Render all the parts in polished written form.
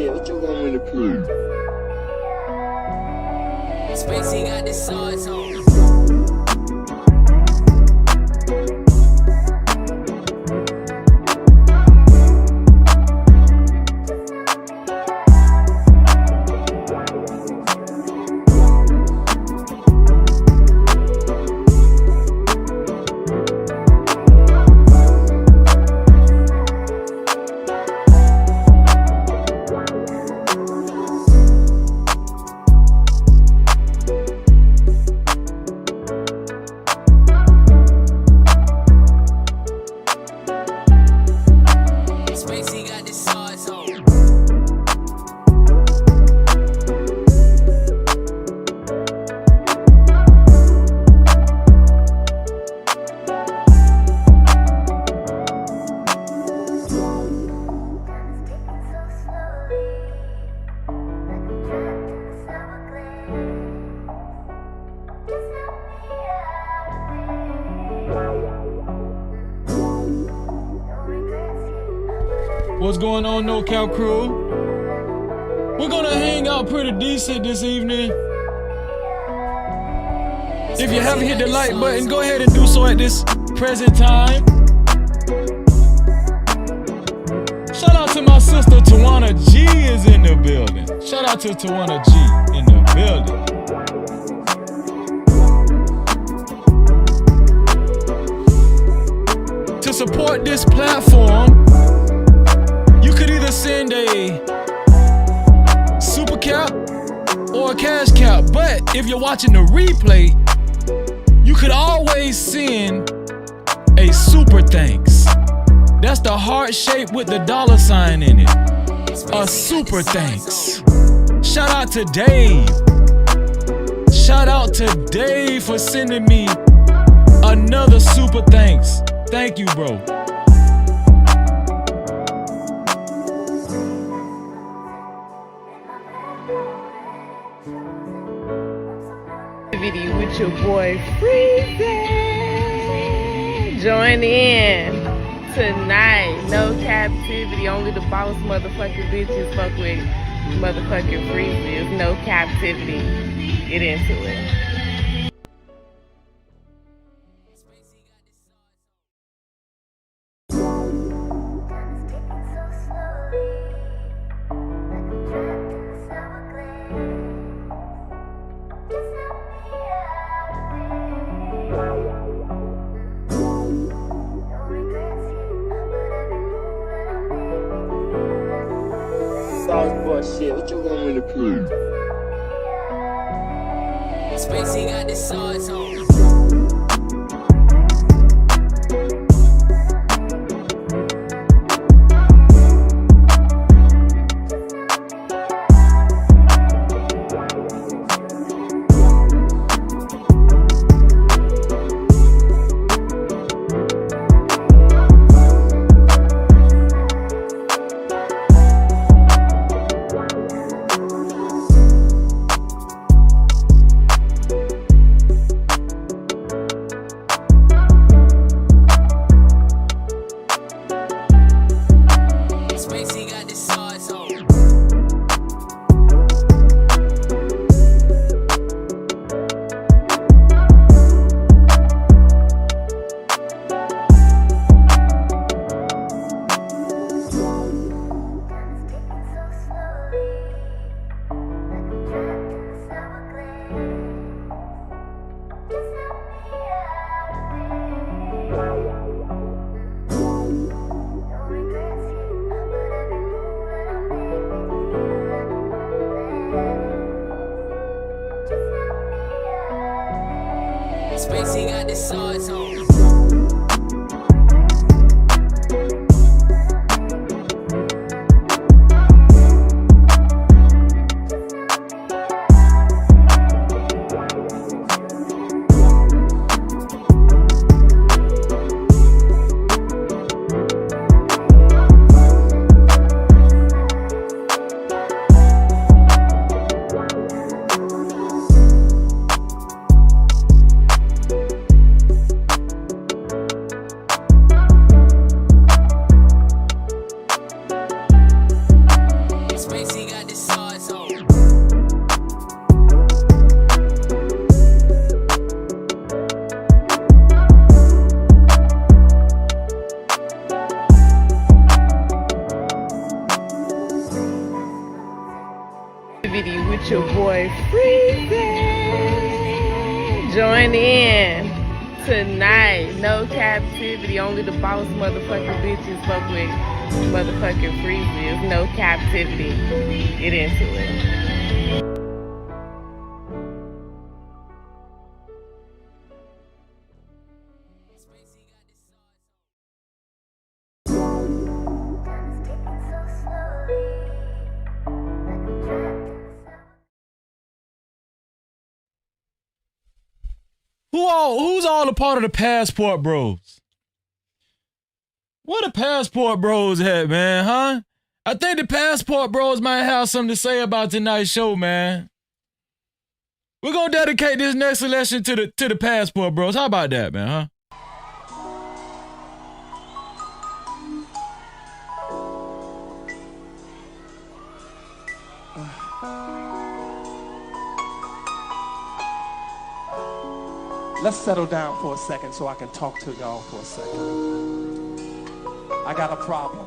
shit, what you want me to prove? Spacey got this sauce on. Spacey got this sauce on. What's going on, No Cap crew? We're gonna hang out pretty decent this evening. If you haven't hit the like button, go ahead and do so at this present time. Shout out to my sister Tawana G is in the building. Shout out to Tawana G in the building. To support this platform, you could either send a super cap or a cash cap, but if you're watching the replay, you could always send a super thanks. That's the heart shape with the $sign in it. A super thanks. Shout out to Dave. Shout out to Dave for sending me another super thanks. Thank you, bro. Video with your boy Freezy. Join in tonight. No captivity. Only the boss motherfucking bitches fuck with motherfucking Freezy. It's no captivity. Get into it. Sauce boy shit, what you want me to prove? Spacey got this sauce on. your boy Freezy. Join in tonight. No captivity. Only the boss motherfucking bitches fuck with motherfucking Freezy. No captivity. Get into it. Who's all a part of the Passport Bros? Where the Passport Bros at, man, huh? I think the Passport Bros might have something to say about tonight's show, man. We're gonna dedicate this next selection to the Passport Bros. How about that, man, huh? Let's settle down for a second so I can talk to y'all for a second. I got a problem.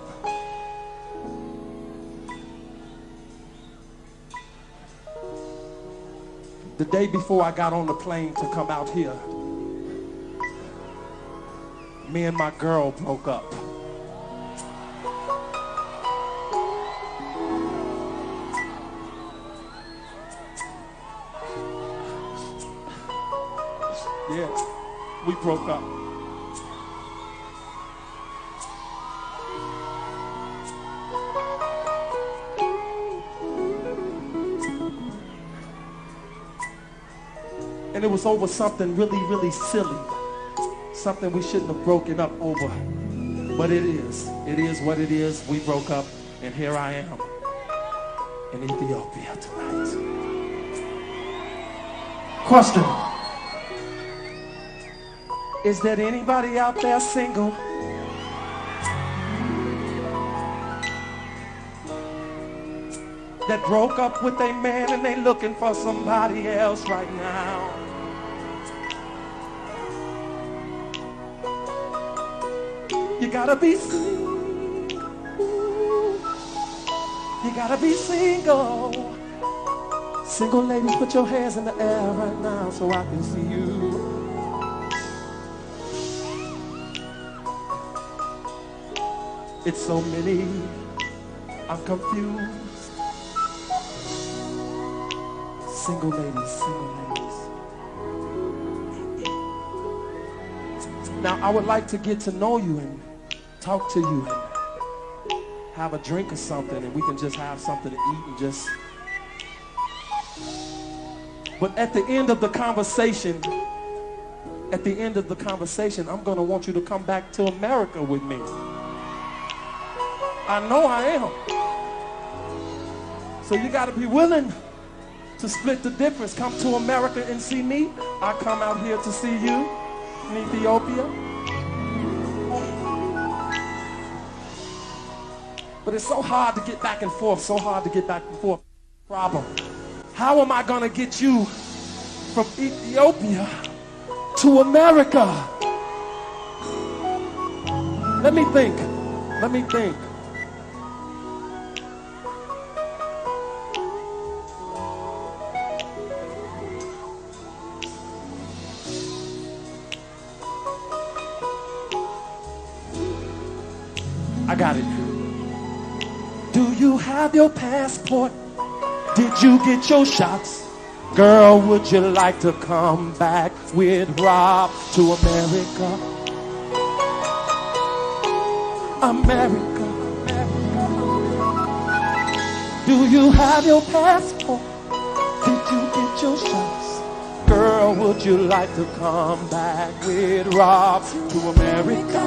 The day before I got on the plane to come out here, me and my girl broke up. Yeah, we broke up. And it was over something really, really silly. Something we shouldn't have broken up over. But it is. It is what it is. We broke up, and here I am in Ethiopia tonight. Question. Is there anybody out there single? That broke up with a man and they looking for somebody else right now? You gotta be single. You gotta be single. Single ladies, put your hands in the air right now so I can see you. It's so many, I'm confused. Single ladies, single ladies. Now I would like to get to know you and talk to you and have a drink or something, and we can just have something to eat and just... But at the end of the conversation, I'm gonna want you to come back to America with me. I know I am. So you got to be willing to split the difference. Come to America and see me. I come out here to see you in Ethiopia. But it's so hard to get back and forth. Problem. How am I going to get you from Ethiopia to America? Let me think. I got it. Do you have your passport? Did you get your shots? Girl, would you like to come back with Rob to America? America. Do you have your passport? Did you get your shots? Girl, would you like to come back with Rob to America?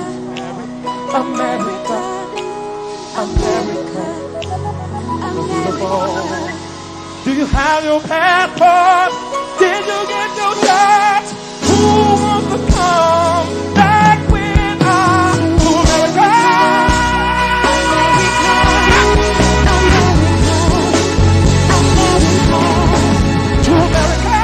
America. Do you have your passport? Did you get your shots? Who wants to come back with us to America? To America.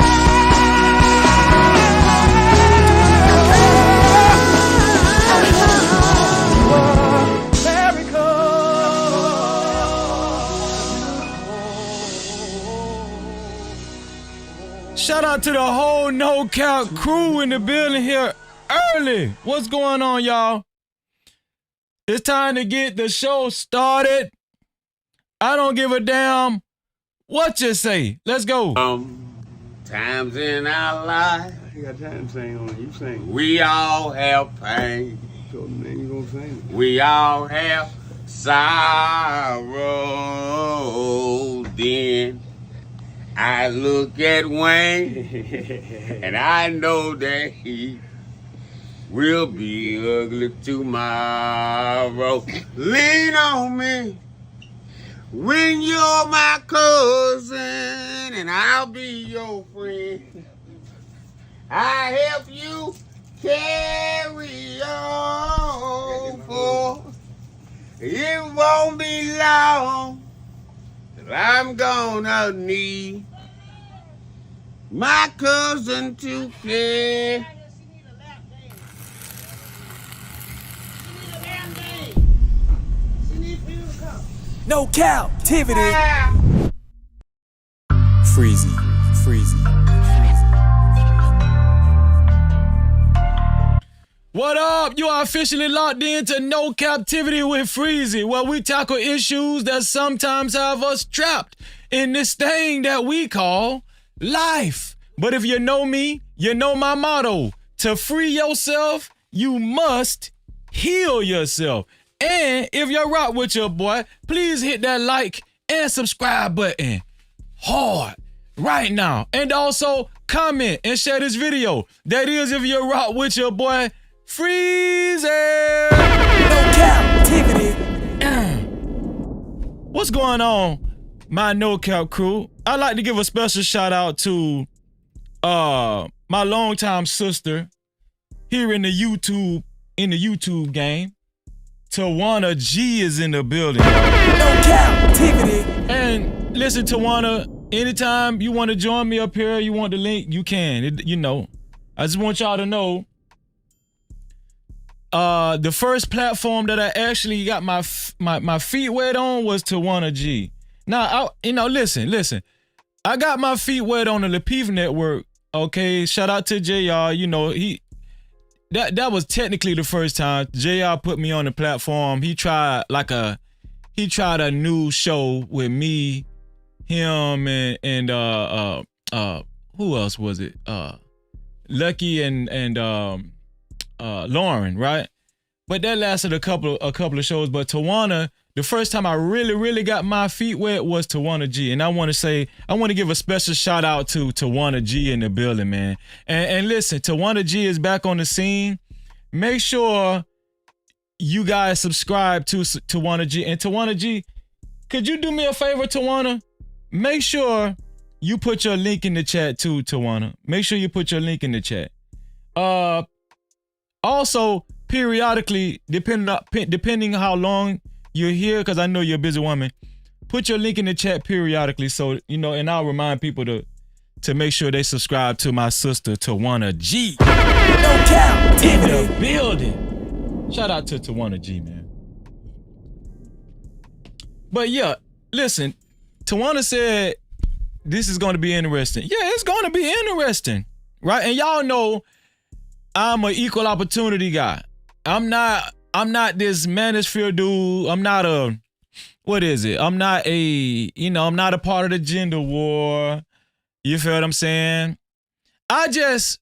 out to the whole No Cap crew in the building here early. What's going on, y'all? It's time to get the show started. I don't give a damn what you say. Let's go. Times in our life, You got time to sing on it. You sing. we all have pain. So then you gonna sing. We all have sorrow. Then I look at Wayne and I know that he will be ugly tomorrow. Lean on me when you're my cousin and I'll be your friend. I help you carry on, for it won't be long till I'm gonna need my cousin to care. No Cap-tivity. Freezy. What up? You are officially locked into No Captivity with Freezy, where we tackle issues that sometimes have us trapped in this thing that we call life. But if you know me, you know my motto. To free yourself, you must heal yourself. And if you're rock with your boy, please hit that like and subscribe button hard right now. And also comment and share this video. That is if you're rock with your boy, Freezy. No Cap-tivity. What's going on, my No Cap crew? I'd like to give a special shout out to my longtime sister here in the YouTube game. Tawana G is in the building. No Cap-tivity. And listen, Tawana, anytime you want to join me up here, you want the link, you can. I just want y'all to know, the first platform that I actually got my feet wet on was Tawana G. Now, listen. I got my feet wet on the Lapeef Network. Okay, shout out to JR. That was technically the first time JR put me on the platform. He tried a new show with me, him, and who else was it? Lucky and Lauren, right? But that lasted a couple of shows. But Tawana, the first time I really got my feet wet was Tawana G. And I want to give a special shout out to Tawana G in the building, man. And listen, Tawana G is back on the scene. Make sure you guys subscribe to Tawana G. And Tawana G, could you do me a favor, Tawana? Make sure you put your link in the chat too, Tawana. Make sure you put your link in the chat. Also, periodically, depending how long you're here, because I know you're a busy woman, put your link in the chat periodically, so and I'll remind people to make sure they subscribe to my sister Tawana G. No Cap-tivity. In the building. Shout out to Tawana G, man. But yeah, listen, Tawana said this is going to be interesting. Yeah, it's going to be interesting, right? And y'all know I'm an equal opportunity guy. I'm not this manosphere dude. I'm not a, what is it? I'm not I'm not a part of the gender war. You feel what I'm saying? I just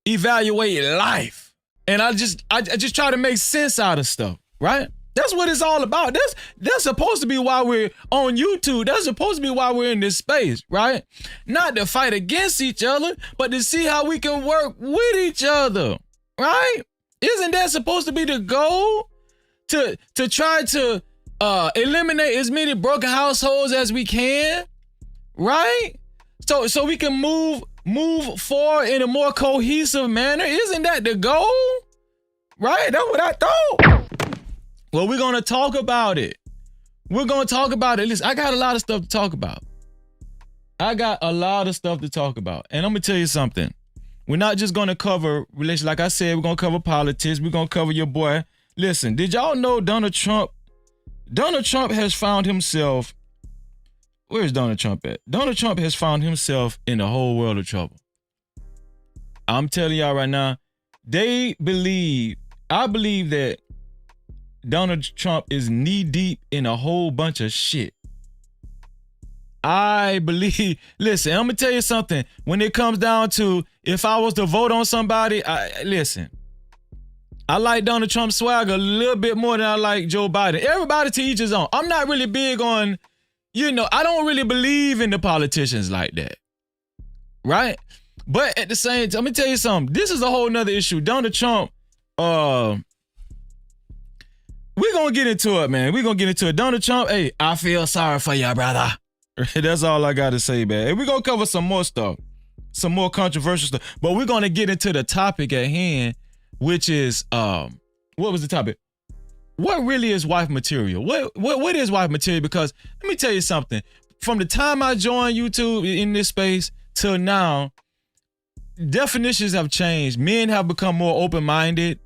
evaluate life. And I just try to make sense out of stuff, right? That's what it's all about. That's supposed to be why we're on YouTube. That's supposed to be why we're in this space, right? Not to fight against each other, but to see how we can work with each other, right? Isn't that supposed to be the goal? To try to eliminate as many broken households as we can, right? So we can move forward in a more cohesive manner. Isn't that the goal? Right? That's what I thought. Well, we're going to talk about it. Listen, I got a lot of stuff to talk about. And I'm going to tell you something. We're not just going to cover relations. Like I said, we're going to cover politics. We're going to cover your boy. Listen, did y'all know Donald Trump has found himself. Where's Donald Trump at? Donald Trump has found himself in a whole world of trouble. I'm telling y'all right now, I believe that Donald Trump is knee deep in a whole bunch of shit. Listen, I'm gonna tell you something. When it comes down to if I was to vote on somebody, listen. I like Donald Trump's swagger a little bit more than I like Joe Biden. Everybody to each his own. I'm not really big on, I don't really believe in the politicians like that. Right? But at the same time, let me tell you something. This is a whole nother issue. Donald Trump, we're gonna get into it, man. We're gonna get into it. Donald Trump, hey, I feel sorry for you, brother. That's all I gotta say, man. And we're gonna cover some more stuff, some more controversial stuff. But we're gonna get into the topic at hand, which is what was the topic? What really is wife material? What is wife material? Because let me tell you something. From the time I joined YouTube in this space till now, definitions have changed. Men have become more open-minded,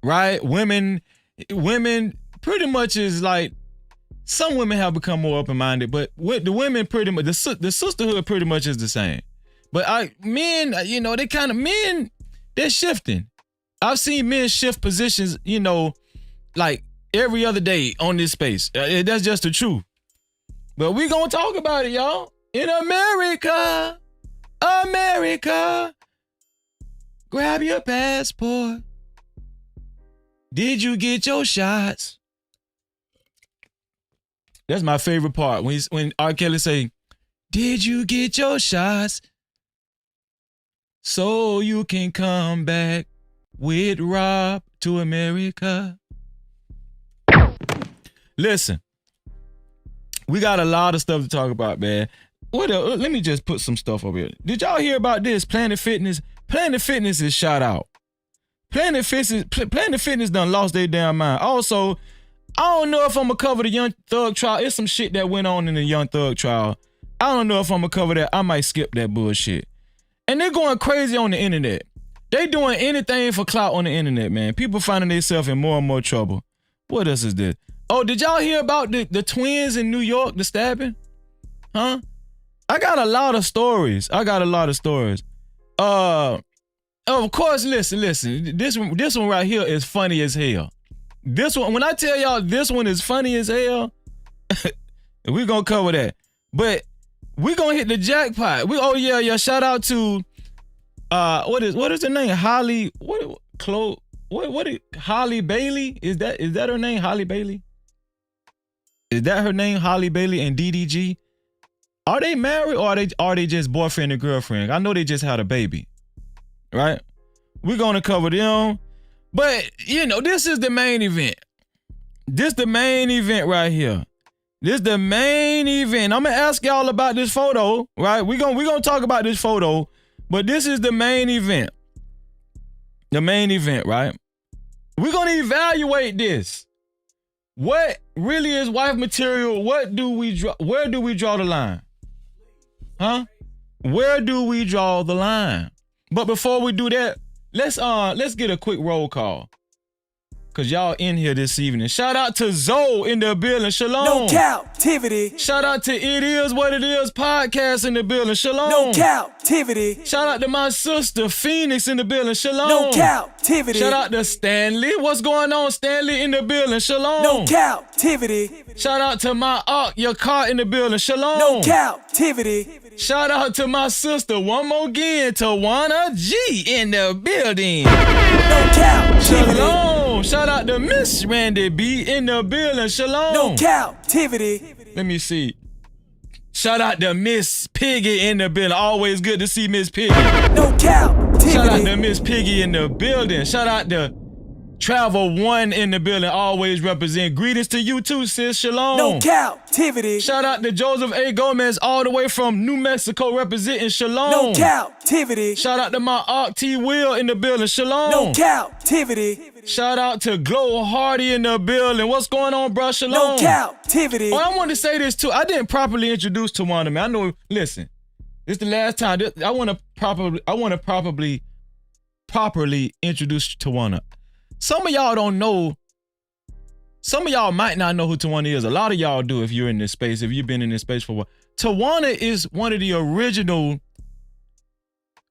right? Women pretty much is like, some women have become more open-minded, but with the women pretty much, the sisterhood pretty much is the same. But men, they're shifting. I've seen men shift positions, like every other day on this space. That's just the truth. But we gonna talk about it, y'all. In America, grab your passport. Did you get your shots? That's my favorite part. When R. Kelly say, did you get your shots? So you can come back with Rob to America. Listen, we got a lot of stuff to talk about, man. What else? Let me just put some stuff over here. Did y'all hear about this? Planet Fitness. Planet Fitness is shot out. Planet Fitness done lost their damn mind. Also, I don't know if I'm gonna cover the Young Thug trial. It's some shit that went on in the Young Thug trial. I don't know if I'm gonna cover that. I might skip that bullshit. And they're going crazy on the internet. They doing anything for clout on the internet, man. People finding themselves in more and more trouble. What else is this? Oh, did y'all hear about the twins in New York, the stabbing? Huh? I got a lot of stories. Of course, listen. This one right here is funny as hell. This one, when I tell y'all this one is funny as hell, we're gonna cover that. But we're gonna hit the jackpot. Shout out to what is her name? Holly Holly Bailey? Is that her name? Holly Bailey? Is that her name? Holly Bailey and DDG? Are they married or are they just boyfriend and girlfriend? I know they just had a baby. Right? We're gonna cover them. But this is the main event. This the main event right here. This the main event. I'm gonna ask y'all about this photo, right? We're gonna talk about this photo, but this is the main event. The main event, right? We're gonna evaluate this. What really is wife material? Where do we draw the line? Huh? Where do we draw the line? But before we do that, let's get a quick roll call. Cause y'all in here this evening. Shout out to Zoe in the building. Shalom. No Cap-tivity. Shout out to It Is What It Is podcast in the building. Shalom. No Cap-tivity. Shout out to my sister Phoenix in the building. Shalom. No Cap-tivity. Shout out to Stanley. What's going on, Stanley in the building? Shalom. No Cap-tivity. Shout out to my your car in the building. Shalom. No Cap-tivity. Shout out to my sister one more again, Tawana G in the building. No Cap-tivity. Shalom. Shout out to Miss Randy B in the building. Shalom. No Cap-tivity. Let me see. Shout out to Miss Piggy in the building. Always good to see Miss Piggy. No Cap-tivity. Shout out to Miss Piggy in the building. Shout out to Travel One in the building. Always represent. Greetings to you too, sis. Shalom. No Cap-tivity. Shout out to Joseph A. Gomez all the way from New Mexico representing. Shalom. No Cap-tivity. Shout out to my Aunt T. Will in the building. Shalom. No Cap-tivity. Shout out to Glow Hardy in the building. What's going on, bro? Shalom. No Cap-tivity. Oh, I want to say this too. I didn't properly introduce Tawana, man. I know. Listen, this is the last time. I want to properly introduce Tawana. Some of y'all don't know. Some of y'all might not know who Tawana is. A lot of y'all do if you're in this space. If you've been in this space for a while. Tawana is one of the original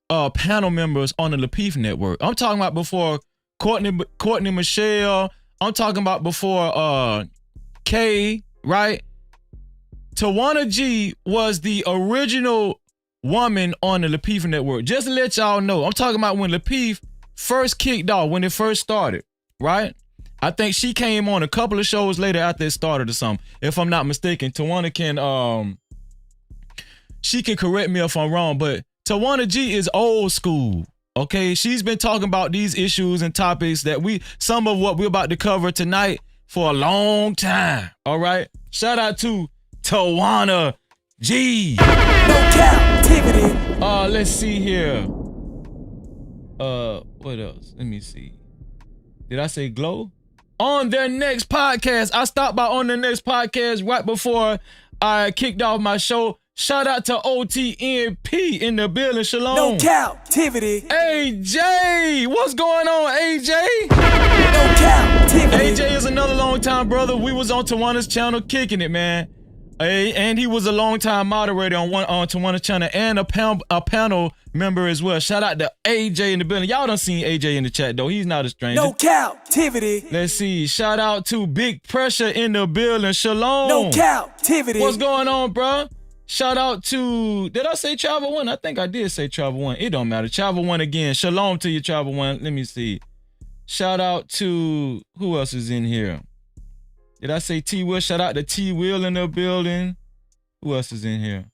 panel members on the Lapeef Network. I'm talking about before Courtney Michelle. I'm talking about before Kay, right? Tawana G was the original woman on the Lapeef Network. Just to let y'all know, I'm talking about when Lapeef first kicked off, when it first started, right? I think she came on a couple of shows later after it started or something, if I'm not mistaken. Tawana can, she can correct me if I'm wrong, but Tawana G is old school, okay? She's been talking about these issues and topics that some of what we're about to cover tonight for a long time, all right? Shout out to Tawana G. No captivity. Let's see here. What else? Let me see. Did I say Glow? On their next podcast. I stopped by on the next podcast right before I kicked off my show. Shout out to OTNP in the building. Shalom. No captivity. AJ, what's going on, AJ? No captivity. AJ is another long-time brother. We was on Tawana's channel kicking it, man. And he was a long-time moderator on Tawana's channel and a panel member as well. Shout out to AJ in the building. Y'all done seen AJ in the chat, though. He's not a stranger. No captivity. Let's see. Shout out to Big Pressure in the building. Shalom. No captivity. What's going on, bro? Shout out to, did I say Travel One? I think I did say Travel One. It don't matter. Travel One again. Shalom to you, Travel One. Let me see. Shout out to, who else is in here? Did I say T-Will? Shout out to T-Will in the building. Who else is in here?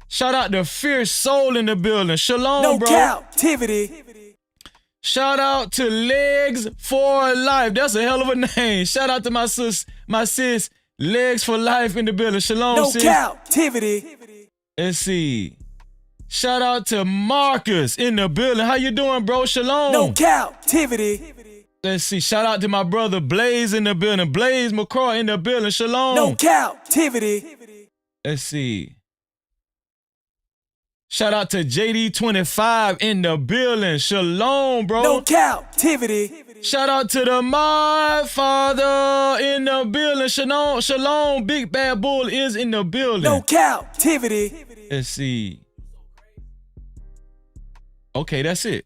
Shout out to Fierce Soul in the building. Shalom, no bro. No captivity. Shout out to Legs for Life. That's a hell of a name. Shout out to my sis, Legs for Life in the building. Shalom, sis. No captivity. Let's see. Shout out to Marcus in the building. How you doing, bro? Shalom. No captivity. Let's see. Shout out to my brother Blaze in the building. Blaze McCraw in the building. Shalom. No captivity. Let's see. Shout out to JD25 in the building. Shalom, bro. No captivity. Shout out to the My Father in the building. Shalom, shalom. Big Bad Bull is in the building. No captivity. Let's see. Okay, that's it.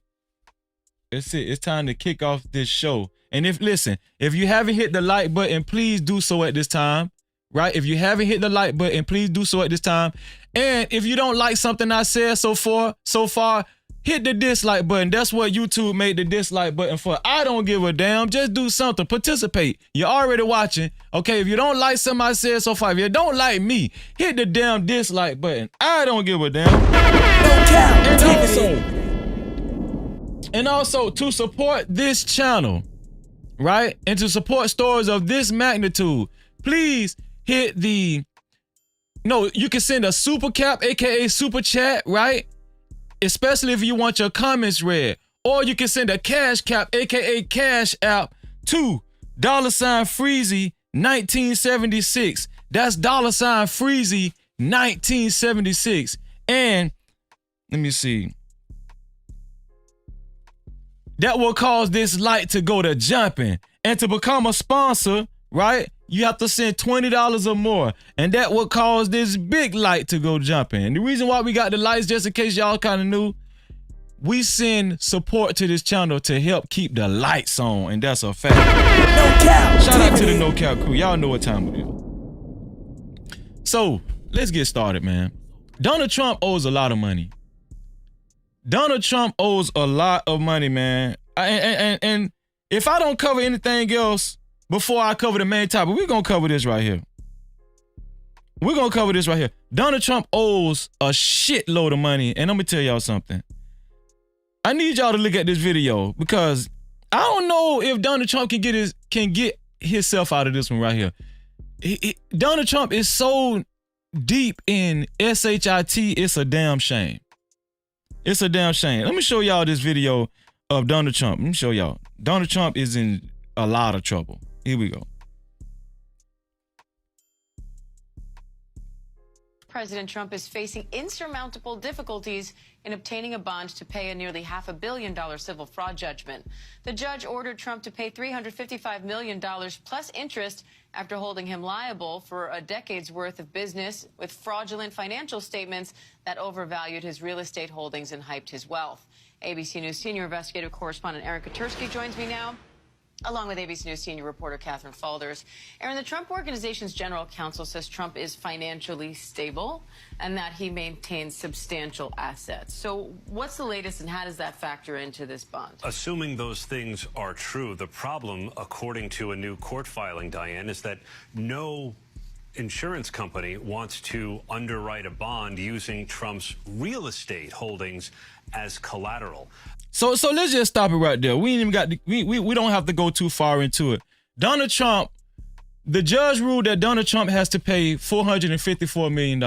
That's it. It's time to kick off this show. And if you haven't hit the like button, please do so at this time. Right? If you haven't hit the like button, please do so at this time. And if you don't like something I said so far, hit the dislike button. That's what YouTube made the dislike button for. I don't give a damn. Just do something. Participate. You're already watching. Okay, if you don't like something I said so far, if you don't like me, hit the damn dislike button. I don't give a damn. And also to support this channel, right? And to support stories of this magnitude, please hit you can send a super cap, aka super chat, right? Especially if you want your comments read. Or you can send a cash cap, aka cash app, to $Freezy 1976. That's $Freezy 1976. And let me see. That will cause this light to go to jumping. And to become a sponsor, right? You have to send $20 or more. And that will cause this big light to go jumping. And the reason why we got the lights, just in case y'all kind of knew, we send support to this channel to help keep the lights on. And that's a fact. No cap. Shout out to the No Cap crew. Y'all know what time it is. So, let's get started, man. Donald Trump owes a lot of money. Donald Trump owes a lot of money, man. And if I don't cover anything else before I cover the main topic, we're going to cover this right here. We're going to cover this right here. Donald Trump owes a shitload of money. And I'm going to tell y'all something. I need y'all to look at this video because I don't know if Donald Trump can get himself out of this one right here. Donald Trump is so deep in SHIT, it's a damn shame. It's a damn shame. Let me show y'all this video of Donald Trump. Let me show y'all. Donald Trump is in a lot of trouble. Here we go. President Trump is facing insurmountable difficulties in obtaining a bond to pay a nearly $500 million civil fraud judgment. The judge ordered Trump to pay $355 million plus interest after holding him liable for a decade's worth of business with fraudulent financial statements that overvalued his real estate holdings and hyped his wealth. ABC News senior investigative correspondent Aaron Katursky joins me now, along with ABC News senior reporter Catherine Falders. Aaron, the Trump Organization's general counsel says Trump is financially stable and that he maintains substantial assets. So what's the latest and how does that factor into this bond? Assuming those things are true, the problem, according to a new court filing, Diane, is that no insurance company wants to underwrite a bond using Trump's real estate holdings as collateral. So let's just stop it right there. We ain't even got we don't have to go too far into it. Donald Trump, the judge ruled that Donald Trump has to pay $454 million.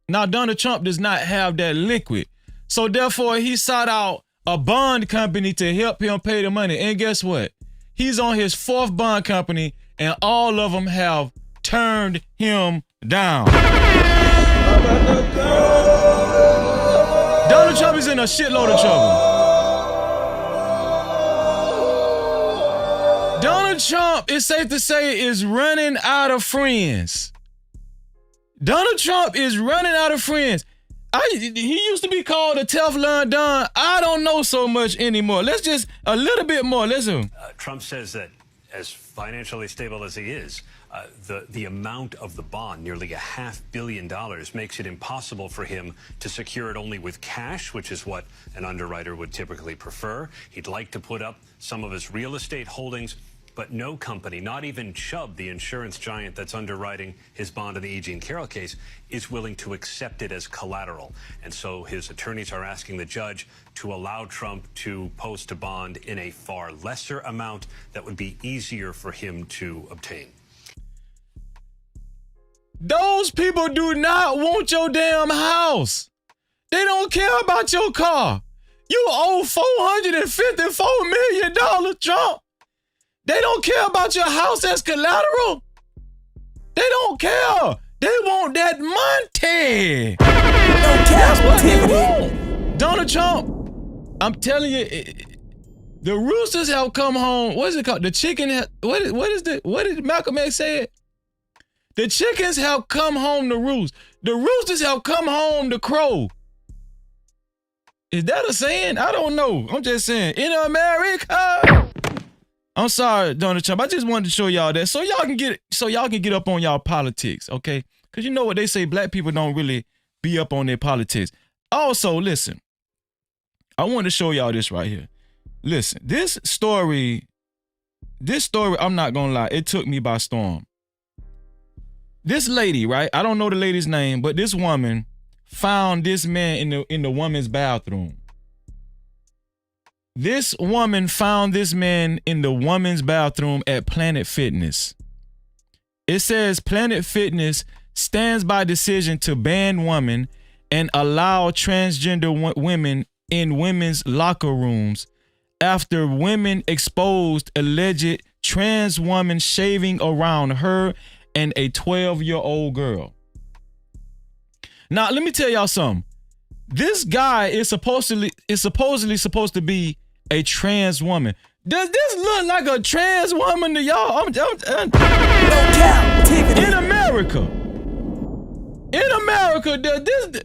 Now Donald Trump does not have that liquid. So therefore he sought out a bond company to help him pay the money. And guess what? He's on his fourth bond company and all of them have turned him down. Donald Trump is in a shitload of trouble. Donald Trump, it's safe to say, is running out of friends. Donald Trump is running out of friends. He used to be called a Teflon Don. I don't know so much anymore. Let's just a little bit more. Listen. Trump says that as financially stable as he is, the amount of the bond, nearly $500 million, makes it impossible for him to secure it only with cash, which is what an underwriter would typically prefer. He'd like to put up some of his real estate holdings, but no company, not even Chubb, the insurance giant that's underwriting his bond in the E. Jean Carroll case, is willing to accept it as collateral. And so his attorneys are asking the judge to allow Trump to post a bond in a far lesser amount that would be easier for him to obtain. Those people do not want your damn house. They don't care about your car. You owe $454 million, Trump. They don't care about your house as collateral. They don't care. They want that money. That's what they want. Donald Trump, I'm telling you, the roosters have come home. What is it called? The chicken. What did Malcolm X say? The chickens have come home to roost. The roosters have come home to crow. Is that a saying? I don't know. I'm just saying. In America. I'm sorry, Donald Trump. I just wanted to show y'all that so y'all can get up on y'all politics, okay? Because you know what they say, black people don't really be up on their politics. Also, listen. I want to show y'all this right here. Listen, this story, I'm not gonna lie, it took me by storm. This lady, right? I don't know the lady's name, but this woman found this man in the woman's bathroom. This woman found this man in the woman's bathroom at Planet Fitness. It says Planet Fitness stands by decision to ban women and allow transgender women in women's locker rooms after women exposed alleged trans woman shaving around her and a 12-year-old girl. Now, let me tell y'all something. This guy is supposedly supposed to be a trans woman. Does this look like a trans woman to y'all? In America, does this?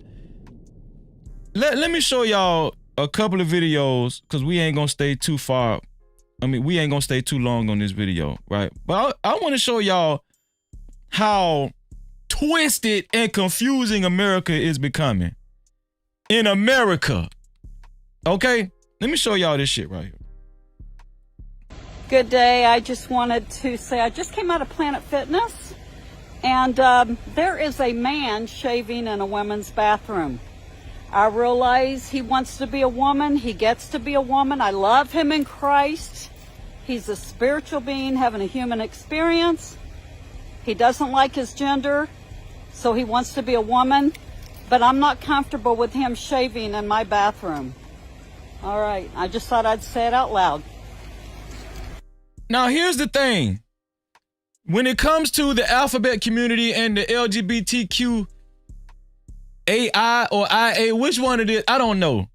Let me show y'all a couple of videos because we ain't gonna stay too far. We ain't gonna stay too long on this video, right? But I want to show y'all how twisted and confusing America is becoming. In America. Okay? Let me show y'all this shit right here. Good day. I just wanted to say I just came out of Planet Fitness and there is a man shaving in a women's bathroom. I realize he wants to be a woman. He gets to be a woman. I love him in Christ. He's a spiritual being having a human experience. He doesn't like his gender, so he wants to be a woman. But I'm not comfortable with him shaving in my bathroom. All right, I just thought I'd say it out loud. Now, here's the thing. When it comes to the alphabet community and the LGBTQ AI or IA, which one it is, I don't know.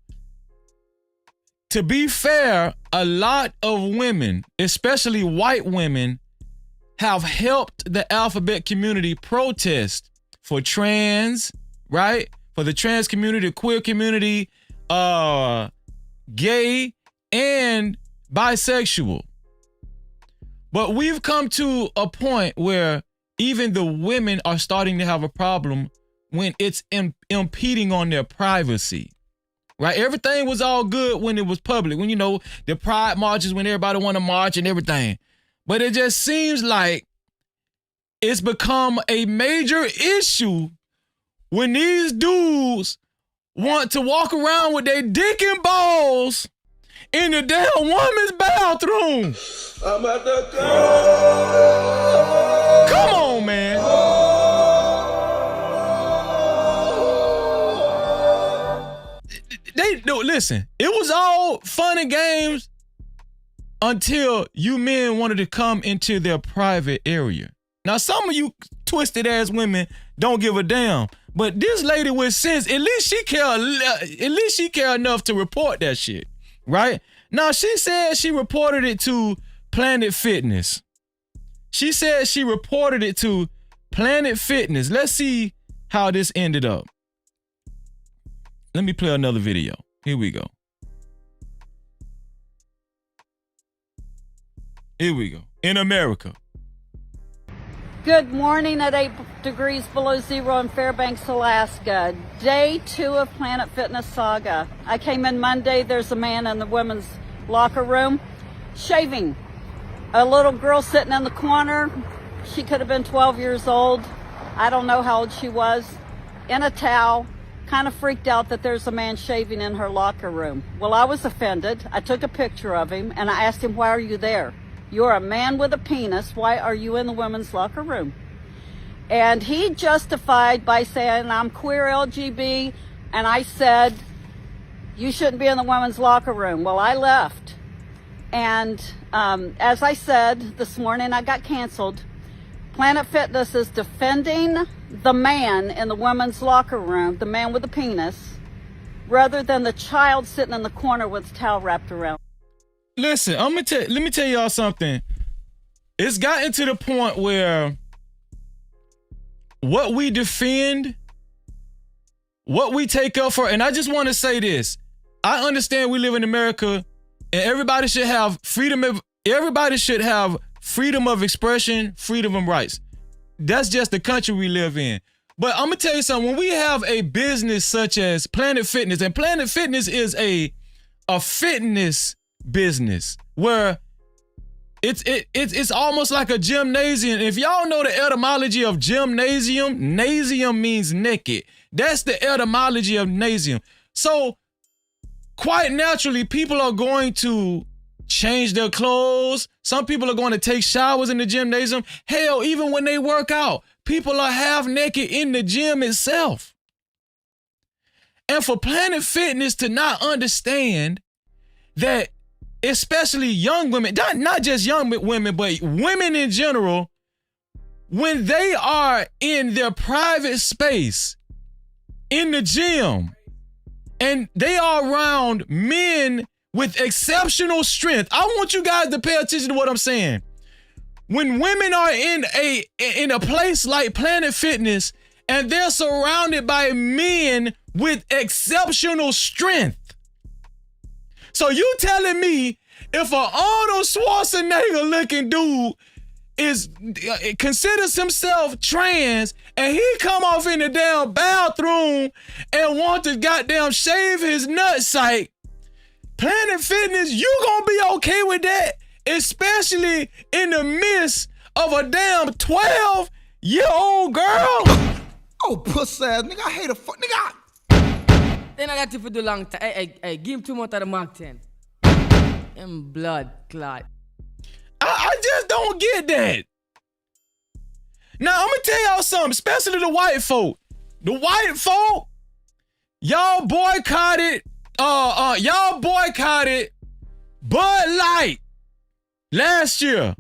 To be fair, a lot of women, especially white women, have helped the alphabet community protest for trans, right? For the trans community, queer community, gay, and bisexual. But we've come to a point where even the women are starting to have a problem when it's impeding on their privacy, right? Everything was all good when it was public, when, you know, the pride marches, when everybody want to march and everything. But it just seems like it's become a major issue when these dudes want to walk around with their dick and balls in the damn woman's bathroom. I'm at the go. Come on, man. Listen, it was all fun and games until you men wanted to come into their private area. Now, some of you twisted ass women don't give a damn, but this lady with sense, at least she care enough to report that shit, right? Now, she said she reported it to Planet Fitness. She said she reported it to Planet Fitness. Let's see how this ended up. Let me play another video. Here we go. Here we go. In America. Good morning at 8 degrees below zero in Fairbanks, Alaska. Day 2 of Planet Fitness saga. I came in Monday. There's a man in the women's locker room shaving. A little girl sitting in the corner. She could have been 12 years old. I don't know how old she was. In a towel. Kind of freaked out that there's a man shaving in her locker room. Well, I was offended. I took a picture of him and I asked him, why are you there? You're a man with a penis. Why are you in the women's locker room? And he justified by saying, I'm queer LGB. And I said, you shouldn't be in the women's locker room. Well, I left. And as I said this morning, I got canceled. Planet Fitness is defending the man in the women's locker room, the man with the penis, rather than the child sitting in the corner with his towel wrapped around. Listen, let me tell y'all something. It's gotten to the point where what we defend, what we take up for, and I just want to say this. I understand we live in America and everybody should have freedom of expression, freedom of rights. That's just the country we live in. But I'm gonna tell you something. When we have a business such as Planet Fitness, and Planet Fitness is a fitness business where it's almost like a gymnasium. If y'all know the etymology of gymnasium, nasium means naked. That's the etymology of nasium. So quite naturally, people are going to change their clothes. Some people are going to take showers in the gymnasium. Hell, even when they work out, people are half naked in the gym itself. And for Planet Fitness to not understand that, especially young women, not just young women, but women in general, when they are in their private space, in the gym, and they are around men with exceptional strength. I want you guys to pay attention to what I'm saying. When women are in a place like Planet Fitness and they're surrounded by men with exceptional strength. So you telling me if an Arnold Schwarzenegger looking dude considers himself trans and he come off in the damn bathroom and want to goddamn shave his nutsack, Planet Fitness, you gonna be okay with that? Especially in the midst of a damn 12-year-old girl? Oh, pussy ass nigga, I hate a fuck nigga. Then I got you for the long time. Hey, give him 2 more of the Mark 10. And blood clot. I just don't get that. Now, I'm gonna tell y'all something, especially the white folk. The white folk, y'all boycotted Bud Light last year.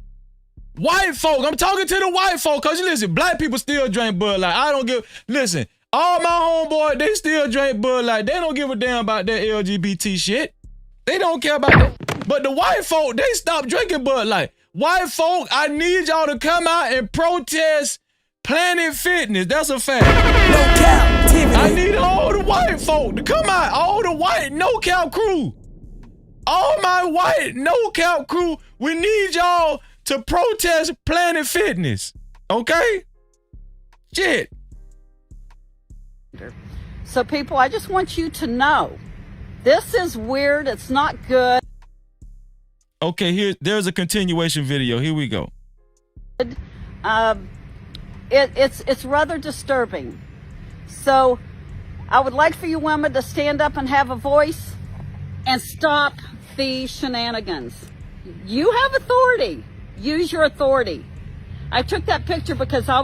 White folk, I'm talking to the white folk, cause you listen, black people still drink Bud Light. Listen, All my homeboys, they still drink Bud Light. They don't give a damn about that LGBT shit. They don't care about that. But the white folk, they stopped drinking Bud Light. White folk, I need y'all to come out and protest Planet Fitness. That's a fact. No Cap-tivity. I need all the white folk to come out. All the white no cap crew. All my white no cap crew, we need y'all to protest Planet Fitness. Okay? Shit. So people, I just want you to know, this is weird. It's not good. Okay, there's a continuation video. Here we go. It's rather disturbing. So I would like for you women to stand up and have a voice and stop the shenanigans. You have authority. Use your authority. I took that picture because I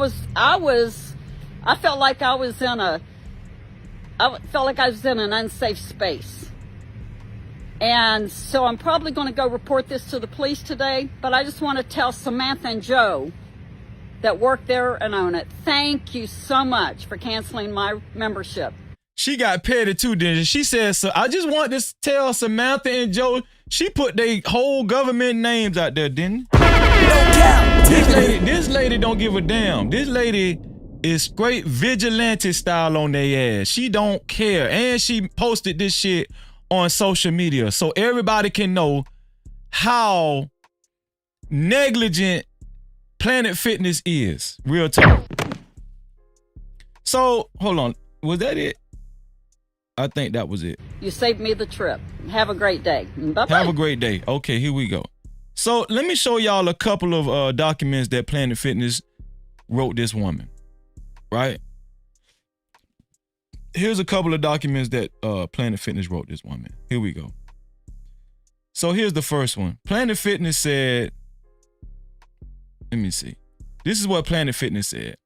felt like I was in an unsafe space. And so I'm probably going to go report this to the police today, but I just want to tell Samantha and Joe that work there and own it, thank you so much for canceling my membership. She got petty too, didn't she? She said, so I just want to tell Samantha and Joe, she put their whole government names out there, didn't she? This lady don't give a damn. This lady is straight vigilante style on their ass. She don't care. And she posted this shit on social media so everybody can know how negligent Planet Fitness is. Real talk. So, hold on. Was that it? I think that was it. You saved me the trip. Have a great day. Bye-bye. Have a great day. Okay, here we go. So, let me show y'all a couple of documents that Planet Fitness wrote this woman. Right? Here's a couple of documents that Planet Fitness wrote this woman. Here we go. So here's the first one. Planet Fitness said, let me see. This is what Planet Fitness said.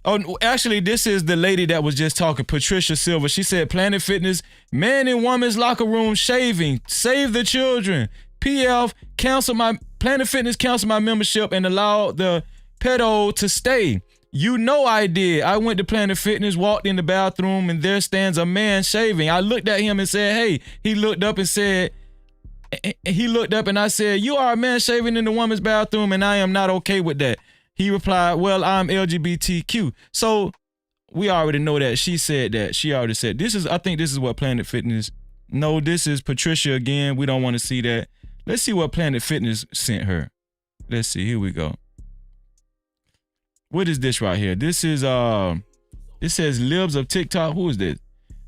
Oh, actually, this is the lady that was just talking, Patricia Silver. She said, Planet Fitness, man and woman's locker room shaving, save the children. PF, Planet Fitness canceled my membership and allowed the pedo to stay. You know I did. I went to Planet Fitness, walked in the bathroom, and there stands a man shaving. I looked at him and said, hey. He looked up and I said, you are a man shaving in the woman's bathroom, and I am not okay with that. He replied, well, I'm LGBTQ. So we already know that. She said that. She already said, I think this is what Planet Fitness. No, this is Patricia again. We don't want to see that. Let's see what Planet Fitness sent her. Let's see. Here we go. What is this right here? This is, it says Libs of TikTok. Who is this?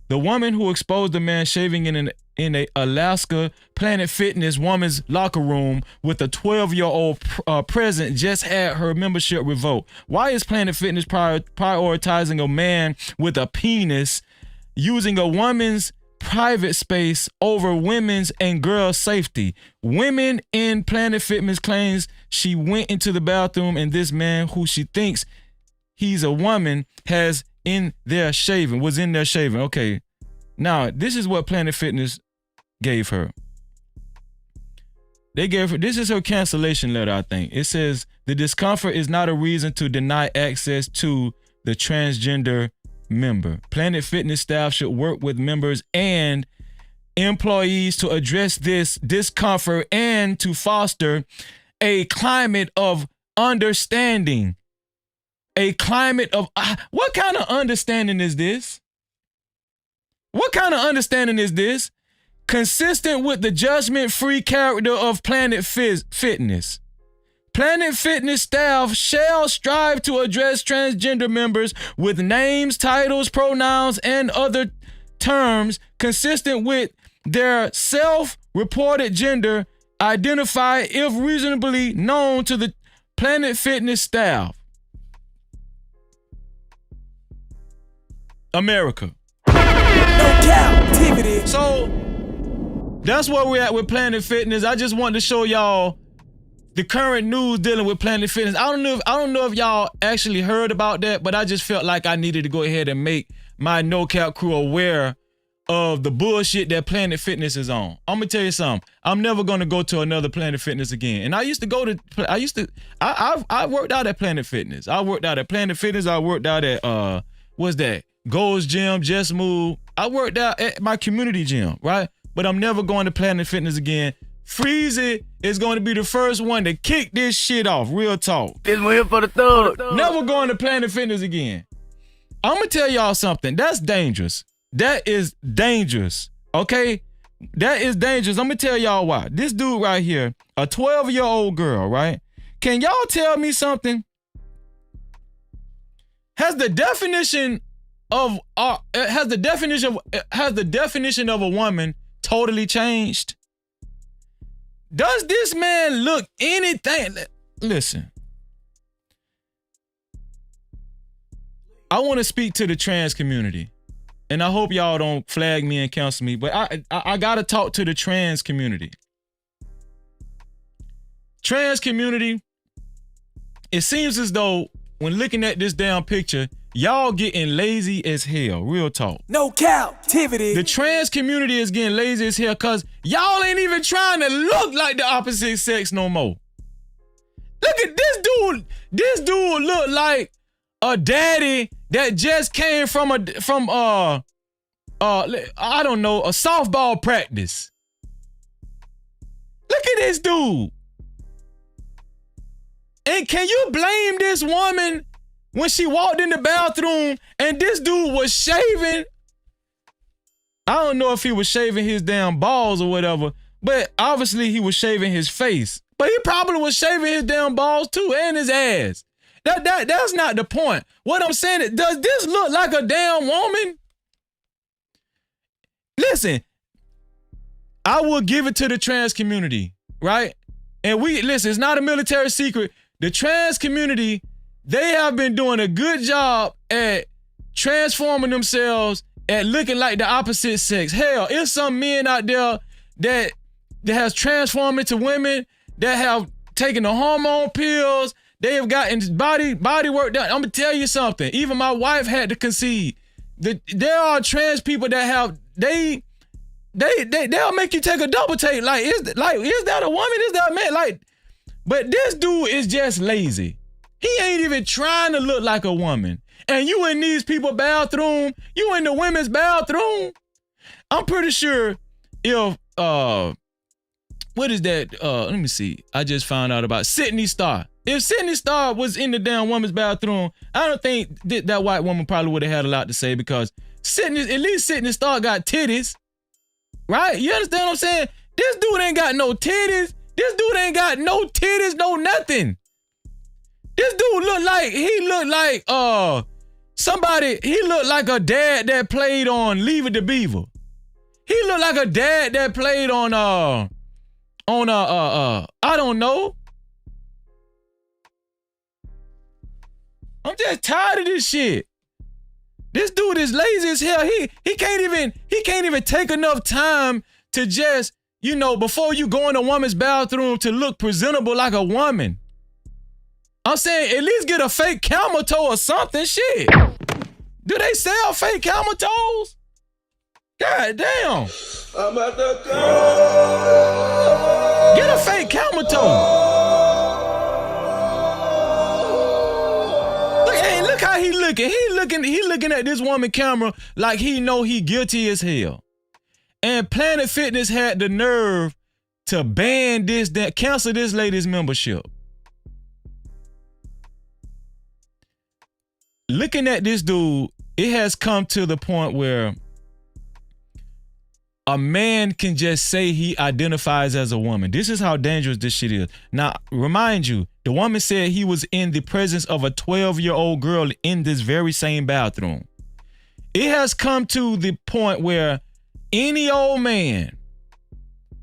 The woman who exposed the man shaving in a Alaska Planet Fitness woman's locker room with a 12-year-old present just had her membership revoked. Why is Planet Fitness prioritizing a man with a penis using a woman's private space over women's and girls' safety? Women in Planet Fitness claims she went into the bathroom and this man who she thinks he's a woman was in there shaving. Okay. Now, this is what Planet Fitness gave her. This is her cancellation letter, I think. It says, the discomfort is not a reason to deny access to the transgender member. Planet Fitness staff should work with members and employees to address this discomfort and to foster a climate of understanding. A climate of, what kind of understanding is this? What kind of understanding is this? Consistent with the judgment-free character of Planet Fitness. Planet Fitness staff shall strive to address transgender members with names, titles, pronouns, and other terms consistent with their self-reported gender, identified if reasonably known to the Planet Fitness staff. America. No Cap-tivity. So that's where we're at with Planet Fitness. I just wanted to show y'all the current news dealing with Planet Fitness. I don't know if y'all actually heard about that, but I just felt like I needed to go ahead and make my No Cap crew aware of the bullshit that Planet Fitness is on. I'm gonna tell you something. I'm never gonna go to another Planet Fitness again. And I worked out at Planet Fitness. I worked out at what's that? Gold's Gym, Just Move. I worked out at my community gym, right? But I'm never going to Planet Fitness again. Freezy is going to be the first one to kick this shit off. Real talk. This one here for the thug. Never going to Planet Fitness again. I'm going to tell y'all something. That's dangerous. That is dangerous. Okay? That is dangerous. I'm going to tell y'all why. This dude right here, a 12-year-old girl, right? Can y'all tell me something? Has the definition of a woman totally changed? Does this man look anything? Listen. I want to speak to the trans community. And I hope y'all don't flag me and cancel me, but I gotta talk to the trans community. Trans community, it seems as though when looking at this damn picture, y'all getting lazy as hell. Real talk. No Cap-tivity. The trans community is getting lazy as hell because y'all ain't even trying to look like the opposite sex no more. Look at this dude. This dude look like a daddy that just came from I don't know, a softball practice. Look at this dude. And can you blame this woman when she walked in the bathroom and this dude was shaving? I don't know if he was shaving his damn balls or whatever, but obviously he was shaving his face. But he probably was shaving his damn balls too and his ass. That's not the point. What I'm saying is, does this look like a damn woman? Listen, I will give it to the trans community, right? And listen, it's not a military secret. The trans community, they have been doing a good job at transforming themselves, at looking like the opposite sex. Hell, it's some men out there that has transformed into women, that have taken the hormone pills. They have gotten body work done. I'm gonna tell you something. Even my wife had to concede that there are trans people that have they'll make you take a double take. Is that a woman? Is that a man? But this dude is just lazy. He ain't even trying to look like a woman. And you in these people's bathroom, you in the women's bathroom. I'm pretty sure if what is that? Let me see. I just found out about Sydney Starr. If Sydney Starr was in the damn woman's bathroom, I don't think that white woman probably would have had a lot to say because at least Sydney Starr got titties. Right? You understand what I'm saying? This dude ain't got no titties. This dude ain't got no titties, no nothing. This dude look like he looked like a dad that played on Leave It to Beaver. He looked like a dad that played on I don't know. I'm just tired of this shit. This dude is lazy as hell. He can't even take enough time to just, before you go in a woman's bathroom to look presentable like a woman. I'm saying at least get a fake camel toe or something. Shit. Do they sell fake camel toes? God damn. I'm at the go. Get a fake camel toe. Look how he looking. He looking at this woman camera like he know he guilty as hell. And Planet Fitness had the nerve to ban cancel this lady's membership. Looking at this dude, it has come to the point where a man can just say he identifies as a woman. This is how dangerous this shit is. Now, remind you, the woman said he was in the presence of a 12-year-old girl in this very same bathroom. It has come to the point where any old man,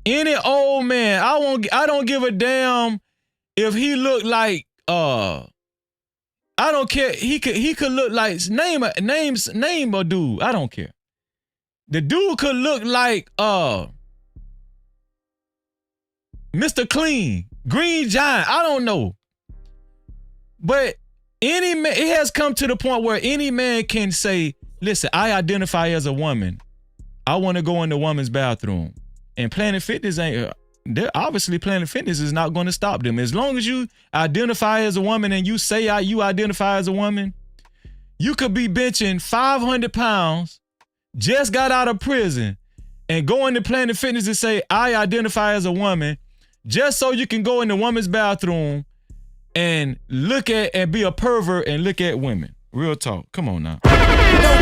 I don't give a damn if he looked like I don't care. He could look like name a dude. I don't care. The dude could look like Mr. Clean, Green Giant. I don't know. But any man, it has come to the point where any man can say, listen, I identify as a woman. I want to go in the woman's bathroom. And Planet Fitness obviously Planet Fitness is not going to stop them. As long as you identify as a woman and you say you identify as a woman, you could be benching 500 pounds, just got out of prison, and go into Planet Fitness and say, I identify as a woman, just so you can go in the woman's bathroom and look at and be a pervert and look at women. Real talk. Come on now. No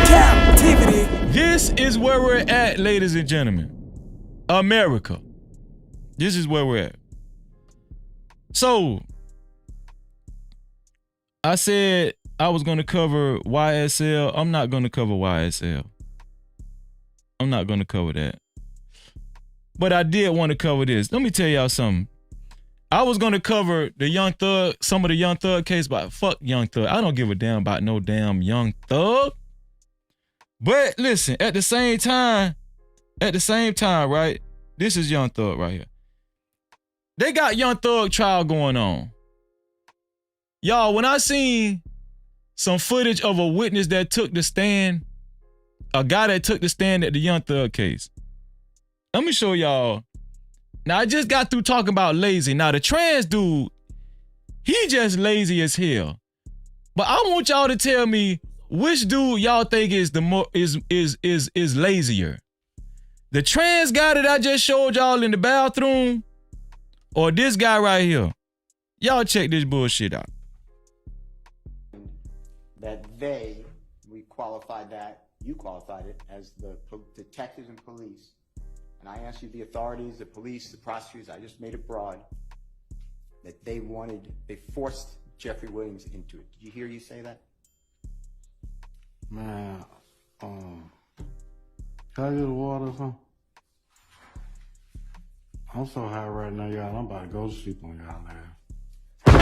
Cap-tivity. This is where we're at, ladies and gentlemen. America. This is where we're at. So, I said I was going to cover YSL. I'm not going to cover YSL. I'm not going to cover that. But I did want to cover this. Let me tell y'all something. I was going to cover the Young Thug, some of the Young Thug case, but fuck Young Thug. I don't give a damn about no damn Young Thug. But listen, at the same time, right? This is Young Thug right here. They got Young Thug trial going on. Y'all, when I seen some footage of a witness that took the stand, a guy that took the stand at the Young Thug case. Let me show y'all. Now, I just got through talking about lazy. Now, the trans dude, he just lazy as hell. But I want y'all to tell me which dude y'all think is the more is lazier. The trans guy that I just showed y'all in the bathroom, or this guy right here. Y'all check this bullshit out. That we qualified that, you qualified it as the detectives and police. And I asked you, the authorities, the police, the prosecutors, I just made it broad, that they forced Jeffrey Williams into it. Did you hear you say that? Man, can I get a water or something? I'm so high right now, y'all. I'm about to go to sleep on y'all, man. No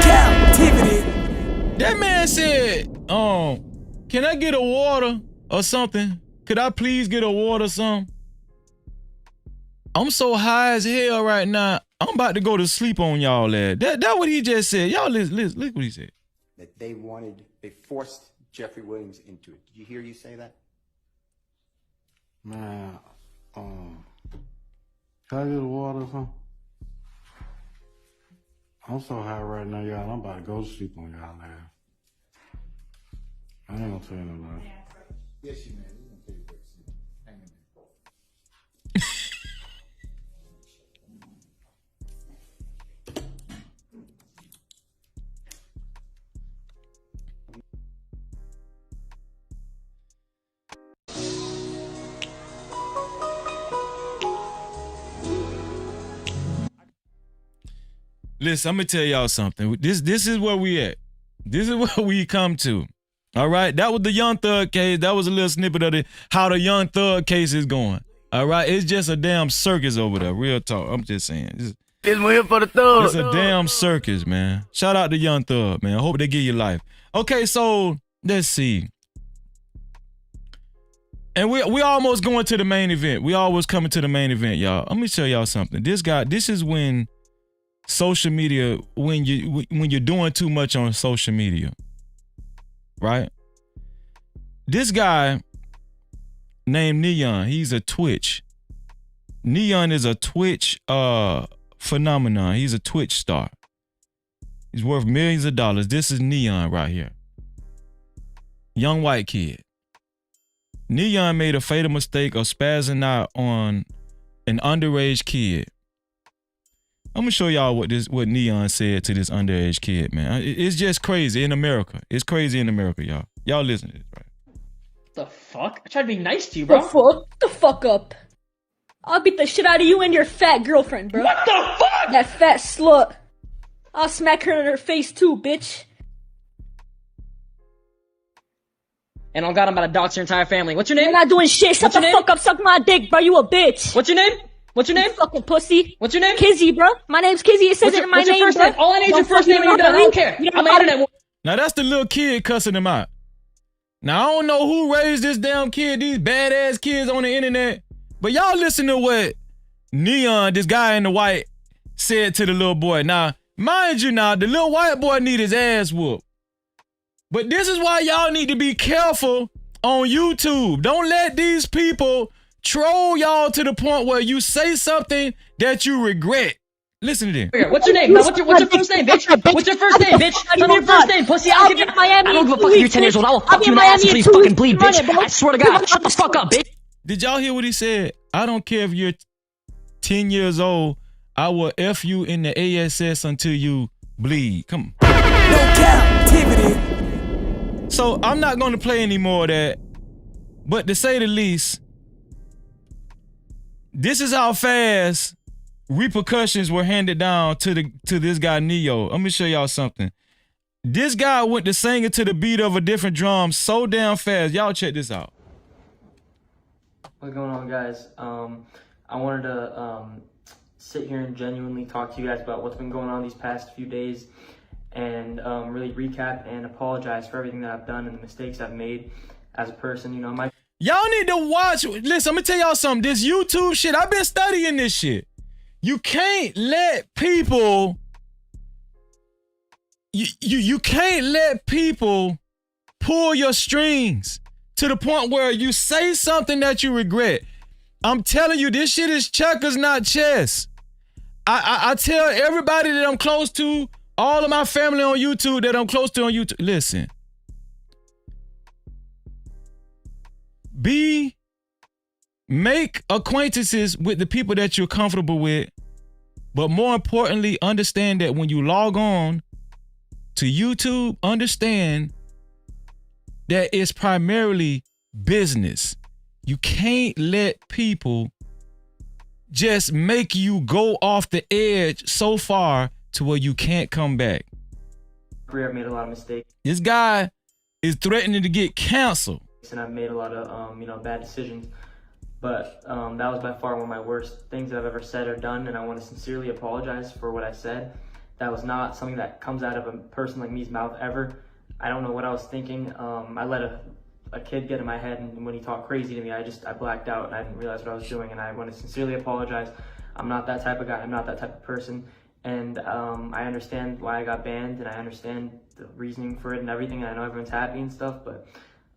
Cap-tivity. That man said, can I get a water or something? Could I please get a water or something? I'm so high as hell right now. I'm about to go to sleep on y'all, lad. That what he just said. Y'all listen, look what he said. That they forced Jeffrey Williams into it. Did you hear you say that? Man, can I get a water or something? I'm so high right now, y'all. I'm about to go to sleep on y'all, man. I ain't gonna tell you no lie. Yes, you man. We're gonna take a break. Hang in there. Listen, I'm gonna tell y'all something. This is where we at. This is where we come to. All right, that was the Young Thug case. That was a little snippet of how the Young Thug case is going. All right, it's just a damn circus over there. Real talk. I'm just saying. This one here for the thug. It's a damn circus, man. Shout out to Young Thug, man. I hope they give you life. Okay, so let's see. And we almost going to the main event. We always coming to the main event, y'all. Let me tell y'all something. This is when social media, when you're doing too much on social media, right? This guy named Neon, he's a Twitch. Neon is a Twitch phenomenon. He's a Twitch star. He's worth millions of dollars. This is Neon right here. Young white kid. Neon made a fatal mistake of spazzing out on an underage kid. I'm gonna show y'all what Neon said to this underage kid, man. It's just crazy in America. It's crazy in America, y'all. Y'all listen to this, right? The fuck? I tried to be nice to you, bro. The fuck up. I'll beat the shit out of you and your fat girlfriend, bro. What the fuck? That fat slut. I'll smack her in her face too, bitch. And on God, I'm about to dox your entire family. What's your name? You're not doing shit. Shut the fuck up. Suck my dick, bro. You a bitch. What's your name? What's your name? You fucking pussy. What's your name? Kizzy, bro. My name's Kizzy. It says it in my name, first bro. name? All I need is your first name and you're done. I don't care. I'm an internet. Now that's the little kid cussing him out. Now I don't know who raised this damn kid, these badass kids on the internet, but y'all listen to what Neon, this guy in the white, said to the little boy. Now, mind you now, the little white boy need his ass whooped. But this is why y'all need to be careful on YouTube. Don't let these people troll y'all to the point where you say something that you regret Listen to this. What's your name? Now, what's your first name, bitch? What's your first name, bitch? Tell me your first name, pussy. I don't give I don't give a fuck if you're 10 years old. I will fuck you in the ass until you fucking bleed, bitch. I swear to God. Shut the fuck up, bitch. Did y'all hear what he said? I don't care if you're 10 years old. I will F you in the ASS until you bleed. Come on. No Cap-tivity. So I'm not going to play any more of that. But to say the least, this is how fast repercussions were handed down to this guy Neo. Let me show y'all something. This guy went to singing to the beat of a different drum so damn fast. Y'all check this out. What's going on, guys? I wanted to sit here and genuinely talk to you guys about what's been going on these past few days and really recap and apologize for everything that I've done and the mistakes I've made as a person. You know, y'all need to watch. Listen, I'm gonna tell y'all something. This YouTube shit, I've been studying this shit. You can't let people. You can't let people pull your strings to the point where you say something that you regret. I'm telling you, this shit is checkers, not chess. I tell everybody that I'm close to, all of my family on YouTube that I'm close to on YouTube, listen. Make acquaintances with the people that you're comfortable with, but more importantly, understand that when you log on to YouTube, understand that it's primarily business. You can't let people just make you go off the edge so far to where you can't come back. I've made a lot of mistakes. This guy is threatening to get canceled. And I've made a lot of bad decisions, but that was by far one of my worst things that I've ever said or done, and I want to sincerely apologize for what I said. That was not something that comes out of a person like me's mouth ever. I don't know what I was thinking. I let a kid get in my head, and when he talked crazy to me, I blacked out and I didn't realize what I was doing, and I want to sincerely apologize. I'm not that type of guy. I'm not that type of person, and I understand why I got banned, and I understand the reasoning for it and everything, and I know everyone's happy and stuff, but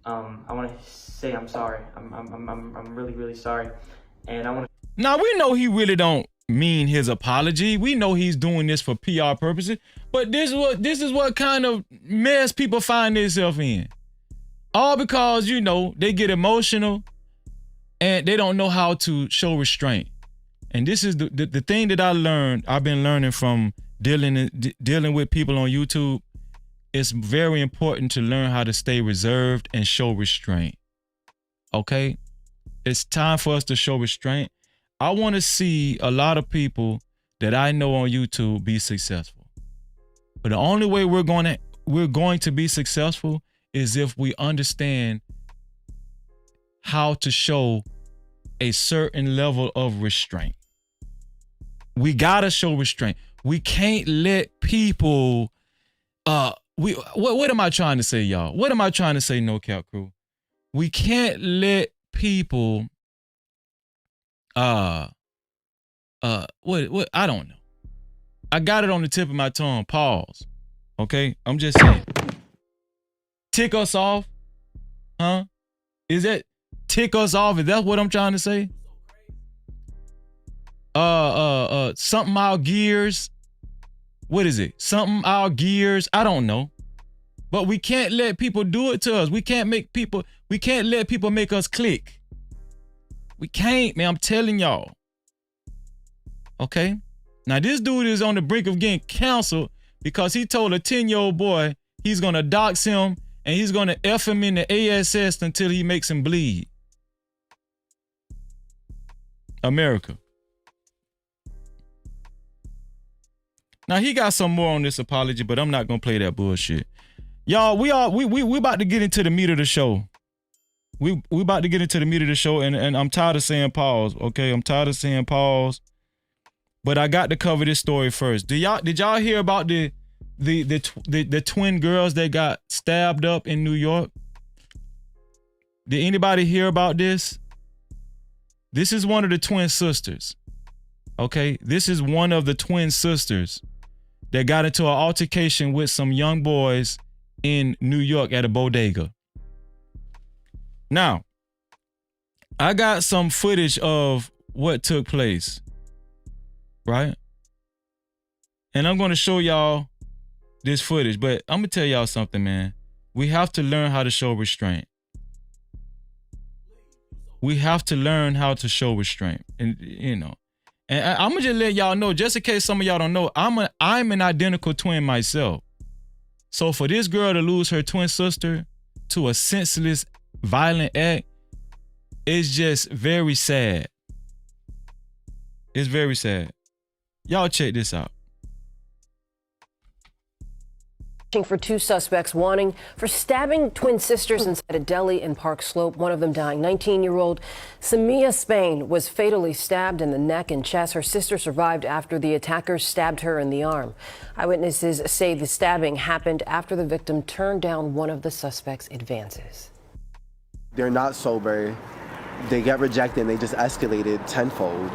I want to say I'm sorry. I'm really, really sorry, and I want to. Now we know he really don't mean his apology. We know he's doing this for PR purposes, but this is what kind of mess people find themselves in. All because, you know, they get emotional and they don't know how to show restraint. And this is the thing that I've been learning from dealing with people on YouTube. It's very important to learn how to stay reserved and show restraint. Okay? It's time for us to show restraint. I want to see a lot of people that I know on YouTube be successful. But the only way we're going to be successful is if we understand how to show a certain level of restraint. We gotta show restraint. We can't let people what am I trying to say, y'all? What am I trying to say, No Cap Crew? We can't let people what I don't know. I got it on the tip of my tongue. Pause. Okay? I'm just saying. Tick us off? Huh? Is that tick us off? Is that what I'm trying to say? Something our gears. What is it? Something our gears. I don't know. But we can't let people do it to us. We can't let people make us click. We can't, man. I'm telling y'all. Okay? Now this dude is on the brink of getting canceled because he told a 10-year-old boy he's gonna dox him and he's gonna F him in the ASS until he makes him bleed. America. Now he got some more on this apology, but I'm not gonna play that bullshit. Y'all, we about to get into the meat of the show. We about to get into the meat of the show, and I'm tired of saying pause. Okay, I'm tired of saying pause. But I got to cover this story first. Did y'all hear about the twin girls that got stabbed up in New York? Did anybody hear about this? This is one of the twin sisters. Okay, this is one of the twin sisters that got into an altercation with some young boys in New York at a bodega. Now, I got some footage of what took place, right? And I'm going to show y'all this footage, but I'm going to tell y'all something, man. We have to learn how to show restraint. We have to learn how to show restraint. And, you know, and I'm going to just let y'all know, just in case some of y'all don't know, I'm an identical twin myself. So for this girl to lose her twin sister to a senseless, violent act, it's just very sad. It's very sad. Y'all check this out. For two suspects wanting for stabbing twin sisters inside a deli in Park Slope, one of them dying. 19-year-old Samia Spain was fatally stabbed in the neck and chest. Her sister survived after the attackers stabbed her in the arm. Eyewitnesses say the stabbing happened after the victim turned down one of the suspects' advances. They're not sober. They get rejected and they just escalated tenfold.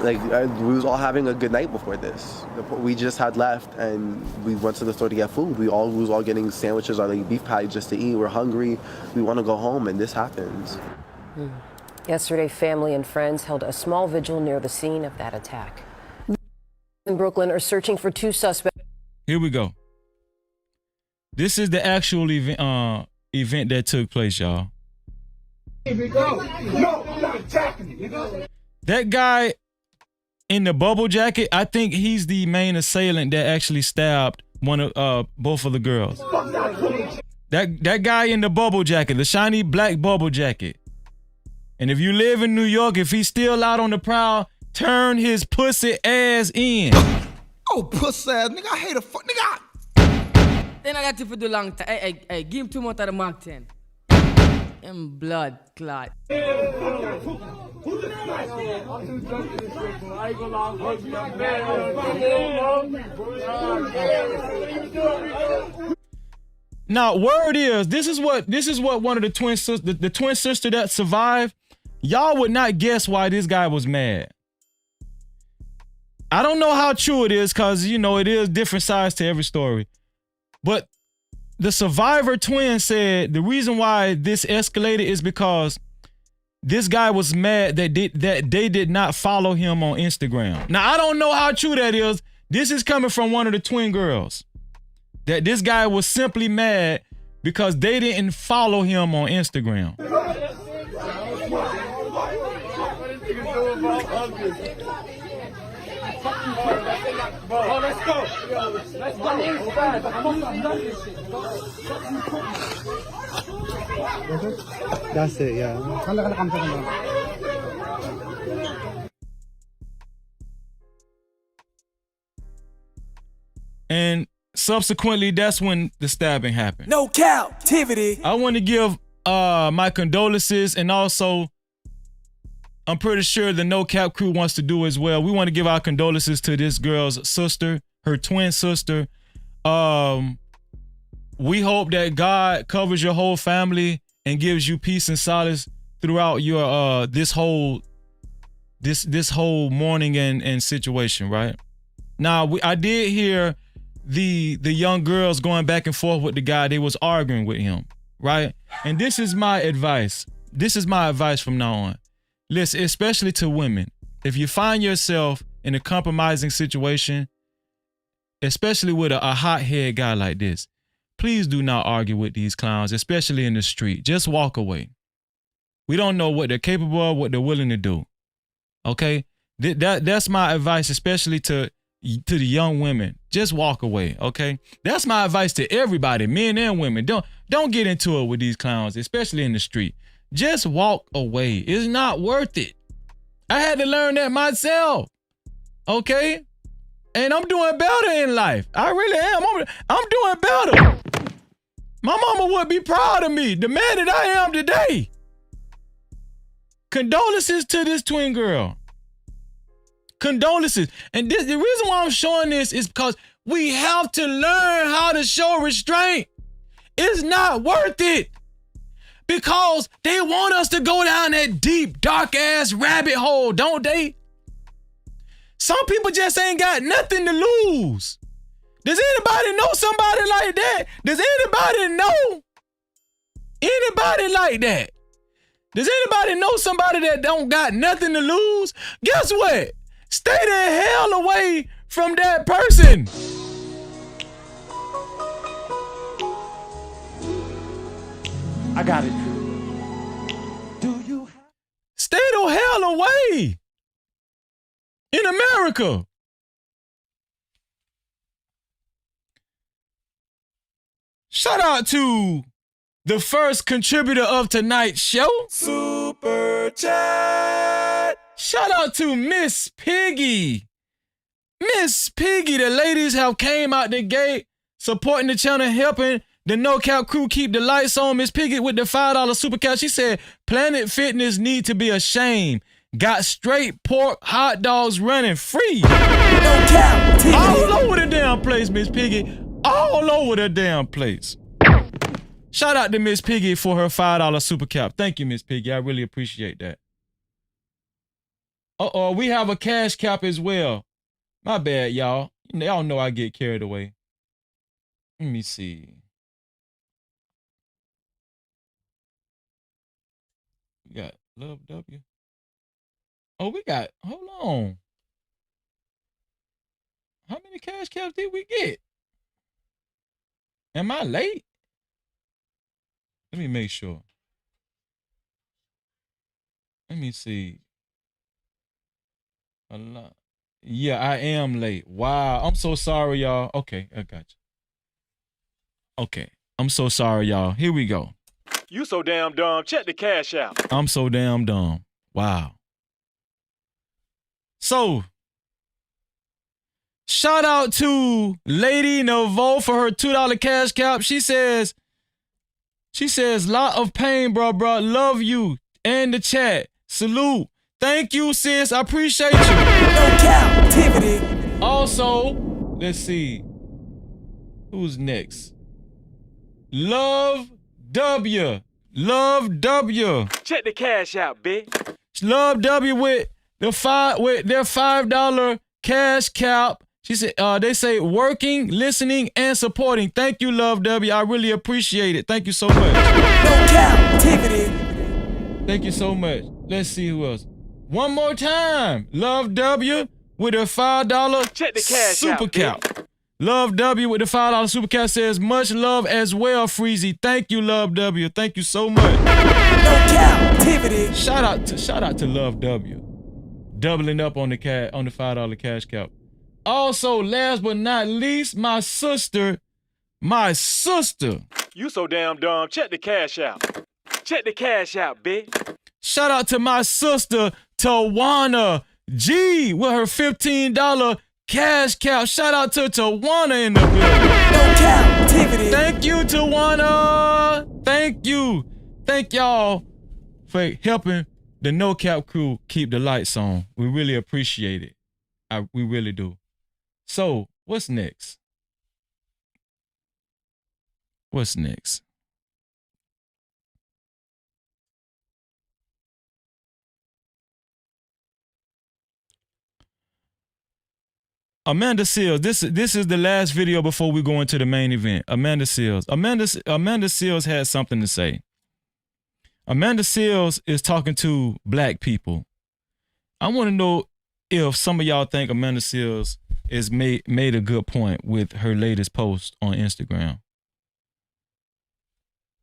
Like, we was all having a good night before this. We just had left and we went to the store to get food. We was all getting sandwiches or like beef patty just to eat. We're hungry. We want to go home and this happens. Yesterday, family and friends held a small vigil near the scene of that attack. In Brooklyn are searching for two suspects. Here we go. This is the actual event that took place, y'all. That guy in the bubble jacket, I think he's the main assailant that actually stabbed both of the girls. That guy in the bubble jacket, the shiny black bubble jacket. And if you live in New York, if he's still out on the prowl, turn his pussy ass in. Oh, pussy ass nigga, I hate a fuck nigga. Then I got to for the long time. Hey, give him 2 more to the Mark 10. And blood clot. Now, word is, this is what one of the twin sisters, the twin sister that survived, y'all would not guess why this guy was mad. I don't know how true it is, because, you know, it is different sides to every story. But the survivor twin said the reason why this escalated is because this guy was mad that they did not follow him on Instagram. Now, I don't know how true that is. This is coming from one of the twin girls. That this guy was simply mad because they didn't follow him on Instagram. Oh, let's go. Let's go. That's it, yeah. And subsequently, that's when the stabbing happened. No Cap-tivity. I want to give my condolences, and also I'm pretty sure the No Cap crew wants to do as well. We want to give our condolences to this girl's sister, her twin sister. We hope that God covers your whole family and gives you peace and solace throughout your this whole mourning and situation, right? Now, I did hear the young girls going back and forth with the guy. They was arguing with him, right? And this is my advice. This is my advice from now on. Listen, especially to women, if you find yourself in a compromising situation, especially with a hothead guy like this, please do not argue with these clowns, especially in the street. Just walk away. We don't know what they're capable of, what they're willing to do. Okay? That's my advice, especially to the young women. Just walk away, okay? That's my advice to everybody, men and women. Don't get into it with these clowns, especially in the street. Just walk away. It's not worth it. I had to learn that myself. Okay? And I'm doing better in life. I really am. I'm doing better. My mama would be proud of me, the man that I am today. Condolences to this twin girl. Condolences. And the reason why I'm showing this is because we have to learn how to show restraint. It's not worth it. Because they want us to go down that deep, dark-ass rabbit hole, don't they? Some people just ain't got nothing to lose. Does anybody know somebody like that? Does anybody know anybody like that? Does anybody know somebody that don't got nothing to lose? Guess what? Stay the hell away from that person. I got it. Do you? Stay the hell away. In America. Shout out to the first contributor of tonight's show. Super Chat. Shout out to Miss Piggy. Miss Piggy, the ladies have came out the gate supporting the channel, helping the No Cap crew keep the lights on. Miss Piggy with the $5 super cat. She said, Planet Fitness need to be ashamed. Got straight pork hot dogs running free. No cap. All over the damn place, Miss Piggy. All over the damn place. Shout out to Miss Piggy for her $5 super cap. Thank you, Miss Piggy. I really appreciate that. Uh-oh, we have a cash cap as well. My bad, y'all. Y'all know I get carried away. Let me see. We got Love W. Oh, we got, hold on. How many cash caps did we get? Am I late? Let me make sure. Let me see. A lot. Yeah, I am late. Wow. I'm so sorry, y'all. Okay, I got you. Okay. I'm so sorry, y'all. Here we go. You so damn dumb. Check the cash out. I'm so damn dumb. Wow. So, shout out to Lady Novo for her $2 cash cap. She says, lot of pain, bro. Love you. And the chat. Salute. Thank you, sis. I appreciate you. No Cap-tivity. Also, let's see. Who's next? Love W. Love W. Check the cash out, bitch. Love W with their $5 cash cap. She said, they say working, listening, and supporting. Thank you, Love W. I really appreciate it. Thank you so much. No Cap-tivity. Thank you so much. Let's see who else. One more time. Love W with a $5 check the cash super out, cap. bitch. Love W with the $5 super cap says much love as well, Freezy. Thank you, Love W. Thank you so much. No Cap-tivity. Shout out to Love W. Doubling up on the $5 cash cap. Also, last but not least, my sister. You so damn dumb. Check the cash out. Check the cash out, bitch. Shout out to my sister, Tawana G, with her $15 cash cap. Shout out to Tawana in the building. No Cap-tivity. Thank you, Tawana. Thank you. Thank y'all for helping the No Cap crew keep the lights on. We really appreciate it. We really do. So, what's next? What's next? Amanda Seales, this is the last video before we go into the main event. Amanda Seales. Amanda Seales has something to say. Amanda Seales is talking to black people. I want to know if some of y'all think Amanda Seales is made a good point with her latest post on Instagram.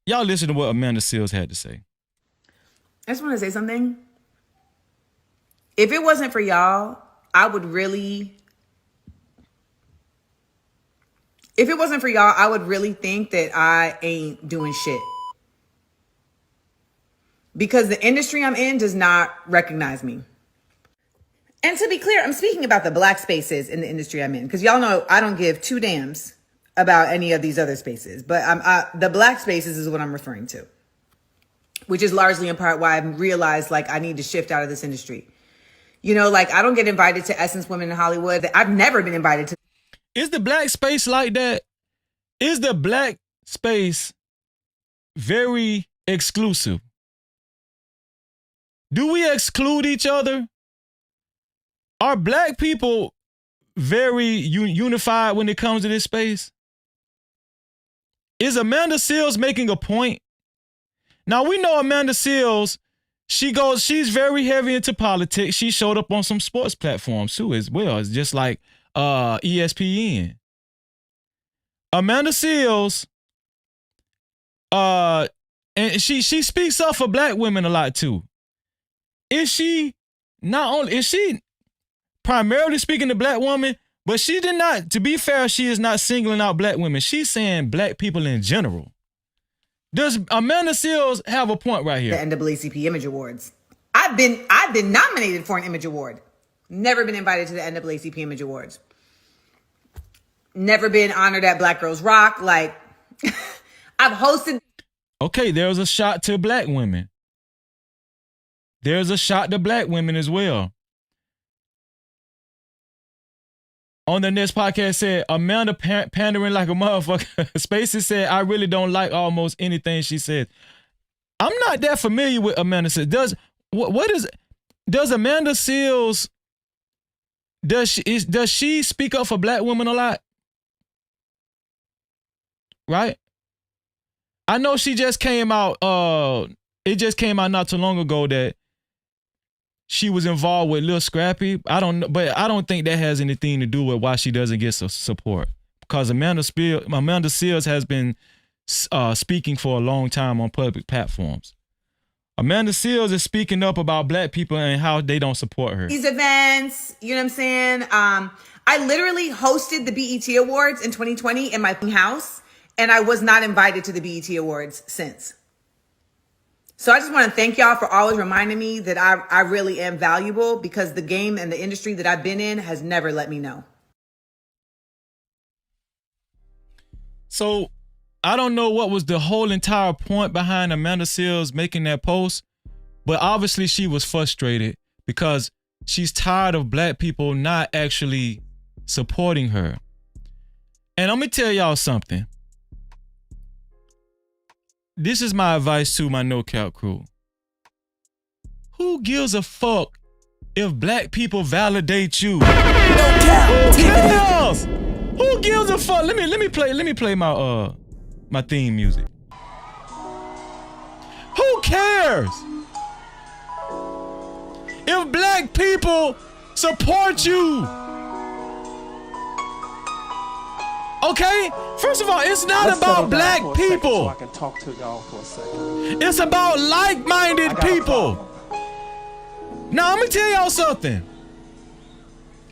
Y'all listen to what Amanda Seales had to say. I just want to say something. If it wasn't for y'all, I would really think that I ain't doing shit. Because the industry I'm in does not recognize me. And to be clear, I'm speaking about the black spaces in the industry I'm in. Because y'all know I don't give two damns about any of these other spaces. But the black spaces is what I'm referring to. Which is largely in part why I've realized like I need to shift out of this industry. You know, like I don't get invited to Essence Women in Hollywood. I've never been invited to. Is the black space like that? Is the black space very exclusive? Do we exclude each other? Are black people very unified when it comes to this space? Is Amanda Seales making a point? Now we know Amanda Seales, she's very heavy into politics. She showed up on some sports platforms too as well. It's just like ESPN. Amanda Seales, and she speaks up for black women a lot too. Is she primarily speaking to black women? But she did not, to be fair, she is not singling out black women. She's saying black people in general. Does Amanda Seales have a point right here? The NAACP Image Awards. I've been nominated for an Image Award. Never been invited to the NAACP Image Awards. Never been honored at Black Girls Rock. Like, I've hosted. Okay, there's a shot to black women. There's a shot to black women as well. On the next podcast said, Amanda pandering like a motherfucker. Spacey said, I really don't like almost anything she said. I'm not that familiar with Amanda Seales. Does Amanda Seales, does she speak up for black women a lot? Right? I know she just came out, it just came out not too long ago that she was involved with Lil Scrappy. I don't know, but I don't think that has anything to do with why she doesn't get support. Because Amanda Seales has been speaking for a long time on public platforms. Amanda Seales is speaking up about black people and how they don't support her. These events, you know what I'm saying? I literally hosted the BET Awards in 2020 in my house, and I was not invited to the BET Awards since. So I just want to thank y'all for always reminding me that I really am valuable, because the game and the industry that I've been in has never let me know. So I don't know what was the whole entire point behind Amanda Seales making that post, but obviously she was frustrated because she's tired of black people not actually supporting her. And I'm going to tell y'all something. This is my advice to my No Cap crew. Who gives a fuck if black people validate you? No cap. Who cares? Who gives a fuck? Let me play my my theme music. Who cares? If black people support you. Okay? First of all, it's not about black people. So I can talk to y'all for a second. It's about like-minded people. Now, I'm going to tell y'all something.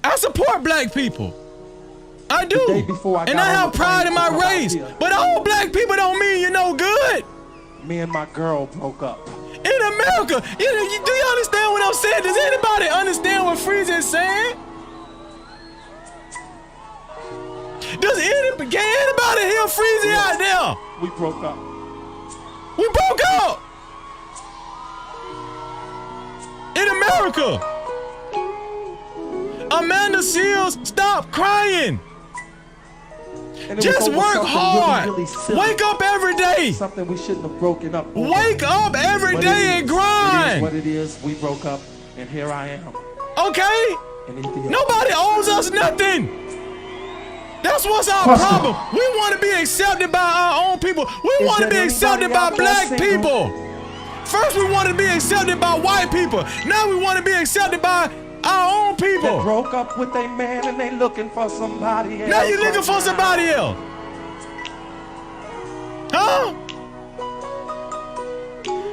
I support black people. I do. And I have pride in my race. But all black people don't mean you're no good. Me and my girl broke up. In America. Do you understand what I'm saying? Does anybody understand what Freezy is saying? Can anybody hear Freezy out there? We broke up. We broke up. In America. Amanda Seales, stop crying. Just work hard. Really wake up every day. Something we shouldn't have broken up over. Wake up every day and grind. It is what it is. We broke up, and here I am. Okay? Nobody owes us nothing. That's what's our problem. We want to be accepted by our own people. We want to be accepted by black people. First, we want to be accepted by white people. Now we want to be accepted by our own people. They broke up with a man and they looking for somebody else. Now you looking for somebody else. Huh?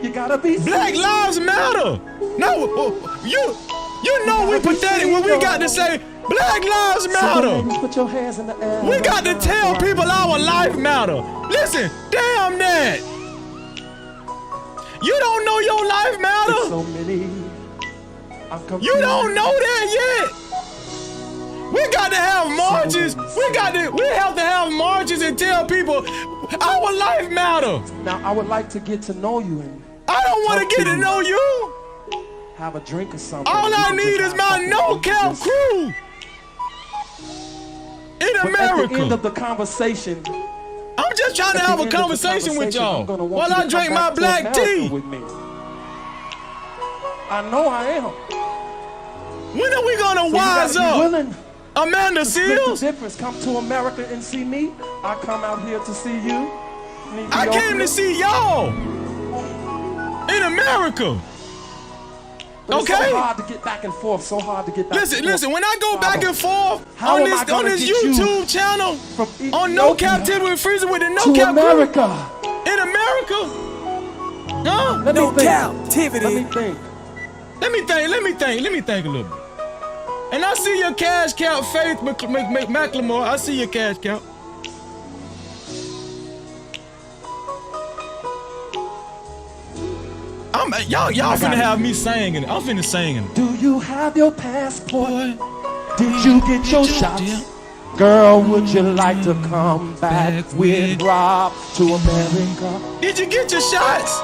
You gotta be Black sweet. Lives Matter. No, you know we pathetic when we got to say Black Lives Matter. Put your hands in the air. We got to tell people our life matter. Listen, damn that. You don't know your life matter? So many. You don't know that yet. We got to have marches. We have to have marches and tell people our life matter. Now I would like to get to know you. And I don't want to get to know you. Have a drink or something. All I need is my No Cap crew. In America. At the end of the conversation, I'm just trying to have a conversation with y'all while I drink my black tea. With me. I know I am. When are we gonna wise up? Amanda Seales? The difference. Come to America and see me. I come out here to see you. I came to see y'all in America. But Okay? It's so hard to get back and forth. So hard to get back and forth. Listen, when I go back and forth How on am I this gonna get YouTube you channel, from on No Ethiopia Cap-tivity with Freezer with the No to Cap crew, America? in America? Huh? Let No me think. Cap-tivity. Let me think. Let me think a little bit. And I see your cash count, Faith McLemore. I see your cash count. Y'all finna have me singing. I'm finna singing. Do you have your passport? Did you get your shots? Girl, would you like to come back with Rob to America? Did you get your shots?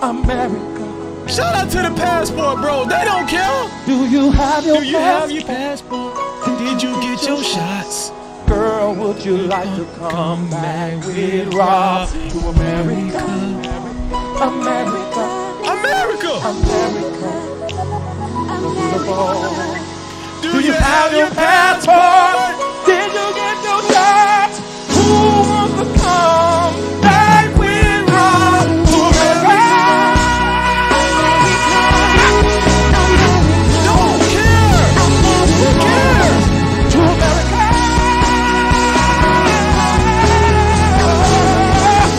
America. Shout out to the passport, bro. They don't care. Do you have your passport? Did you get your shots? Girl, would you like to come back with Rob to America? America. America. Do you have your passport? Did you get your shots? Who wants to come back with Rob to America? Don't care. Who cares? To America.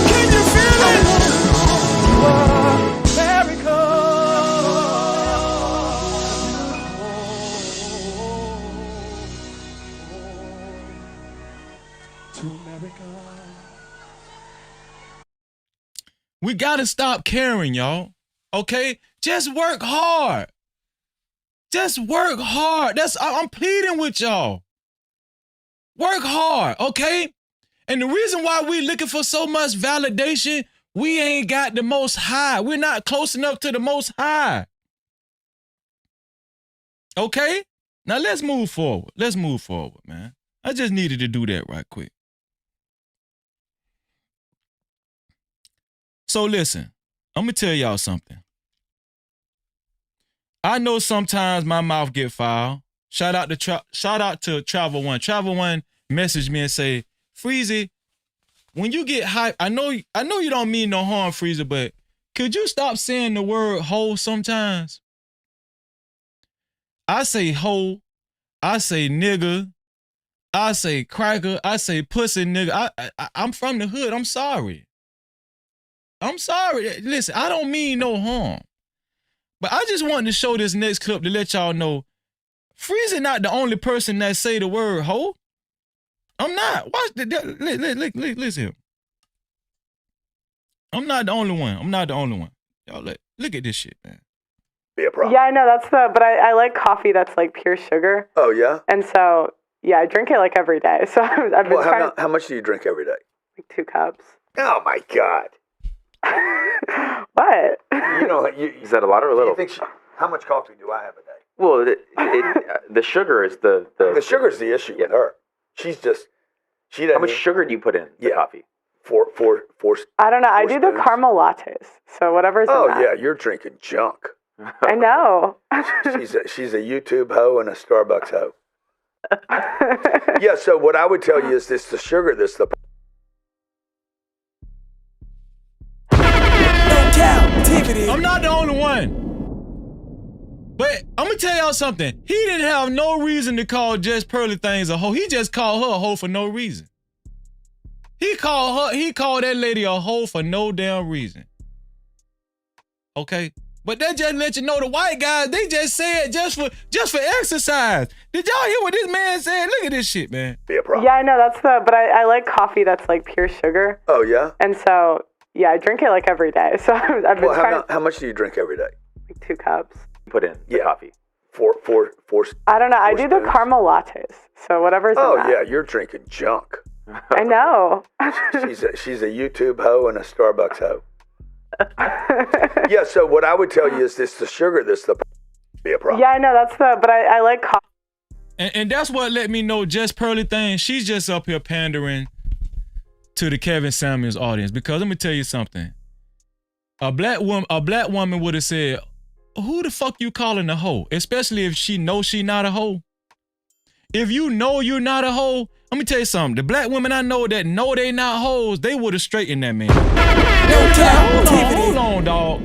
Can you feel it? America. To America. We gotta stop caring, y'all. Okay? Just work hard. Just work hard. I'm pleading with y'all. Work hard, okay? And the reason why we looking for so much validation, we ain't got the Most High. We're not close enough to the Most High. Okay? Now let's move forward. Let's move forward, man. I just needed to do that right quick. So listen, I'm gonna tell y'all something. I know sometimes my mouth get foul. Shout out to Travel One. Travel One messaged me and say, Freezy, when you get hype, I know you don't mean no harm, Freezer, but could you stop saying the word hoe sometimes? I say hoe, I say nigga, I say cracker, I say pussy nigga. I'm from the hood. I'm sorry. I'm sorry. Listen, I don't mean no harm. But I just wanted to show this next clip to let y'all know Freezer not the only person that say the word hoe. I'm not. Watch listen here. I'm not the only one. I'm not the only one. Y'all look at this shit, man. Be a problem. Yeah, I know but I like coffee that's like pure sugar. Oh yeah. And so yeah, I drink it like every day. So I've been trying. How much do you drink every day? Like 2 cups. Oh my God. What? You know, is that a lot or a little? How much coffee do I have a day? Well, the sugar is the sugar's the issue with her. She's just she. How much sugar do you put in the coffee? Four. I don't know. I do the caramel lattes. So whatever's in that. Oh yeah, you're drinking junk. I know. she's a YouTube hoe and a Starbucks hoe. Yeah. So what I would tell you is this: the sugar. I'm not the only one. But I'm gonna tell y'all something. He didn't have no reason to call Just Pearly Things a hoe. He just called her a hoe for no reason. He called that lady a hoe for no damn reason. Okay? But that just let you know the white guys, they just said just for exercise. Did y'all hear what this man said? Look at this shit, man. Be a problem. Yeah, I know but I like coffee that's like pure sugar. Oh yeah. And so yeah, I drink it like every day. So I've been trying. How much do you drink every day? Like 2 cups. Put in the coffee. Four. I don't know. I do the caramel lattes. So whatever's in that. Oh yeah, you're drinking junk. I know. she's a YouTube hoe and a Starbucks hoe. Yeah. So what I would tell you is this: the sugar. Be a problem. Yeah, I know but I like coffee. And that's what let me know Just Pearly Thing. She's just up here pandering to the Kevin Samuels audience, because let me tell you something. A black woman would have said, who the fuck you calling a hoe? Especially if she knows she not a hoe. If you know you're not a hoe, let me tell you something. The black women I know that know they not hoes, they would have straightened that man. Hold on, dog.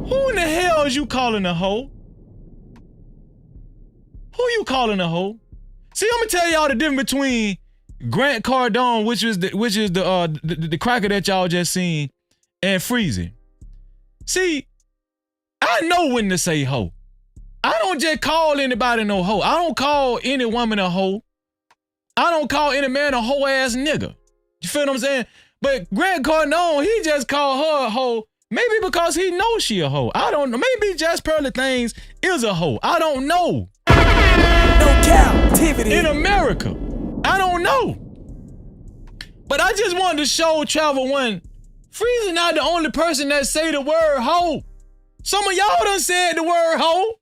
Who in the hell is you calling a hoe? Who you calling a hoe? See, I'm gonna tell y'all the difference between Grant Cardone, which is the cracker that y'all just seen, and Freezy. See, I know when to say hoe. I don't just call anybody no hoe. I don't call any woman a hoe. I don't call any man a hoe ass nigga. You feel what I'm saying? But Grant Cardone, he just called her a hoe, maybe because he knows she a hoe. I don't know. Maybe Just Pearly Things is a hoe. I don't know. No Cap-tivity. In America. I don't know. But I just wanted to show Travel One, Freezy not the only person that say the word hoe. Some of y'all done said the word hoe.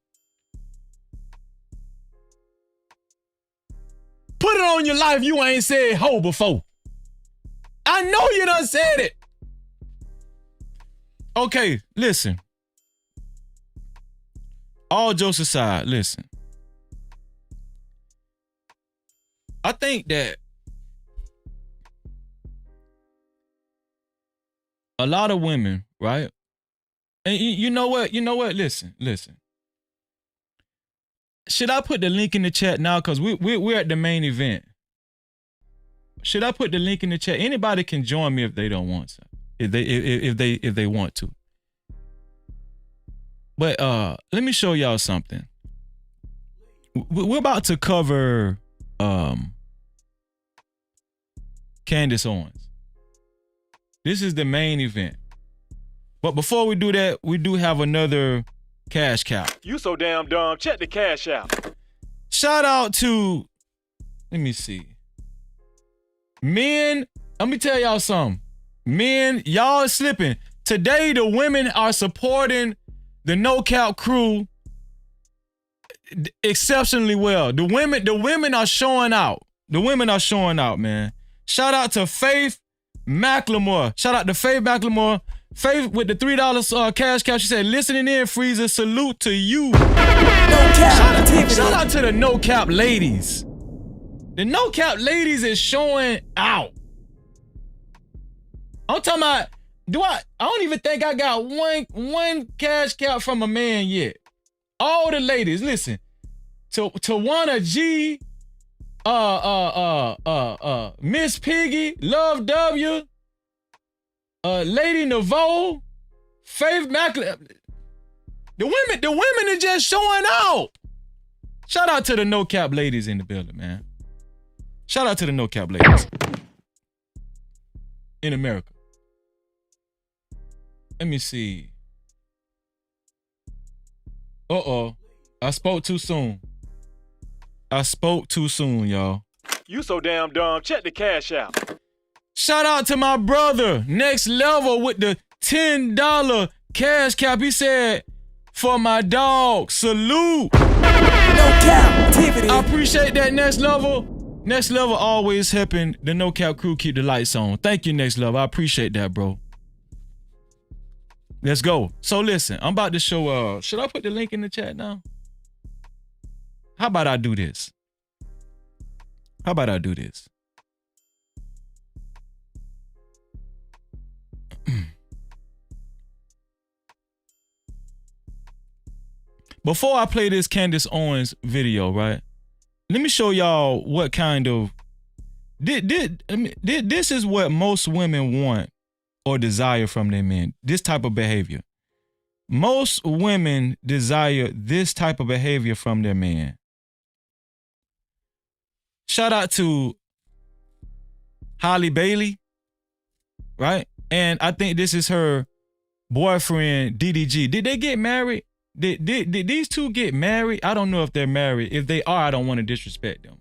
Put it on your life you ain't said hoe before. I know you done said it. Okay, listen. All jokes aside, listen. I think that a lot of women, right? And you know what? Listen. Should I put the link in the chat now? Because we're at the main event. Should I put the link in the chat? Anybody can join me if they don't want to. If they want to. But let me show y'all something. We're about to cover Candace Owens. This is the main event. But before we do that, we do have another cash cow. You so damn dumb. Check the cash out. Shout out to, let me see. Men, let me tell y'all something. Men, y'all slipping. Today, the women are supporting the No Cap crew exceptionally well. The women are showing out. The women are showing out, man. Shout out to Faith McLemore. Shout out to Faith McLemore. Faith with the $3 cash cow. She said, listening in, Freezer. Salute to you. No Cap. Shout out to the No Cap ladies. The No Cap ladies is showing out. I'm talking about, I don't even think I got one cash cow from a man yet. All the ladies, listen. Tawana G, Miss Piggy, Love W, Lady Naveau, Faith McLemore. The women are just showing out. Shout out to the No Cap ladies in the building, man. Shout out to the No Cap ladies in America. Let me see. Uh-oh. I spoke too soon. Y'all. You so damn dumb. Check the cash out. Shout out to my brother, Next Level, with the $10 cash cap. He said, for my dog, salute. No Cap-tivity. I appreciate that, Next Level. Next Level always helping the No Cap crew keep the lights on. Thank you, Next Level. I appreciate that, bro. Let's go. So listen, I'm about to show, should I put the link in the chat now? How about I do this? Before I play this Candace Owens video, right? Let me show y'all what kind of this is what most women want or desire from their men. This type of behavior. Most women desire this type of behavior from their man. Shout out to Holly Bailey, right? And I think this is her boyfriend, DDG. Did they get married? Did these two get married? I don't know if they're married. If they are, I don't want to disrespect them.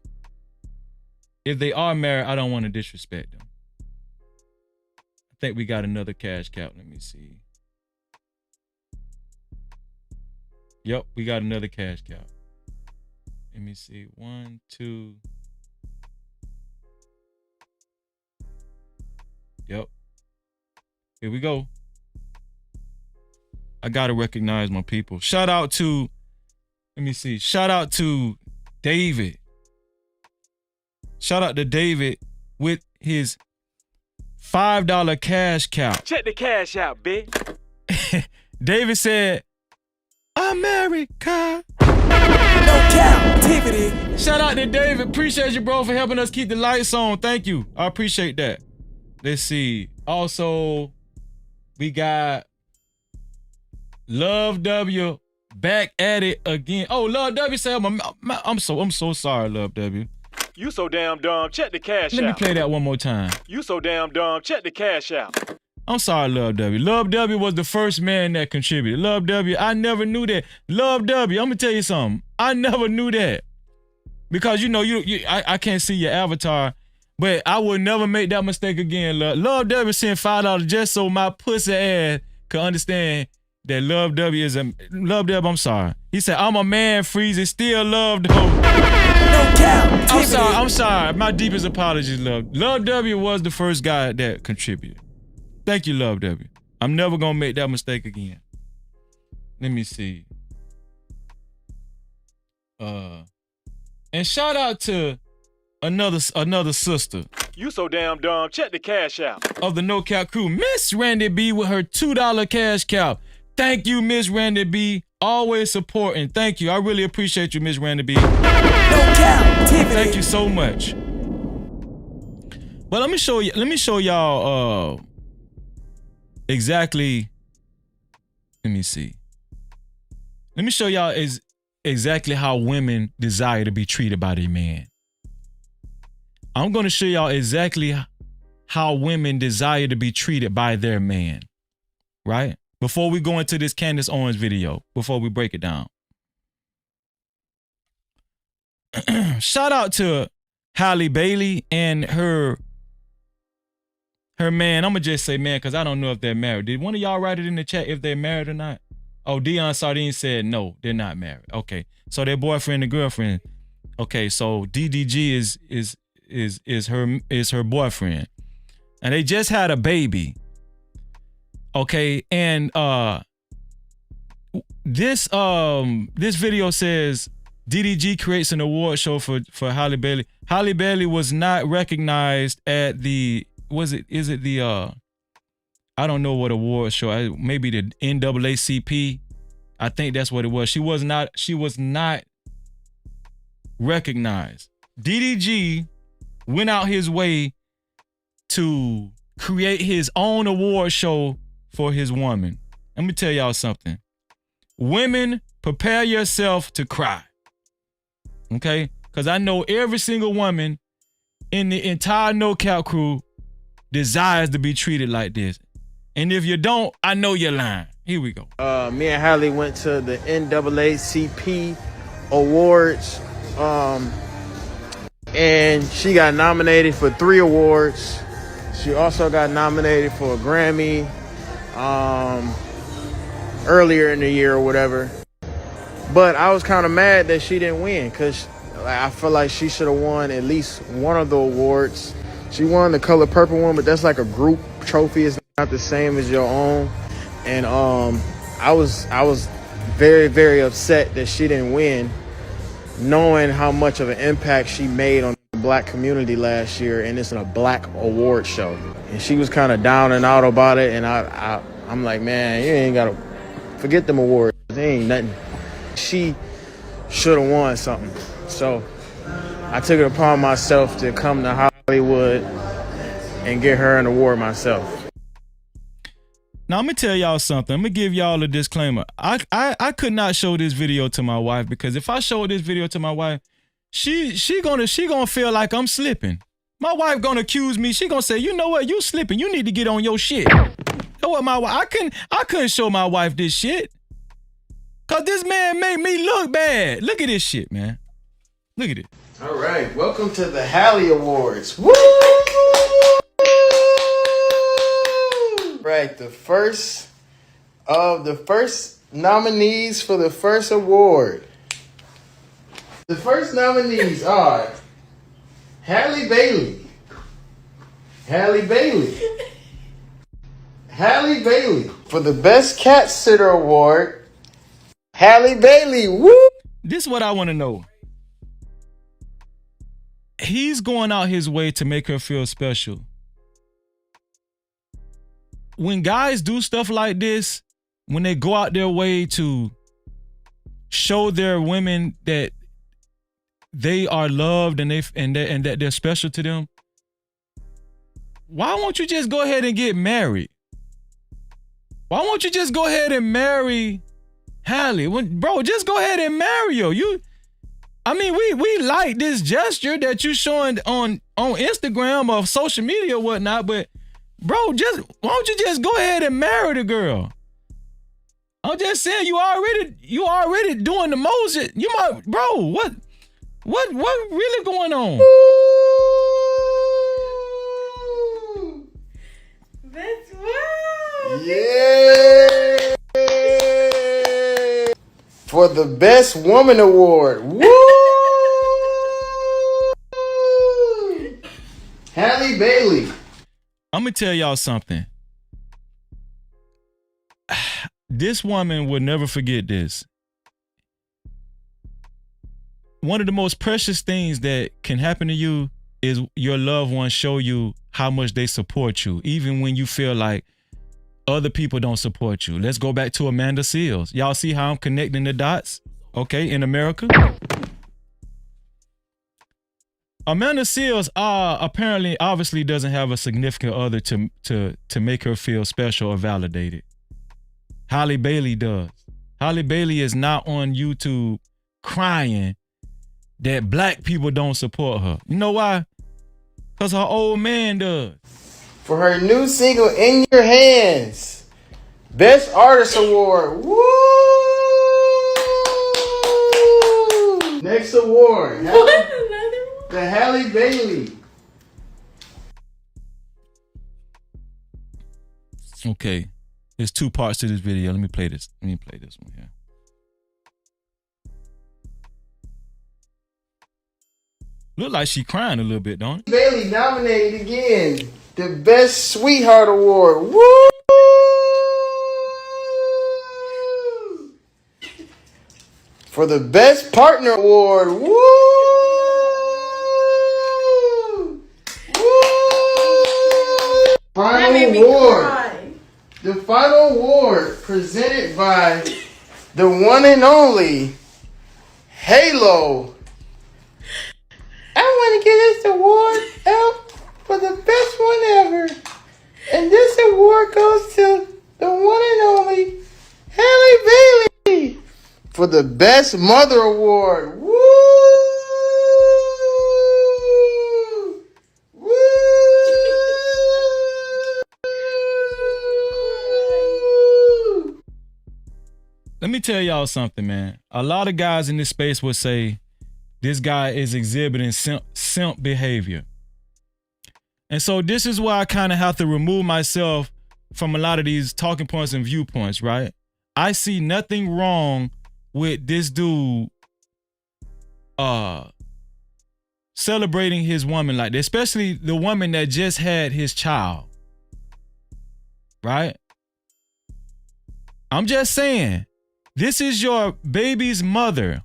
If they are married, I don't want to disrespect them. I think we got another cash cow. Let me see. Yep, we got another cash cow. Let me see. 1, 2. Yep. Here we go. I gotta recognize my people. Shout out to, let me see. Shout out to David. Shout out to David with his $5 cash cow. Check the cash out, bitch. David said, America. No Cap-tivity. Shout out to David. Appreciate you, bro, for helping us keep the lights on. Thank you. I appreciate that. Let's see. Also, we got Love W back at it again. Oh, Love W said, I'm so sorry, Love W. You so damn dumb. Check the cash Let out. me play that one more time. You so damn dumb. Check the cash out. I'm sorry, Love W. Love W was the first man that contributed. Love W, I never knew that. Love W, I'm gonna tell you something. I never knew that. Because you know, I can't see your avatar, but I would never make that mistake again. Love W sent $5 just so my pussy ass could understand that Love W is a Love W. I'm sorry. He said, I'm a man, Freezy, still loved ho. No Cap-tivity. I'm sorry. My deepest apologies, Love. Love W was the first guy that contributed. Thank you, Love W. I'm never gonna make that mistake again. Let me see. And shout out to another sister You so damn dumb. Check the cash out. of the No Cap crew, Miss Randy B with her $2 cash cow. Thank you, Miss Randy B. Always supporting. Thank you. I really appreciate you, Miss Randy B. No Cap-tivity. Thank you so much. But let me show y'all exactly. Let me see. Let me show y'all exactly how women desire to be treated by their man. I'm going to show y'all exactly how women desire to be treated by their man, right? Before we go into this Candace Owens video, before we break it down. Shout out to Halle Bailey and her man. I'm going to just say man because I don't know if they're married. Did one of y'all write it in the chat if they're married or not? Oh, Dion Sardine said no, they're not married. Okay, so they're boyfriend and girlfriend. Okay, so DDG is her boyfriend, and they just had a baby. Okay, and this video says DDG creates an award show for Halle Bailey. Halle Bailey was not recognized at the I don't know what award show. Maybe the NAACP. I think that's what it was. She was not recognized. DDG went out his way to create his own award show for his woman. Let me tell y'all something. Women, prepare yourself to cry. Okay? Because I know every single woman in the entire No Cap crew desires to be treated like this. And if you don't, I know you're lying. Here we go. Me and Halle went to the NAACP awards, and she got nominated for 3 awards. She also got nominated for a Grammy earlier in the year or whatever. But I was kind of mad that she didn't win because I feel like she should have won at least one of the awards. She won the Color Purple one, but that's like a group trophy. It's not the same as your own. And I was very, very upset that she didn't win, knowing how much of an impact she made on the black community last year, and it's a black award show. And she was kind of down and out about it, and I'm like, man, you ain't gotta forget them awards. They ain't nothing. She should have won something. So I took it upon myself to come to Hollywood and get her an award myself. Now, I'm going to tell y'all something. I'm going to give y'all a disclaimer. I could not show this video to my wife because if I show this video to my wife, she gonna feel like I'm slipping. My wife gonna accuse me. She gonna say, you know what, you slipping. You need to get on your shit. Know what, my wife? I couldn't show my wife this shit. Cause this man made me look bad. Look at this shit, man. Look at it. All right, welcome to the Halle Awards. Woo! Right, the first nominees for the first award. The first nominees are Halle Bailey. Halle Bailey for the Best Cat Sitter Award. Halle Bailey, woo! This is what I want to know. He's going out his way to make her feel special. When guys do stuff like this, when they go out their way to show their women that they are loved and that they're special to them, why won't you just go ahead and get married? Why won't you just go ahead and marry Halle? Bro, just go ahead and marry her. We like this gesture that you showing on Instagram or social media or whatnot, but bro, why don't you just go ahead and marry the girl? I'm just saying, you already doing the most. You might, bro. What really going on? That's wow. Yeah. For the Best Woman Award. Woo! Halle Bailey. I'm gonna tell y'all something. This woman will never forget this. One of the most precious things that can happen to you is your loved ones show you how much they support you, even when you feel like other people don't support you. Let's go back to Amanda Seales. Y'all see how I'm connecting the dots? Okay, in America. Amanda Seales obviously doesn't have a significant other to make her feel special or validated. Halle Bailey does. Halle Bailey is not on YouTube crying that black people don't support her. You know why? Because her old man does. For her new single, In Your Hands. Best Artist Award. Woo! Next award. The Halle Bailey. Okay. There's two parts to this video. Let me play this one here. Look like she crying a little bit, don't it? Bailey nominated again. The Best Sweetheart Award. Woo! For the Best Partner Award. Woo! Woo! Final award. The final award presented by the one and only Halo. I want to give this award out for the best one ever. And this award goes to the one and only Halle Bailey for the Best Mother Award. Woo! Let me tell y'all something, man. A lot of guys in this space would say this guy is exhibiting simp behavior. And so this is why I kind of have to remove myself from a lot of these talking points and viewpoints, right? I see nothing wrong with this dude celebrating his woman like that, especially the woman that just had his child, right? I'm just saying, this is your baby's mother.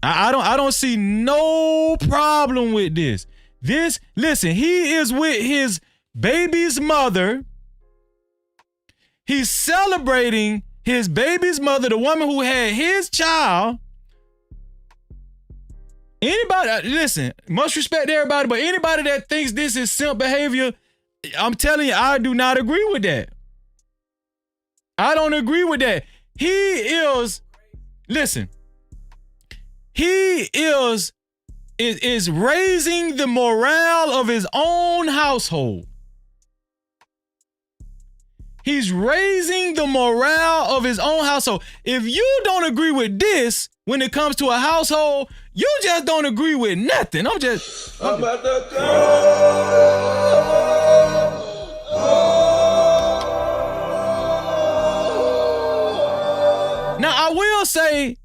I don't see no problem with this. Listen, he is with his baby's mother. He's celebrating his baby's mother, the woman who had his child. Anybody, listen, much respect to everybody, but anybody that thinks this is simp behavior, I'm telling you, I do not agree with that. I don't agree with that. He is raising the morale of his own household. He's raising the morale of his own household. If you don't agree with this when it comes to a household, you just don't agree with nothing. I'm about to Now I will say,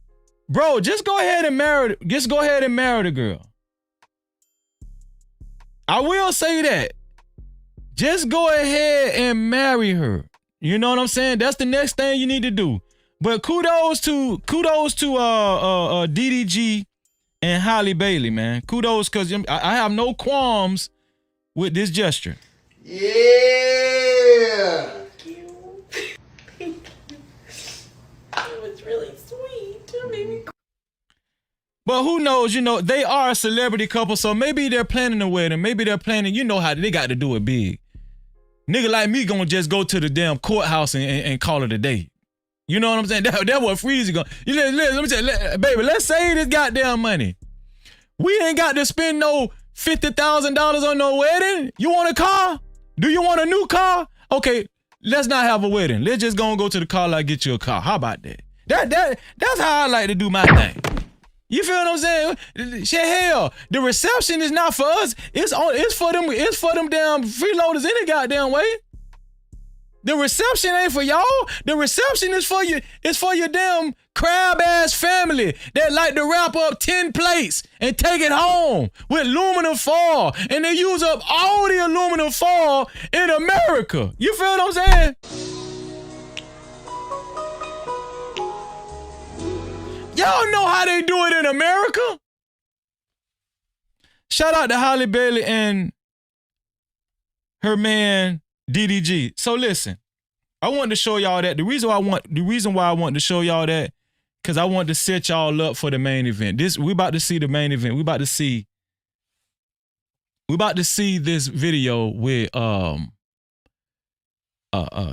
bro, just go ahead and marry the girl. I will say that. Just go ahead and marry her. You know what I'm saying? That's the next thing you need to do. But kudos to DDG and Halle Bailey, man. Kudos, because I have no qualms with this gesture. Yeah. But who knows, you know, they are a celebrity couple, so maybe they're planning a wedding. Maybe they're planning, you know how they got to do it big. Nigga like me gonna just go to the damn courthouse and call it a day. You know what I'm saying? That what Freezy gonna. Let me tell you, baby, let's save this goddamn money. We ain't got to spend no $50,000 on no wedding. You want a car? Do you want a new car? Okay, let's not have a wedding. Let's just go to the car lot, get you a car. How about that? That's how I like to do my thing. You feel what I'm saying? Shit, hell, the reception is not for us. It's for them. It's for them damn freeloaders any goddamn way. The reception ain't for y'all. The reception is for you. It's for your damn crab ass family that like to wrap up 10 plates and take it home with aluminum foil, and they use up all the aluminum foil in America. You feel what I'm saying? Y'all know how they do it in America. Shout out to Holly Bailey and her man DDG. So listen, I wanted to show y'all that. The reason why I want to show y'all that, because I want to set y'all up for the main event. We about to see the main event. We about to see this video with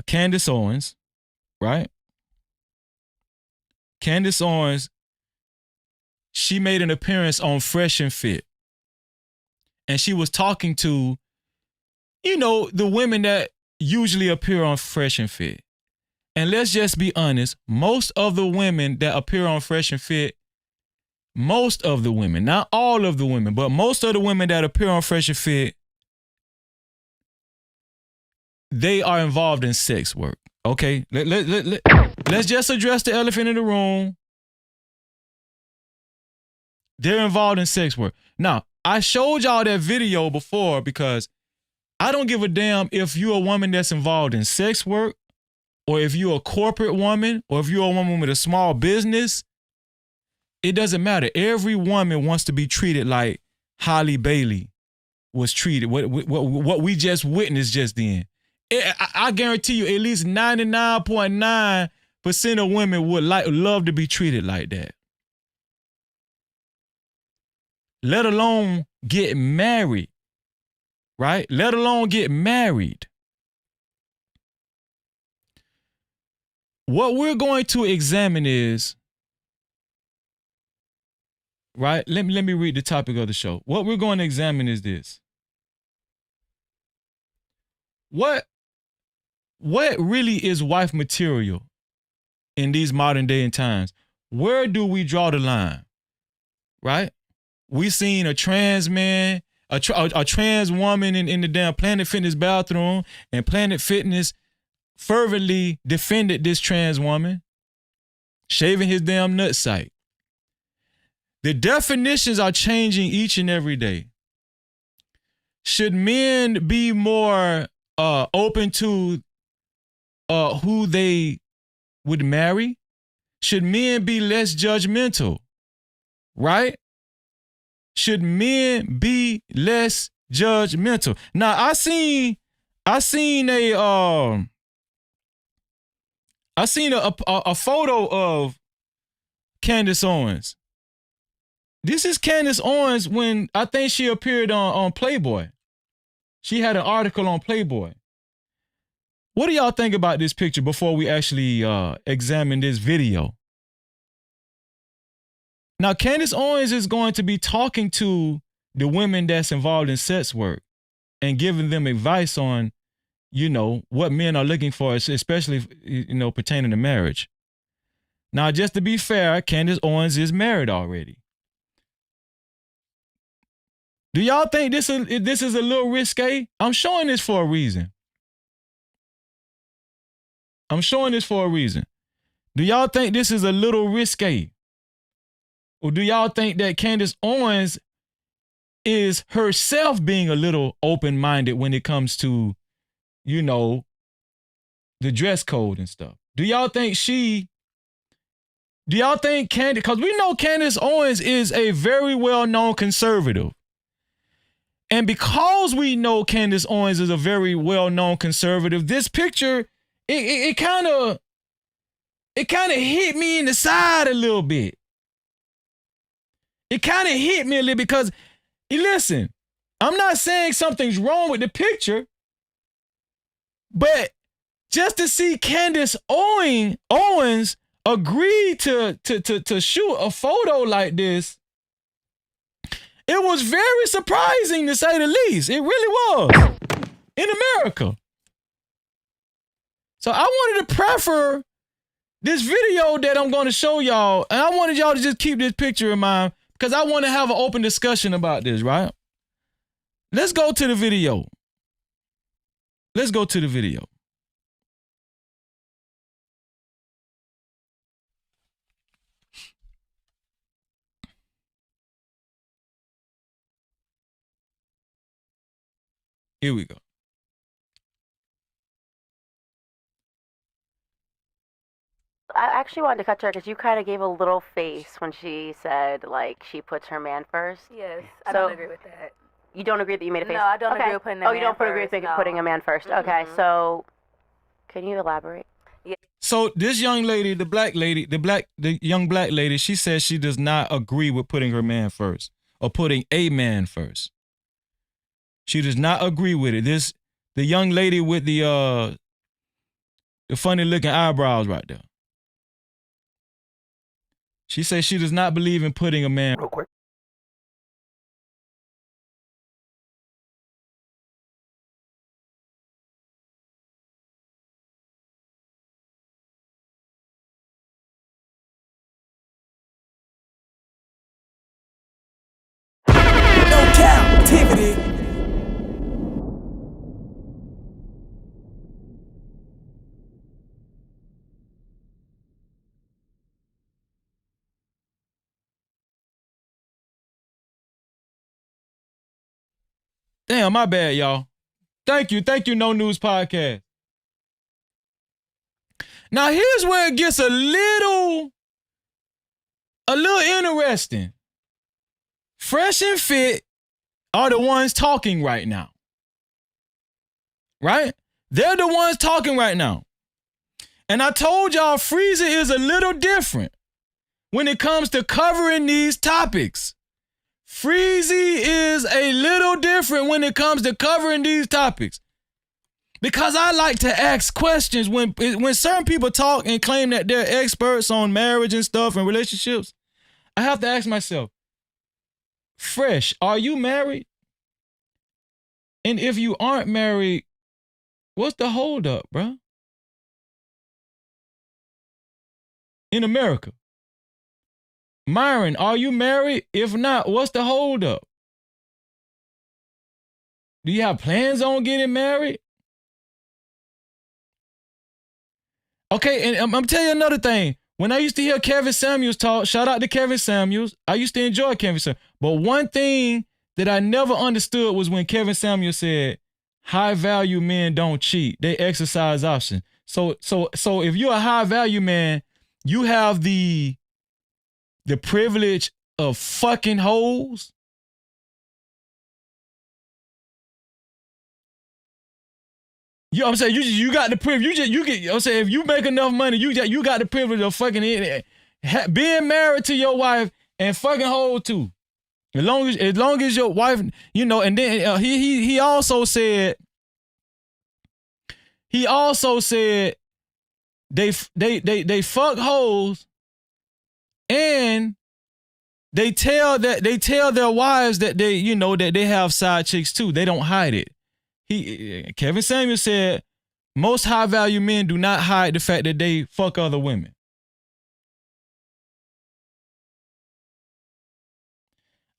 Candace Owens, right? Candace Owens, she made an appearance on Fresh and Fit. And she was talking to, you know, the women that usually appear on Fresh and Fit. And let's just be honest, most of the women that appear on Fresh and Fit, most of the women, not all of the women, but most of the women that appear on Fresh and Fit, they are involved in sex work. Okay? Let's just address the elephant in the room. They're involved in sex work. Now, I showed y'all that video before because I don't give a damn if you're a woman that's involved in sex work, or if you're a corporate woman, or if you're a woman with a small business. It doesn't matter. Every woman wants to be treated like Holly Bailey was treated. What we just witnessed just then. I guarantee you at least 99.9% of women would love to be treated like that. Let alone get married, right? Let alone get married. What we're going to examine is, right? Let me read the topic of the show. What we're going to examine is this. What really is wife material in these modern day and times? Where do we draw the line, right? We seen a trans man, a trans woman in the damn Planet Fitness bathroom, and Planet Fitness fervently defended this trans woman, shaving his damn nutsack. The definitions are changing each and every day. Should men be more open to who they would marry? Should men be less judgmental? Right? Should men be less judgmental? Now, I seen a photo of Candace Owens. This is Candace Owens when I think she appeared on Playboy. She had an article on Playboy. What do y'all think about this picture before we actually examine this video? Now, Candace Owens is going to be talking to the women that's involved in sex work and giving them advice on, you know, what men are looking for, especially, you know, pertaining to marriage. Now, just to be fair, Candace Owens is married already. Do y'all think this is a little risque? I'm showing this for a reason. I'm showing this for a reason. Do y'all think this is a little risque? Or do y'all think that Candace Owens is herself being a little open-minded when it comes to, you know, the dress code and stuff? Do y'all think Candace, because we know Candace Owens is a very well-known conservative. And because we know Candace Owens is a very well-known conservative, this picture, it kind of hit me in the side a little bit. it kind of hit me a little because, listen, I'm not saying something's wrong with the picture, but just to see Candace Owens agree to shoot a photo like this, it was very surprising to say the least. It really was in America. So I wanted to prefer this video that I'm going to show y'all, and I wanted y'all to just keep this picture in mind because I want to have an open discussion about this, right? Let's go to the video. Let's go to the video. Here we go. I actually wanted to cut to her because you kind of gave a little face when she said, like, she puts her man first. Yes, I don't agree with that. You don't agree that you made a face? No, I don't Okay. agree with putting a Oh, man you don't agree with first, no. putting a man first. Okay, so can you elaborate? So this young lady, the young black lady, she says she does not agree with putting her man first or putting a man first. She does not agree with it. The young lady with the funny looking eyebrows right there. She says she does not believe in putting a man. Real quick. No Cap-tivity. Damn, my bad, y'all. Thank you, No News Podcast. Now here's where it gets a little interesting. Fresh and Fit are the ones talking right now. Right? They're the ones talking right now. And I told y'all Freezy is a little different when it comes to covering these topics. Freezy is a little different when it comes to covering these topics. Because I like to ask questions when certain people talk and claim that they're experts on marriage and stuff and relationships. I have to ask myself, Fresh, are you married? And if you aren't married, what's the holdup, bro? In America. Myron, are you married? If not, what's the holdup? Do you have plans on getting married? Okay, and I'm telling you another thing. When I used to hear Kevin Samuels talk, shout out to Kevin Samuels, I used to enjoy Kevin Samuels. But one thing that I never understood was when Kevin Samuels said, high value men don't cheat. They exercise options. So if you're a high value man, you have the privilege of fucking hoes. You know what I'm saying? You got the privilege. You get. I'm saying if you make enough money, you got the privilege of fucking being married to your wife and fucking hoes too. As long as your wife, you know. And then he also said they fuck hoes and they tell their wives that they have side chicks too. They don't hide it. Kevin Samuels said most high value men do not hide the fact that they fuck other women.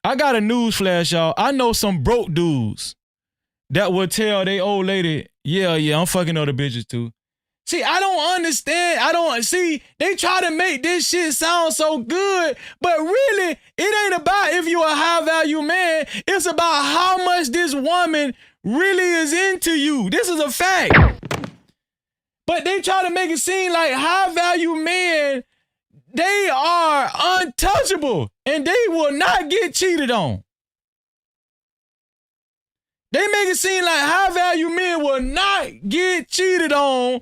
I got a news flash, y'all. I know some broke dudes that would tell they old lady, yeah, I'm fucking other bitches too. See, I don't understand. They try to make this shit sound so good, but really, it ain't about if you a high value man. It's about how much this woman really is into you. This is a fact. But they try to make it seem like high value men, they are untouchable and they will not get cheated on. They make it seem like high value men will not get cheated on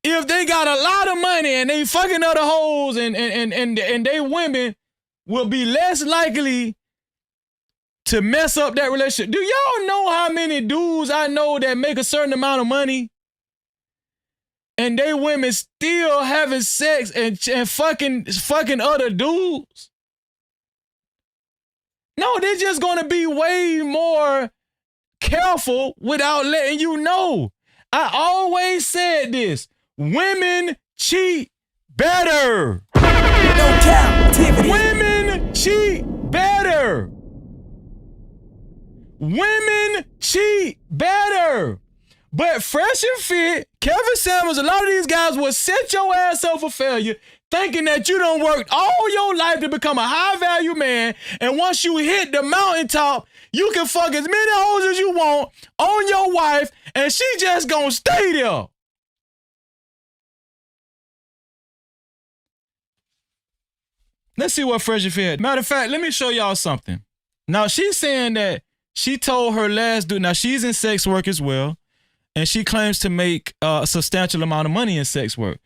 if they got a lot of money and they fucking other hoes and they women will be less likely to mess up that relationship. Do y'all know how many dudes I know that make a certain amount of money and they women still having sex and fucking other dudes? No, they're just gonna be way more careful without letting you know. I always said this. Women cheat better. No Cap-tivity. Women cheat better. Women cheat better. But Fresh and Fit, Kevin Samuels, a lot of these guys will set your ass up for failure thinking that you done worked all your life to become a high-value man, and once you hit the mountaintop, you can fuck as many hoes as you want on your wife, and she just gonna stay there. Let's see what Fresh and Fit had. Matter of fact, let me show y'all something. Now, she's saying that she told her last dude, now she's in sex work as well, and she claims to make a substantial amount of money in sex work.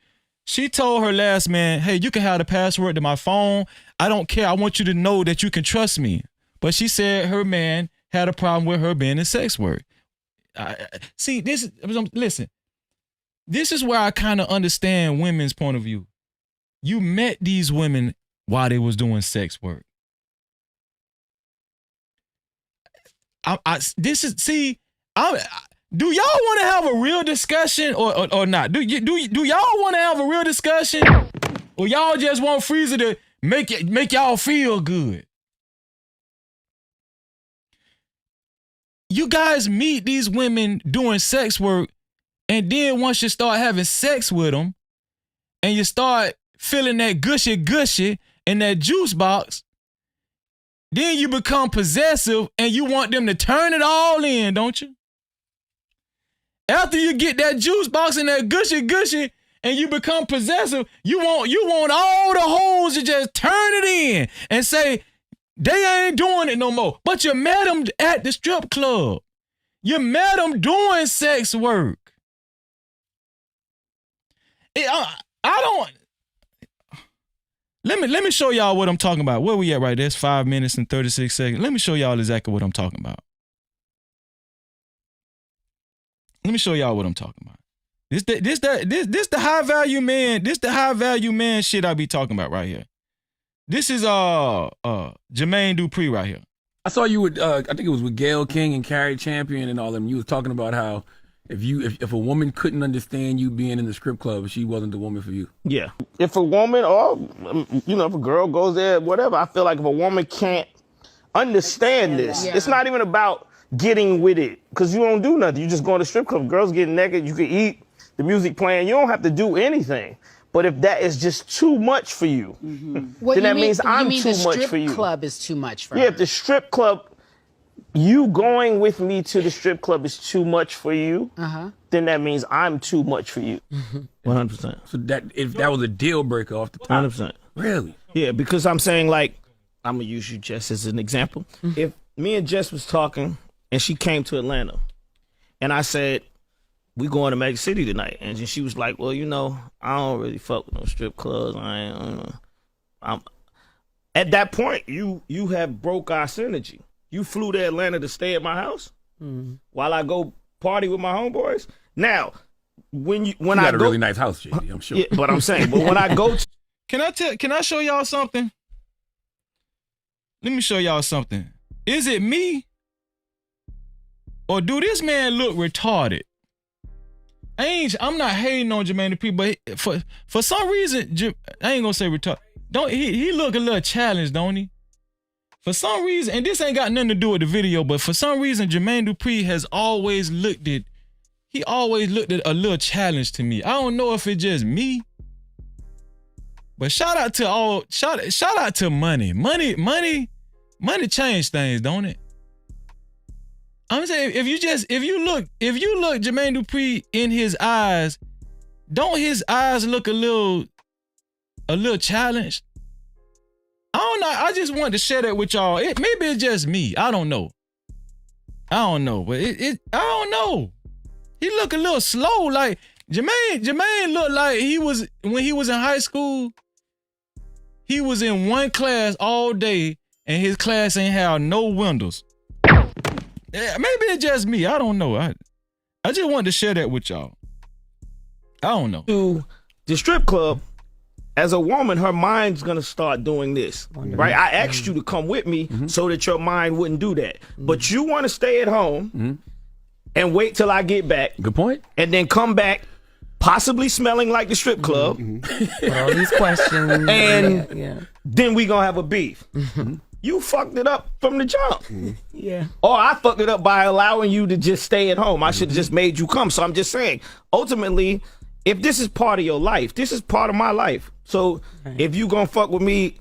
She told her last man, hey, you can have the password to my phone. I don't care. I want you to know that you can trust me. But she said her man had a problem with her being in sex work. See, listen, this is where I kind of understand women's point of view. You met these women while they was doing sex work. Do y'all want to have a real discussion or not? Do y'all want to have a real discussion, or y'all just want Freezer to make y'all feel good? You guys meet these women doing sex work, and then once you start having sex with them, and you start feeling that gushy in that juice box, then you become possessive and you want them to turn it all in, don't you? After you get that juice box and that gushy and you become possessive, you want all the hoes to just turn it in and say, they ain't doing it no more. But you met them at the strip club. You met them doing sex work. Let me show y'all what I'm talking about. Where we at right there? It's 5 minutes and 36 seconds. Let me show y'all exactly what I'm talking about. Let me show y'all what I'm talking about. This the high value man. This the high value man shit I be talking about right here. This is Jermaine Dupri right here. I saw you with I think it was with Gayle King and Carrie Champion and all them. You was talking about how if a woman couldn't understand you being in the strip club, she wasn't the woman for you. Yeah. If a woman or if a girl goes there, whatever, I feel like if a woman can't understand this, it's not even about getting with it, because you don't do nothing. You just go to the strip club, girls getting naked, you can eat, the music playing, you don't have to do anything. But if that is just too much for you, then that means I'm too much for you. The strip club is too much for her. Yeah, if the strip club, you going with me to the strip club is too much for you, then that means I'm too much for you. 100%. So if that was a deal breaker off the top. 100%. Really? Yeah, because I'm saying, like, I'm going to use you, Jess, as an example. If me and Jess was talking and she came to Atlanta and I said, we going to Magic City tonight. And she was like, well, I don't really fuck with no strip clubs. At that point, you have broke our synergy. You flew to Atlanta to stay at my house while I go party with my homeboys. Now, when you I got go, a really nice house, JD, I'm sure. Yeah, but I'm saying, but when I go to, can I show y'all something? Let me show y'all something. Is it me? Or do this man look retarded? I'm not hating on Jermaine Dupri, but for some reason, I ain't gonna say retarded. He look a little challenged, don't he? For some reason, and this ain't got nothing to do with the video, but for some reason, Jermaine Dupri has always looked at a little challenge to me. I don't know if it's just me, but shout out to money. Money change things, don't it? I'm saying if you look Jermaine Dupri in his eyes, don't his eyes look a little challenged? I don't know. I just wanted to share that with y'all. Maybe it's just me. I don't know. But I don't know. He look a little slow. Like Jermaine looked like he was when he was in high school. he was in one class all day and his class ain't have no windows. Maybe it's just me. I don't know. I just wanted to share that with y'all. I don't know. To the strip club, as a woman, her mind's gonna start doing this, right? I asked you to come with me so that your mind wouldn't do that. But you want to stay at home and wait till I get back. Good point. And then come back, possibly smelling like the strip club. With all these questions. And then we gonna have a beef. You fucked it up from the jump. Yeah. Or I fucked it up by allowing you to just stay at home. I should have just made you come. So I'm just saying, ultimately, if this is part of your life, this is part of my life. So if you gonna fuck with me,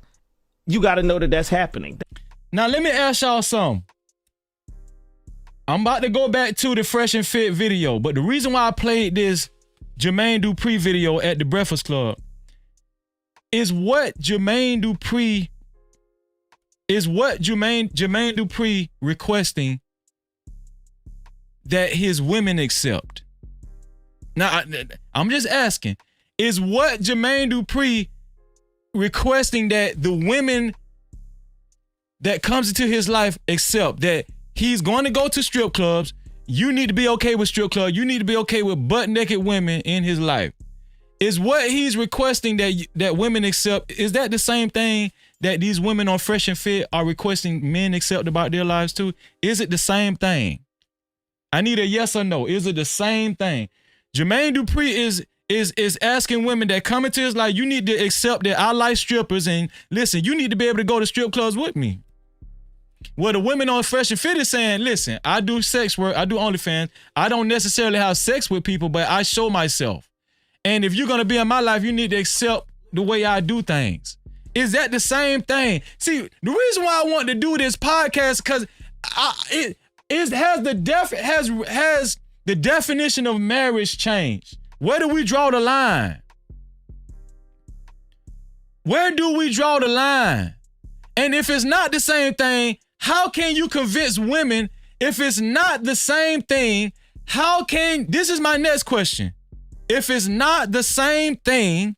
you gotta know that that's happening. Now let me ask y'all something. I'm about to go back to the Fresh and Fit video, but the reason why I played this Jermaine Dupri video at the Breakfast Club is what Jermaine Dupri requesting that his women accept. Now, I'm just asking, is what Jermaine Dupri requesting that the women that comes into his life accept, that he's going to go to strip clubs, you need to be okay with strip clubs, you need to be okay with butt-naked women in his life. Is what he's requesting that women accept, is that the same thing that these women on Fresh and Fit are requesting men accept about their lives too? Is it the same thing? I need a yes or no. Is it the same thing? Jermaine Dupri is asking women that come into his life, you need to accept that I like strippers, and listen, you need to be able to go to strip clubs with me. Well, the women on Fresh and Fit is saying, listen, I do sex work, I do OnlyFans, I don't necessarily have sex with people, but I show myself. And if you're gonna be in my life, you need to accept the way I do things. Is that the same thing? See, the reason why I want to do this podcast, because has the definition of marriage changed? Where do we draw the line? Where do we draw the line? And if it's not the same thing, how can you convince women if it's not the same thing? This is my next question. If it's not the same thing,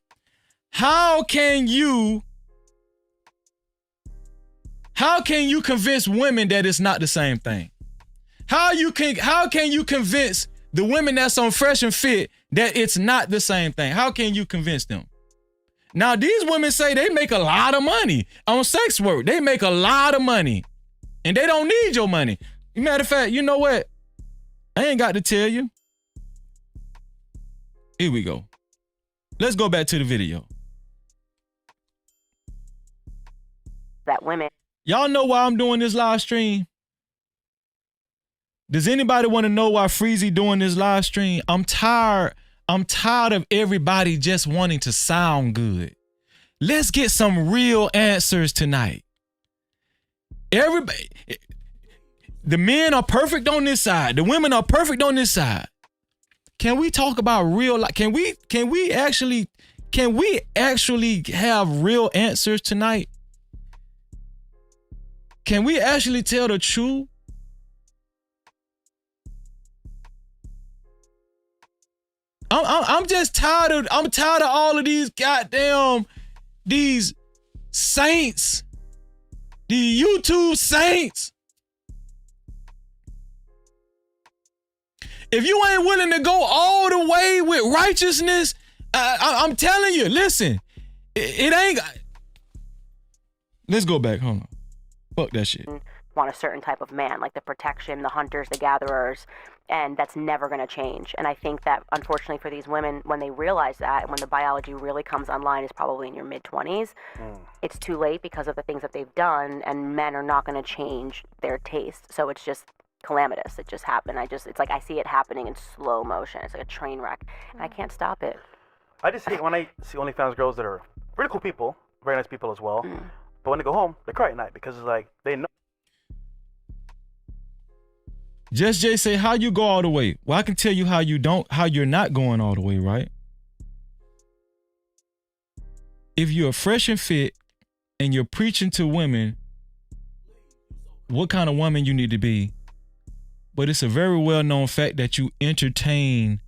how can you convince women that it's not the same thing? How can you convince the women that's on Fresh and Fit that it's not the same thing? How can you convince them? Now, these women say they make a lot of money on sex work. They make a lot of money. And they don't need your money. Matter of fact, you know what? I ain't got to tell you. Here we go. Let's go back to the video. That women. Y'all know why I'm doing this live stream? Does anybody want to know why Freezy doing this live stream? I'm tired of everybody just wanting to sound good. Let's get some real answers tonight. Everybody, the men are perfect on this side. The women are perfect on this side. Can we talk about real life? Can we actually have real answers tonight? Can we actually tell the truth? I'm just tired of all of these saints, the YouTube saints. If you ain't willing to go all the way with righteousness, I'm telling you, listen, it ain't. Let's go back. Hold on. Fuck that shit. Want a certain type of man, like the protection, the hunters, the gatherers, and that's never going to change. And I think that, unfortunately for these women, when they realize that, and when the biology really comes online, is probably in your mid-20s, it's too late because of the things that they've done, and men are not going to change their taste. So it's just calamitous. It just happened. It's like I see it happening in slow motion. It's like a train wreck, and I can't stop it. I just hate when I see OnlyFans girls that are really cool people, very nice people as well, but when they go home, they cry at night because it's like they know. Just Jay say, how you go all the way? Well, I can tell you how you're not going all the way, right? If you're Fresh and Fit and you're preaching to women what kind of woman you need to be, but it's a very well-known fact that you entertain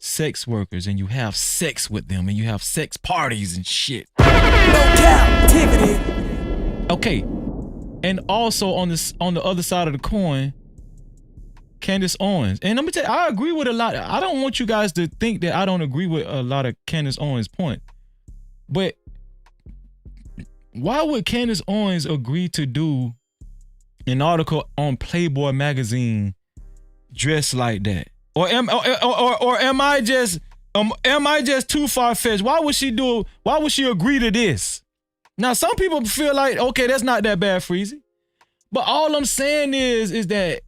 sex workers and you have sex with them and you have sex parties and shit. No Cap-tivity. Okay. And also on the other side of the coin, Candace Owens. And let me tell you, I agree with a lot. I don't want you guys to think that I don't agree with a lot of Candace Owens' point. But why would Candace Owens agree to do an article on Playboy magazine dressed like that? Or am I just too far-fetched? Why would she agree to this? Now some people feel like, okay, that's not that bad, Freezy. But all I'm saying is that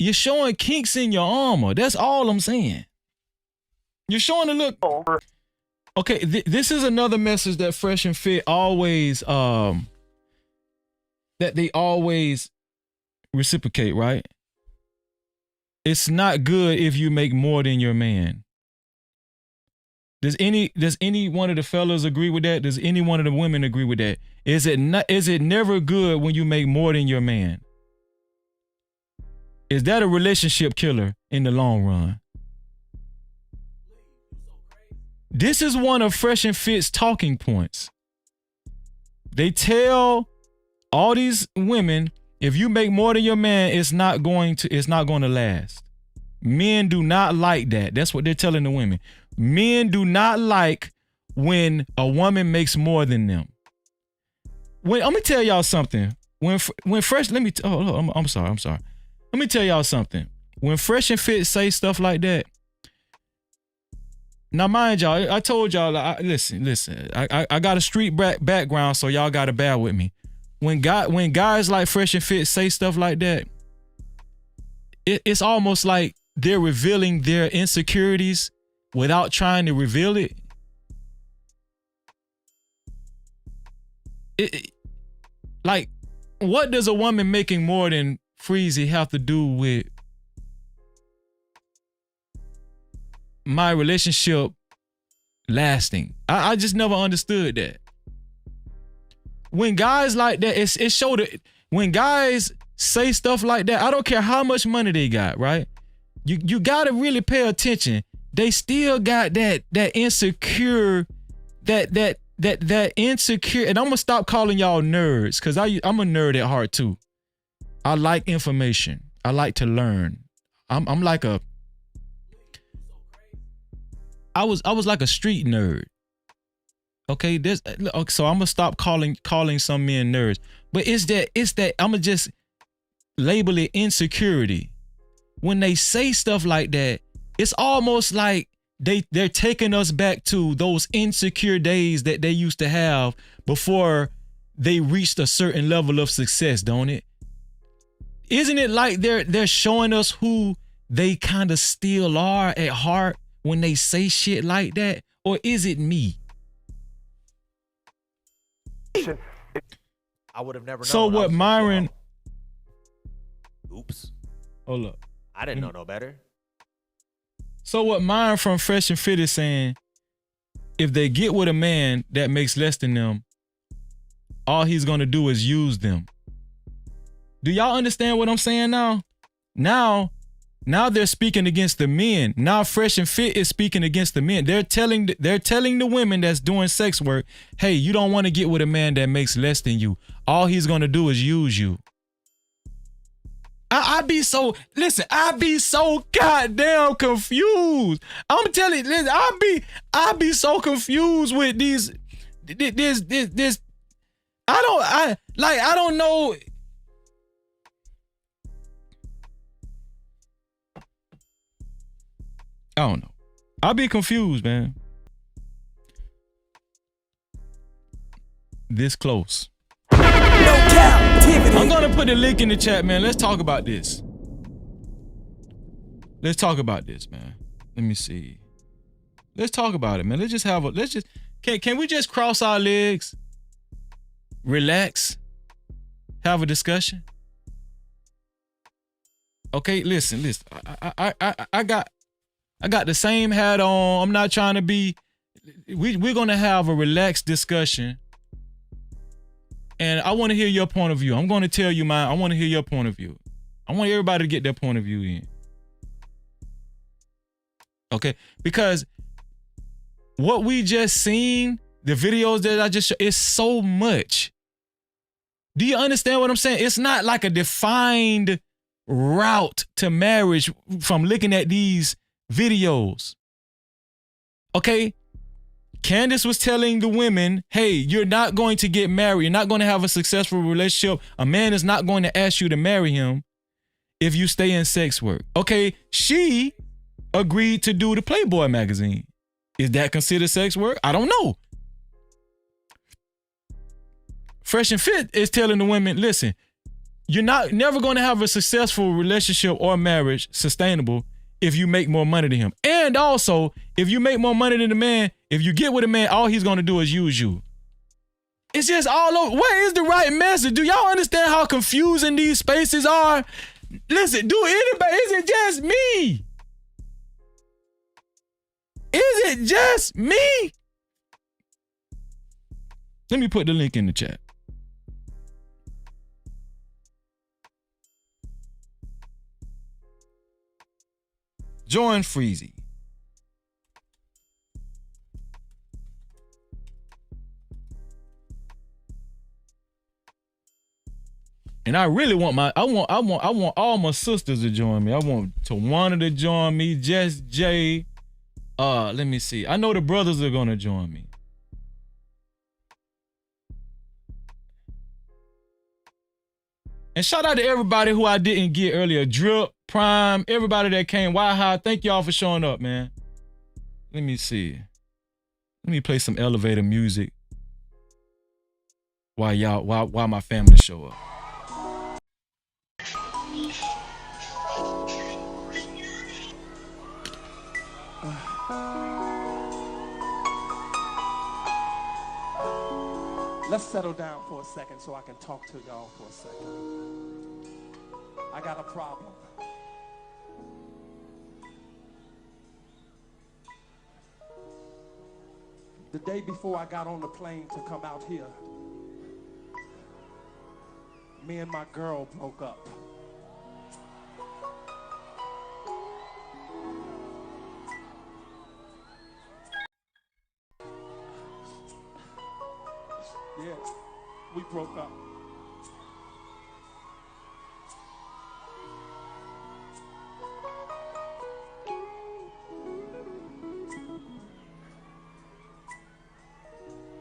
you're showing kinks in your armor. That's all I'm saying. You're showing a look. Okay, this is another message that Fresh and Fit always, that they always reciprocate, right? It's not good if you make more than your man. Does any one of the fellas agree with that? Does any one of the women agree with that? Is it never good when you make more than your man? Is that a relationship killer in the long run? This is one of Fresh and Fit's talking points. They tell all these women, if you make more than your man, it's not going to last. Men do not like that. That's what they're telling the women. Men do not like when a woman makes more than them. I'm gonna tell y'all something. When Fresh, I'm sorry. Let me tell y'all something. When Fresh and Fit say stuff like that, now mind y'all, I told y'all, listen. I got a street background, so y'all gotta bear with me. When guys like Fresh and Fit say stuff like that, it's almost like they're revealing their insecurities without trying to reveal it. Like, what does a woman making more than Freezy have to do with my relationship lasting? I just never understood that. When guys like that, it showed it. When guys say stuff like that, I don't care how much money they got, right? You gotta really pay attention. They still got that insecure, that insecure. And I'm gonna stop calling y'all nerds, because I'm a nerd at heart too. I like information. I like to learn. I'm like I was like a street nerd. Okay, so I'm gonna stop calling some men nerds. But it's that I'm gonna just label it insecurity. When they say stuff like that, it's almost like they're taking us back to those insecure days that they used to have before they reached a certain level of success, don't it? Isn't it like they're showing us who they kind of still are at heart when they say shit like that? Or is it me? I would have never known. So what Myron... Oops. Hold up. I didn't know no better. So what Myron from Fresh and Fit is saying, if they get with a man that makes less than them, all he's going to do is use them. Do y'all understand what I'm saying now? Now they're speaking against the men. Now Fresh and Fit is speaking against the men. They're telling the women that's doing sex work, hey, you don't want to get with a man that makes less than you. All he's going to do is use you. I be so goddamn confused. I'm telling you, listen, I be so confused with this. I don't know. I don't know. I'll be confused, man. This close. No Cap-tivity. I'm gonna put the link in the chat, man. Let's talk about this. Let's talk about this, man. Let me see. Let's talk about it, man. Can we just cross our legs? Relax. Have a discussion. Okay, listen. I got the same hat on. I'm not trying to be. We're gonna have a relaxed discussion. And I want to hear your point of view. I'm going to tell you mine. I want to hear your point of view. I want everybody to get their point of view in. Okay? Because what we just seen, the videos that I just showed, is so much. Do you understand what I'm saying? It's not like a defined route to marriage from looking at these videos. Okay? Candace was telling the women, hey, you're not going to get married. You're not going to have a successful relationship. A man is not going to ask you to marry him if you stay in sex work. Okay, she agreed to do the Playboy magazine. Is that considered sex work? I don't know. Fresh and Fit is telling the women, listen, you're never going to have a successful relationship or marriage sustainable if you make more money than him. And also, if you make more money than the man, if you get with a man, all he's going to do is use you. It's just all over. What is the right message? Do y'all understand how confusing these spaces are? Listen, do anybody, is it just me? Is it just me? Let me put the link in the chat. Join Freezy. And I really want I want all my sisters to join me. I want Tawana to join me, Jess J. Let me see. I know the brothers are gonna join me. And shout out to everybody who I didn't get earlier. Drip, Prime, everybody that came. Why High, thank y'all for showing up, man. Let me see. Let me play some elevator music while my family show up. Let's settle down for a second so I can talk to y'all for a second. I got a problem. The day before I got on the plane to come out here, me and my girl broke up. Yeah, we broke up.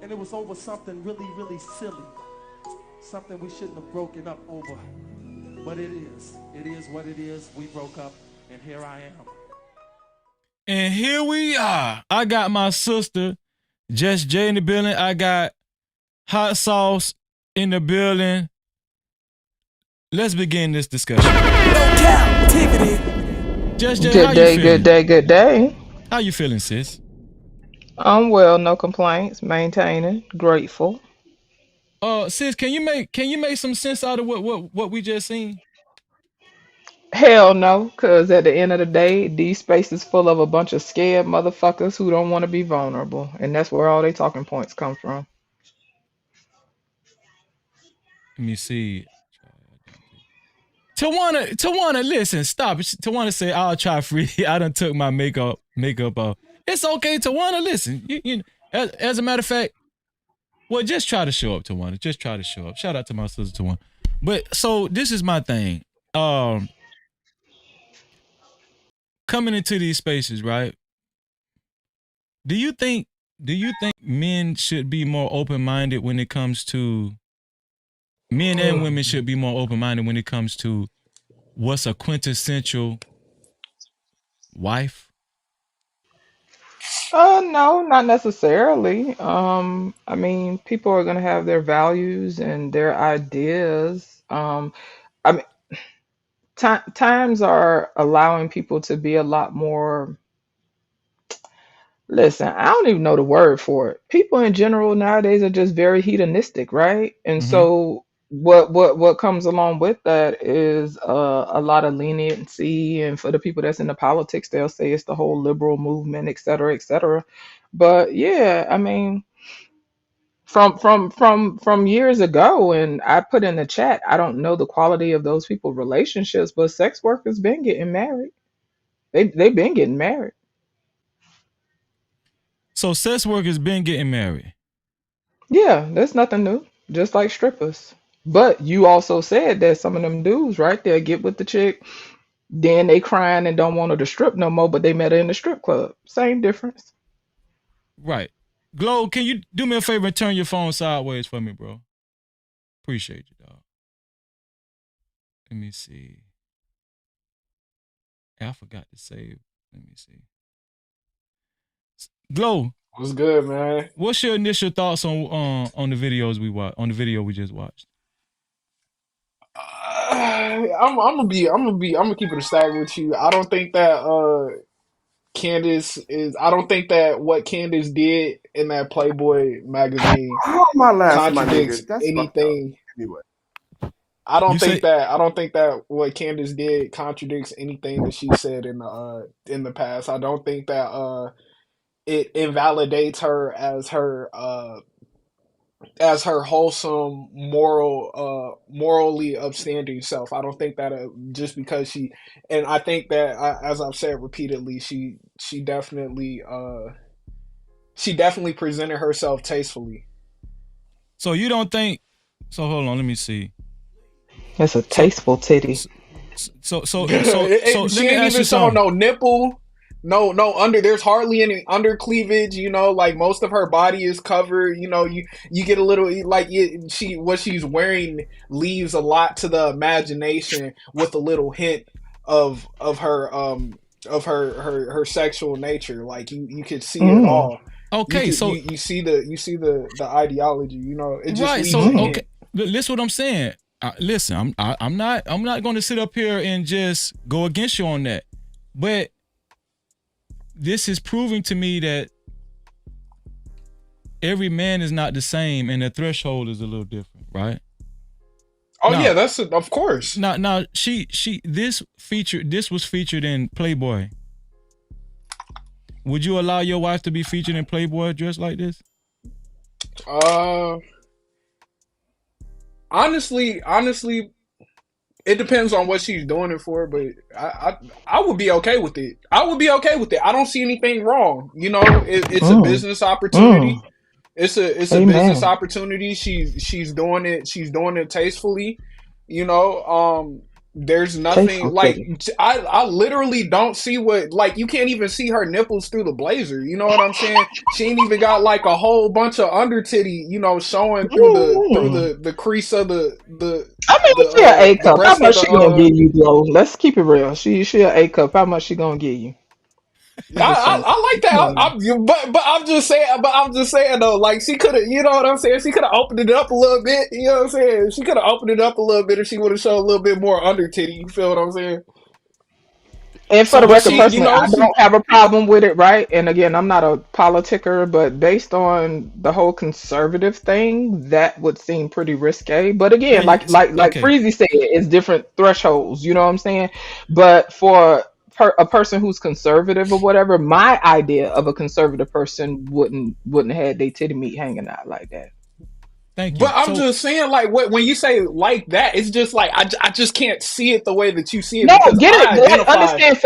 And it was over something really, really silly. Something we shouldn't have broken up over. But it is. It is what it is. We broke up, and here I am. And here we are. I got my sister, Jess J, in the building. I got Hot Sauce in the building. Let's begin this discussion. No Cap-tivity. Jess J, Good how day, you feeling? good day, good day. How you feeling, sis? I'm well, no complaints, maintaining, grateful. Sis, can you make some sense out of what we just seen? Hell no, because at the end of the day, these spaces full of a bunch of scared motherfuckers who don't want to be vulnerable. And that's where all they talking points come from. Let me see. Tawana, listen, stop. Tawana said, I'll try free. I done took my makeup off. It's okay, Tawana, listen. As a matter of fact, well, just try to show up, Tawana. Just try to show up. Shout out to my sister, Tawana. But, so, this is my thing. Coming into these spaces, right? Do you think men should be more open-minded when it comes to men and women should be more open-minded when it comes to what's a quintessential wife? No, not necessarily. I mean, people are gonna have their values and their ideas. I mean, times are allowing people to be a lot more. Listen, I don't even know the word for it. People in general nowadays are just very hedonistic, right? And so what comes along with that is a lot of leniency, and for the people that's in the politics, they'll say it's the whole liberal movement, et cetera, et cetera. But yeah, I mean, From years ago, and I put in the chat, I don't know the quality of those people's relationships, but sex workers been getting married. They've been getting married. So sex workers been getting married. Yeah, that's nothing new. Just like strippers. But you also said that some of them dudes, right there, get with the chick, then they crying and don't want her to strip no more, but they met her in the strip club. Same difference. Right. Glow, can you do me a favor and turn your phone sideways for me, bro? Appreciate you, dog. Let me see. I forgot to save. Let me see. Glow. What's good, man? What's your initial thoughts on the videos we watched? On the video we just watched? I'm gonna keep it a stack with you. I don't think that Candace is. I don't think that what Candace did in that Playboy magazine How my last, my contradicts nigga? That's fucked up. anything. Anyway, I don't You think say- that. I don't think that what Candace did contradicts anything that she said in the past. I don't think that it invalidates her as her wholesome morally upstanding self. I don't think that just because she, and I think that as I've said repeatedly, she definitely presented herself tastefully. So you don't think? So hold on, let me see. That's a tasteful titty. So let She me ain't ask even you showing something. no nipple, no under. There's hardly any under cleavage. You know, like most of her body is covered. You know, you get a little like what she's wearing leaves a lot to the imagination with a little hint of her sexual nature. Like you could see it Mm. all. Okay, so you see the ideology. You know, it just right. leaves So a hint. okay, listen what I'm saying. Listen, I'm not going to sit up here and just go against you on that, but this is proving to me that every man is not the same, and the threshold is a little different, right? Oh yeah, that's of course. Now this was featured in Playboy. Would you allow your wife to be featured in Playboy dressed like this? Honestly, it depends on what she's doing it for, but I would be okay with it. I would be okay with it. I don't see anything wrong. You know, it's a business opportunity. It's a business Amen. opportunity. She's doing it. She's doing it tastefully. You know, there's nothing Tasteful like titty. I literally don't see what, like, you can't even see her nipples through the blazer. You know what I'm saying? She ain't even got like a whole bunch of under titty, you know, showing through the crease of the I mean, she an A cup. How rest of much she gonna the give you, Glow? Let's keep it real. She an A cup. How much she gonna give you? I'm just saying. I like that. But I'm just saying. But I'm just saying though. Like she could have. You know what I'm saying? She could have opened it up a little bit. You know what I'm saying? She could have opened it up a little bit if she would have showed a little bit more under titty. You feel what I'm saying? And for So the But record, she, you personally, know, I don't have a problem with it, right? And again, I'm not a politicker, but based on the whole conservative thing, that would seem pretty risque. But again, like Okay. Freezy said, it's different thresholds. You know what I'm saying? But for a person who's conservative or whatever, my idea of a conservative person wouldn't have their titty meat hanging out like that. Thank you. But I'm just saying, like, when you say like that, it's just like I just can't see it the way that you see it No, because get it. I Like, identify. understand,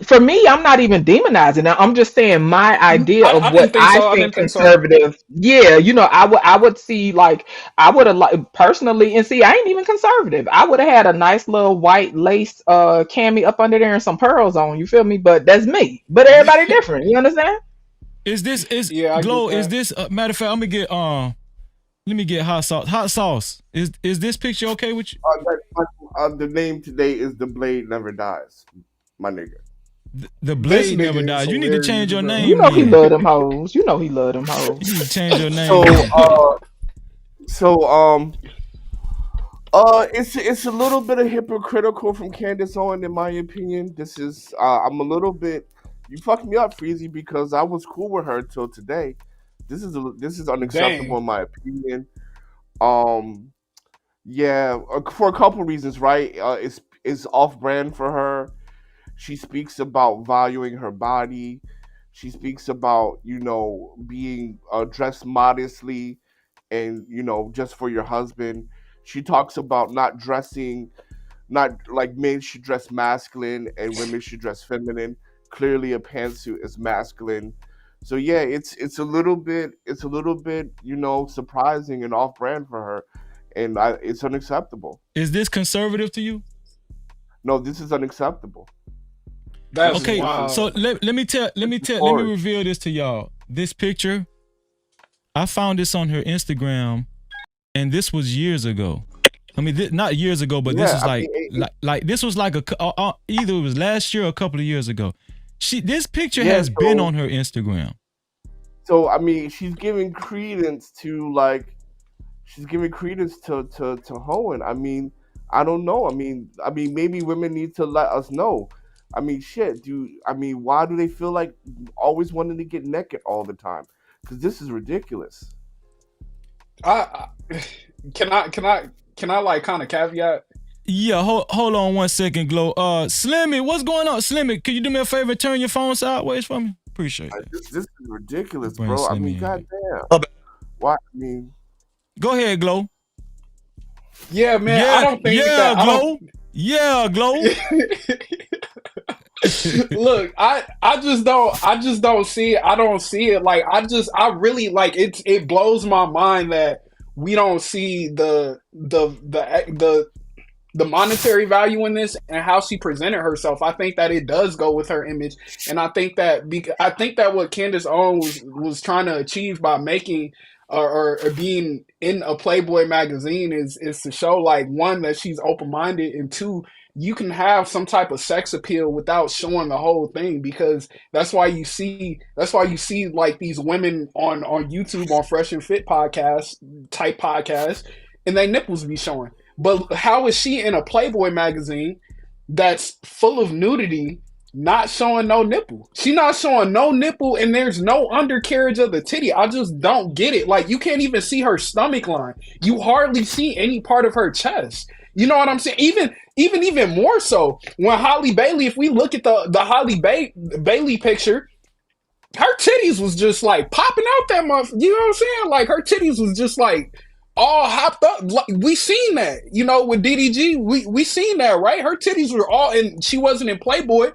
for me, I'm not even demonizing it. I'm just saying my idea of I what didn't think I so. I think didn't think so. conservative. Yeah, you know, I would see, like, I would have, like, personally, and see, I ain't even conservative. I would have had a nice little white lace cami up under there and some pearls on. You feel me? But that's me. But everybody different. You understand? Is Yeah, I get Glow? Is that. this matter of fact? I'm gonna get Let me get hot sauce. Hot sauce. Is this picture okay with you? the name today is The Blade Never Dies, my nigga. The This blade never nigga is dies. You need to change hilarious, your bro. You name know he then. love them hoes. You know he love them hoes. You need to change your name So, then. it's a little bit of hypocritical from Candace Owens, in my opinion. This is I'm a little bit. You fucked me up, Freezy, because I was cool with her till today. This is unacceptable Dang. in my opinion. Um, yeah, for a couple reasons, right? It's off brand for her. She speaks about valuing her body. She speaks about being dressed modestly and just for your husband. She talks about not dressing, not like men should dress masculine and women should dress feminine. Clearly, a pantsuit is masculine. So yeah, it's a little bit surprising and off brand for her, and it's unacceptable. Is this conservative to you? No, this is unacceptable. Okay, so let me reveal this to y'all. This picture, I found this on her Instagram, and this was years ago. I mean, not years ago, but this is like this was like either it was last year or a couple of years ago. This picture has been on her Instagram. So I mean, she's giving credence to Hohen. I mean, I don't know. I mean, maybe women need to let us know. I mean, shit, why do they feel like always wanting to get naked all the time? Because this is ridiculous. Can I like kind of caveat? Yeah, hold on 1 second, Glow. Slimmy, what's going on? Slimmy, can you do me a favor and turn your phone sideways for me? Appreciate it. This is ridiculous, Bring bro. I Slimmy mean, in. goddamn. Why? I mean, go ahead, Glow. Yeah, man. I don't think that. Glow. Yeah, Glow. Look, I just don't see it. I don't see it. Like I really like it. It blows my mind that we don't see the monetary value in this and how she presented herself. I think that it does go with her image, and I think that what Candace Owens was trying to achieve by making or being in a Playboy magazine is to show, like, one, that she's open-minded, and two, you can have some type of sex appeal without showing the whole thing, because that's why you see like these women on YouTube on Fresh and Fit podcasts, and their nipples be showing. But how is she in a Playboy magazine that's full of nudity not showing no nipple? She not showing no nipple, and there's no undercarriage of the titty. I just don't get it. Like, you can't even see her stomach line. You hardly see any part of her chest. You know what I'm saying? Even more so when Holly Bailey, if we look at the Holly Bailey picture, her titties was just like popping out that month. You know what I'm saying? Like, her titties was just like all hopped up. We seen that, with DDG. We seen that, right? Her titties were all, and she wasn't in Playboy.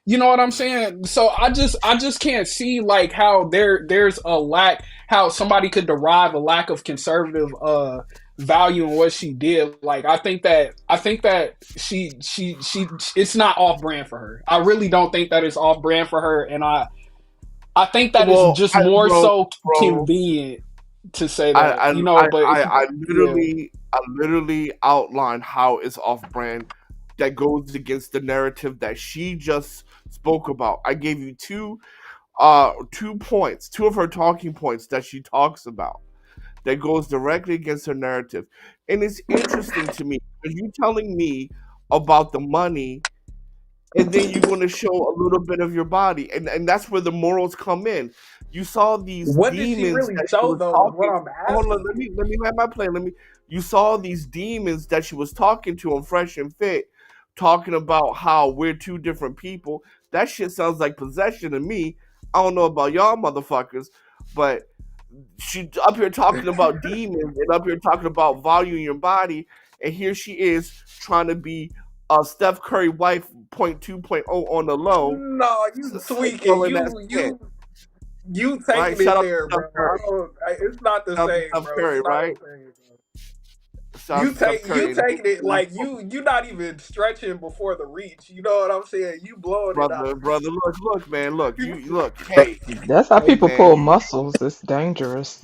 You know what I'm saying? So I just can't see, like, how there's a lack, how somebody could derive a lack of conservative value in what she did. Like, I think that she it's not off brand for her. I really don't think that it's off brand for her, and I think that it's just more so convenient to say that. I literally outlined how it's off brand. That goes against the narrative that she just spoke about. I gave you two points, two of her talking points that she talks about that goes directly against her narrative. And it's interesting to me because you're telling me about the money, and then you're going to show a little bit of your body, and that's where the morals come in. You saw these what demons did she really that show, she was though? talking. What I'm Hold asking. on, let me land my plane. You saw these demons that she was talking to on Fresh and Fit, talking about how we're two different people. That shit sounds like possession to me. I don't know about y'all motherfuckers, but she up here talking about demons and up here talking about valuing your body, and here she is trying to be a Steph Curry wife 0.2.0 on the low. No, you tweaking. You taking right? it Shout out there, to Steph bro. Curry. It's not the Shout out to same, Steph bro. Curry, It's not right? the same, bro. Shout out You to Steph Curry. taking it like you not even stretching before the reach. You know what I'm saying? You blowing it out. Brother, look, man, look. Hey, That's how people man, pull muscles. It's dangerous.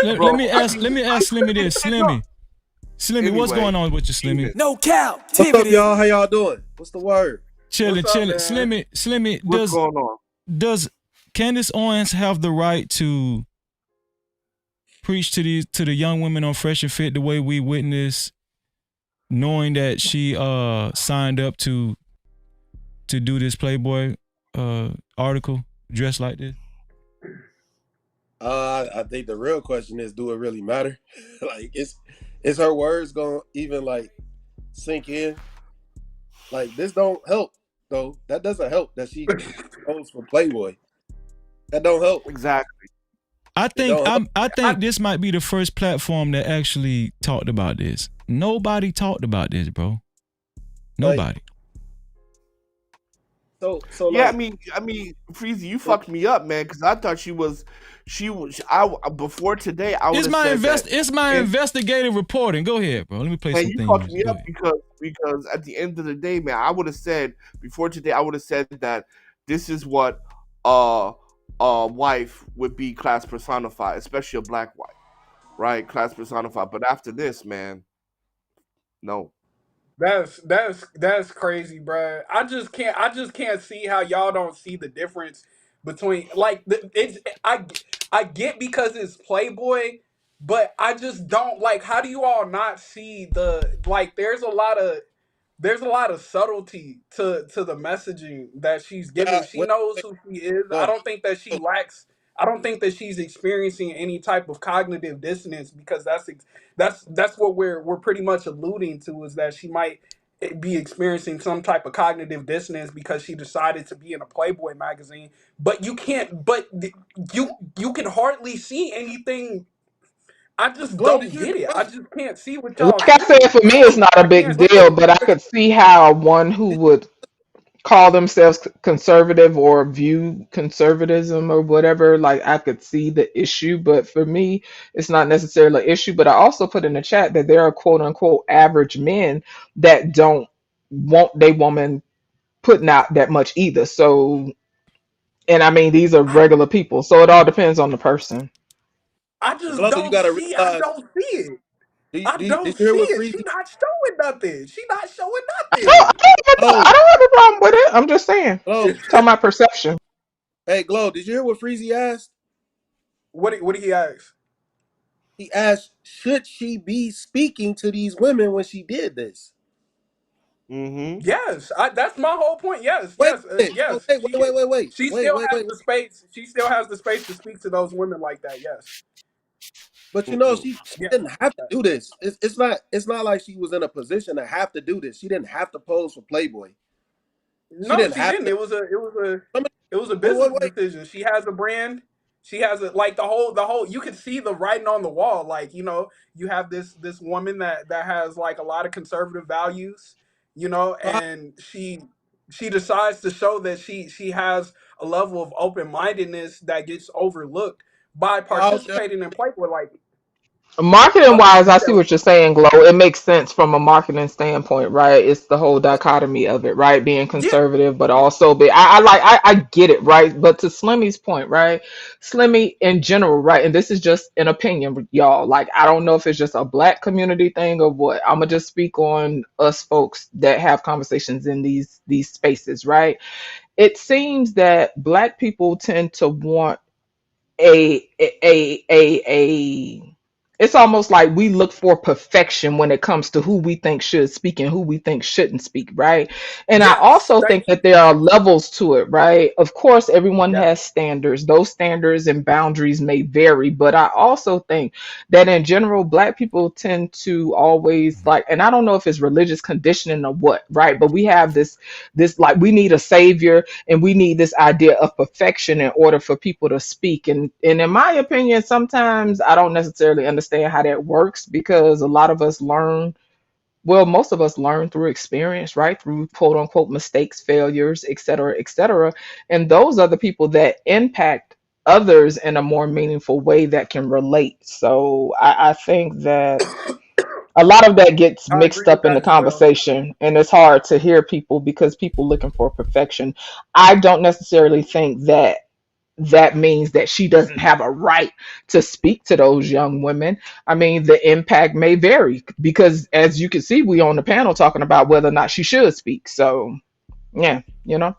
Let me ask Slimmy this. Slimmy, what's Anyway, going on with you, Slimmy? No Cap-tivity. What's up, y'all? How y'all doing? What's the word? Chilling. Slimmy, what's going on? Does Candace Owens have the right to preach to the young women on Fresh and Fit the way we witnessed, knowing that she signed up to do this Playboy article dressed like this? I think the real question is, do it really matter? Like, is her words gonna even like sink in? Like, this don't help though. That doesn't help that she goes for Playboy. That don't help. Exactly. I It think don't help. I think this might be the first platform that actually talked about this. Nobody talked about this, bro. Nobody. So Yeah, like I mean, Freezy, you fucked me up, man, because I thought she was. I before today, I would It's have my said that. it's my And, investigative reporting. Go ahead, bro. Let me play man, some you fucked things. me Go up ahead. because at the end of the day, man, I would have said before today, I would have said that this is what a wife would be class personified, especially a black wife, right? Class personified. But after this, man, no. That's crazy, bro. I just can't see how y'all don't see the difference between like it's I get because it's Playboy, but I just don't like. How do you all not see the like? There's a lot of subtlety to the messaging that she's giving. She wait, knows wait, who she is. I no. don't think that she lacks. I don't think that she's experiencing any type of cognitive dissonance because that's what we're pretty much alluding to is that she might be experiencing some type of cognitive dissonance because she decided to be in a Playboy magazine. But you can't. But you can hardly see anything. I just Glow, did don't you get it. bro, I just can't see what y'all Like I said, seeing. for me, it's not a I big can't. deal, bro, but I could see how one who would call themselves conservative or view conservatism or whatever, like I could see the issue. But for me, it's not necessarily an issue. But I also put in the chat that there are quote unquote average men that don't want their woman putting out that much either. So, and I mean, these are regular people. So it all depends on the person. I just Glow, you don't gotta see. I realize. don't see it. I Did don't you hear see what it. She Freezy? not showing nothing. She not showing I nothing. Glow, I don't have a problem with it. I'm just saying. Glow. Talking about perception. Hey, Glow, did you hear what Freezy asked? What did he ask? He asked, should she be speaking to these women when she did this? Mm-hmm. Yes, that's my whole point. Yes, Wait yes, a minute. So yes. wait, She wait, can. wait, wait, wait, She wait, still wait, has wait. the space. She still has the space to speak to those women like that. Yes. But you know, Mm-mm. she Yeah. didn't have to do this. It's not like she was in a position to have to do this. She didn't have to pose for Playboy. She No, didn't she have didn't. to. It was a Wait, wait, business wait. decision. She has a brand. She has a like the whole you could see the writing on the wall. Like, you have this woman that has like a lot of conservative values, So and she decides to show that she has a level of open-mindedness that gets overlooked by I'll tell participating in Playboy. Like, Marketing wise, you I said see what you're saying, Glow. It makes sense from a marketing standpoint, right? It's the whole dichotomy of it, right? Being yeah. conservative, but also be I get it, right? But to Slimmy's point, right? Slimmy in general, right? And this is just an opinion, y'all. Like, I don't know if it's just a black community thing or what. I'ma just speak on us folks that have conversations in these spaces, right? It seems that black people tend to want a it's almost like we look for perfection when it comes to who we think should speak and who we think shouldn't speak, right? And I Yes. also Thank think you. that there are levels to it, right? Of course, everyone Yeah. has standards. Those standards and boundaries may vary, but I also think that in general, black people tend to always like, and I don't know if it's religious conditioning or what, right? But we have this like we need a savior and we need this idea of perfection in order for people to speak, and in my opinion sometimes I don't necessarily understand how that works because a lot of us learn, well, most of us learn through experience, right? Through quote unquote mistakes, failures, etc., etc. And those are the people that impact others in a more meaningful way that can relate. So I think that a lot of that gets I agree mixed with up in the that as well. conversation, and it's hard to hear people because people looking for perfection. I don't necessarily think that that means that she doesn't have a right to speak to those young women. I mean, the impact may vary because, as you can see, we on the panel talking about whether or not she should speak. So, yeah, you know.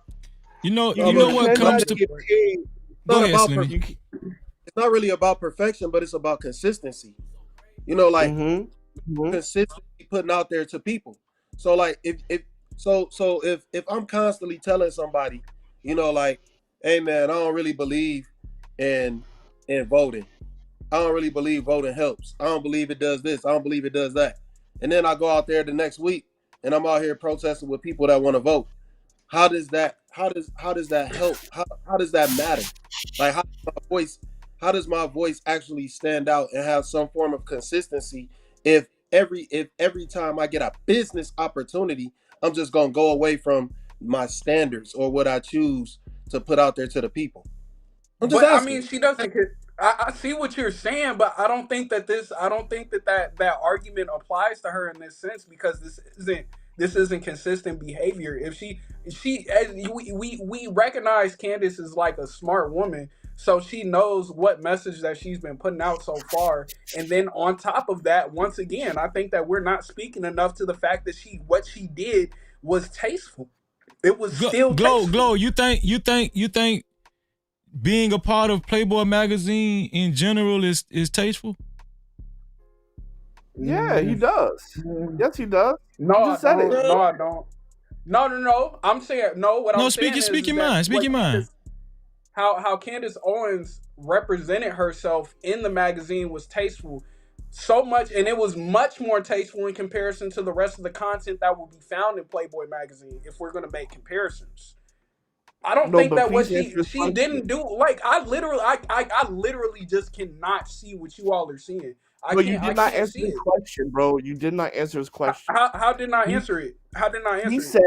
no, You You know but what cannot comes it's to. get paid. Go not ahead, about Slimmy. it's not really about perfection, but it's about consistency. You know, like Mm-hmm. consistently putting out there to people. So like if if I'm constantly telling somebody, like, hey man, I don't really believe in voting. I don't really believe voting helps. I don't believe it does this. I don't believe it does that. And then I go out there the next week and I'm out here protesting with people that want to vote. How does that help? How does that matter? Like how does my voice how does my voice actually stand out and have some form of consistency if every time I get a business opportunity, I'm just gonna go away from my standards or what I choose to put out there to the people? I'm just But I mean, asking. she doesn't. I see what you're saying, but I don't think that this. I don't think that argument applies to her in this sense because this isn't consistent behavior. If she as we recognize Candace is like a smart woman, so she knows what message that she's been putting out so far. And then on top of that, once again, I think that we're not speaking enough to the fact that what she did was tasteful. It was still tasteful. Glow. You think being a part of Playboy magazine in general is tasteful? Yeah, he does. Yes, he does. No, You I just said don't. it. No, I don't. No. I'm saying no. What I'm saying is Speak your that mind. Speak your mind. how Candace Owens represented herself in the magazine was tasteful, so much, and it was much more tasteful in comparison to the rest of the content that will be found in Playboy magazine. If we're going to make comparisons, I don't No, think but that what please answer this she question. didn't do. Like I literally just cannot see what you all are seeing. But you I did not can't answer see his it. question, bro. You did not answer his question. How didn't I He, answer it? How didn't I he answer it?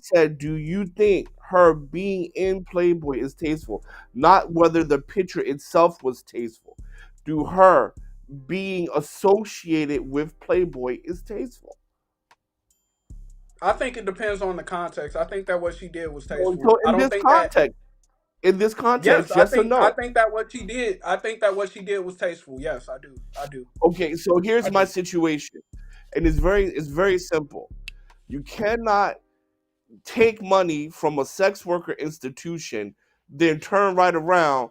said, do you think her being in Playboy is tasteful? Not whether the picture itself was tasteful. Do her being associated with Playboy is tasteful? I think it depends on the context. I think that what she did was So tasteful. I in don't this think that. context, Yes, yes or I no? think that what she did. I think that what she did was tasteful. Yes, I do. I do. Okay, so here's I my do. situation, and it's very simple. You cannot take money from a sex worker institution, then turn right around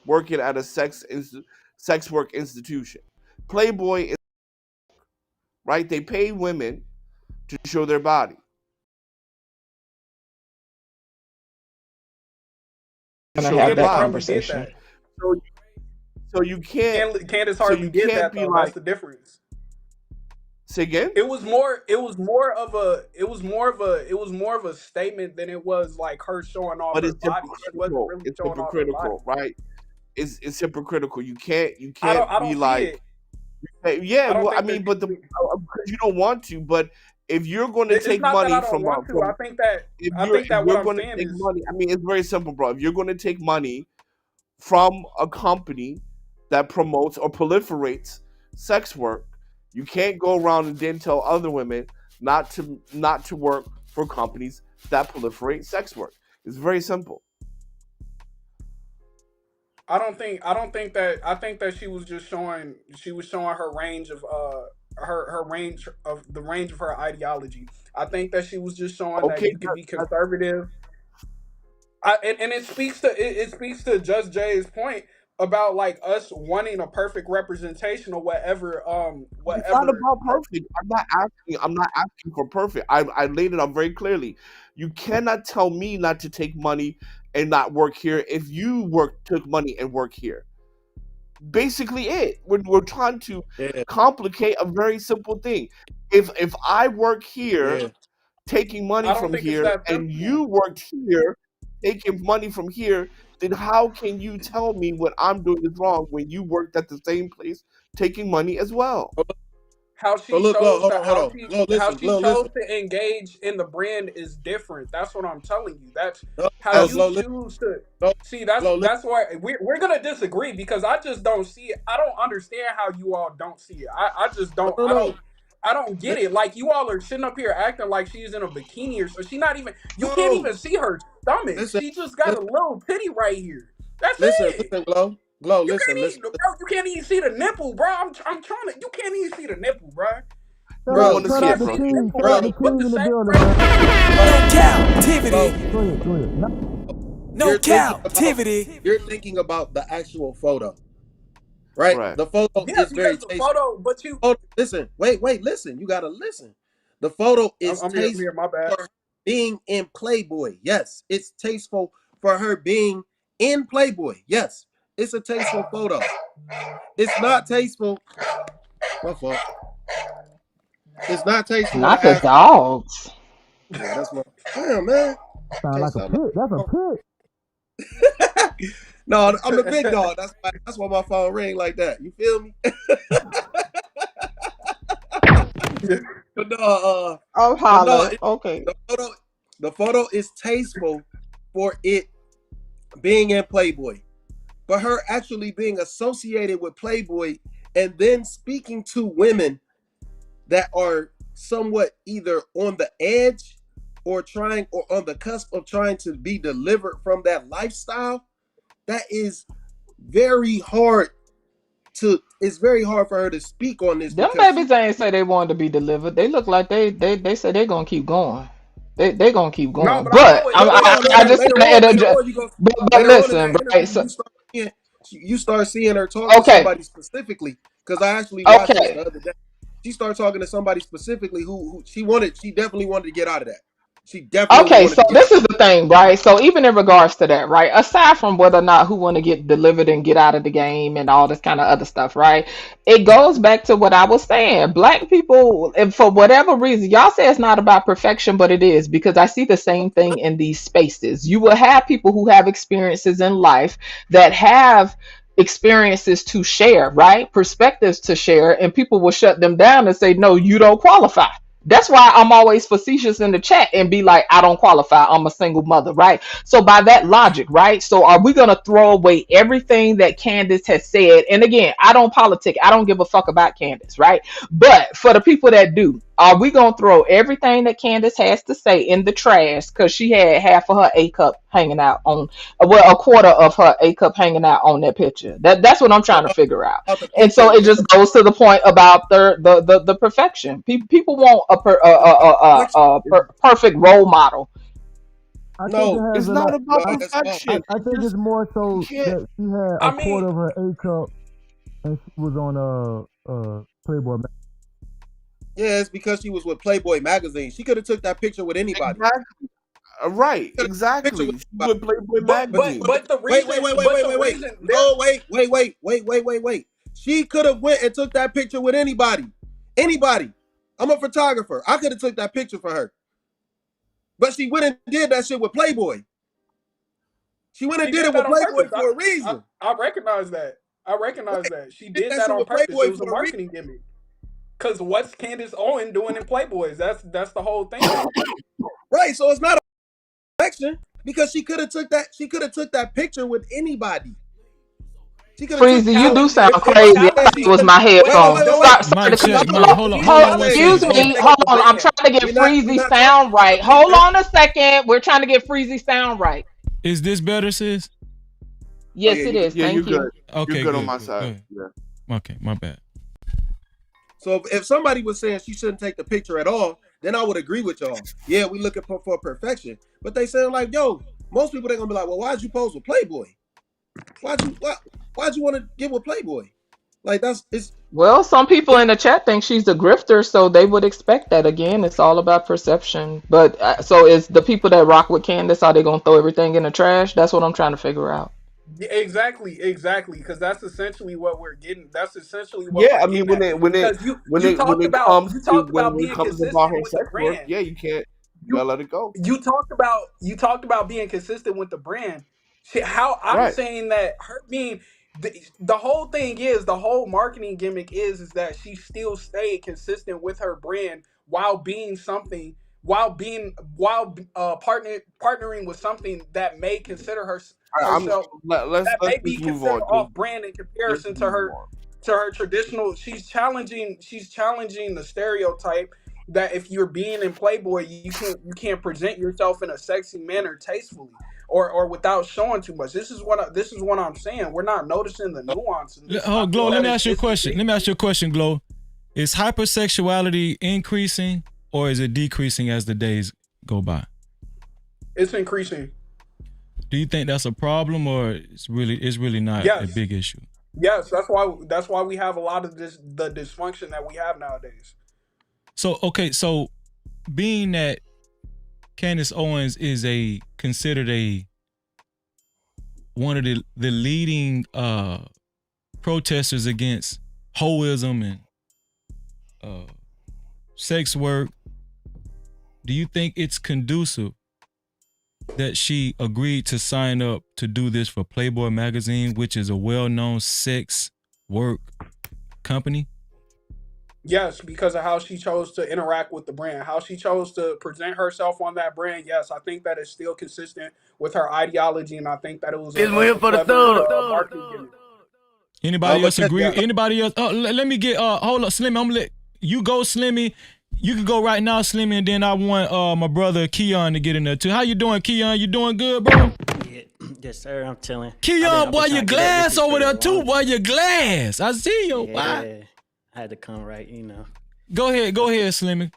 working at a sex work institution. Playboy is right. They pay women to show their body. Gonna Show their have Candace that body. hardly did conversation. that. So so you can't Candace so hardly you did can't that be though. That's like the difference. say again. It was more. It was more of a statement than it was like her showing off But her it's body. She wasn't hypocritical. really It's showing off her body. hypocritical, right? It's hypocritical. You I don't. can't I be don't see like it. yeah. I don't Well, I think that mean, but because you don't want to. But if you're going to it's take not that I money don't want to. from I think if that what you're I'm going to saying take is money, I mean, it's very simple, bro. If you're going to take money from a company that promotes or proliferates sex work, you can't go around and then tell other women not to work for companies that proliferate sex work. It's very simple. I think that she was showing her range of her range of the range of her ideology. I think that she was just showing that Okay, you could be conservative. And it speaks to Just Jay's point about like us wanting a perfect representation or whatever it's not whatever. about perfect. I'm not asking for perfect. I laid it out very clearly. You cannot tell me not to take money and not work here if you took money and work here. Basically it. We're trying to Yeah, complicate a very simple thing. If I work here yeah. taking money I don't from think it's here that and simple. you worked here taking money from here, then how can you tell me what I'm doing is wrong when you worked at the same place taking money as well? How So she look, Glow, chose hold to on, hold on. Glow, how listen, she Glow, chose listen. to engage in the brand is different. That's what I'm telling you. That's No, how no, As you Glow, listen. choose to Glow, see. Glow, listen. That's why we're gonna disagree because I just don't see it. I don't understand how you all don't see it. I just No, don't. no, no. I don't get it. Like you all are sitting up here acting like she's in a bikini or so. She not even. You can't No. even see her stomach. Listen, She just got a listen, little titty right here. That's listen, it. listen, Glow. Glow, You listen, can't listen, even, bro. You can't even see the nipple, bro. I'm trying to. You can't even see the nipple, bro. you don't want to You see can't it, see bro. the nipple, bro, but the same right here. No captivity. bro. No captivity. You're thinking about the actual photo, right? Right. The photo Yeah, is because very the tasteful. photo, but you. Oh, listen, wait, listen. You gotta listen. The photo is I'm here. tasteful My bad. for her being in Playboy. Yes, it's tasteful for her being in Playboy. Yes, it's a tasteful photo. It's not tasteful. My fault. It's not tasteful Not to the have. dogs. Yeah, that's my. Damn, man. Sound like a pit. That's a pit. No, I'm the big dog. That's why my phone ring like that. You feel me? But no, Oh, but no, holla. Okay. the photo is tasteful for it being in Playboy. But her actually being associated with Playboy and then speaking to women that are somewhat either on the edge or trying or on the cusp of trying to be delivered from that lifestyle, that is very hard it's very hard for her to speak on this Them because babies ain't say they wanted to be delivered. They look like they say they gonna keep going. They gonna keep No, going. but I know But it. no, I no. just Later want to on, interject. But later on in listen, that right? interview, So you start seeing her talk to okay, somebody specifically. Because I actually watched this okay. the other day. She started talking to somebody specifically who she definitely wanted to get out of that. She definitely Okay, wanted so to get this out. is the thing, right? So even in regards to that, right? Aside from whether or not who want to get delivered and get out of the game and all this kind of other stuff, right? It goes back to what I was saying. Black people, if for whatever reason, y'all say it's not about perfection, but it is because I see the same thing in these spaces. You will have people who have experiences in life that have experiences to share, right? Perspectives to share, and people will shut them down and say, no, you don't qualify. That's why I'm always facetious in the chat and be like, I don't qualify. I'm a single mother, right? So by that logic, right? So are we gonna throw away everything that Candace has said? And again, I don't politic. I don't give a fuck about Candace, right? But for the people that do, are we gonna throw everything that Candace has to say in the trash because she had half of her A cup hanging out on, well, a quarter of her A cup hanging out on that picture? That's what I'm trying to figure out. About the And so picture, it just goes to the point about the perfection. People want a perfect role model. I think it no, has It's a not lot. about no, that's false. I, perfection. I think it's more You so can't. that she had I a mean, quarter of her A cup and she was on Playboy. Yeah, it's because she was with Playboy magazine. She could have took that picture with anybody. Exactly. Right. Picture Exactly. with She's anybody. with Playboy but magazine. But the wait, reason, but the reason there. no, wait. She could have went and took that picture with anybody. Anybody. I'm a photographer. I could have took that picture for her. But she went and did that shit with Playboy. She went and She did did it that with on Playboy purpose. for a reason. I recognize that. I recognize Right? that. She She did did that that shit on with purpose. It Playboy was a for a reason. marketing gimmick. Cause what's Candace Owen doing in Playboys? That's the whole thing. Right. So it's not a perfection because she could have took that picture with anybody. She could have took Freezy, you do sound If crazy. I think challenging it was my wait, wait, headphones. wait, the wait, way wait. Sorry, Mic sorry. check, No, Mike. Hold on, hold on one Excuse second. me. disrespect Hold the on. I'm brand. trying to get we're Freezy not talking sound about right. the Hold picture. on a second. We're trying to get Freezy sound right. Is this better, sis? Oh Yes, yeah, it you good. is. Yeah, you're Thank you. good. You're Okay, good on good, my good. Go side. ahead. Yeah. Okay, my bad. So if somebody was saying she shouldn't take the picture at all, then I would agree with y'all. Yeah, we looking for perfection. But they saying like, yo, most people they're gonna be like, well, why'd you pose with Playboy? Why'd you want to get with Playboy? Like it's Well, some people in the chat think she's a grifter, so they would expect that. Again, it's all about perception. But so is the people that rock with Candace, are they gonna throw everything in the trash? That's what I'm trying to figure out. Yeah, exactly. Because that's essentially what we're getting. That's essentially what Yeah, we're I mean getting at. Because when it comes you to talked about when it being comes about consistent her with the sex work, brand. yeah, you You gotta let it go. you talked about being consistent with the brand. How I'm Right. saying that her being the whole thing is the whole marketing gimmick is that she still stayed consistent with her brand while being something while partnering with something that may consider herself that Let's may be just move considered on. off brand in Just comparison move on. to her traditional. She's challenging the stereotype that if you're being in Playboy, you can't present yourself in a sexy manner tastefully or without showing too much. This is what I'm saying. We're not noticing the nuance in this, and I Oh, Glow, feel let that me ask you a it's question. Let me ask ridiculous. you a question, Glow. Is hypersexuality increasing or is it decreasing as the days go by? It's increasing. Do you think that's a problem or it's really not a Yes, big issue? yes. That's why we have a lot of the dysfunction that we have nowadays. So okay, so being that Candace Owens is considered one of the leading protesters against hoism and sex work, do you think it's conducive that she agreed to sign up to do this for Playboy magazine, which is a well-known sex work company? Yes, because of how she chose to interact with the brand, how she chose to present herself on that brand. Yes, I think that is still consistent with her ideology, and I think that it was a clever marketing gimmick. Anybody else agree? Yeah. Anybody else? Oh, let me get hold up, Slimmy. I'm gonna let you go, Slimmy. You can go right now, Slimmy, and then I want my brother Keon to get in there too. How you doing, Keon? You doing good, bro? Yes, sir. I'm chilling. Keon, boy, your glass over there too, boy. Your glass. I see you. Yeah, I had to come right, you know. Go ahead, Slimmy.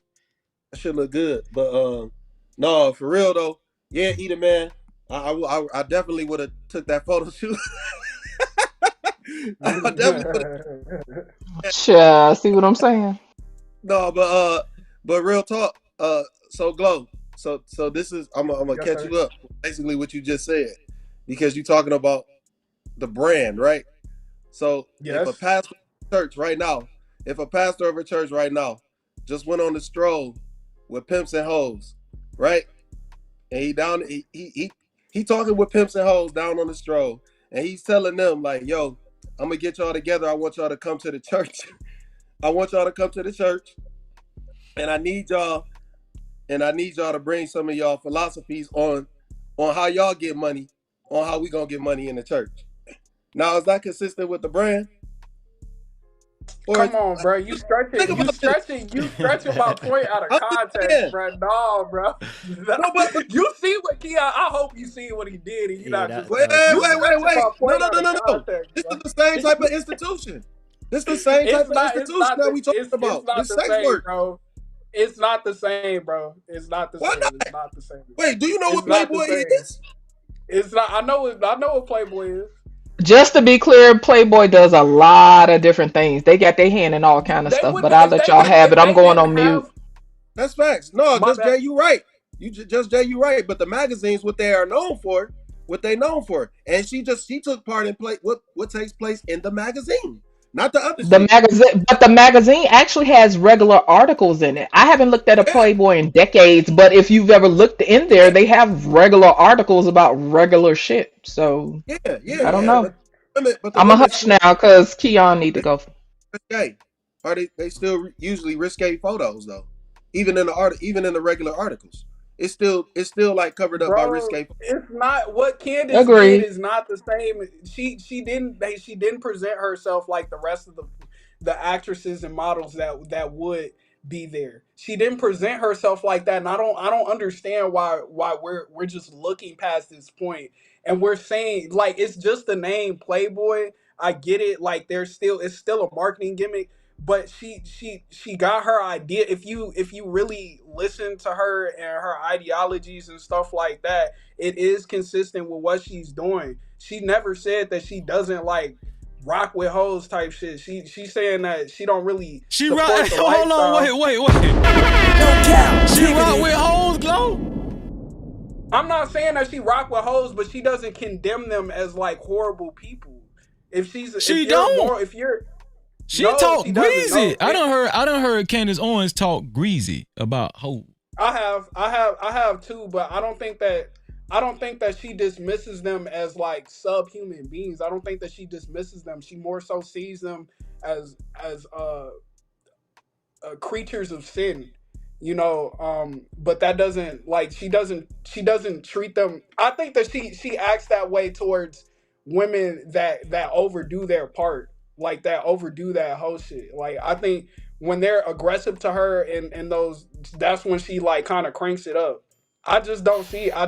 That should look good, but no, for real though. Yeah, Eat It Man. I definitely would have took that photo shoot. I definitely would have. Sure, see what I'm saying? No, but real talk. So Glow. So this is I'm gonna catch you up. Basically, what you just said, because you're talking about the brand, right? So if a pastor of a church right now, just went on the stroll with pimps and hoes, right? And he talking with pimps and hoes down on the stroll, and he's telling them like, "Yo, I'm gonna get y'all together. I want y'all to come to the church. I want y'all to come to the church, and I need y'all to bring some of y'all philosophies on how y'all get money, on how we gonna get money in the church." Now, is that consistent with the brand? Come on, bro. You stretching my point out of context, bro. No, bro. You see what Keon? I hope you see what he did, and you not just wait. No. This is the same type of institution. This is the same type of institution that we talking about. This sex work, bro. It's not the same, bro. It's not the same. It's not the same. Wait, do you know what Playboy is? It's not. I know what Playboy is. Just to be clear, Playboy does a lot of different things. They got their hand in all kind of stuff, but I'll let y'all have it. I'm going on mute. That's facts. No, just Jay, you right. You right. But the magazines, what they are known for, and she took part in what takes place in the magazine, not the other. But the magazine actually has regular articles in it. I haven't looked at a Playboy in decades, but if you've ever looked in there, they have regular articles about regular shit. So I don't know. But I'm a hush now because Keon need to go. Are they still usually risque photos though? Even in the regular articles, it's still like covered up by risque. It's not what Candace did is not the same. She didn't present herself like the rest of the actresses and models that would be there. She didn't present herself like that, and I don't understand why we're just looking past this point and we're saying like it's just the name Playboy. I get it, like it's still a marketing gimmick, but she got her idea. If you really listen to her and her ideologies and stuff like that, it is consistent with what she's doing. She never said that she doesn't like rock with hoes type shit. She's saying that she don't really support the hold on, wait. No cap. She rock with hoes, Glow? I'm not saying that she rock with hoes, but she doesn't condemn them as like horrible people. She talk greasy. I done heard Candace Owens talk greasy about hoes. I have too, but I don't think that she dismisses them as like subhuman beings. I don't think that she dismisses them. She more so sees them as creatures of sin, you know. But that doesn't like she doesn't treat them. I think that she acts that way towards women that overdo their part, like that overdo that whole shit. Like I think when they're aggressive to her and those, that's when she like kind of cranks it up. I just don't see it. I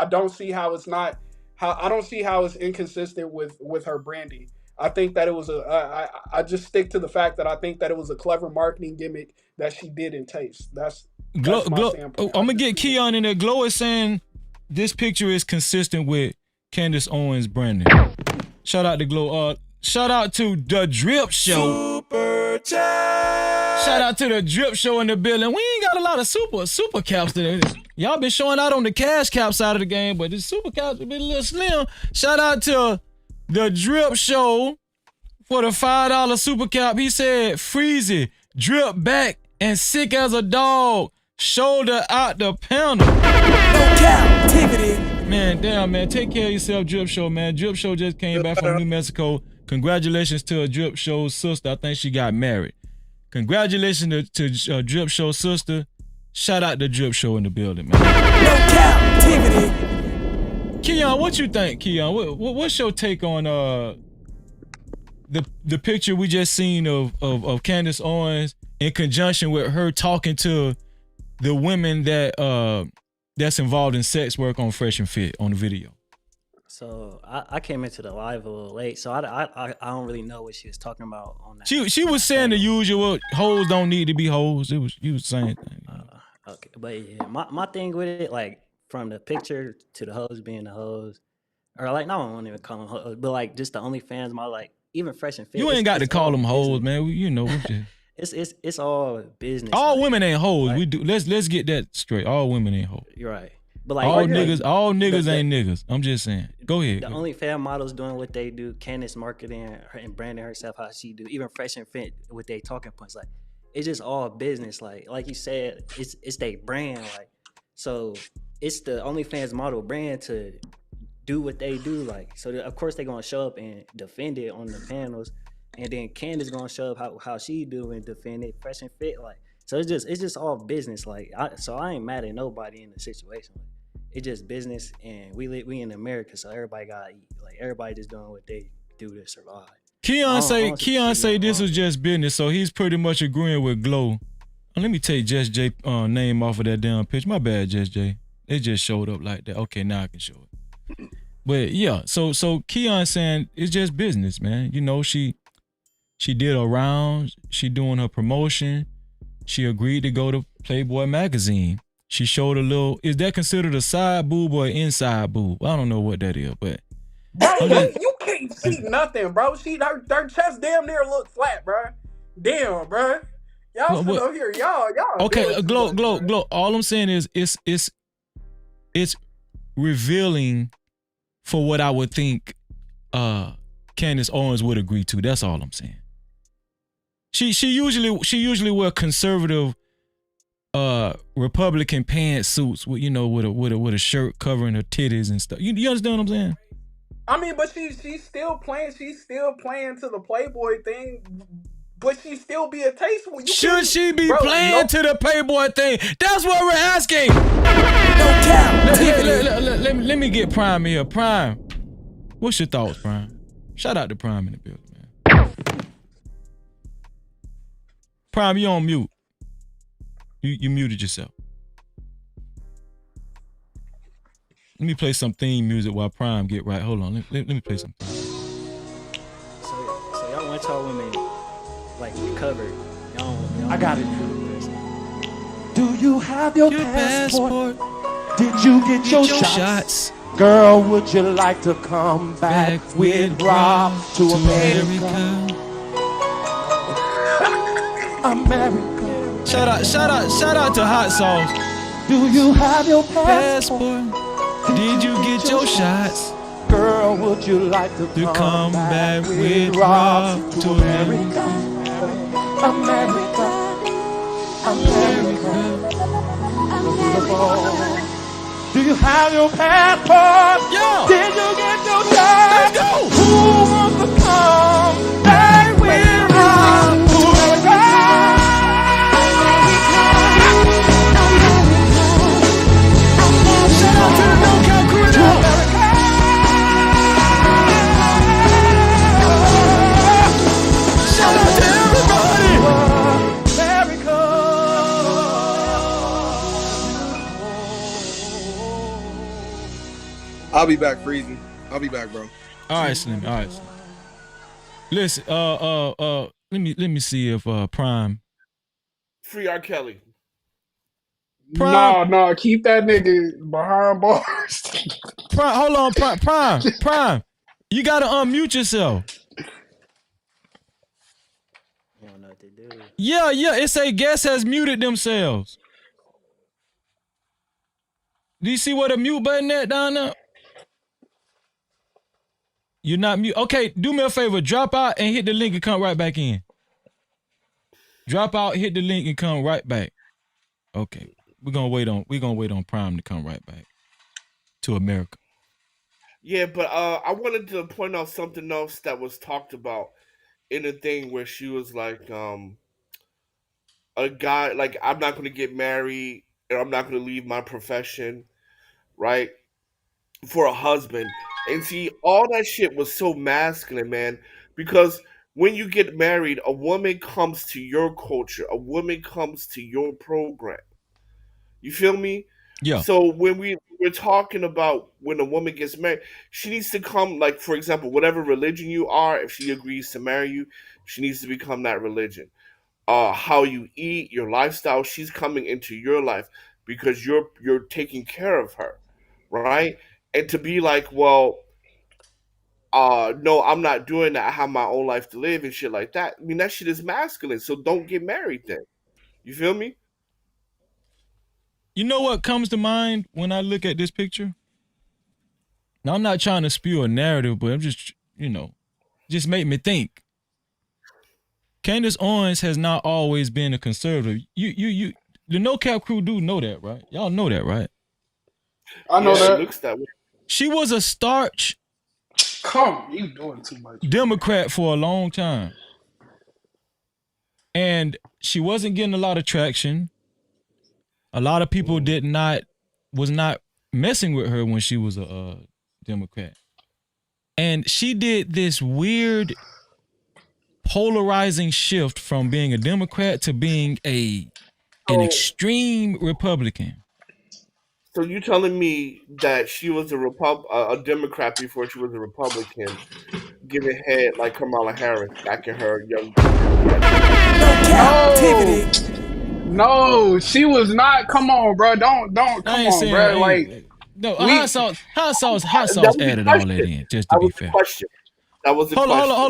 don't see how it's not. I don't see how it's inconsistent with her branding. I think that it was I just stick to the fact that I think that it was a clever marketing gimmick that she did in taste. That's my standpoint. I'm gonna get Keon in there. Glow is saying this picture is consistent with Candace Owens branding. Shout out to Glow. Shout out to the Drip Show. Super chat. Shout out to the Drip Show in the building. We ain't got a lot of super caps today. Y'all been showing out on the cash cap side of the game, but the super caps have been a little slim. Shout out to the Drip Show for the $5 super cap. He said, Freezy, drip back and sick as a dog. Shoulder out the panel. No cap. Cap-tivity. Man, damn, man. Take care of yourself, Drip Show, man. Drip Show just came back from New Mexico. Congratulations to a Drip Show's sister. I think she got married. Congratulations to Drip Show's sister. Shout out to Drip Show in the building, man. No Cap-tivity. Keon, what you think, Keon? What's your take on the picture we just seen of Candace Owens in conjunction with her talking to the women that that's involved in sex work on Fresh and Fit on the video? So I came into the live a little late, so I don't really know what she was talking about on that. She was saying the usual hoes don't need to be hoes. You was saying things. Okay, but yeah, my thing with it, like from the picture to the hoes being the hoes, or like no, I won't even call them hoes, but like just the OnlyFans, my like even Fresh and Fit. You ain't got to call them hoes, man. You know, it's all business. All women ain't hoes. Like, we do. Let's get that straight. All women ain't hoes. You're right. But like all niggas ain't niggas. I'm just saying. Go ahead. The OnlyFans models doing what they do, Candace marketing and branding herself how she do, even Fresh and Fit with their talking points. Like it's just all business. Like you said, it's their brand. Like so, it's the OnlyFans model brand to do what they do. Like so, of course they're gonna show up and defend it on the panels, and then Candace gonna show up how she do and defend it. Fresh and Fit, like so it's just all business. Like I ain't mad at nobody in the situation. Like, it's just business, and we in America, so everybody gotta eat. Like everybody just doing what they do to survive. Keon say this was just business, so he's pretty much agreeing with Glow. Let me take Just J name off of that damn pitch. My bad, Just J. They just showed up like that. Okay, now I can show it. But yeah, so Keon saying it's just business, man. You know, she did her rounds. She doing her promotion. She agreed to go to Playboy magazine. She showed a little. Is that considered a side boob or an inside boob? I don't know what that is, but bro, you can't see nothing, bro. Her chest damn near look flat, bro. Damn, bro. Y'all sit over here, y'all. Okay, Glow. All I'm saying is it's revealing for what I would think Candace Owens would agree to. That's all I'm saying. She usually wear conservative Republican pantsuits with with a shirt covering her titties and stuff. You understand what I'm saying? I mean, but she's still playing to the Playboy thing, but she still be a tasteful. Should she be playing to the Playboy thing? That's what we're asking. No cap. Let me get Prime here. Prime, what's your thoughts, Prime? Shout out to Prime in the building, man. Prime, you on mute. You muted yourself. Let me play some theme music while Prime get right. Hold on. Let me play some. So y'all want y'all women like covered. Y'all I got it. Do you have your passport? Did you get your shots? Girl, would you like to come back with Rob to America? America. Shout out to Hot Sauce. Do you have your passport? Did you get your shots? Girl, would you like to come back with Rob to America? America. Do you have your passport? Yo! Did you get your shots? Let's go! Who wants to come back with Rob to America? Shout out to the No Count crew now. Shout out to everybody. I'll be back, Freezy. I'll be back, bro. All right, Slim. All right, Slim. Listen, let me see if Prime. Free R. Kelly. No, keep that nigga behind bars. Prime, hold on, Prime. You gotta unmute yourself. I don't know what to do. Yeah, it say guest has muted themselves. Do you see where the mute button at down there? You're not mute. Okay, do me a favor. Drop out and hit the link and come right back in. Drop out, hit the link and come right back. Okay. We're gonna wait on Prime to come right back. to America. Yeah, but I wanted to point out something else that was talked about in a thing where she was like, a guy like I'm not going to get married and I'm not going to leave my profession, right, for a husband. And see, all that shit was so masculine, man, because when you get married, a woman comes to your culture, a woman comes to your program. You feel me? Yeah. So when we're talking about when a woman gets married, she needs to come, like, for example, whatever religion you are, if she agrees to marry you, she needs to become that religion. How you eat, your lifestyle, she's coming into your life because you're taking care of her, right? And to be like, well, no, I'm not doing that. I have my own life to live and shit like that. I mean, that shit is masculine. So don't get married then. You feel me? You know what comes to mind when I look at this picture? Now I'm not trying to spew a narrative, but I'm just, just make me think. Candace Owens has not always been a conservative. The No Cap crew do know that, right? Y'all know that, right? I know Yeah, it that. looks that way. She was a starch You doing too much. Democrat for a long time. And she wasn't getting a lot of traction. A lot of people was not messing with her when she was a Democrat. And she did this weird polarizing shift from being a Democrat to being an extreme Republican. So you telling me that she was a Democrat before she was a Republican, giving head like Kamala Harris back in her young No, no, she was not. Come on, bro. Don't. I Come ain't on, saying bro. Like no. we. Hot sauce That was the added all that question. in. Just to That be was the fair. question. That was the Hold question. on,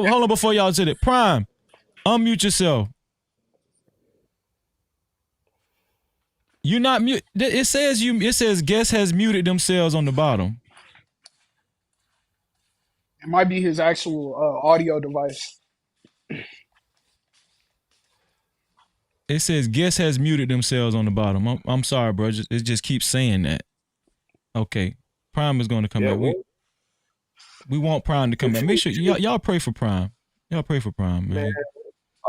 hold on before y'all said it. Prime, unmute yourself. You not mute. It says guest has muted themselves on the bottom. It might be his actual audio device. It says guest has muted themselves on the bottom. I'm sorry, bro. It just keeps saying that. Okay, Prime is going to come back. We want Prime to come back. Make sure y'all pray for Prime. Y'all pray for Prime, man.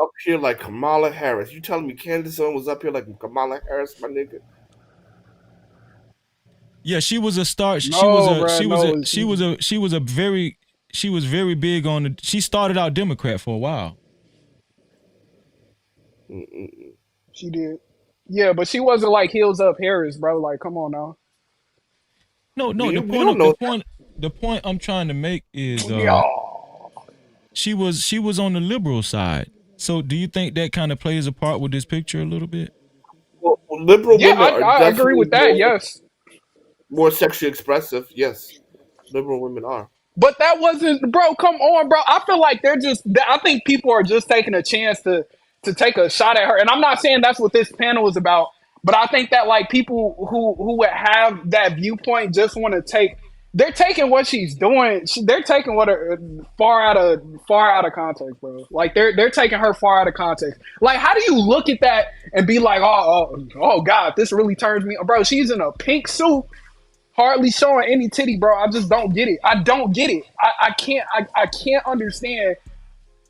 Up here like Kamala Harris. You telling me Candace Owens was up here like Kamala Harris, my nigga? Yeah, she was a star. She was very big on the. She started out Democrat for a while. She did. Yeah, but she wasn't like heels up Harris, bro. Like, come on now. No. The point I'm trying to make is she was on the liberal side. So do you think that kind of plays a part with this picture a little bit? Well, liberal women are I agree with that. definitely Yes. more sexually expressive. Yes, liberal women are. But that wasn't, bro. Come on, bro. I feel like I think people are just taking a chance to take a shot at her. And I'm not saying that's what this panel is about. But I think that like people who would have that viewpoint just want to take. They're taking what she's doing. They're taking what her far out of context, bro. Like they're taking her far out of context. Like, how do you look at that and be like, oh God, this really turns me, bro? She's in a pink suit, hardly showing any titty, bro. I just don't get it. I don't get it. I can't understand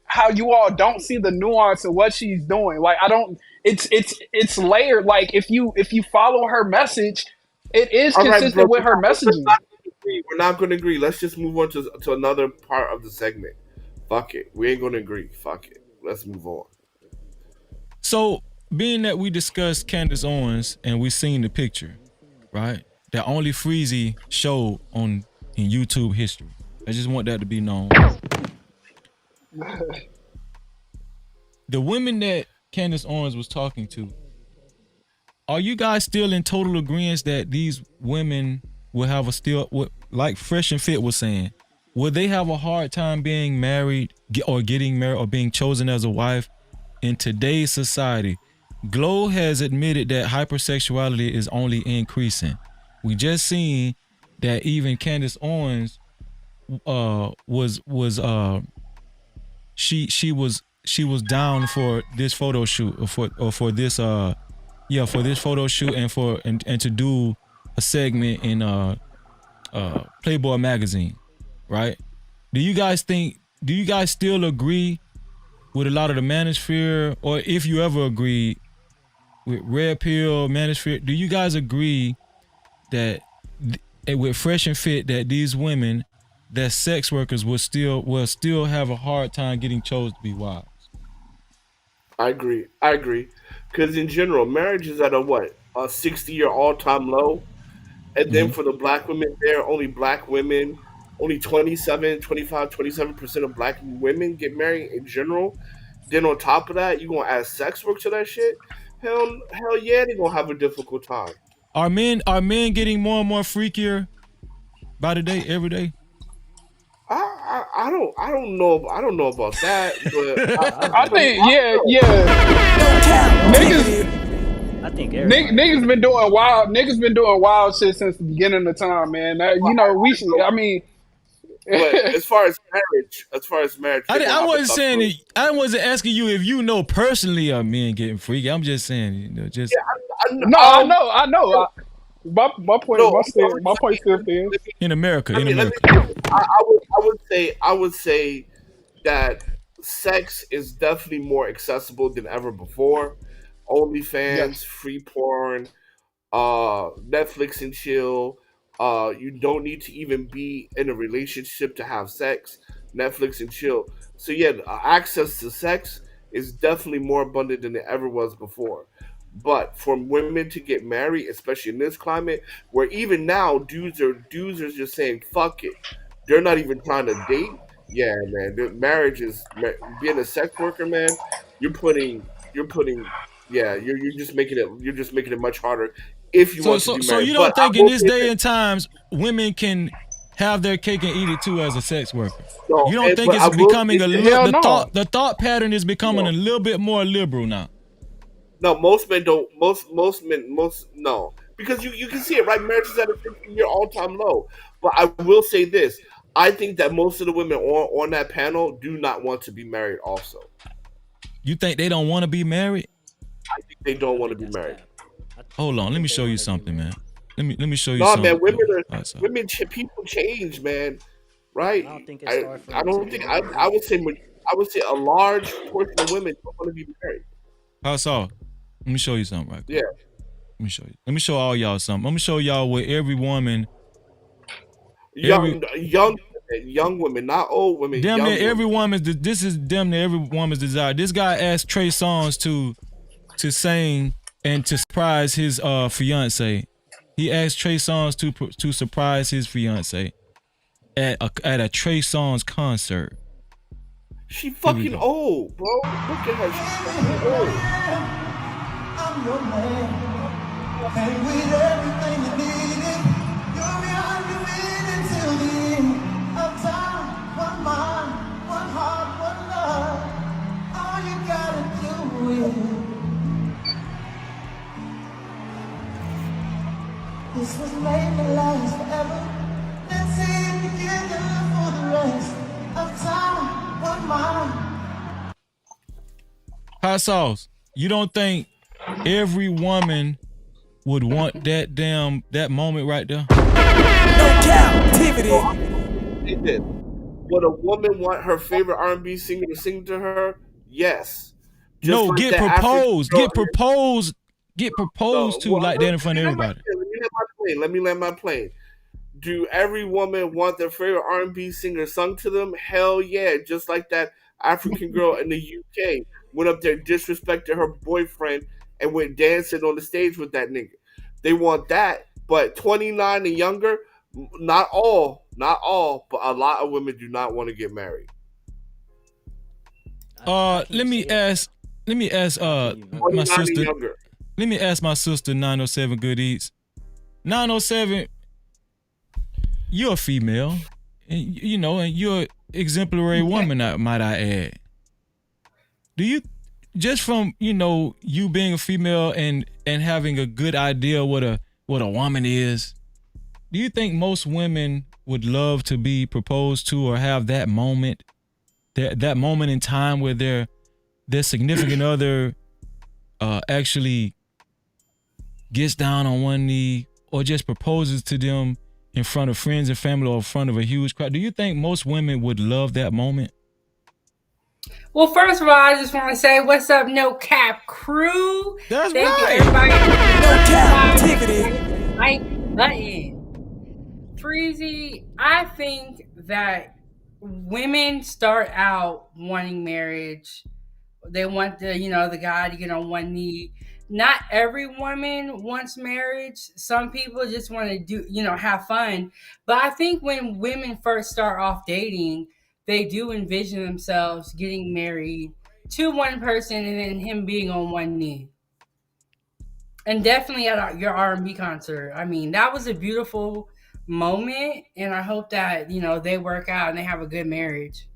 how you all don't see the nuance of what she's doing. Like, I don't. It's layered. Like, if you follow her message, it is All right, consistent bro, with her messaging. We're not going to agree. Let's just move on to another part of the segment. Fuck it. We ain't going to agree. Fuck it. Let's move on. So, being that we discussed Candace Owens and we seen the picture, right? That only Freezy showed in YouTube history. I just want that to be known. The women that Candace Owens was talking to, are you guys still in total agreement that these women will have like Fresh and Fit was saying, will they have a hard time being married or getting married or being chosen as a wife in today's society? Glow has admitted that hypersexuality is only increasing. We just seen that even Candace Owens she was down for this photo shoot or for this photo shoot and to do a segment in Playboy magazine, right? Do you guys still agree with a lot of the manosphere, or if you ever agreed with Red Pill, manosphere, do you guys agree that with Fresh and Fit that these women, that sex workers will still have a hard time getting chosen to be wives? I agree. Because in general, marriage is at a 60-year all-time low. And then for the black women there, only black women, only 27% of black women get married in general. Then on top of that, you going to add sex work to that shit? Hell yeah, they going to have a difficult time. Are men getting more and more freakier by the day, every day? I don't know about that, but I think I think niggas been doing wild. Niggas been doing wild shit since the beginning of time, man. We should. I mean, but as far as marriage, I wasn't saying it. I wasn't asking you if you know personally are men getting freaky. I'm just saying, just. No, I know. My point still stands. In America, I would say that sex is definitely more accessible than ever before. OnlyFans, free porn, Netflix and chill. You don't need to even be in a relationship to have sex. Netflix and chill. So yeah, access to sex is definitely more abundant than it ever was before. But for women to get married, especially in this climate, where even now dudes are just saying fuck it, they're not even trying to date. Yeah, man, marriage is being a sex worker, man. You're just making it much harder if you want to be married. So you don't think in this day and times women can have their cake and eat it too as a sex worker? No, you don't think it's becoming a little? The thought pattern is becoming a little bit more liberal now. No, most men don't. Most men no, because you can see it, right? Marriage is at a 15-year all-time low. But I will say this: I think that most of the women on that panel do not want to be married. Also, you think they don't want to be married? I think they don't want to be married. Hold on, let me show you something, man. Let me show you no, something. man, people change, man. Right? I don't think I would say a large portion of women don't want to be married. How so? Let me show you something right quick. Yeah. Let me show you. Let me show all y'all something. I'm gonna show y'all where every woman, young women, not old women. Damn near every woman's. This is damn near every woman's desire. This guy asked Trey Songz to sing and to surprise his fiance. He asked Trey Songz to surprise his fiance at a Trey Songz concert. She fucking old, bro. Look at her. She's fucking old. I'm your man, and with everything you needed, you're behind me until the end of time. One mind, one heart, one love. All you gotta do is. This was made to last forever. Let's stay together for the rest of time. One mind. Hot sauce. You don't think every woman would want that moment right there? No Cap-tivity. Would a woman want her favorite R&B singer to sing to her? Yes. Just like get proposed. Get proposed to like that in front of everybody. Let me land my plane. Do every woman want their favorite R&B singer sung to them? Hell yeah. Just like that African girl in the UK went up there, disrespected her boyfriend, and went dancing on the stage with that nigga. They want that, but 29 and younger, not all, but a lot of women do not want to get married. Let me ask my sister. Let me ask my sister 907 Good Eats. 907, you're a female, and and you're an exemplary woman, might I add. Do you, just from you being a female and having a good idea what a woman is, do you think most women would love to be proposed to or have that moment, that moment in time where their significant other actually gets down on one knee or just proposes to them in front of friends and family or in front of a huge crowd, do you think most women would love that moment? Well, first of all, I just want to say, what's up, No Cap crew? That's Thank you, right. everybody. No Cap-tivity. Like button. Freezy, I think that women start out wanting marriage. They want the guy to get on one knee. Not every woman wants marriage. Some people just want to have fun. But I think when women first start off dating, they do envision themselves getting married to one person and then him being on one knee. And definitely at your R&B concert. I mean, that was a beautiful moment, and I hope that they work out and they have a good marriage.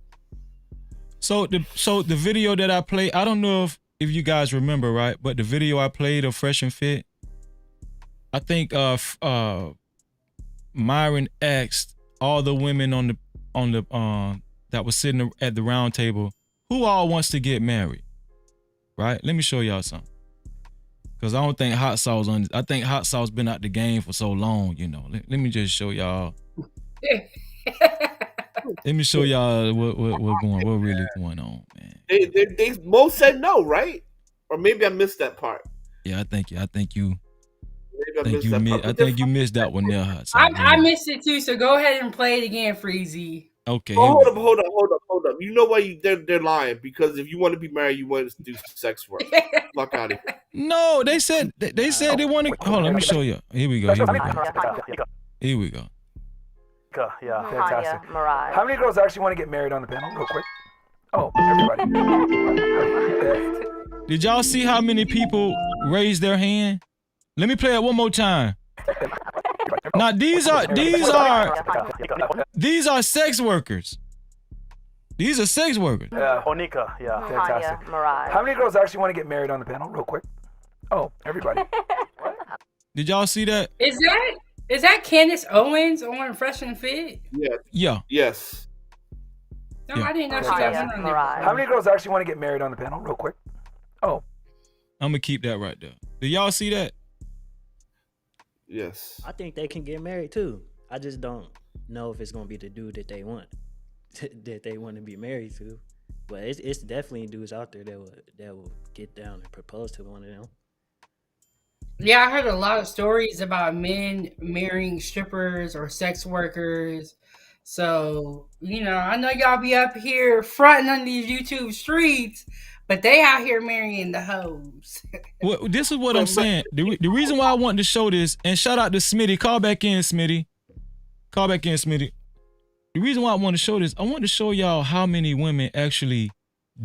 So the video that I played, I don't know if you guys remember, right? But the video I played of Fresh and Fit, I think Myron asked all the women on the that was sitting at the round table, who all wants to get married, right? Let me show y'all something. Cause I don't think Hot Sauce I think Hot Sauce been out the game for so long, Let me just show y'all. Let me show y'all what really going on, man. They most said no, right? Or maybe I missed that part. Yeah, I think you missed that one there, Hot Sauce. I missed it too, so go ahead and play it again, Freezy. Okay. Oh, hold up. You know why they're lying? Because if you want to be married, you want to do sex work. Fuck out of here. No, they said they want to. Hold on, let me show you. Here we go. Yeah, fantastic. How many girls actually want to get married on the panel, real quick? Oh, everybody. Did y'all see how many people raised their hand? Let me play it one more time. Now these are sex workers. These are sex workers. Yeah. Onika, yeah, fantastic. How many girls actually want to get married on the panel, real quick? Oh, everybody. Did y'all see that? Is that Candace Owens on Fresh and Fit? Yeah. Yes. No, I didn't know she got on there. How many girls actually want to get married on the panel, real quick? Oh. I'm gonna keep that right there. Did y'all see that? Yes. I think they can get married too. I just don't know if it's gonna be the dude that they want, that they want to be married to. But it's definitely dudes out there that will get down and propose to one of them. Yeah, I heard a lot of stories about men marrying strippers or sex workers. So, I know y'all be up here fronting on these YouTube streets, but they out here marrying the hoes. Well, this is what I'm saying. The reason why I wanted to show this, and shout out to Smitty. Call back in, Smitty. The reason why I want to show this, I want to show y'all how many women actually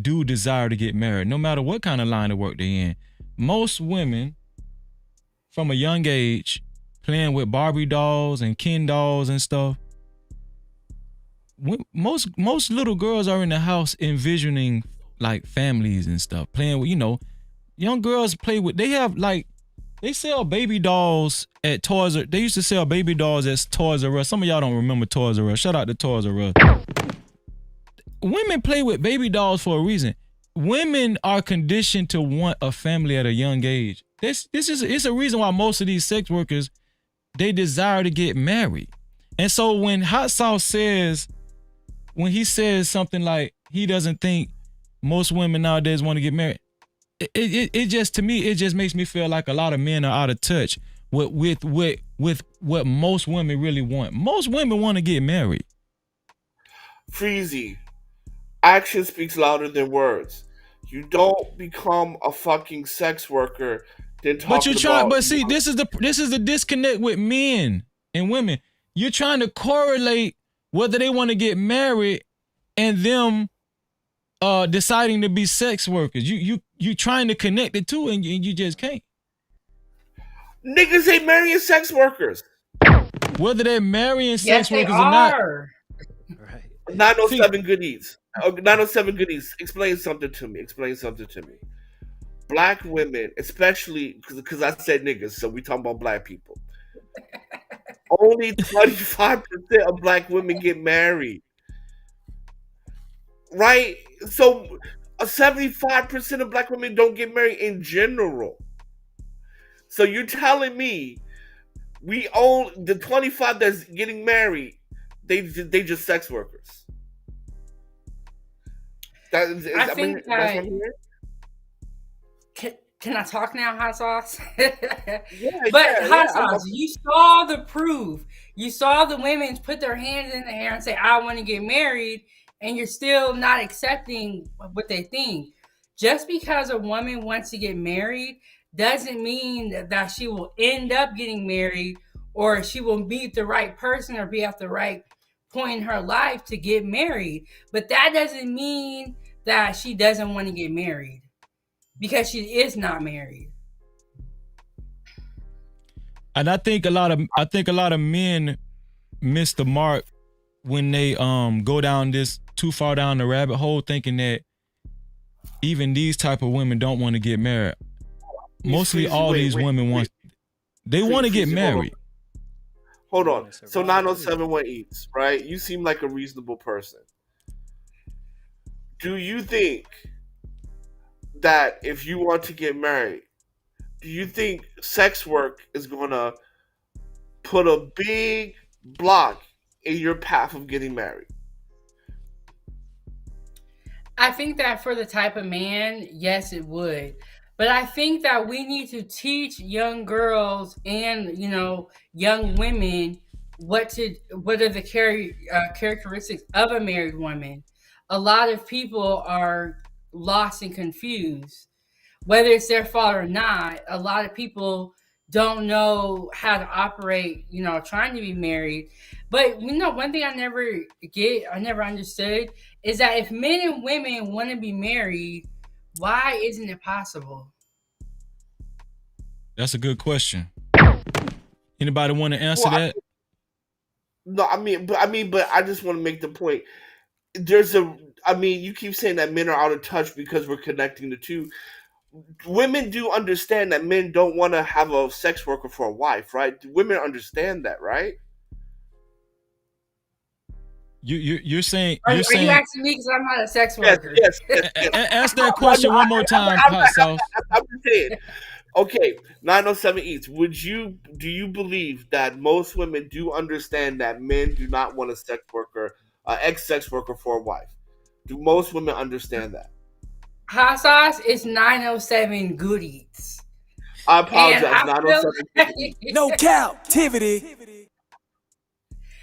do desire to get married, no matter what kind of line of work they're in. Most women, from a young age, playing with Barbie dolls and Ken dolls and stuff, most little girls are in the house envisioning like families and stuff, playing with, young girls play with, they sell baby dolls at Toys R Us. They used to sell baby dolls at Toys R Us. Some of y'all don't remember Toys R Us. Shout out to Toys R Us. Women play with baby dolls for a reason. Women are conditioned to want a family at a young age. It's a reason why most of these sex workers, they desire to get married. And so when Hot Sauce says something like he doesn't think most women nowadays want to get married, it just, to me, it just makes me feel like a lot of men are out of touch with what most women really want. Most women want to get married. Freezy, action speaks louder than words. You don't become a fucking sex worker then talking But you're trying. about, But see, this is the disconnect with men and women. You're trying to correlate whether they want to get married and them deciding to be sex workers. You trying to connect the two and you just can't. Niggas ain't marrying sex workers. Whether they're marrying sex Yes, they workers or not. are. 907 goodies. 907 goodies. Explain something to me. Black women, especially because I said niggas, so we talking about black people. Only 25% of black women get married. Right? So 75% of black women don't get married in general. So you're telling me We own the 25 that's getting married. They just sex workers. I I mean, think that's that what I'm hearing. can I talk now, hot sauce? Yeah, But yeah, hot yeah. sauce, you saw the proof. You saw the women put their hands in the air and say, "I want to get married," and you're still not accepting what they think. Just because a woman wants to get married doesn't mean that she will end up getting married or she will meet the right person or be at the right point in her life to get married. But that doesn't mean that she doesn't want to get married because she is not married. And I think a lot of men miss the mark when they go down this too far down the rabbit hole, thinking that even these type of women don't want to get married. Mostly Freezy, all these women want to get Freezy, hold on. married. Hold on. So 9071 eats, right? You seem like a reasonable person. Do you think that if you want to get married, do you think sex work is gonna put a big block in your path of getting married? I think that for the type of man, yes, it would. But I think that we need to teach young girls and young women what are the characteristics of a married woman. A lot of people are lost and confused, whether it's their fault or not. A lot of people don't know how to operate, trying to be married. But one thing I never understood is that if men and women want to be married, why isn't it possible? That's a good question. Anybody want to answer Well, that? No, but I just want to make the point. There's a, I mean, you keep saying that men are out of touch because we're connecting the two. Women do understand that men don't want to have a sex worker for a wife, right? Women understand that, right? You're saying Are you asking me because I'm not a sex Yes, worker? yes, yes, yes. ask that question one more time, hot sauce. I'm just saying. Okay, 907 Eats. Do you believe that most women do understand that men do not want a sex worker, ex sex worker for a wife? Do most women understand that? Hot sauce is 907 good eats. I And apologize. I feel 907 like No Cap-tivity.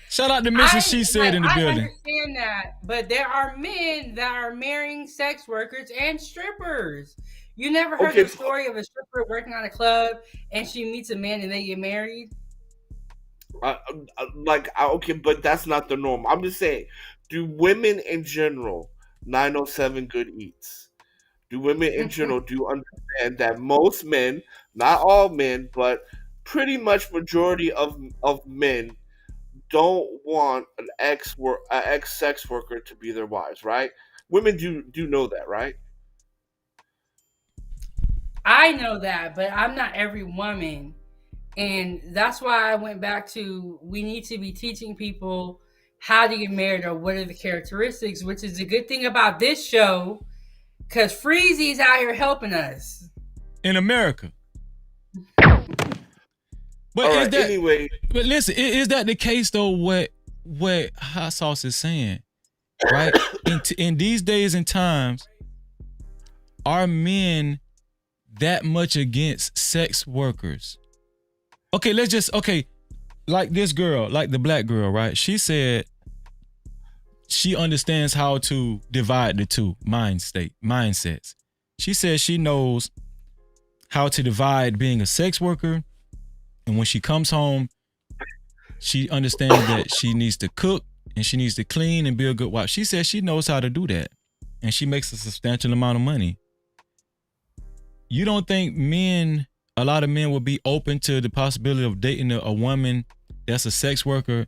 Shout out to Mrs. She Said in the I building. understand that, but there are men that are marrying sex workers and strippers. You never heard Okay, the story of a stripper working at a club and she meets a man and they get married? okay, but that's not the norm. I'm just saying, do women in general, 907 Good Eats, do women in general do understand that most men, not all men, but pretty much majority of men don't want an ex sex worker to be their wives, right? Women do know that, right? I know that, but I'm not every woman. And that's why I went back to we need to be teaching people how to get married or what are the characteristics, which is a good thing about this show because Freezy's out here helping us. In America. But All is right, that anyway. But listen, is that the case though? What hot sauce is saying, right? in these days and times, are men that much against sex workers? Okay, like this girl, like the black girl, right? She said she understands how to divide the two mindsets. She says she knows how to divide being a sex worker, and when she comes home, she understands that she needs to cook and she needs to clean and be a good wife. She says she knows how to do that, and she makes a substantial amount of money. You don't think a lot of men will be open to the possibility of dating a woman that's a sex worker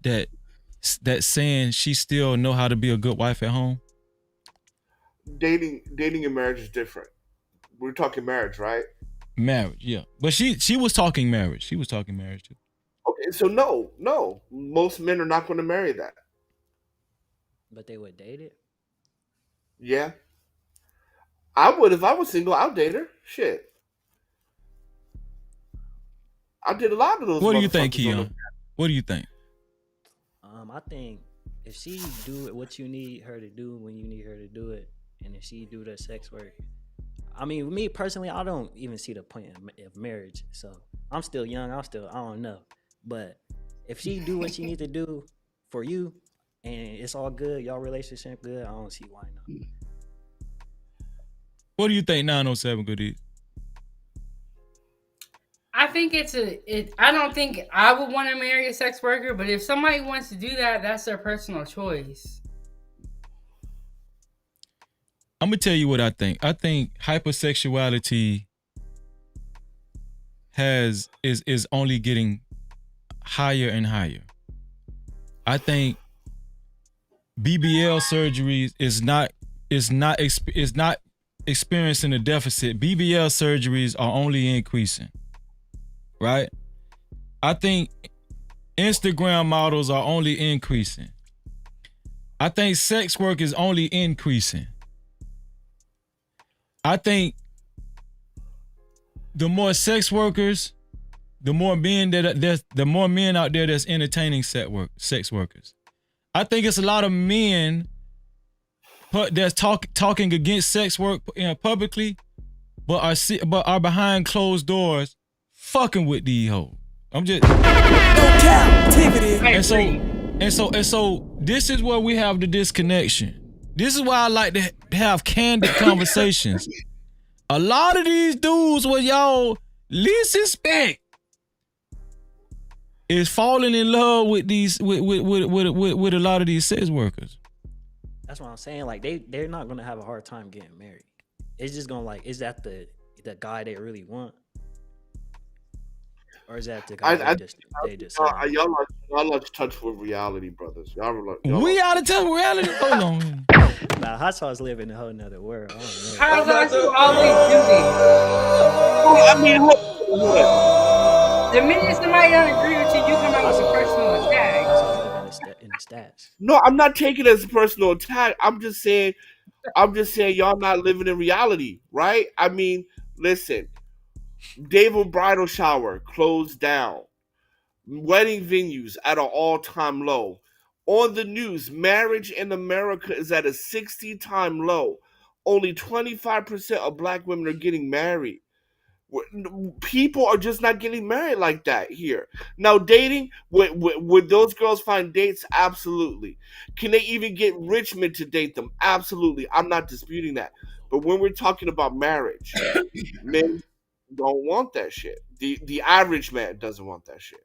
that's saying she still know how to be a good wife at home? Dating and marriage is different. We're talking marriage, right? Marriage, yeah. But she was talking marriage. She was talking marriage too. Okay, so no, most men are not going to marry that. But they would date it. Yeah, I would if I was single. I'll date her. Shit, I did a lot of those. What do you think, motherfuckers on Keon? What do you think? I think if she do what you need her to do when you need her to do it, and if she do the sex work, I mean, me personally, I don't even see the point of marriage. So I'm still young. I don't know. But if she do what she need to do for you, and it's all good, y'all relationship good, I don't see why not. What do you think 907 good is? I think I don't think I would want to marry a sex worker, but if somebody wants to do that, that's their personal choice. I'm gonna tell you what I think. I think hypersexuality is only getting higher and higher. I think BBL surgeries is not experiencing a deficit. BBL surgeries are only increasing. Right? I think Instagram models are only increasing. I think sex work is only increasing. I think the more sex workers, the more men out there that's entertaining sex workers. I think it's a lot of men that's talking against sex work publicly, but are behind closed doors fucking with these hoes. I'm just Cap-tivity. and so this is where we have the disconnection. This is why I like to have candid conversations. A lot of these dudes what y'all least expect is falling in love with these with a lot of these sex workers. That's what I'm saying. Like they're not gonna have a hard time getting married. It's just gonna is that the guy they really want? Or is that the guy they just y'all lost touch with reality, brothers. We out of touch with reality. Hold on. Nah, hot sauce live in a whole nother world. How does that always do this? I mean, the minute somebody don't agree with you, you come out with a personal attack. In the stats. No, I'm not taking it as a personal attack. I'm just saying y'all not living in reality, right? I mean, listen. David bridal shower closed down. Wedding venues at an all-time low. On the news, marriage in America is at a 60-time low. Only 25% of black women are getting married. People are just not getting married like that here. Now, dating, would those girls find dates? Absolutely. Can they even get rich men to date them? Absolutely. I'm not disputing that. But when we're talking about marriage, men don't want that shit. The average man doesn't want that shit.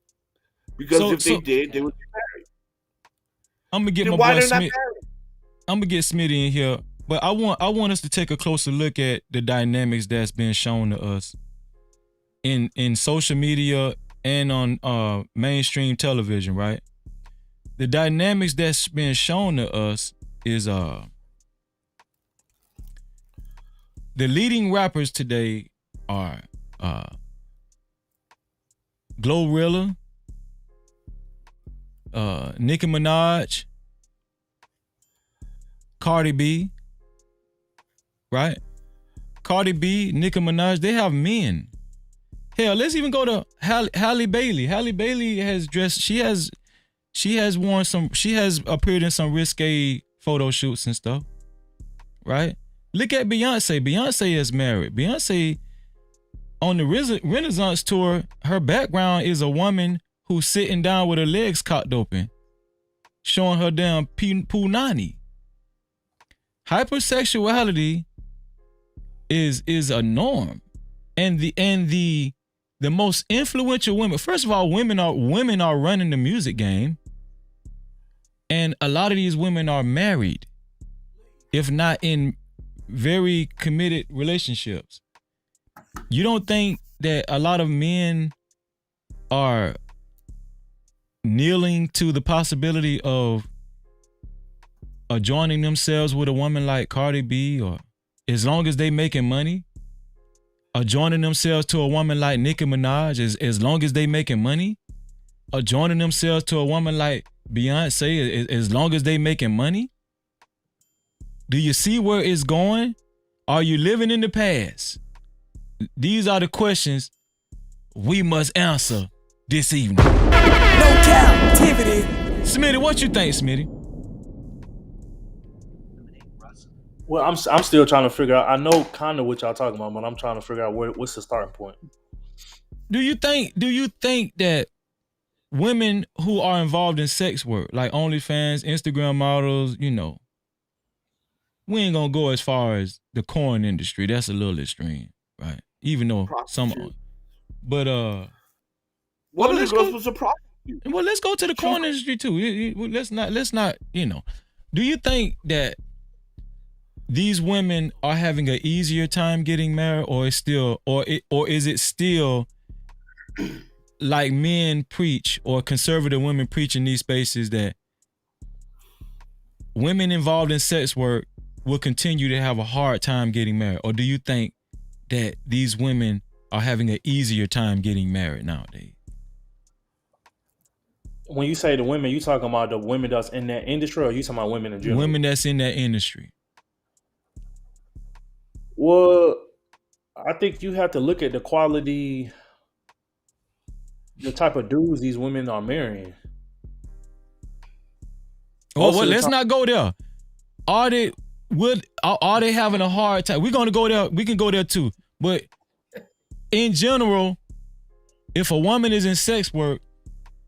Because if they did, they would be married. I'm gonna get my boy Smith. I'm gonna get Smitty in here, but I want us to take a closer look at the dynamics that's been shown to us in social media and on mainstream television, right? The dynamics that's been shown to us is the leading rappers today are Glorilla, Nicki Minaj, Cardi B, right? Cardi B, Nicki Minaj, they have men. Hell, let's even go to Halle Bailey. Halle Bailey has dressed. She has appeared in some risque photo shoots and stuff, right? Look at Beyonce. Beyonce is married. Beyonce on the Renaissance tour, her background is a woman who's sitting down with her legs cocked open, showing her damn punani. Hypersexuality is a norm, and the most influential women. First of all, women are running the music game, and a lot of these women are married, if not in very committed relationships. You don't think that a lot of men are kneeling to the possibility of adjoining themselves with a woman like Cardi B, or as long as they making money, adjoining themselves to a woman like Nicki Minaj, as long as they making money, adjoining themselves to a woman like Beyonce, as long as they making money? Do you see where it's going? Are you living in the past? These are the questions we must answer this evening. No captivity. Smitty, what you think, Smitty? Well, I'm still trying to figure out. I know kind of what y'all talking about, but I'm trying to figure out what's the starting point. Do you think that women who are involved in sex work, like OnlyFans, Instagram models, we ain't gonna go as far as the corn industry. That's a little extreme, right? Even though some, but One of the girls was a prostitute. well, let's go to the corn industry too. Let's not. Do you think that these women are having an easier time getting married, or is it still like men preach, or conservative women preach in these spaces, that women involved in sex work will continue to have a hard time getting married? Or do you think that these women are having an easier time getting married nowadays? When you say the women, you talking about the women that's in that industry, or you talking about women in general? Women that's in that industry. Well, I think you have to look at the quality, the type of dudes these women are marrying. Well, let's not go there. Are they having a hard time? We're gonna go there. We can go there too. But in general, if a woman is in sex work,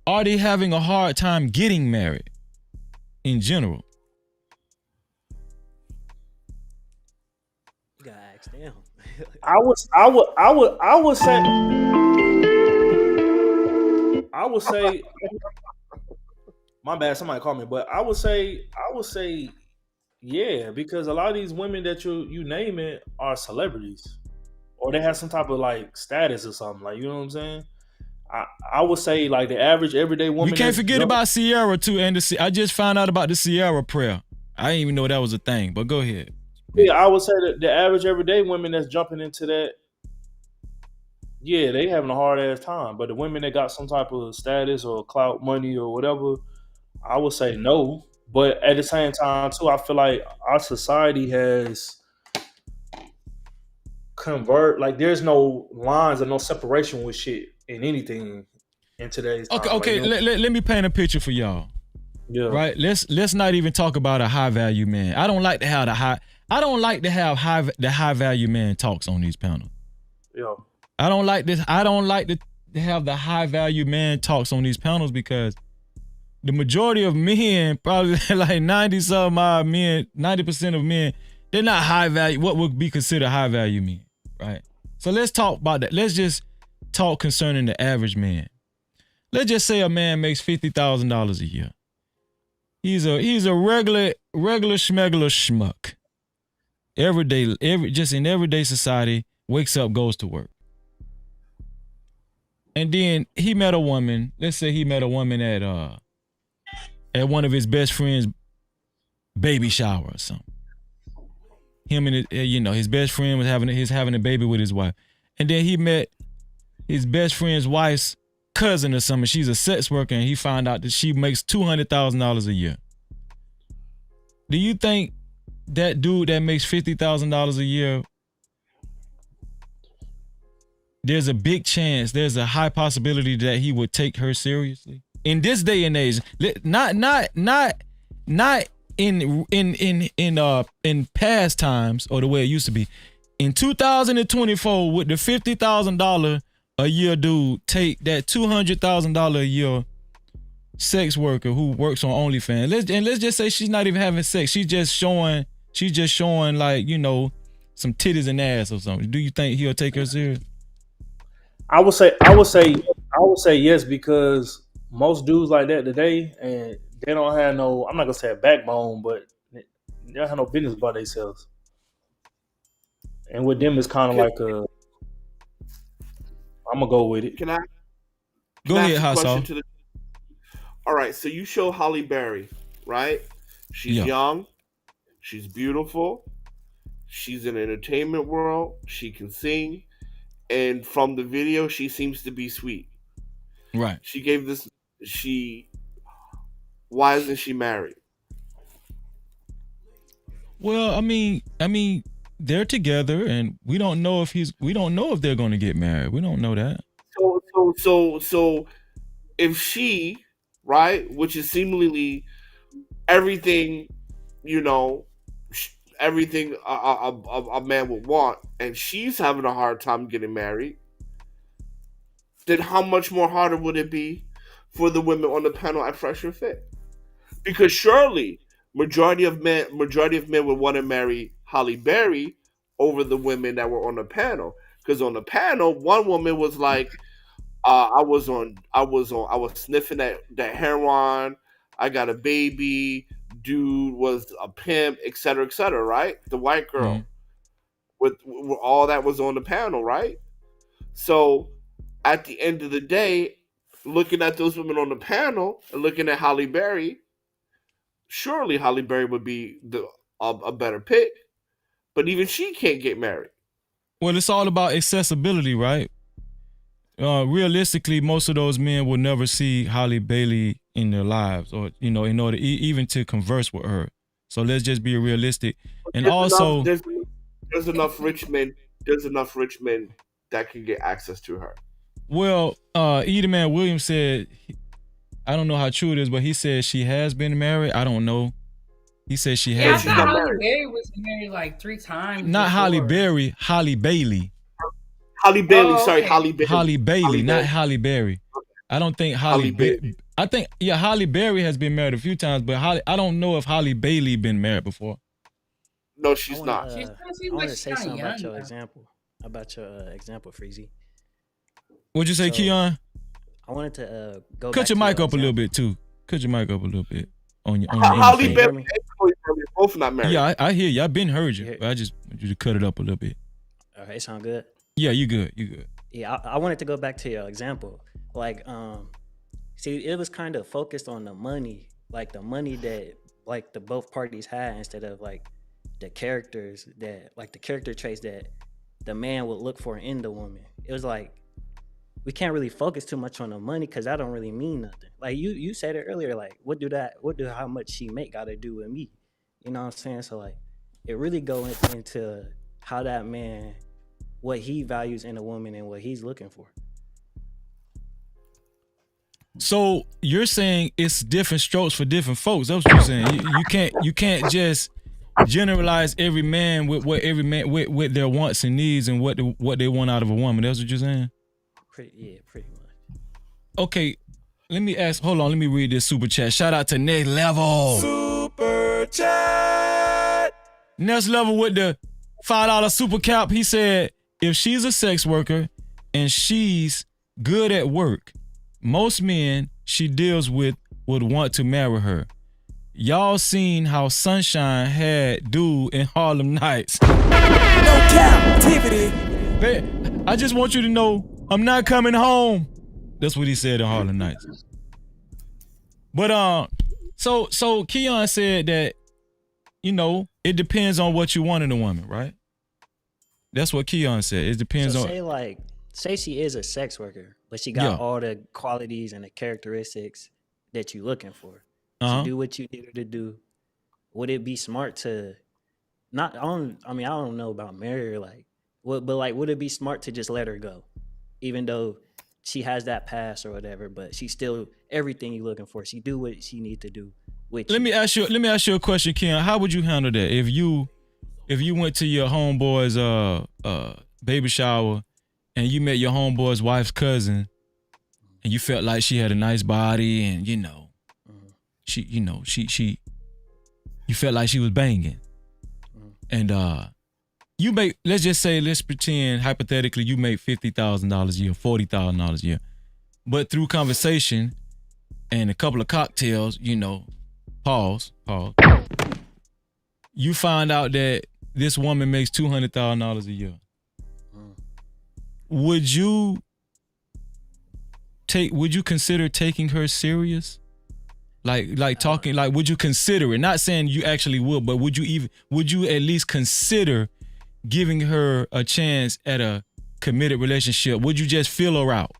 are they having a hard time getting married? In general. You gotta ask them. I would say my bad, somebody called me, but I would say yeah, because a lot of these women that you naming are celebrities, or they have some type of like status or something, like, you know what I'm saying? I would say like the average everyday woman. We can't forget about Sierra too, and I just found out about the Sierra prayer. I didn't even know that was a thing, but go ahead. Yeah, I would say that the average everyday women that's jumping into that, yeah, they having a hard ass time. But the women that got some type of status or clout money or whatever, I would say no. But at the same time too, I feel like our society has like there's no lines or no separation with shit in anything in today's time. Okay. Let me paint a picture for y'all. Yeah. Right. Let's not even talk about a high value man. I don't like to have the high value man talks on these panels. Yeah. I don't like this. I don't like to have the high value man talks on these panels, because the majority of men, probably like 90% of men, they're not high value. What would be considered high value men, right? So let's talk about that. Let's just talk concerning the average man. Let's just say a man makes $50,000 a year. He's a regular schmegular schmuck. Just in everyday society, wakes up, goes to work. And then he met a woman. Let's say he met a woman at one of his best friend's baby shower or something. Him and his best friend was having a baby with his wife. And then he met his best friend's wife's cousin or something. She's a sex worker, and he found out that she makes $200,000 a year. Do you think that dude that makes $50,000 a year, there's a big chance, there's a high possibility that he would take her seriously in this day and age? Not in past times or the way it used to be. In 2024, would the $50,000 a year dude take that $200,000 a year sex worker who works on OnlyFans? Let's just say she's not even having sex. She's just showing like, some titties and ass or something. Do you think he'll take her serious? I would say yes, because most dudes like that today, and they don't have no, I'm not gonna say a backbone, but they don't have no business about themselves. And with them, it's kind of like I'm gonna go with it. Can I Go ahead, ask a question Hassan. All right, so you show Holly Berry, right? She's young, she's beautiful, she's in the entertainment world, she can sing, and from the video, she seems to be sweet. Right. Why isn't she married? Well, I mean, they're together, and we don't know if they're going to get married. We don't know that. So if she, right, which is seemingly everything, you know, everything a man would want, and she's having a hard time getting married, then how much more harder would it be for the women on the panel at Fresh and Fit? Because surely majority of men would want to marry Holly Berry over the women that were on the panel. Because on the panel, one woman was like, I was sniffing that heroin. I got a baby. Dude was a pimp, et cetera, right? The white girl with all that was on the panel, right? So at the end of the day, looking at those women on the panel and looking at Holly Berry, surely Holly Berry would be a better pick. But even she can't get married. Well, it's all about accessibility, right? Realistically, most of those men will never see Holly Bailey in their lives, or in order even to converse with her. So let's just be realistic. And also, there's enough rich men. There's enough rich men that can get access to her. well, Edelman Williams said, I don't know how true it is, but he said she has been married. I don't know. He said she Yeah, I has. thought Holly Berry was married like 3 times. Not Holly before. Berry, Holly Bailey. Holly Bailey, Oh, sorry, okay. Holly Bailey. Holly Bailey, Holly not Bailey. Holly Berry. I don't think Holly I think Holly Berry has been married a few times, but I don't know if Holly Bailey been married before. No, she's not. She I seems want like to she's say kind something of about young. your though. example. About your example, Freezy. What'd you say, So, Keon? I wanted to go Cut back your to mic your up a little example. bit too. Cut your mic up a little bit on your Holly interface. Berry and Chloe Berry are both not married. Yeah, I hear you. I've been heard you. But I just want you to cut it up a little bit. All right, sound good. Yeah, you good. You good. Yeah, I wanted to go back to your example. Like, see, it was kind of focused on the money, like the money that like the both parties had, instead of like the characters that, like the character traits that the man would look for in the woman. It was like we can't really focus too much on the money because that don't really mean nothing. Like you said it earlier, like what do how much she make got to do with me? You know what I'm saying? So like it really goes into how that man, what he values in a woman and what he's looking for. So you're saying it's different strokes for different folks. That's what you're saying. You can't just generalize every man with what every man with their wants and needs and what they want out of a woman. That's what you're saying. Pretty much. Okay, let me ask. Hold on, let me read this super chat. Shout out to Next Level. Super chat. Next Level with the $5 super cap. He said, if she's a sex worker and she's good at work, most men she deals with would want to marry her. Y'all seen how Sunshine had dude in Harlem Nights. No Cap-tivity. I just want you to know I'm not coming home. That's what he said in Harlem Nights. But so Keon said that, it depends on what you want in a woman, right? That's what Keon said. It depends So on. say she is a sex worker, but she got all the qualities and the characteristics that you're looking for. She do what you need her to do. Would it be smart to I don't know about marry her, would it be smart to just let her go? Even though she has that past or whatever, but she's still everything you're looking for. She do what she need to do with Let me ask you a question, Keon. How would you handle that if you went to your homeboy's baby shower and you met your homeboy's wife's cousin and you felt like she had a nice body and she you felt like she was banging, and let's pretend hypothetically you make $50,000 a year, $40,000 a year, but through conversation and a couple of cocktails, pause, you find out that this woman makes $200,000 a year. Would you consider taking her serious? Would you consider it? Not saying you actually would, but would you at least consider giving her a chance at a committed relationship? Would you just feel her out?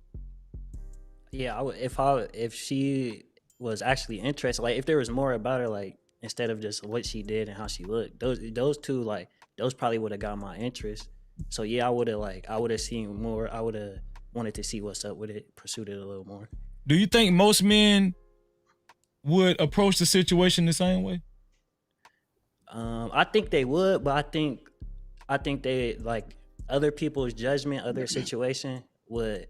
Yeah, if she was actually interested, like if there was more about her, like instead of just what she did and how she looked, those two, like those probably would have got my interest. So yeah, I would have seen more. I would have wanted to see what's up with it, pursued it a little more. Do you think most men would approach the situation the same way? I think they would, but I think they like other people's judgment, other situation would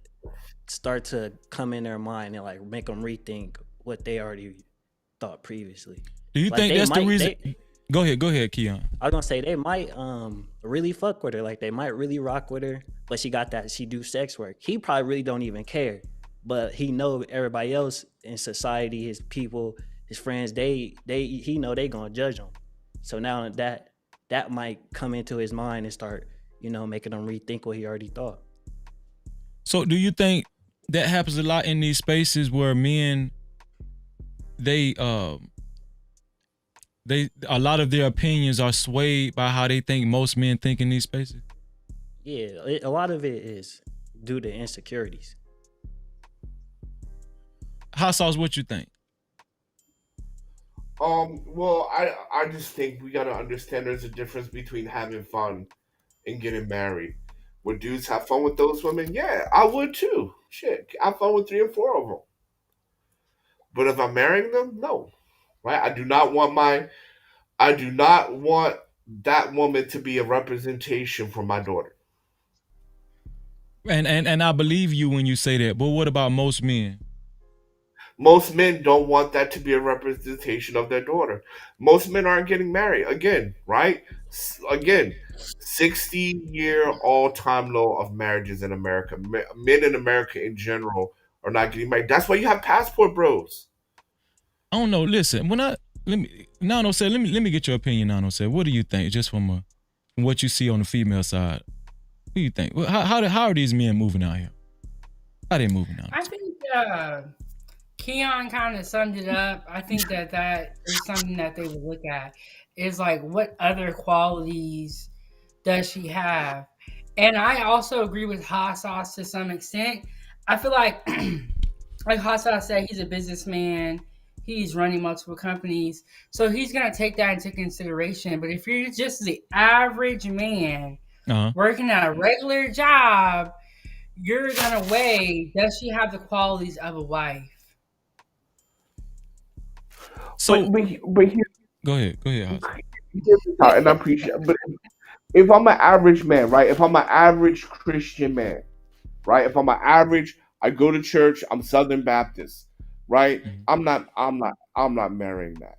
start to come in their mind and like make them rethink what they already thought previously. Do you Like, think they that's the might- reason? they- Go ahead, Keon. I was gonna say they might really fuck with her, like they might really rock with her, but she got that she do sex work. He probably really don't even care, but he know everybody else in society, his people, his friends, he know they gonna judge him. So now that might come into his mind and start, making him rethink what he already thought. So do you think that happens a lot in these spaces where men, a lot of their opinions are swayed by how they think most men think in these spaces? Yeah, a lot of it is due to insecurities. Hot Sauce, what you think? Well, I just think we gotta understand there's a difference between having fun and getting married. Would dudes have fun with those women? Yeah, I would too. Shit, have fun with 3 or 4 of them. But if I'm marrying them, no. Right? I do not want that woman to be a representation for my daughter. And I believe you when you say that, but what about most men? Most men don't want that to be a representation of their daughter. Most men aren't getting married. Again, right? Again, 60-year all-time low of marriages in America. Men in America in general are not getting married. That's why you have passport bros. I don't know. Listen, let me get your opinion, Nano said. What do you think, just from what you see on the female side? What do you think? How are these men moving out here? How they moving out? I think Keon kind of summed it up. I think that is something that they would look at. Is like, what other qualities does she have? And I also agree with Hot Sauce to some extent. I feel like Hot Sauce said, he's a businessman. He's running multiple companies. So he's going to take that into consideration. But if you're just the average man working at a regular job, you're going to weigh, does she have the qualities of a wife? So, but here, go ahead, Hot Sauce. And I appreciate it. But if I'm an average man, right? If I'm an average Christian man, right? If I'm an average, I go to church, I'm Southern Baptist, right? I'm not marrying that.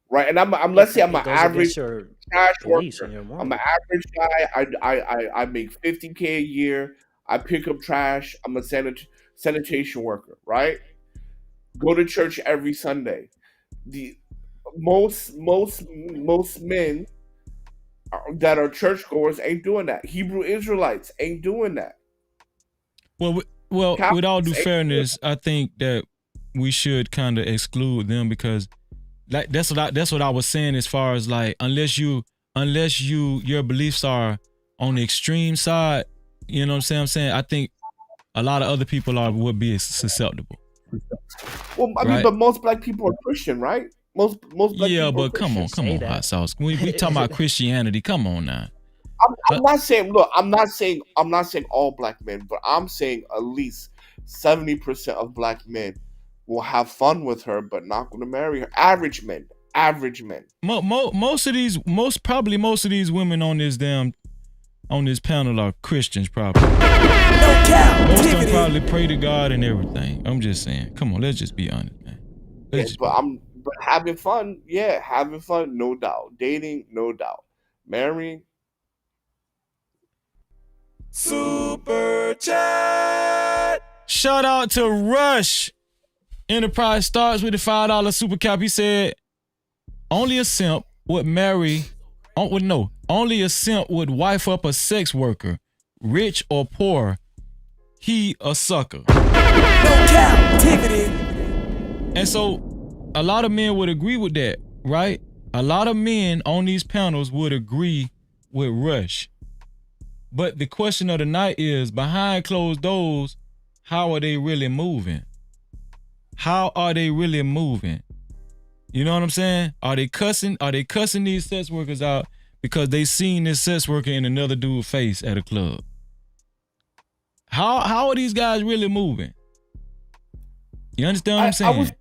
Right? And let's say I'm an average cash worker. I'm an average guy. I make $50K a year. I pick up trash. I'm a sanitation worker, right? Go to church every Sunday. The most men that are churchgoers ain't doing that. Hebrew Israelites ain't doing that. Well, with all due fairness, I think that we should kind of exclude them, because like that's what I was saying, as far as like, unless your beliefs are on the extreme side, you know what I'm saying? I think a lot of other people would be susceptible. Well, I mean, but most black people are Christian, right? Most black people. Yeah, but are come on, Hot Sauce. We talking about Christianity. Come on now. I'm not saying. Look, I'm not saying all black men, but I'm saying at least 70% of black men will have fun with her, but not going to marry her. Average men. Most of these women on this panel are Christians, probably. No cap. Most of them probably pray to God and everything. I'm just saying. Come on, let's just be honest, man. But having fun, yeah, no doubt. Dating, no doubt. Marrying. Super chat. Shout out to Rush. Enterprise starts with the $5 super cap. He said, only a simp would marry. Only a simp would wife up a sex worker, rich or poor. He a sucker. No Cap-tivity. And so a lot of men would agree with that, right? A lot of men on these panels would agree with Rush. But the question of the night is, behind closed doors, how are they really moving? How are they really moving? You know what I'm saying? Are they cussing these sex workers out because they seen this sex worker in another dude's face at a club? How are these guys really moving? You understand what I'm saying?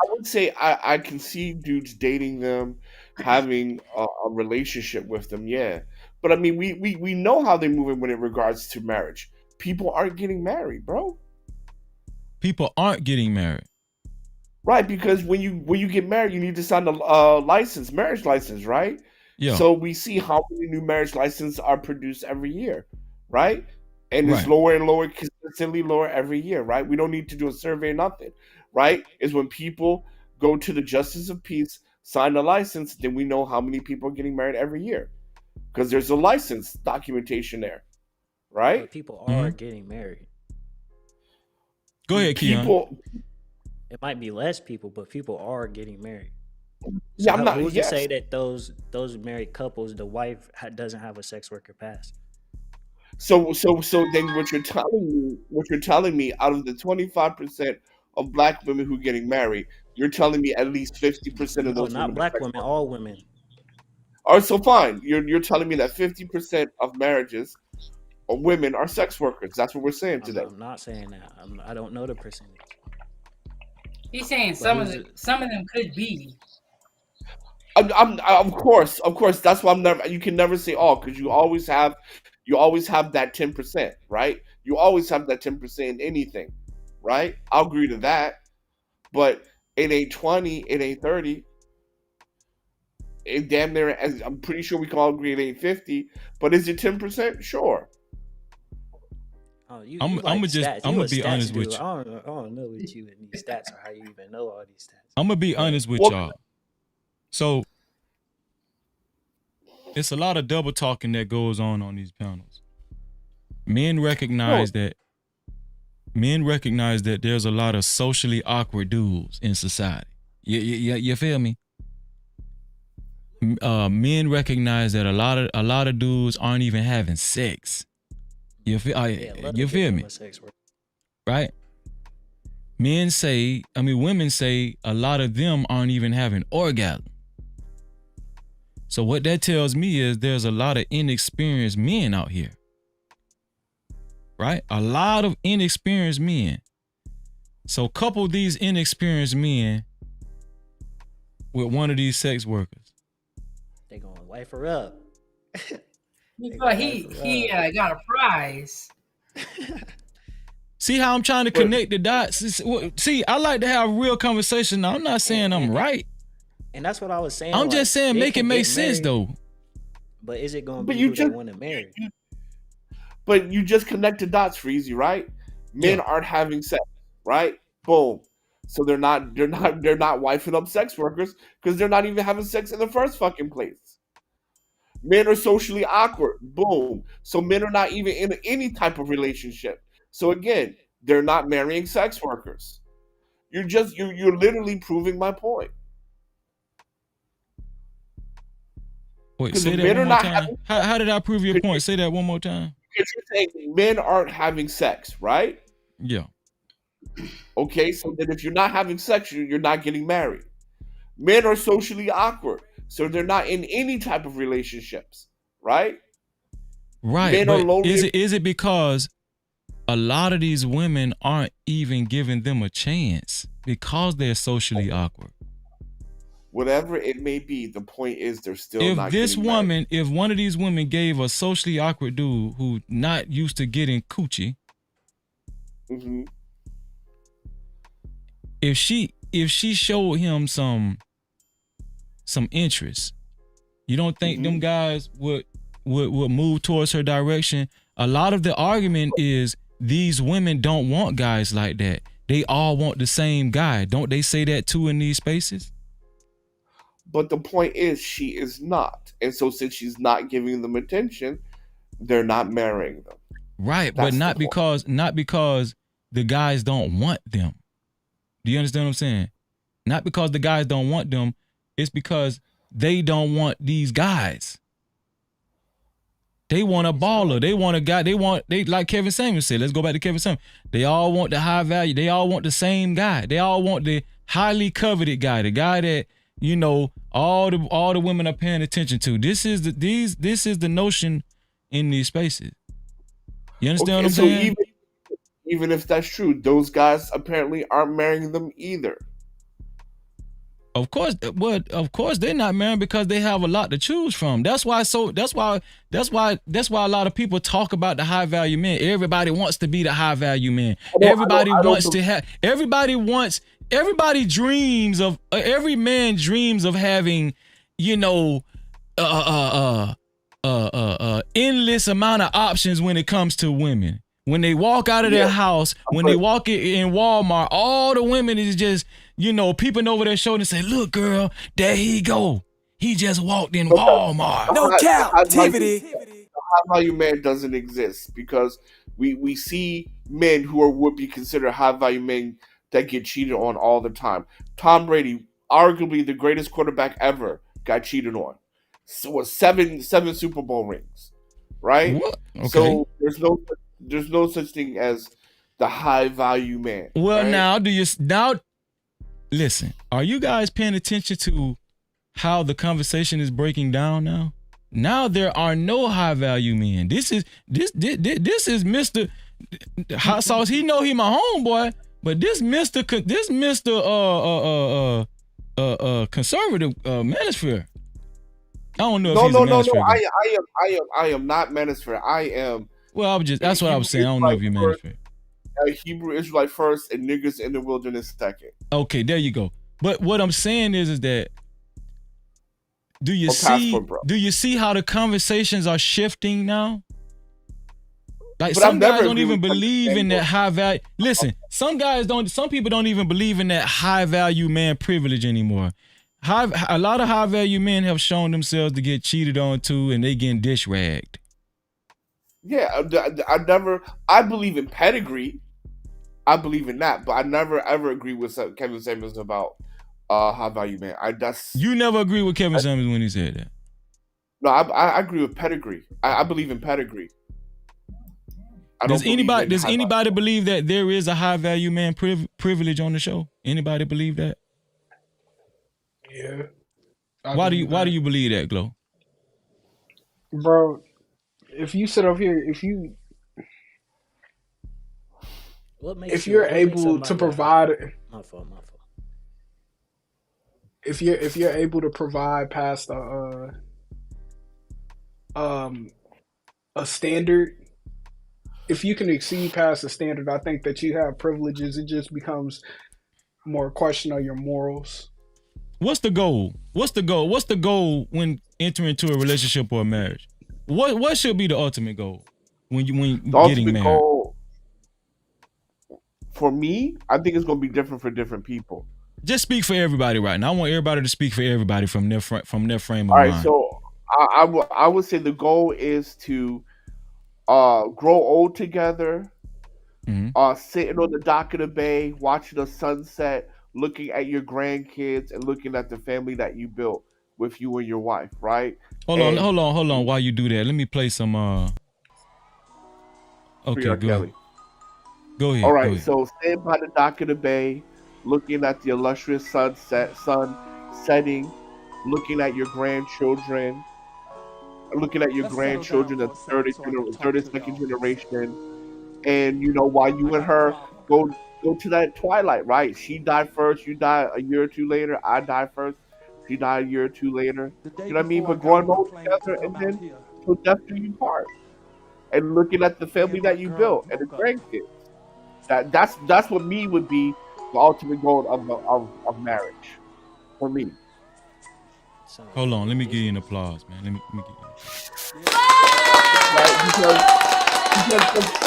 I would say I can see dudes dating them, having a relationship with them, yeah. But I mean, we know how they're moving when it regards to marriage. People aren't getting married, bro. People aren't getting married. Right, because when you get married, you need to sign a marriage license, right? Yeah. So we see how many new marriage licenses are produced every year, right? And it's Right. lower and lower, consistently lower every year, right? We don't need to do a survey or nothing, right? Is when people go to the justice of peace, sign a license, then we know how many people are getting married every year, because there's a license documentation there, right? But people are getting married. Go ahead, Keon. It might be less people, but people are getting married. So Yeah, I'm not. who's Yes. to say that those married couples, the wife doesn't have a sex worker past? So then what you're telling me, out of the 25% of black women who are getting married, you're telling me at least 50% of No, those not women are black sex women, workers. all women. All right, so fine. You're telling me that 50% of marriages of women are sex workers. That's what we're saying today. I'm not saying that. I don't know the percentage. He's saying But some who's of them could be. Of course. That's why you can never say all, because you always have that 10%, right? You always have that 10% in anything, right? I'll agree to that, but it ain't 20, it ain't 30. It damn near, as I'm pretty sure we can all agree it ain't 50, but is it 10%? Sure. I'm gonna be honest with you. I don't know with you and these stats or how you even know all these stats. I'm gonna be honest with y'all. So it's a lot of double talking that goes on these panels. Men recognize that there's a lot of socially awkward dudes in society. You feel me? Men recognize that a lot of dudes aren't even having sex. You feel me? Right? Women say a lot of them aren't even having orgasm. So what that tells me is there's a lot of inexperienced men out here. Right? A lot of inexperienced men. So couple these inexperienced men with one of these sex workers. They gonna wife her up. He got a prize. See how I'm trying to connect the dots? See, I like to have real conversation. Now, I'm not saying I'm right. And that's what I was saying. I'm just saying make it make sense though. But is it gonna be who they want to marry? But you just connect the dots, Freezy, right? Men aren't having sex, right? Boom. So they're not wifing up sex workers because they're not even having sex in the first fucking place. Men are socially awkward. Boom. So men are not even in any type of relationship. So again, they're not marrying sex workers. You're literally proving my point. Wait, say that one more time. How did I prove your point? Say that one more time. Because you're saying men aren't having sex, right? Yeah. Okay, so then if you're not having sex, you're not getting married. Men are socially awkward, so they're not in any type of relationships, right? Right, Men but are lonely. is it because a lot of these women aren't even giving them a chance because they're socially awkward? Whatever it may be, the point is they're still If not this getting woman, married. if one of these women gave a socially awkward dude who not used to getting coochie, if she showed him some interest, you don't think them guys would move towards her direction? A lot of the argument is these women don't want guys like that. They all want the same guy. Don't they say that too in these spaces? But the point is she is not. And so since she's not giving them attention, they're not marrying them. Right, That's but not because the guys don't want them. Do you understand what I'm saying? Not because the guys don't want them, it's because they don't want these guys. They want a baller. They want a guy. They like Kevin Samuels said. Let's go back to Kevin Samuels. They all want the high value. They all want the same guy. They all want the highly coveted guy, the guy that, you know, all the women are paying attention to. This is the notion in these spaces. You understand what I'm saying? even if that's true, those guys apparently aren't marrying them either. Of course, they're not married because they have a lot to choose from. That's why a lot of people talk about the high value men. Everybody wants to be the high value man. Everybody dreams of every man dreams of having, endless amount of options when it comes to women. When they walk out of their house, when they walk in Walmart, all the women is just, peeping over their shoulder and say, "Look, girl, there he go. He just walked in Walmart." No Cap-tivity. The high value man doesn't exist because we see men who would be considered high value men that get cheated on all the time. Tom Brady, arguably the greatest quarterback ever, got cheated on. So what, seven Super Bowl rings, right? What? Okay. So there's no such thing as the high value man. Well, right? now listen, are you guys paying attention to how the conversation is breaking down now? Now there are no high value men. This is Mr. Hot Sauce. He know he my homeboy, but this Mr. Conservative manosphere. I don't know if he's a manosphere. I am not manosphere. I am. Well, that's what I was saying. I don't know if you're manosphere. Hebrew Israelite first and niggas in the wilderness second. Okay, there you go. But what I'm saying is that do you see how the conversations are shifting now? Like, some guys don't even believe in that high value. Listen, some people don't even believe in that high value man privilege anymore. A lot of high value men have shown themselves to get cheated on too, and they getting dish ragged. Yeah, I believe in pedigree. I believe in that, but I never ever agree with Kevin Samuels about high value man. You never agree with Kevin Samuels when he said that. No, I agree with pedigree. I believe in pedigree. Does anybody believe that there is a high value man privilege on the show? Anybody believe that? Yeah. Why do you believe that, Glow? Bro, if you sit up here, if you're able to provide, my fault. If you're able to provide past a standard, if you can exceed past a standard, I think that you have privileges. It just becomes more a question of your morals. What's the goal? What's the goal when entering into a relationship or a marriage? What should be the ultimate goal when getting married? Goal, for me, I think it's going to be different for different people. Just speak for everybody right now. I want everybody to speak for everybody from their frame of mind. All right, so I would say the goal is to grow old together, sitting on the dock of the bay, watching the sunset, looking at your grandkids, and looking at the family that you built with you and your wife, right? Hold on. While you do that, let me play some. Okay, go ahead. Go ahead. All right, so sitting by the dock of the bay, looking at the illustrious sun setting, looking at your grandchildren, the third and second generation, and while you and her go to that twilight, right? She died first, you die a year or two later. I died first, she died a year or two later. You know what I mean? But growing old together, and then till death do you part, and looking at the family that you built and the grandkids. That's what me would be the ultimate goal of marriage for me. Hold on, let me give you an applause, man. Let me give you. Right, because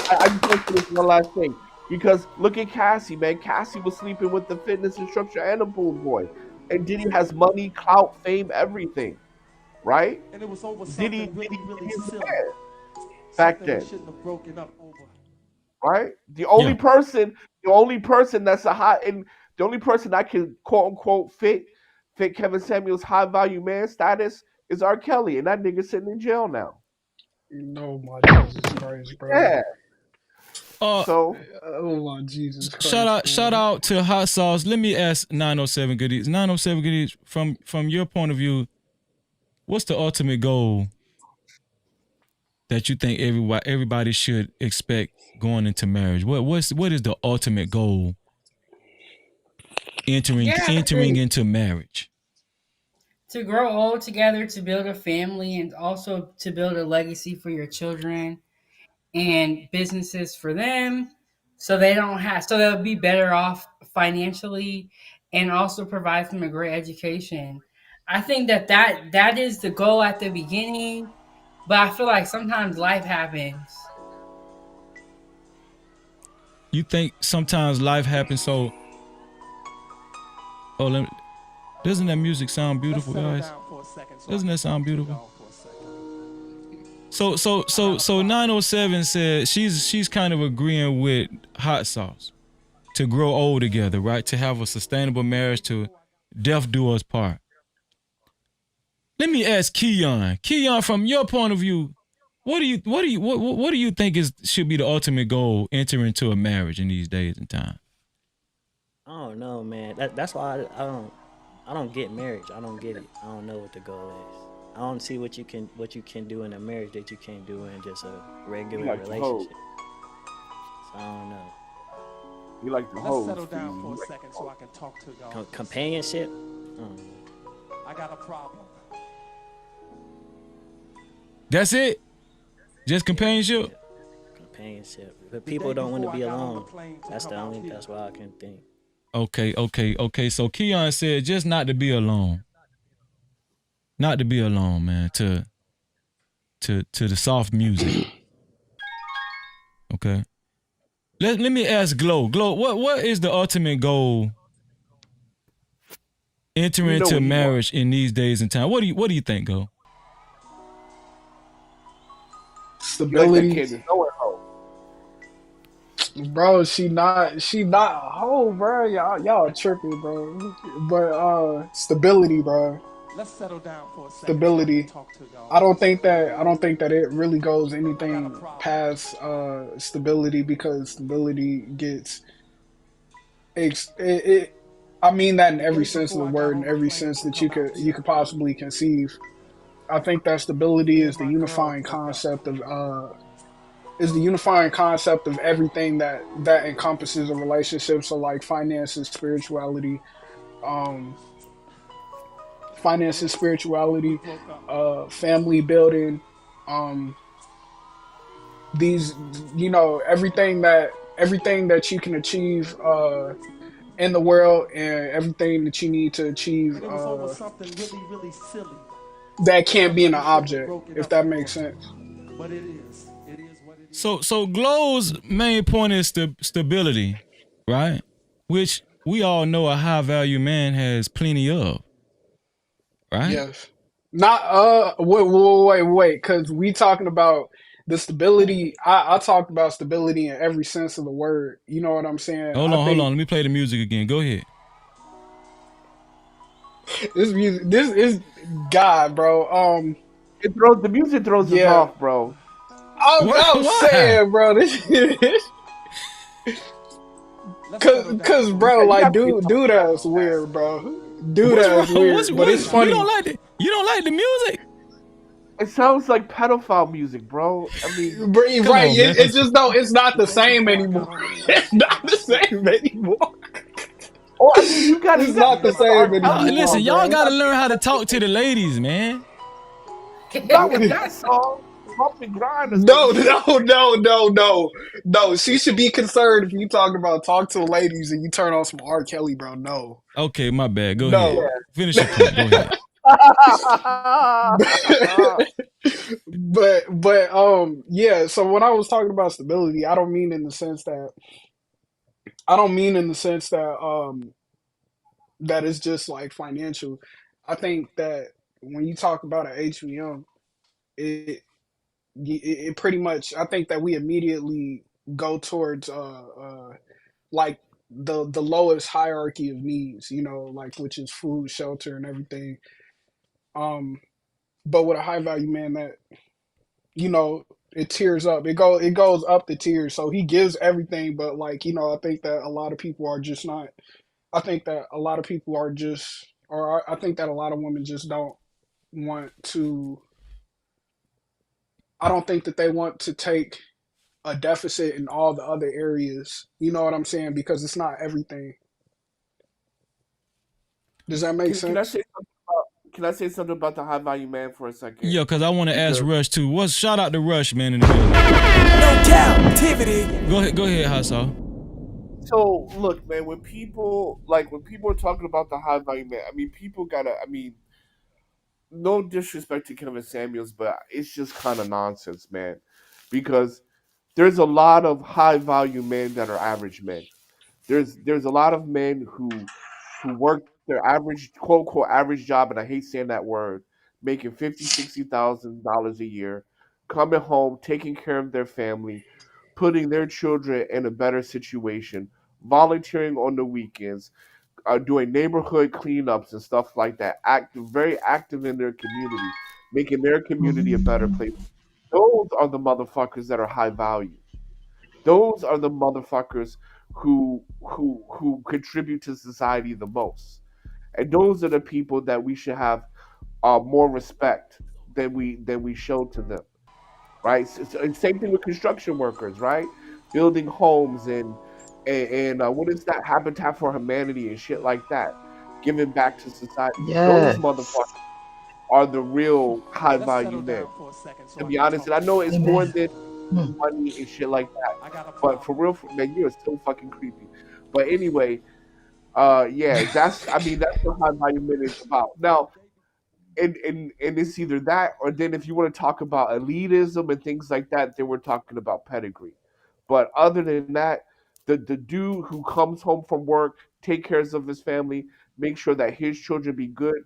I just want to say this one last thing. Because look at Cassie, man. Cassie was sleeping with the fitness instructor and a pool boy, and Diddy has money, clout, fame, everything, right? And it was over Diddy really silly. Back then. Shouldn't have broken up over. Right? The only person that's the only person that can quote unquote fit Kevin Samuels' high value man status is R. Kelly, and that nigga sitting in jail now. No, my Jesus Christ, bro. Yeah. Oh my Jesus Christ. Shout out to Hot Sauce. Let me ask 907 Goodies. 907 Goodies, from your point of view, what's the ultimate goal that you think everybody should expect going into marriage? What is the ultimate goal Yeah, entering into marriage? to grow old together, to build a family, and also to build a legacy for your children and businesses for them, so they'll be better off financially, and also provide them a great education. I think that is the goal at the beginning, but I feel like sometimes life happens. You think sometimes life happens so oh doesn't that music sound beautiful, guys? Doesn't that sound beautiful? So 907 said she's kind of agreeing with Hot Sauce to grow old together, right? To have a sustainable marriage to death do us part. Let me ask Keon. Keon, from your point of view, what do you think should be the ultimate goal entering into a marriage in these days and time? I don't know, man. That's why I don't get marriage. I don't get it. I don't know what the goal is. I don't see what you can do in a marriage that you can't do in just a You regular like the hoe. relationship. So I don't know. You like the Let's hoe. settle down for a second so I can talk to y'all. Companionship. I got a problem. That's it? Just companionship? Companionship. But people don't want to be alone. That's why I can think. Okay. So Keon said just not to be alone. Not to be alone, man. To the soft music. Okay. Let me ask Glow. Glow, what is the ultimate goal entering into marriage in these days and time? What do you think, Go? Stability. Like hoe. Bro, she not a hoe, bro. Y'all tripping, bro. But stability, bro. Let's settle down for a second. Stability. So I can talk to y'all. I don't think that it really goes anything past stability, because stability gets I mean that in every sense of the word, in every sense that you could possibly conceive. I think that stability is the unifying concept of everything that encompasses a relationship. So like finances, spirituality, um, family building, these, everything that you can achieve in the world, and everything that you need to achieve It was over something really, really silly. that can't be in an object, if that makes sense. But it is. It is what it is. So Glow's main point is stability, right? Which we all know a high value man has plenty of, right? Yes. Not wait, because we talking about the stability. I talked about stability in every sense of the word. You know what I'm saying? Hold on. Let me play the music again. Go ahead. This is God, bro. The music throws us off, bro. I'm saying, bro, cause bro, like dude that's weird, bro. Dude that's weird, but it's funny. You don't like the music? It sounds like pedophile music, bro. I mean, right? It's just it's not the same anymore. It's not the same anymore. Oh, I mean, you got. It's not the same anymore. Listen, y'all gotta learn how to talk to the ladies, man. Not with that song. Bump and grind. No. She should be concerned if you talking about talk to the ladies and you turn on some R. Kelly, bro. No. Okay, my bad. Go ahead. Finish your point. Go ahead. but yeah. So when I was talking about stability, I don't mean in the sense that that it's just like financial. I think that when you talk about an HVM, it pretty much, I think that we immediately go towards like the lowest hierarchy of needs, like, which is food, shelter, and everything. But with a high value man, that it tears up. It goes up the tiers. So he gives everything, but like, I think that a lot of people are just not. I think that a lot of people are just, or I think that a lot of women just don't want to. I don't think that they want to take a deficit in all the other areas. You know what I'm saying? Because it's not everything. Does that make Can I sense? say something about? Can I say something about the high value man for a second? Yeah, because I want to ask Because Rush too. What's shout out to Rush, man, in the building. No captivity. Go ahead, Hassel. so look, man, when people are talking about the high value man, I mean, people gotta. I mean, no disrespect to Kevin Samuels, but it's just kind of nonsense, man. Because there's a lot of high value men that are average men. There's a lot of men who work their average quote unquote average job, and I hate saying that word, making 50, $60,000 a year, coming home, taking care of their family, putting their children in a better situation, volunteering on the weekends, doing neighborhood cleanups and stuff like that. Very active in their community, making their community a better place. Those are the motherfuckers that are high value. Those are the motherfuckers who contribute to society the most, and those are the people that we should have more respect than we show to them, right? And same thing with construction workers, right? Building homes and what is that, Habitat for Humanity and shit like that, giving back to society. Those Yes. motherfuckers are the real high Let's value settle men, down for a second so to I be can honest. talk And I to know you. it's more Amen. than Mm. money and shit like that. I got a But problem. for real, man, you're so fucking creepy. But anyway, yeah, I mean, that's what high value men is about. Now, and it's either that, or then if you want to talk about elitism and things like that, then we're talking about pedigree. But other than that, the dude who comes home from work, take cares of his family, make sure that his children be good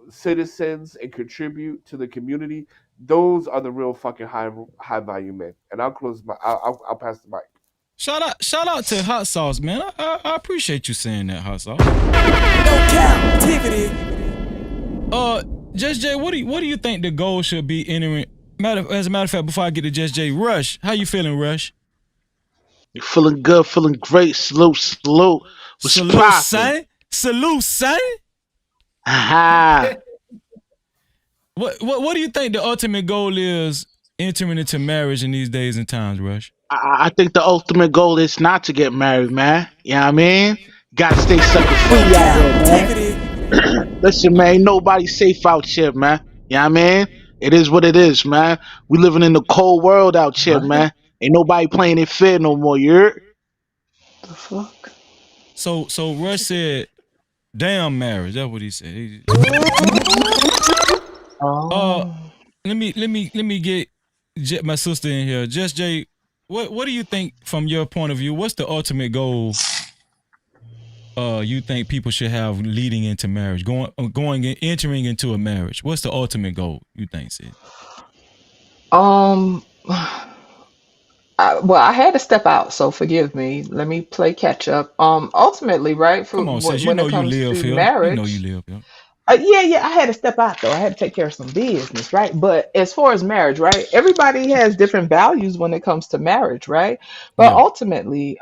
citizens and contribute to the community. Those are the real fucking high value men. And I'll pass the mic. Shout out to Hot Sauce, man. I appreciate you saying that, Hot Sauce. No captivity. Just Jay, what do you think the goal should be entering? As a matter of fact, before I get to Just Jay, Rush, how you feeling, Rush? Feeling good, feeling great. Salute, salute. What's Salute, poppin'? son. Salute, son. Ha What do you think the ultimate goal is entering into marriage in these days and times, Rush? I think the ultimate goal is not to get married, man. You know what I mean? Gotta stay sucker free No out here, man. captivity. Listen, man, ain't nobody safe out here, man. You know what I mean? It is what it is, man. We living in the cold world out here, What man. Ain't nobody playing it fair no more, you heard? the fuck? So Rush said, "Damn marriage." That's what he said. Uh, Oh. let me get my sister in here. Just Jay, what do you think from your point of view? What's the ultimate goal? You think people should have leading into marriage, going and entering into a marriage? What's the ultimate goal you think, Sid? Um. Well, I had to step out, so forgive me. Let me play catch up. Ultimately, right, for Come on, sis. You when know it you comes live to here. You know you marriage, live here. yeah, I had to step out though. I had to take care of some business, right? But as far as marriage, right, everybody has different values when it comes to marriage, right? But Yeah, ultimately,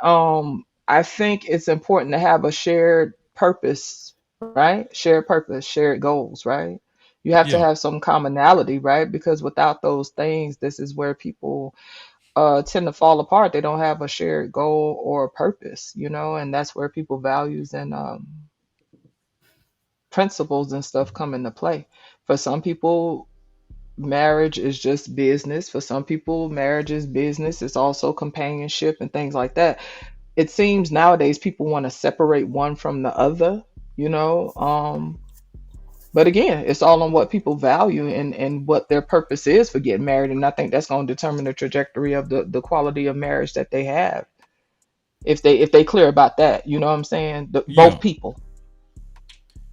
I think it's important to have a shared purpose, right? Shared purpose, shared goals, right? You have to yeah. have some commonality, right? Because without those things, this is where people tend to fall apart. They don't have a shared goal or a purpose, and that's where people values and principles and stuff come into play. For some people, marriage is just business. For some people, marriage is business. It's also companionship and things like that. It seems nowadays people want to separate one from the other, you know. But again, it's all on what people value and what their purpose is for getting married. And I think that's going to determine the trajectory of the quality of marriage that they have. If they clear about that, you know what I'm saying? Yeah. Both people.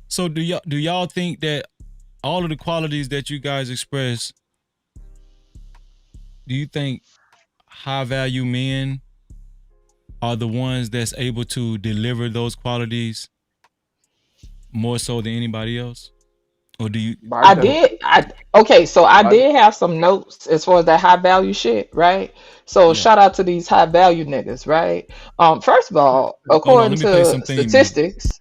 So do y'all think that all of the qualities that you guys express, do you think high value men are the ones that's able to deliver those qualities more so than anybody else? Or do you My I or did. Okay, so I my did have some notes as far as that high value shit, right? So yeah. shout out to these high value niggas, right? First of all, Hold on, according let me play to some theme music. statistics,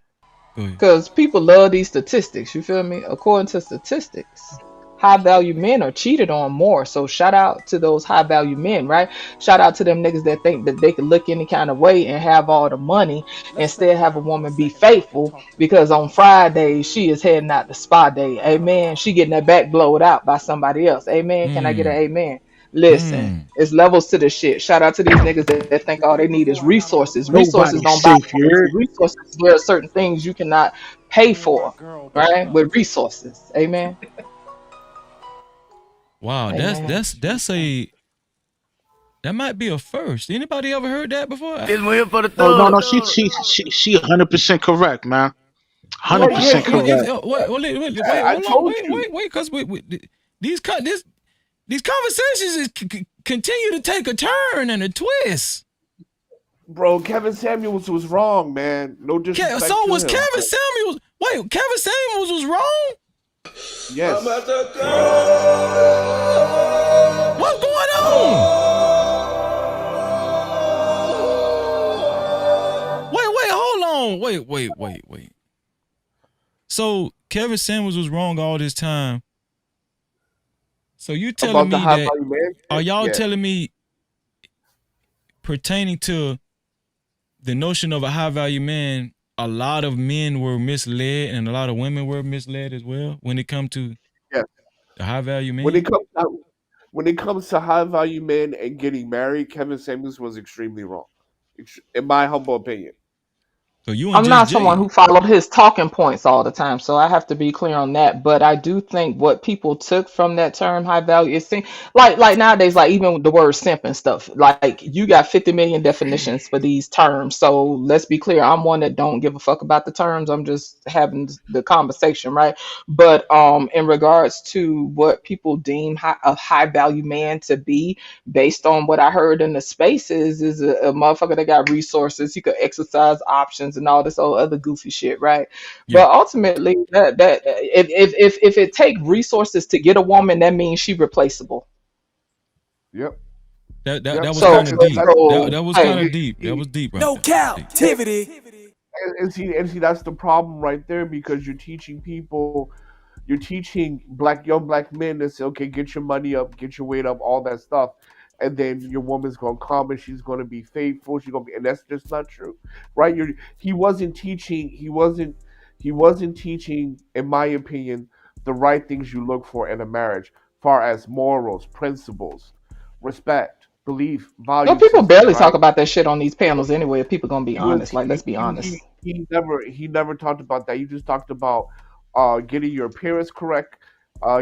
Go ahead. because people love these statistics, you feel me? According to statistics, high value men are cheated on more. So shout out to those high value men, right? Shout out to them niggas that think that they can look any kind of way and have all the money and still have a woman be faithful because on Friday she is heading out to spa day. Amen. She getting that back blowed out by somebody else. Amen. Can I get an amen? Listen, it's levels to this shit. Shout out to these niggas that think all they need is resources. Resources Nobody's don't buy safe here. loyalty. Resources, there are certain things you cannot pay for, right? With resources. Amen. Wow, Amen. that might be a first. Anybody ever heard that before? This one here for the no, she 100% correct, man. Well, 100% correct. hold on, because these conversations continue to take a turn and a twist. Bro, Kevin Samuels was wrong, man. No disrespect So to was him. Kevin Samuels. Wait, Kevin Samuels was wrong? Yes. What's going on? Wait, hold on. Wait. So Kevin Samuels was wrong all this time. So you telling me that? Are y'all telling me pertaining to the notion of a high value man? A lot of men were misled, and a lot of women were misled as well when it comes to the high value man. When it comes to high value men and getting married, Kevin Samuels was extremely wrong, in my humble opinion. So you I'm not someone who followed his talking points all the time, so I have to be clear on that. But I do think what people took from that term high value, it seems like nowadays, like even the word simp and stuff, like you got 50 million definitions for these terms. So let's be clear, I'm one that don't give a fuck about the terms. I'm just having the conversation, right? But in regards to what people deem a high value man to be, based on what I heard in the spaces, is a motherfucker that got resources, he could exercise options and all this old other goofy shit, right? Yeah. But ultimately, that if it take resources to get a woman, that means she replaceable. Yep. That was kind of deep. That was kind of deep. That was deep. No captivity. And see, that's the problem right there, because you're teaching people, you're teaching young black men to say, okay, get your money up, get your weight up, all that stuff, and then your woman's gonna come and she's gonna be faithful. She's gonna be, and that's just not true, right? He wasn't teaching. He wasn't teaching, in my opinion, the right things you look for in a marriage, far as morals, principles, respect, belief, No, value people system, barely talk right? about that shit on these panels anyway. If people gonna be He was honest, like let's be honest. he never talked about that. You just talked about getting your appearance correct,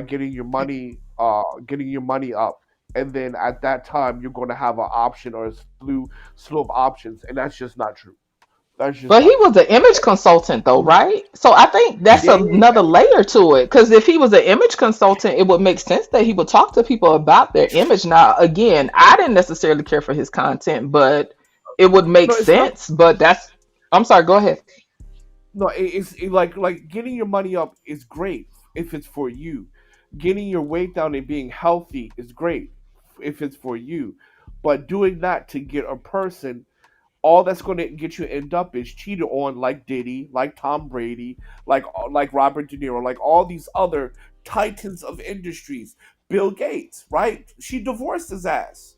getting your money up, and then at that time you're going to have an option or a slew of options, and that's just not true. That's just But he not was true. an image consultant though, right? So I think that's Yeah, another layer to it. Because if he was an image consultant, it would make sense that he would talk to people about their image. Now, again, I didn't necessarily care for his content, but it would make no, it's not. sense. But that's, I'm sorry, go ahead. No, like getting your money up is great if it's for you. Getting your weight down and being healthy is great if it's for you. But doing that to get a person, all that's going to get you end up is cheated on, like Diddy, like Tom Brady, like Robert De Niro, like all these other titans of industries. Bill Gates, right? She divorced his ass,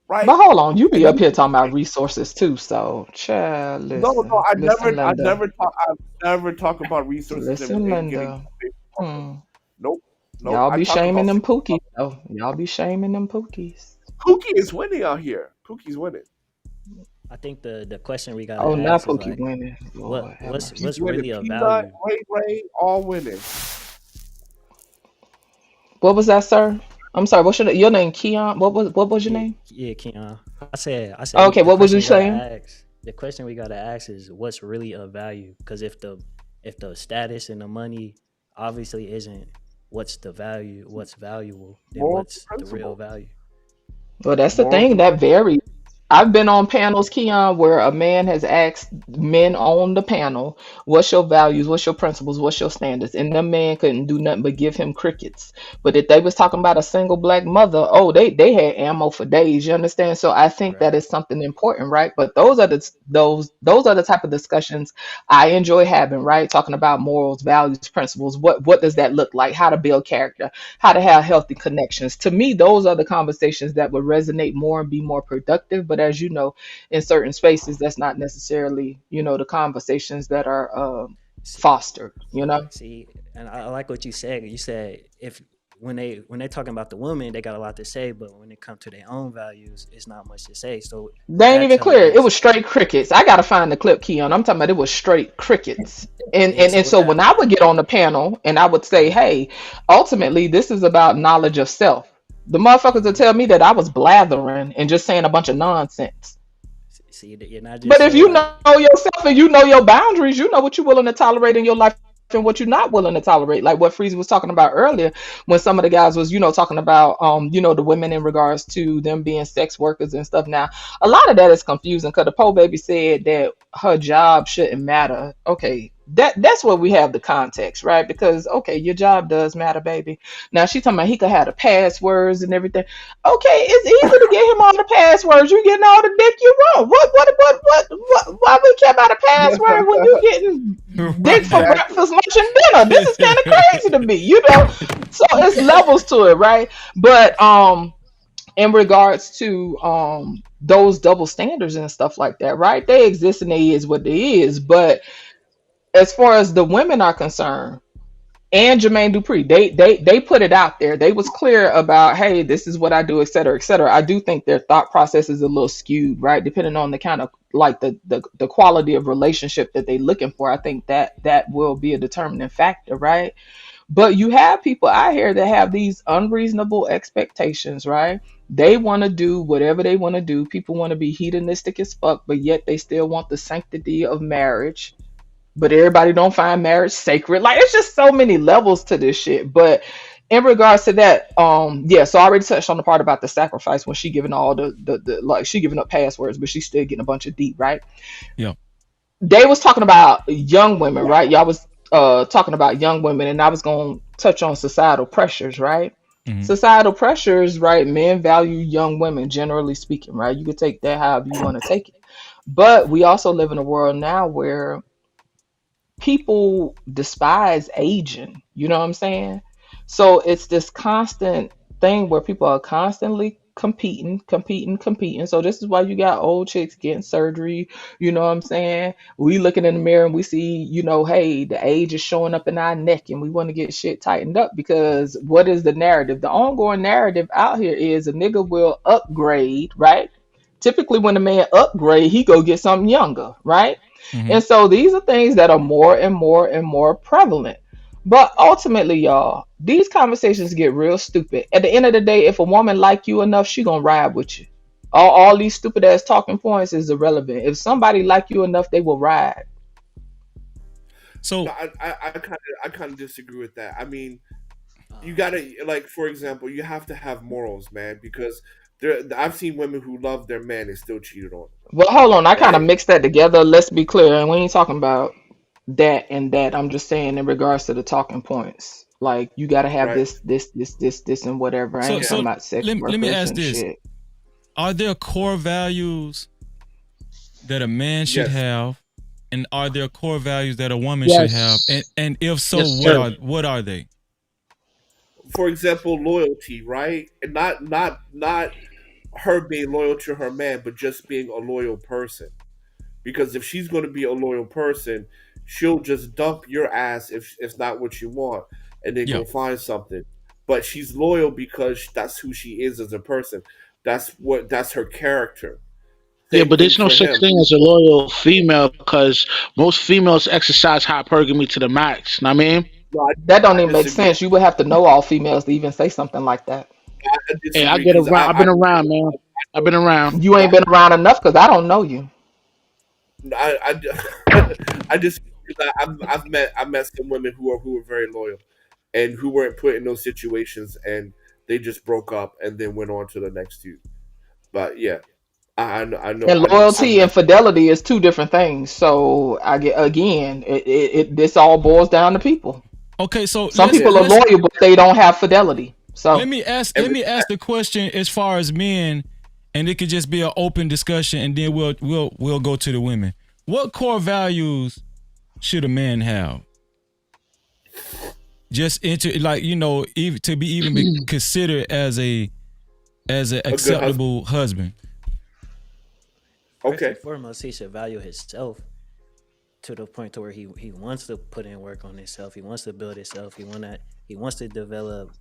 But right? hold on, you be And up then here talking about resources too. So, child, no, listen, listen, Linda, I never talk about resources listen, and getting Linda. a big partner. Hmm. Nope, nope. Y'all I be talk shaming about them pookies though. Y'all be shaming them pookies. Pookie is winning out here. Pookie's winning. I think the question we gotta Oh, not ask is Pookie like, winning. Lord have mercy. He's what's winning. really of Peanut, value? Ray, all winning. What was that, sir? I'm sorry. What's your name? Keon. What was your Yeah, name? yeah, Keon. I said Okay, the what was you question we gotta saying? ask. The question we gotta ask is what's really of value? Because if the status and the money obviously isn't what's the value, what's valuable, then Morals and what's the real principles. value? Well, that's the Morals thing and that principles. varies. I've been on panels, Keon, where a man has asked men on the panel, "What's your values? What's your principles? What's your standards?" And the man couldn't do nothing but give him crickets. But if they was talking about a single black mother, oh, they had ammo for days. You understand? So I think that is something important, right? But those are the type of discussions I enjoy having, right? Talking about morals, values, principles. What does that look like? How to build character, how to have healthy connections. To me, those are the conversations that would resonate more and be more productive. But as you know, in certain spaces, that's not necessarily, the conversations that are fostered, See, and I like what you said. You said if when they talking about the woman, they got a lot to say, but when it comes to their own values, it's not much to say. So They what ain't that even tell clear. me It is, was straight crickets. I gotta find the clip, Keon. I'm talking about it was straight crickets. And yeah. and So and what so that, when I would get on the panel and I would say, hey, ultimately this is about knowledge of self. The motherfuckers would tell me that I was blathering and just saying a bunch of nonsense. see, and I But just if say you like, know yourself and you know your boundaries, you know what you're willing to tolerate in your life and what you're not willing to tolerate. Like what Freeze was talking about earlier, when some of the guys was, talking about the women in regards to them being sex workers and stuff. Now, a lot of that is confusing because the po baby said that her job shouldn't matter. Okay. That's where we have the context, right? Because okay, your job does matter, baby. Now she talking about he could have the passwords and everything. Okay, it's easy to get him all the passwords. You getting all the dick you want. What? Why we care about a password when you getting dick for Right. breakfast, lunch, and dinner? This is kind of crazy to me. So it's levels to it, right? But in regards to those double standards and stuff like that, right? They exist and they is what they is. But as far as the women are concerned, and Jermaine Dupri, they put it out there. They was clear about, hey, this is what I do, et cetera, et cetera. I do think their thought process is a little skewed, right? Depending on the kind of like the quality of relationship that they're looking for. I think that will be a determining factor, right? But you have people out here that have these unreasonable expectations, right? They want to do whatever they want to do. People want to be hedonistic as fuck, but yet they still want the sanctity of marriage, but everybody don't find marriage sacred. Like it's just so many levels to this shit. But in regards to that, yeah, so I already touched on the part about the sacrifice when she giving all the like she giving up passwords, but she's still getting a bunch of deep, right? Yeah. They was talking about young women, right? Y'all was talking about young women, and I was gonna touch on societal pressures, right? Mhm. Societal pressures, right? Men value young women, generally speaking, right? You could take that however you want to take it. But we also live in a world now where people despise aging. You know what I'm saying? So it's this constant thing where people are constantly competing. So this is why you got old chicks getting surgery. You know what I'm saying? We looking in the mirror and we see, hey, the age is showing up in our neck and we want to get shit tightened up because what is the narrative? The ongoing narrative out here is a nigga will upgrade, right? Typically when a man upgrade, he go get something younger, right? Mhm. And so these are things that are more and more and more prevalent. But ultimately, y'all, these conversations get real stupid. At the end of the day, if a woman like you enough, she gonna ride with you. All these stupid ass talking points is irrelevant. If somebody like you enough, they will ride. So No, I kind of disagree with that. I mean, you gotta, like, for example, you have to have morals, man, because I've seen women who love their man and still cheated on Well, hold on, I them, kind of right? mixed that together. Let's be clear, and we ain't talking about that and that. I'm just saying in regards to the talking points. Like you gotta have Right. this, and whatever. I so ain't Yeah. talking so about sex let me workers ask and this: shit. are there core values that a man should Yes. have, and are there core values that a woman should have? And Yes. and if so, Yes, what sir. are they? For example, loyalty, right? And not her being loyal to her man, but just being a loyal person. Because if she's going to be a loyal person, she'll just dump your ass if it's not what you want, and then Yeah. go find something. But she's loyal because that's who she is as a person. That's her character. Yeah, Same but thing there's no for such him. thing as a loyal female because most females exercise hypergamy to the max. Know what I mean? No, That don't I even make disagree. sense. You would have to know all females to even say something like that. I Hey, I disagree get because around. I've been around, man. I've been around. You ain't been around enough because I don't know you. I just because I've met some women who are very loyal and who weren't put in those situations and they just broke up and then went on to the next dude. But yeah, I know, And I know. loyalty and fidelity is two different things. So I get again, this all boils down to people. Okay, so Some people are let's loyal, but they don't have fidelity. So let me ask the question as far as men, and it could just be an open discussion, and then we'll go to the women. What core values should a man have? Just into like even to be even be considered as an A good husband. acceptable husband. First Okay. and foremost, he should value himself to the point to where he wants to put in work on himself. He wants to build himself. He wants to develop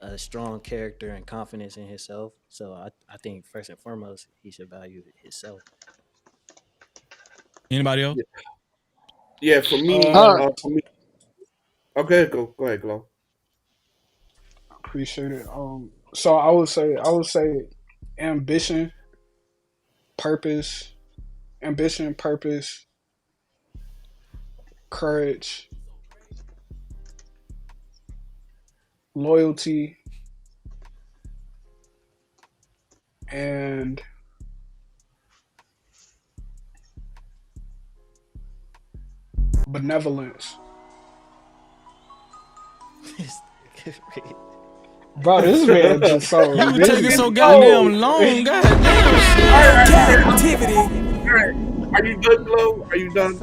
a strong character and confidence in himself. So I think first and foremost, he should value himself. Anybody else? Yeah, for me, Uh, Okay, go ahead, Glow. appreciate it. So I would say ambition, purpose, ambition, purpose, courage, loyalty, and benevolence. Bro, this man just so You this taking so yo. goddamn long, goddamn Captivity. Are you done, Glow? Are you done?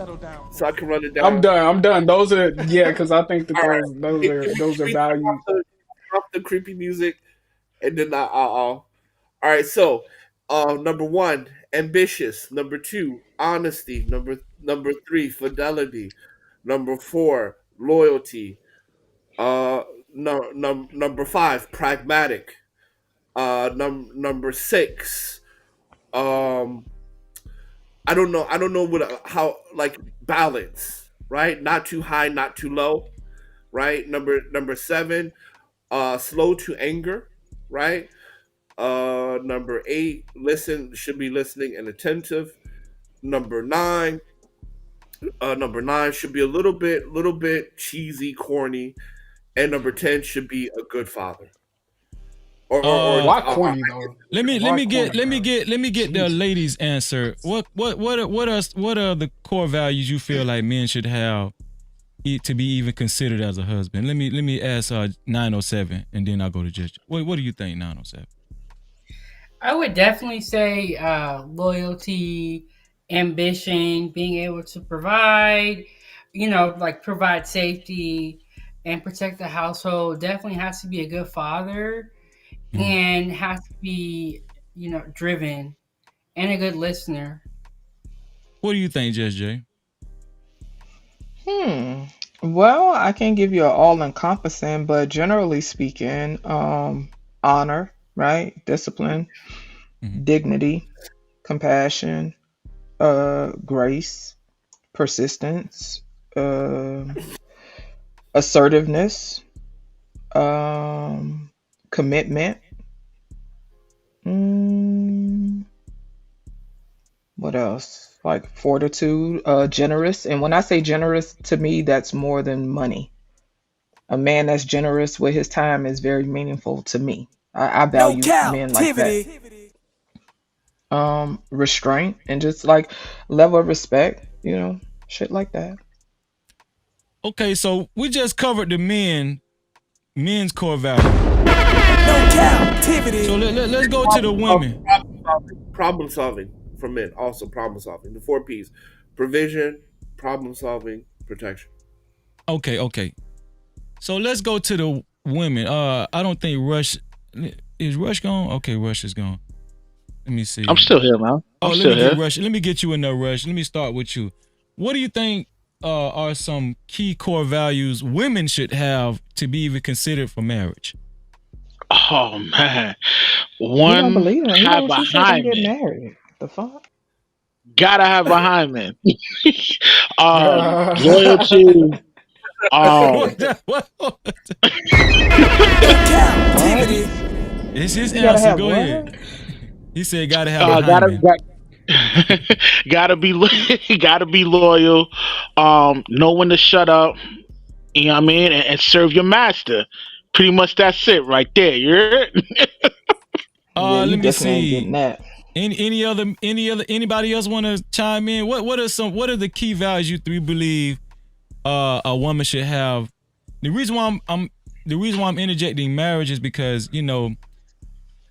So I can run it I'm down. done. I'm done. Those are because I think that All right. those Can are we, those can are we valued. drop the creepy music, and then All right. So, number one, ambitious. Number two, honesty. Number three, fidelity. Number four, loyalty. Number five, pragmatic. Number six, um, I don't know what how like balance, right? Not too high, not too low, right? Number seven, slow to anger, right? Number eight, listen should be listening and attentive. Number nine, number nine should be a little bit cheesy, corny, and number 10 should be a good father. Why corny though? Let Why me get corny, bro? the Jesus. ladies answer. What are the core values you feel like men should have to be even considered as a husband? Let me ask 907, and then I'll go to judge. What do you think, 907? I would definitely say loyalty, ambition, being able to provide, like provide safety and protect the household. Definitely has to be a good father and has to be, driven and a good listener. What do you think, Judge Jay? Hmm. Well, I can't give you an all-encompassing, but generally speaking, honor, right? Discipline, dignity, compassion, grace, persistence, assertiveness, commitment. Mm, what else? Like fortitude, generous. And when I say generous, to me, that's more than money. A man that's generous with his time is very meaningful to me. I No value men like that. captivity. Restraint and just like level of respect, shit like that. Okay, so we just covered the men's core value. No captivity. So let's go to the women. Problem solving for men. Also, problem solving. The four P's: provision, problem solving, protection. Okay. So let's go to the women. I don't think Rush is Rush gone. Okay, Rush is gone. Let me see. I'm still here, man. I'm Let still me get here. Rush. Let me get you in there, Rush. Let me start with you. What do you think are some key core values women should have to be even considered for marriage? Oh man, He don't one believe him. He have never. a She said don't get hymen. married. The fuck? Gotta have a hymen. Loyalty. Um, What? No captivity. It's his You gotta answer. have Go ahead. what? He said, "Gotta have a gotta hymen." gotta be gotta be loyal. Know when to shut up. You know what I mean, and serve your master. Pretty much that's it right there. You're Yeah, you Let me definitely ain't getting see. that. Anybody else want to chime in? What are the key values you three believe a woman should have? The reason why I'm interjecting marriage is because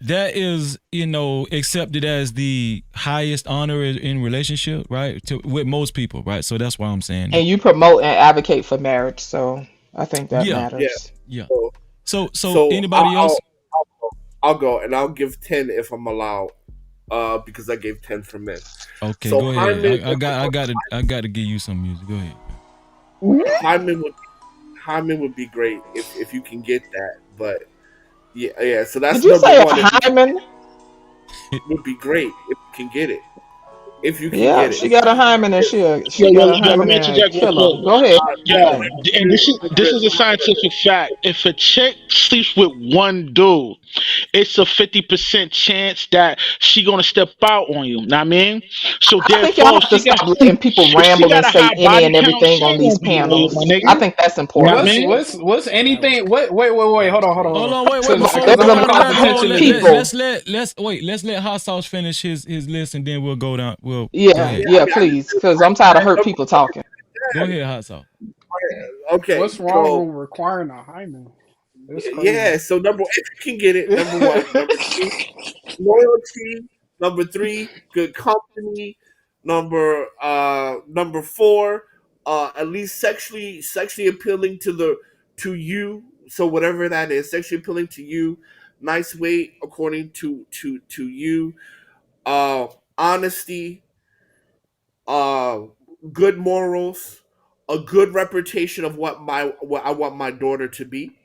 that is accepted as the highest honor in relationship, right? With most people, right? So that's why I'm saying that. And you promote and advocate for marriage, so I think that Yeah, Yeah. matters. yeah. So, So so anybody else? I'll go and I'll give 10 if I'm allowed, because I gave 10 for men. Okay, So go ahead. Hyman, I got to give you some music. Go ahead. Hyman would Hyman would be great if you can get that. But yeah. So Did that's you number say a one. If you hymen? would be great if you can get it. If you can Yeah, get it. she got a hymen and she Yo, got a let hymen me and a interject real killer. quick. Go ahead. Yo, Hymen. and this is a scientific fact. If a chick sleeps with one dude, it's a 50% chance that she gonna step out on you. Know what I mean? So I think y'all therefore, have to stop letting people if she ramble got and a say high any body and count, everything she on ain't these gonna be loyal, my panels. nigga. I think that's You know what I important. mean? What's anything? Wait. Hold on. Hold on, wait, First of all, before we there's go a down the lot rabbit of hole, attention to this. people. let's let Hot Sauce finish his list, and then we'll go down. We'll go Yeah, ahead. yeah, please, because I'm tired of hurt people talking. Go ahead, Hot Sauce. Okay. What's wrong So with requiring a hymen? That's yeah. crazy. So if you can get it, number one. Number two, loyalty. Number three, good company. Number four, at least sexually appealing to you. So whatever that is, sexually appealing to you. Nice weight according to you. Uh, Honesty. Uh, Good morals. A good reputation of what I want my daughter to be.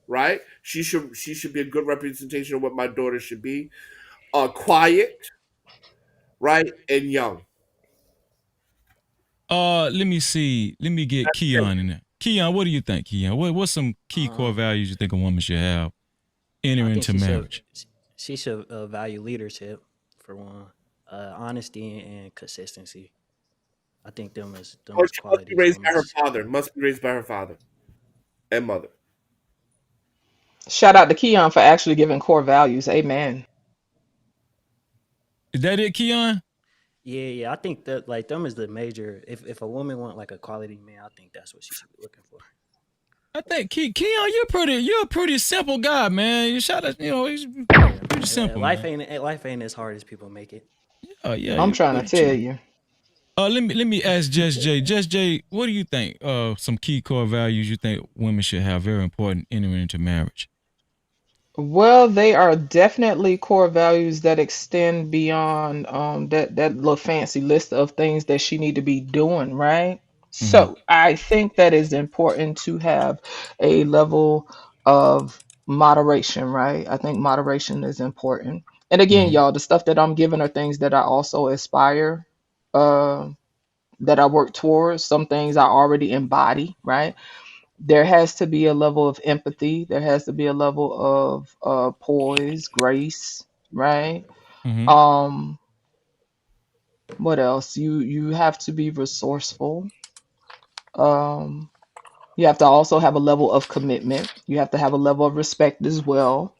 Right? She should be a good representation of what my daughter should be. Quiet, right, and young. Let me see. Let me get Keon in there. Keon, what do you think, Keon? What's some key core values you think a woman should have I entering think into she should marriage? she should value leadership for one, honesty and consistency. I think them Or is she must be qualities raised by women her should father. have. Must be raised by her father and mother. Shout out to Keon for actually giving core values. Amen. Is that it, Keon? Yeah. I think that like them is the major. If a woman want like a quality man, I think that's what she should be looking for. I think Keon, you're a pretty simple guy, man. You shout out, he's pretty simple, Life man. ain't as hard as people make it. Yeah, I'm you're trying to pretty tell chill. you. Let me ask Just J. Just J, what do you think? Some key core values you think women should have very important entering into marriage. Well, they are definitely core values that extend beyond that little fancy list of things that she need to be doing, right? Mm-hmm. So I think that is important to have a level of moderation, right? I think moderation is important. And again, Mm-hmm. y'all, the stuff that I'm giving are things that I also aspire, uh, that I work towards. Some things I already embody, right? There has to be a level of empathy. There has to be a level of poise, grace, right? Mm-hmm. Um, what else? You have to be resourceful. Um, you have to also have a level of commitment. You have to have a level of respect as well.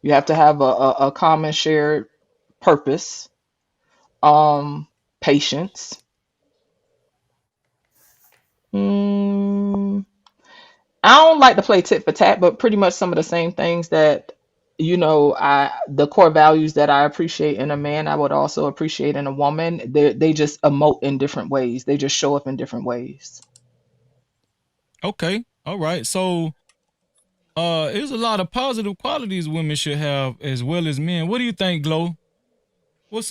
You have to have a common shared purpose. Patience. Mm, I don't like to play tit for tat, but pretty much some of the same things that I the core values that I appreciate in a man, I would also appreciate in a woman. They just emote in different ways. They just show up in different ways. Okay. All right. So, there's a lot of positive qualities women should have as well as men. What do you think, Glow? What's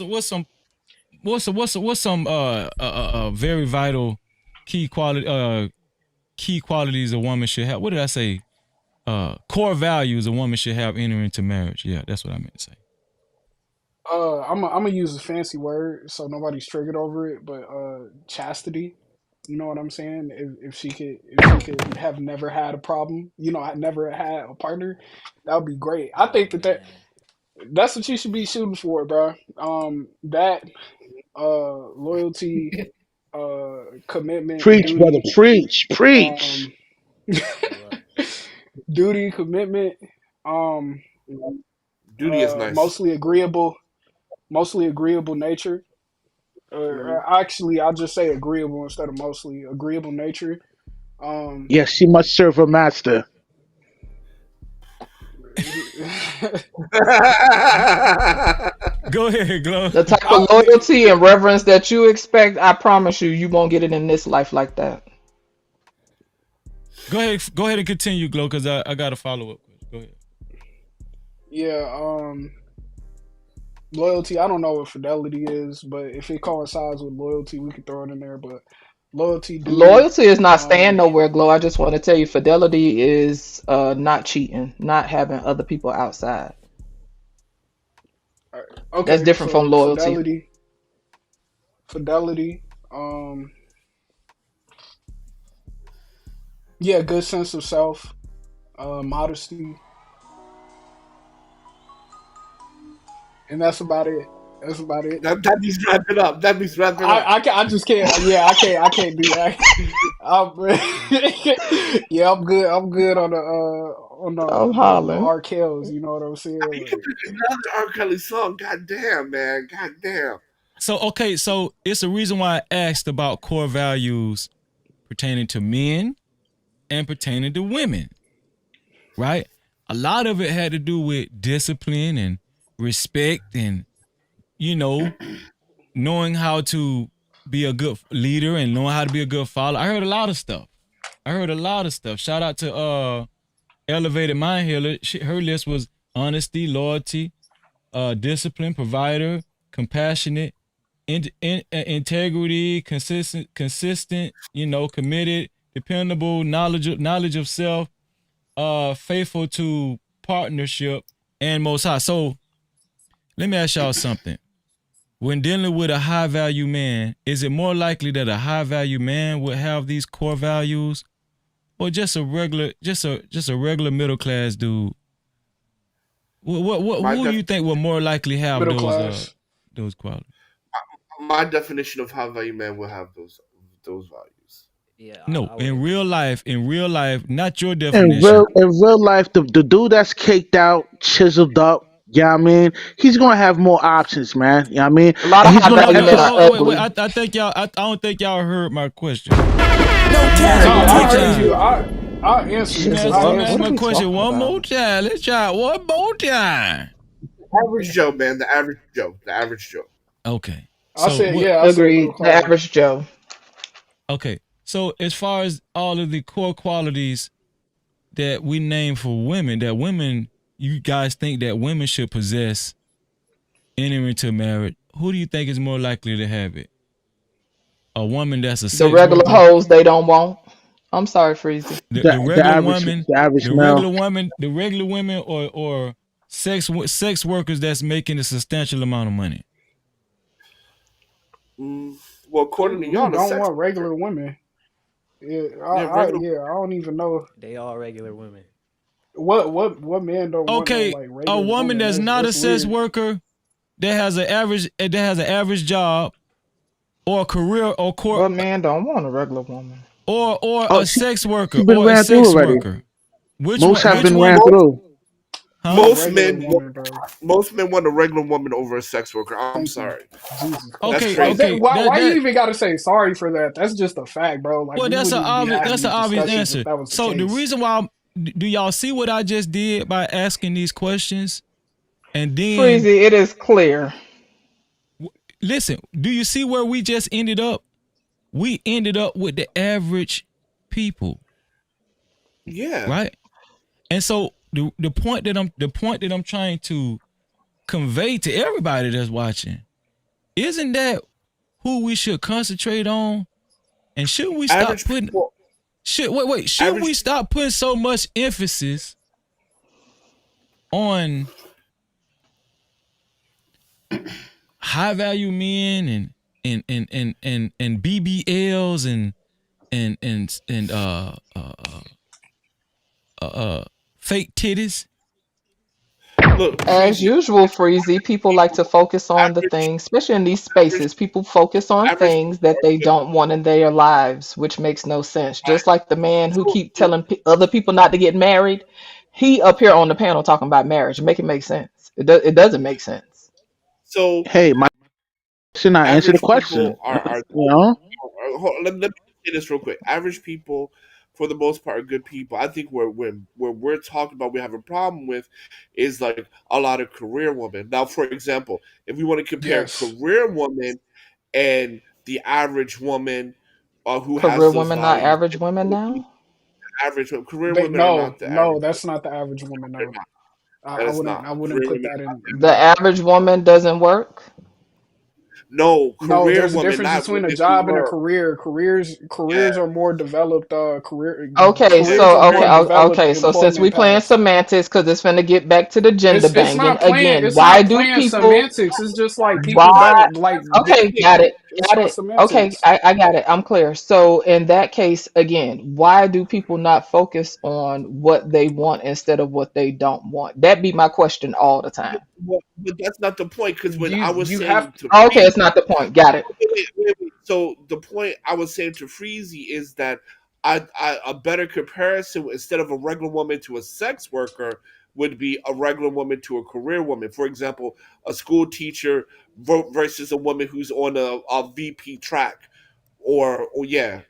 some very vital key qualities a woman should have? What did I say? Core values a woman should have entering into marriage. Yeah, that's what I meant to say. I'm gonna use a fancy word so nobody's triggered over it, but chastity. You know what I'm saying? If she could have never had a problem, I never had a partner, that would be great. I think that's what you should be shooting for, bro. That loyalty, commitment, Preach, brother. duty, Preach. Preach. um, commitment, um, Duty is nice. mostly agreeable. Mostly agreeable nature. Mhm. Actually, I'll just say agreeable instead of mostly agreeable nature. Um, Yes, she must serve her master. Go ahead, Glow. The type of I, loyalty and reverence that you expect, I promise you, you won't get it in this life like that. Go ahead. Go ahead and continue, Glow, because I got a follow up question. Go ahead. yeah, loyalty. I don't know what fidelity is, but if it coincides with loyalty, we could throw it in there. But loyalty, do Loyalty is not staying um, nowhere, Glow. I just want to tell you, fidelity is not cheating, not having other people outside. That's okay. different from So loyalty. fidelity. Um, yeah, good sense of self, modesty, and that's about it. That's about it. That means wrap it up. That means wrap it up. I just can't. Yeah, I can't do that. Yeah, I'm good. I'm good on I'm the hollering. Arkells. You know what I'm saying? You can pick another R. Kelly song. God damn, man. God damn. So okay, so it's a reason why I asked about core values pertaining to men and pertaining to women, right? A lot of it had to do with discipline and respect and, you know, knowing how to be a good leader and knowing how to be a good follower. I heard a lot of stuff. I heard a lot of stuff. Shout out to Elevated Mind Healer. Her list was honesty, loyalty, discipline, provider, compassionate, integrity, consistent, you know, committed, dependable, knowledge of self, faithful to partnership, and most high. So let me ask y'all something. When dealing with a high value man, is it more likely that a high value man would have these core values, or just a regular middle class dude? My Who do def- you think will more likely have Middle class. those qualities? my definition of high value man will have those values. Yeah, No, I would agree. in real life, not your In definition. real life, the dude that's caked out, chiseled up, yeah, I mean, he's gonna have more options, man. Yeah, I mean, A lot and of he's high gonna value men are Wait, wait. ugly. I think y'all. I don't think y'all heard my question. No Let me ask it one more I heard you. captivity. time. I answered it. Chisel I Let me up. ask What answered are my it. we question talking one about? more time. Let's try it one more time. Average Joe, man. The average Joe. The average Joe. Okay. I So said what? yeah. I said middle Agreed. The class. average Joe. Okay. So as far as all of the core qualities that we name for women, that women, you guys think that women should possess entering into marriage, who do you think is more likely to have it? A woman that's a The sex regular worker, hoes they don't want. I'm sorry, Freezy. the regular woman, the average male. the regular women, or sex workers that's making a substantial amount of money. Mm, well, according to Who y'all, the don't sex want regular women? Yeah, yeah regular. I don't even know They all regular women. what man don't want no Okay, like a regular woman woman. that's not a That's sex weird. worker that has an average job or a career What man don't want a regular woman? or Oh, a sex worker she's been or a ran through sex already. worker. Which Most one? have Which been one? ran Most through. Huh? A most regular men woman, bro. most men want a regular woman over a sex worker. I'm Thank you. sorry. Jesus That's Christ. Okay, Hey, crazy. okay. why you even got to say sorry for that? That's just a fact, bro. Like Well, we that's wouldn't even be having an these obvious discussions if answer. that was the So the case. reason why do y'all see what I just did by asking these questions? And then Freezy, it is clear. listen, do you see where we just ended up? We ended up with the average people, Yeah. right? And so the point that I'm trying to convey to everybody that's watching, isn't that who we should concentrate on? And should we stop Average putting people. should we Average. stop putting so much emphasis on high value men and BBLs and fake titties? Look, As Freezy. usual, Freezy, people like to focus on the Average. things, especially in these Average. spaces, people focus on Average things people that are they good. don't want in their lives, which makes no sense. Right. Just like the man who So, keep telling other people not to get married, he up here on the panel talking about marriage. Make it make sense. It doesn't make sense. So Hey, my question. I answer the average people question. are You know. let me say this real quick. Average people, for the most part, are good people. I think where we're talking about we have a problem with is like a lot of career women. Now, for example, if we want to compare Yes. career woman and the average woman who has Career those women not values, average women now. career women are No, not the no, average. that's not the average woman. They're No, not. That is I not. wouldn't Career put women that are not in the The that. average woman doesn't work. No, No, career there's a woman, difference not between a women who job and a work. career. Yeah. Careers are more developed. Okay, Yeah, Careers so are career more developed okay. So since we employment playing paths. semantics, because it's finna get back to the gender It's banging not playing. again. It's Why not do playing people? semantics. It's just like people Why? don't like. Okay, got it, It's got not it. Okay, semantics. I got it. I'm clear. So in that case, again, why do people not focus on what they want instead of what they don't want? That be my question all the time. but that's not the point because when I was You have saying to Okay, it's Freezy, not the point. Got it. so the point I was saying to Freezy is that a better comparison instead of a regular woman to a sex worker would be a regular woman to a career woman. For example, a school teacher versus a woman who's on a VP track, or yeah,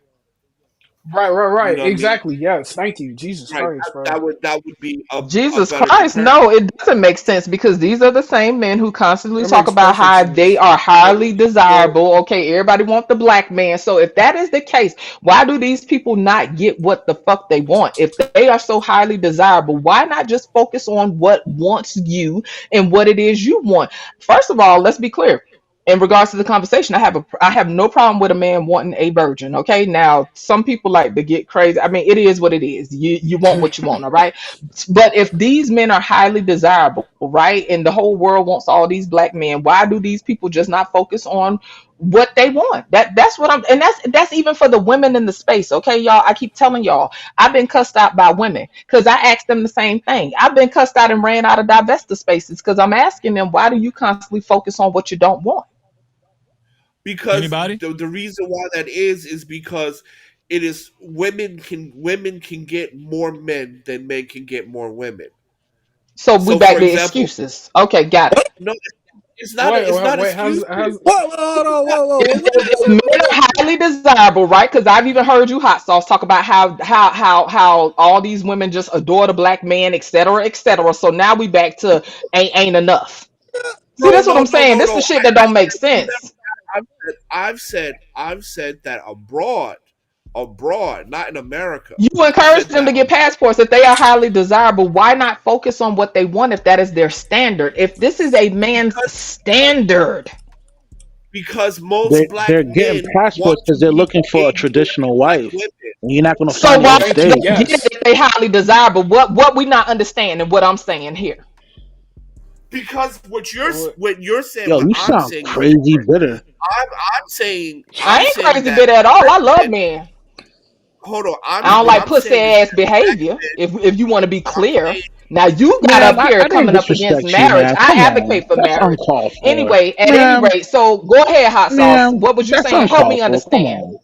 you Right. know what I mean? Exactly. Yes. Thank you. Jesus Right. Christ, bro. That would be a Jesus better Christ, comparison. no, it doesn't make sense because these are the same men who constantly That talk makes about perfect how they sense. are highly So desirable. Okay, everybody want the black man. So if that is the case, why do these people not get what the fuck they want? If they are so highly desirable, why not just focus on what wants you and what it is you want? First of all, let's be clear. In regards to the conversation, I have no problem with a man wanting a virgin. Okay, now some people like to get crazy. I mean, it is what it is. You want what you want. All right, but if these men are highly desirable, right, and the whole world wants all these black men, why do these people just not focus on what they want? That's what I'm, and that's even for the women in the space. Okay, y'all. I keep telling y'all, I've been cussed out by women because I asked them the same thing. I've been cussed out and ran out of divestor spaces because I'm asking them, why do you constantly focus on what you don't want? because Anybody? the reason why that is because it is women can get more men than men can get more women. So we So back for to example, excuses. Okay, got it. no, it's not Wait. excuses. Hold on, whoa. If men are highly desirable, right? Because I've even heard you, hot sauce, talk about how all these women just adore the black man, et cetera, et cetera. So now we back to ain't enough. See, No, that's what no, I'm no, saying. no, This is the no. shit that don't make sense. I've said that abroad, not in America. You I encourage said them that to get passports if they are highly desirable. Why not focus on what they want if that is their standard? If this is a man's standard, because most They're black getting men want passports to because they're be looking for a engaged with traditional black wife. women. You're not gonna so find it why on Thank you. don't stage. they get it Yes. if they highly desirable? What we not understanding? What I'm saying here. Because what you're saying, Yo, what you I'm sound saying is crazy different. bitter. I I'm ain't saying crazy that bit at all. black I love men. men. Hold on, I don't what like I'm pussy saying is ass that black behavior. men. If you want to be I'm clear, saying now you got Ma'am, up here I didn't coming up against disrespect you, marriage. ma'am. I Come on. advocate for That's marriage. uncalled for. Anyway, at any Ma'am, rate, so go ahead, hot sauce. ma'am, What was you that's saying? Help uncalled me for. Come understand. on.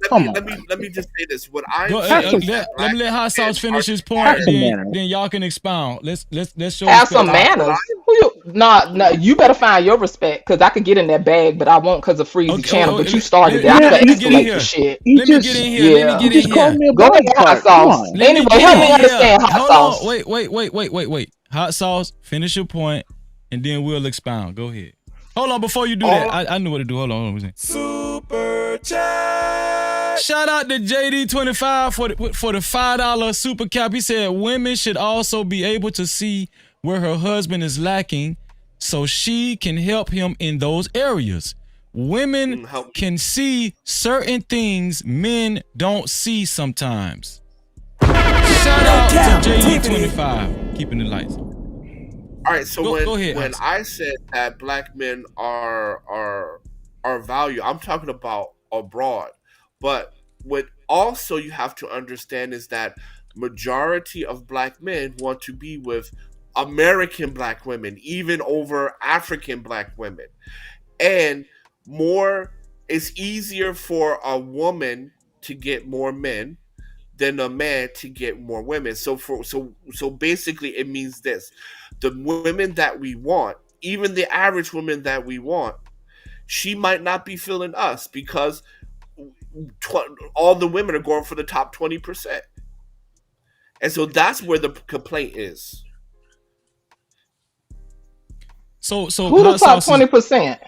let Come me on. let me just say this. What Go. I'm Have saying some is that Let black me let Hot men Sauce are finish his have point. compared. some Then manners. y'all can expound. Let's show Have respect some to What I Hot what I Sauce. manners. Who you? Nah, nah, you better find your respect because I could get in that bag, but I won't because of Freezy Okay. Channel. But you started it. I Man, could Let me get in escalate the here. shit. Let me get in here. Let me you get Yeah. in just called here. me a Go body ahead, hot part. Come sauce. on. Let me Anyway, get help in me here. understand hot Hold on. sauce. Wait. Hot Sauce, finish your point, and then we'll expound. Go ahead. Hold on, before you do that, all I knew what to do. Hold on. Super chat. Shout out to JD25 for the $5 super cap. He said women should also be able to see where her husband is lacking so she can help him in those areas. Women help me. can see certain things men don't see sometimes. Shout No out to captivity. JD25. Keeping the lights on. All right, so Go ahead, when Hot. I said that black men are value, I'm talking about abroad. But what also you have to understand is that majority of black men want to be with American black women, even over African black women. And more it's easier for a woman to get more men than a man to get more women. So basically it means this. The women that we want even the average woman that we want, she might not be feeling us because all the women are going for the top 20%. And so that's where the complaint is. So Who the hot top sauce is 20%?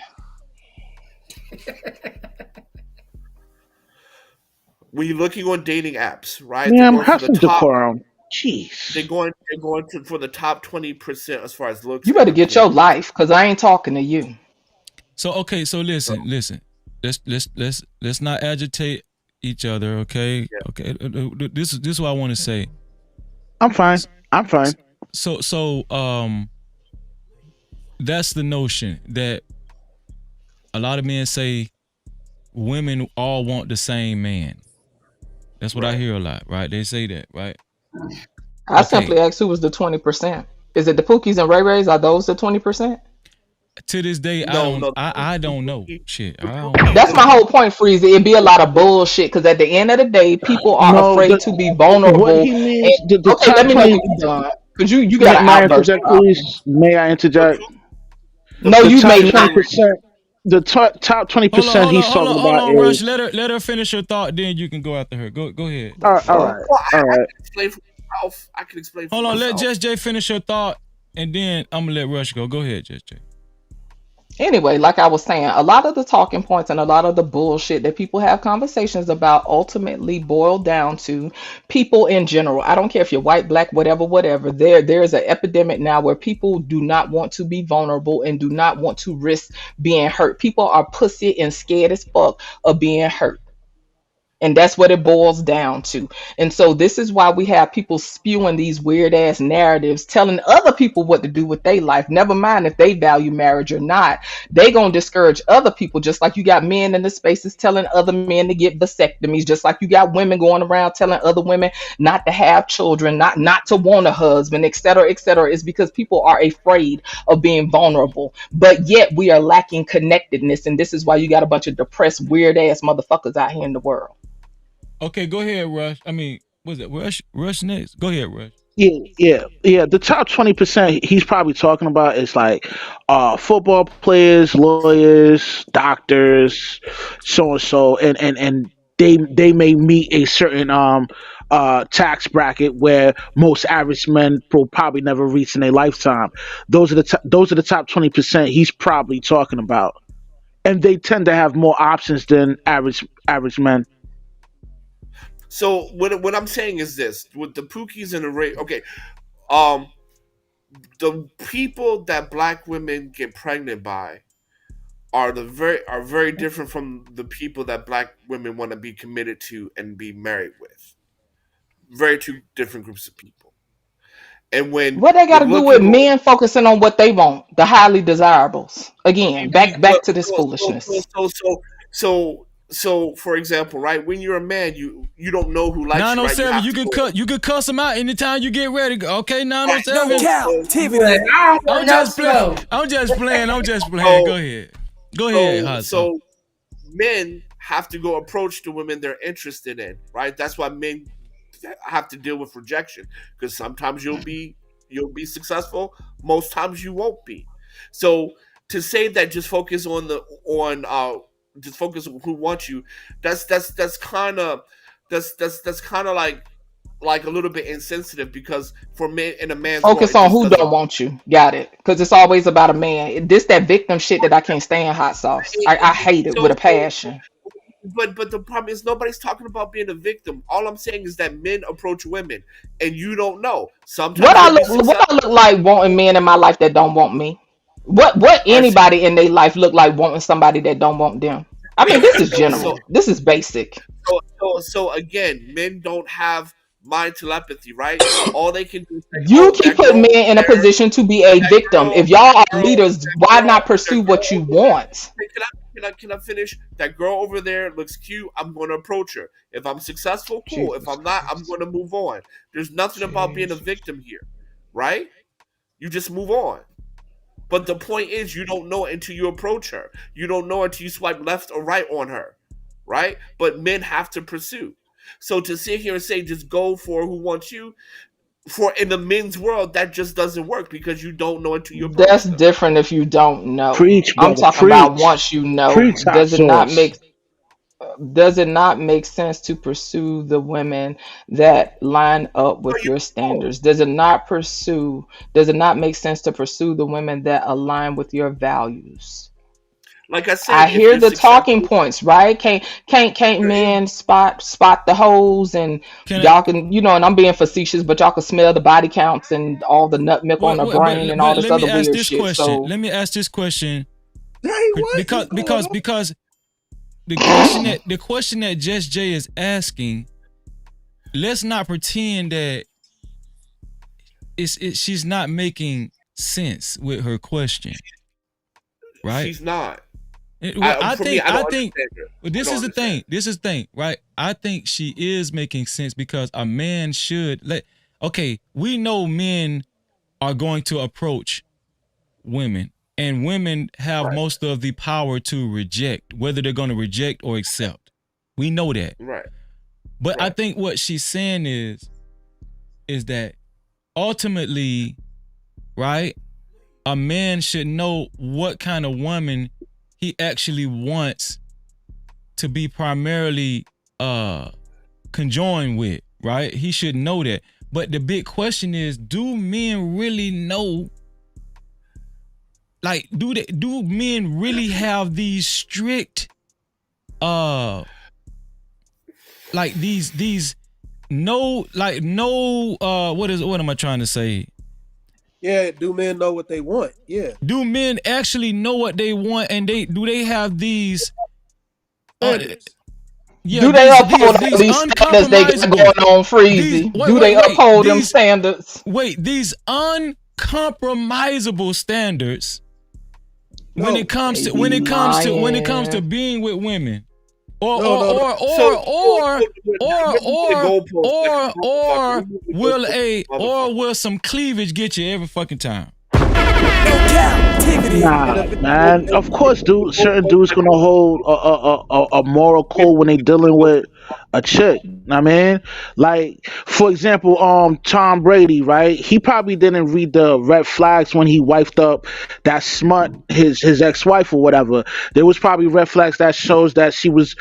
When you're looking on dating apps, right? They're Ma'am, going for have the some top. decorum. Jeez. For the top 20% as far as looks You and better get your appearance. life, because I ain't talking to you. so okay. So listen. Let's not agitate each other. Okay. Yeah. Okay. This is what I want to say. I'm fine. I'm fine. So that's the notion that a lot of men say women all want the same man. That's what I Right. hear a lot, right? They say that, right? I Okay. simply asked who was the 20%. Is it the Pookies and Ray Rays? Are those the 20%? To this day, I No, don't. no. I The don't know. Pookie, Shit, the I don't Pookie, know. That's the my whole Pookie. point, Freezy. It'd be a lot of bullshit because at the end of the day, people are No, afraid to be what vulnerable. he And means, the okay, let top me know 20. when you're done. Because you got an May I outburst. interject, please? May I The interject? Pookie. The No, The you top may Pookies and twenty Ray not. Ray. percent, the top Hold on, 20% hold on, he's hold on, talking hold about on, Rush. is Let her finish her thought. Then you can go after her. Go ahead. The all fuck? right, Well, all I right. can explain for myself. I can explain for Hold on. Let myself. Just Jay finish her thought, and then I'm gonna let Rush go. Go ahead, Just Jay. Anyway, like I was saying, a lot of the talking points and a lot of the bullshit that people have conversations about ultimately boil down to people in general. I don't care if you're white, black, whatever, whatever. There's an epidemic now where people do not want to be vulnerable and do not want to risk being hurt. People are pussy and scared as fuck of being hurt. And that's what it boils down to. And so this is why we have people spewing these weird ass narratives, telling other people what to do with their life. Never mind if they value marriage or not. They gonna discourage other people, just like you got men in the spaces telling other men to get vasectomies, just like you got women going around telling other women not to have children, not to want a husband, etc., etc. It's because people are afraid of being vulnerable. But yet we are lacking connectedness. And this is why you got a bunch of depressed, weird ass motherfuckers out here in the world. Okay, go ahead, Rush. I mean, was it Rush? Rush next. Go ahead, Rush. Yeah. The top 20% he's probably talking about is like football players, lawyers, doctors, so and so, and they may meet a certain tax bracket where most average men will probably never reach in their lifetime. Those are the top 20% he's probably talking about, and they tend to have more options than average men. So what I'm saying is this: with the Pookies and the Ray. Okay, um, the people that black women get pregnant by are very different from the people that black women want to be committed to and be married with. Very two different groups of people. And when What they got we're to do with looking on, men focusing on what they want, the highly desirables? Again, back to this foolishness. for example, right, when you're a man, you don't know who likes you, right? You 907. have to go. You can cuss them out anytime you get ready. Okay, Right. 907. But I don't I'm want no just playing. smoke. I'm just playing. I'm just playing. Go So ahead. Go ahead, hot sauce. so men have to go approach the women they're interested in, right? That's why men have to deal with rejection because sometimes you'll be successful, most times you won't be. So to say that just focus on the on just focus on who wants you, that's kind of that's kind of like a little bit insensitive because for men in a man's world Focus it on just who doesn't. don't want you. Got it? Because it's always about a man. This that victim shit that I can't stand. Hot sauce. I hate it with a passion. But the problem is nobody's talking about being a victim. All I'm saying is that men approach women, and you don't know. Sometimes you'll be What successful. I look like wanting men in my life that don't want me? What All right, so, anybody in their life look like wanting somebody that don't want them? I mean, this is so general. This is basic. so again, men don't have mind telepathy, right? All they can do is say, You "Oh, keep that putting girl men over in a there, position to be a that victim. girl, If y'all that are girl, leaders, that why girl, not that pursue girl what you over there." want? Hey, can I finish? That girl over there looks cute. I'm going to approach her. If I'm successful, cool. If Jesus I'm not, I'm Christ. going to move on. There's nothing about being a Jesus. victim here, right? You just move on. But the point is, you don't know it until you approach her. You don't know until you swipe left or right on her, right? But men have to pursue. So to sit here and say just go for who wants you, For in the men's world, that just doesn't work because you don't know until you That's approach them. different if you don't know. Preach, I'm brother. talking about Preach. once you know. Preach, hot sauce. Does it not make sense to pursue the women that line up with your standards? Does it not make sense to pursue the women that align with your values? Like I I said, if hear you're the talking successful, points, right? Can't men spot the holes, and Can I? y'all can, and I'm being facetious, but y'all can smell the body counts and all the nut milk on Wait, the wait, brain and all but this let me other ask weird this shit. question. So Let me ask this question Hey, what because is going on? the question that Just Jay is asking. Let's not pretend that she's not making sense with her question, right? she's not. I For me, think I don't understand her. but this is the thing. This is the thing, right? I think she is making sense because a man should okay, we know men are going to approach women, and women have most of the power to reject, whether they're going to reject or accept. We know that. Right. But I think what she's saying is that ultimately, right, a man should know what kind of woman he actually wants to be primarily conjoined with, right? He should know that. But the big question is, do men really know? Like, do men really have these strict like these no what am I trying to say? Yeah, do men know what they want? Yeah. Do men actually know what they want, and do they have these Standards. yeah, do they uphold all these these standards they got uncompromisable going on, Freezy? Do they uphold them standards? These uncompromisable standards when it comes to being with women. Or will some cleavage get you every fucking time? Nah, man. Of course, certain dudes gonna hold a moral code when they dealing with a chick. I mean, like for example, Tom Brady, right? He probably didn't read the red flags when he wifed up that smut, his ex wife or whatever. There was probably red flags that shows that she was,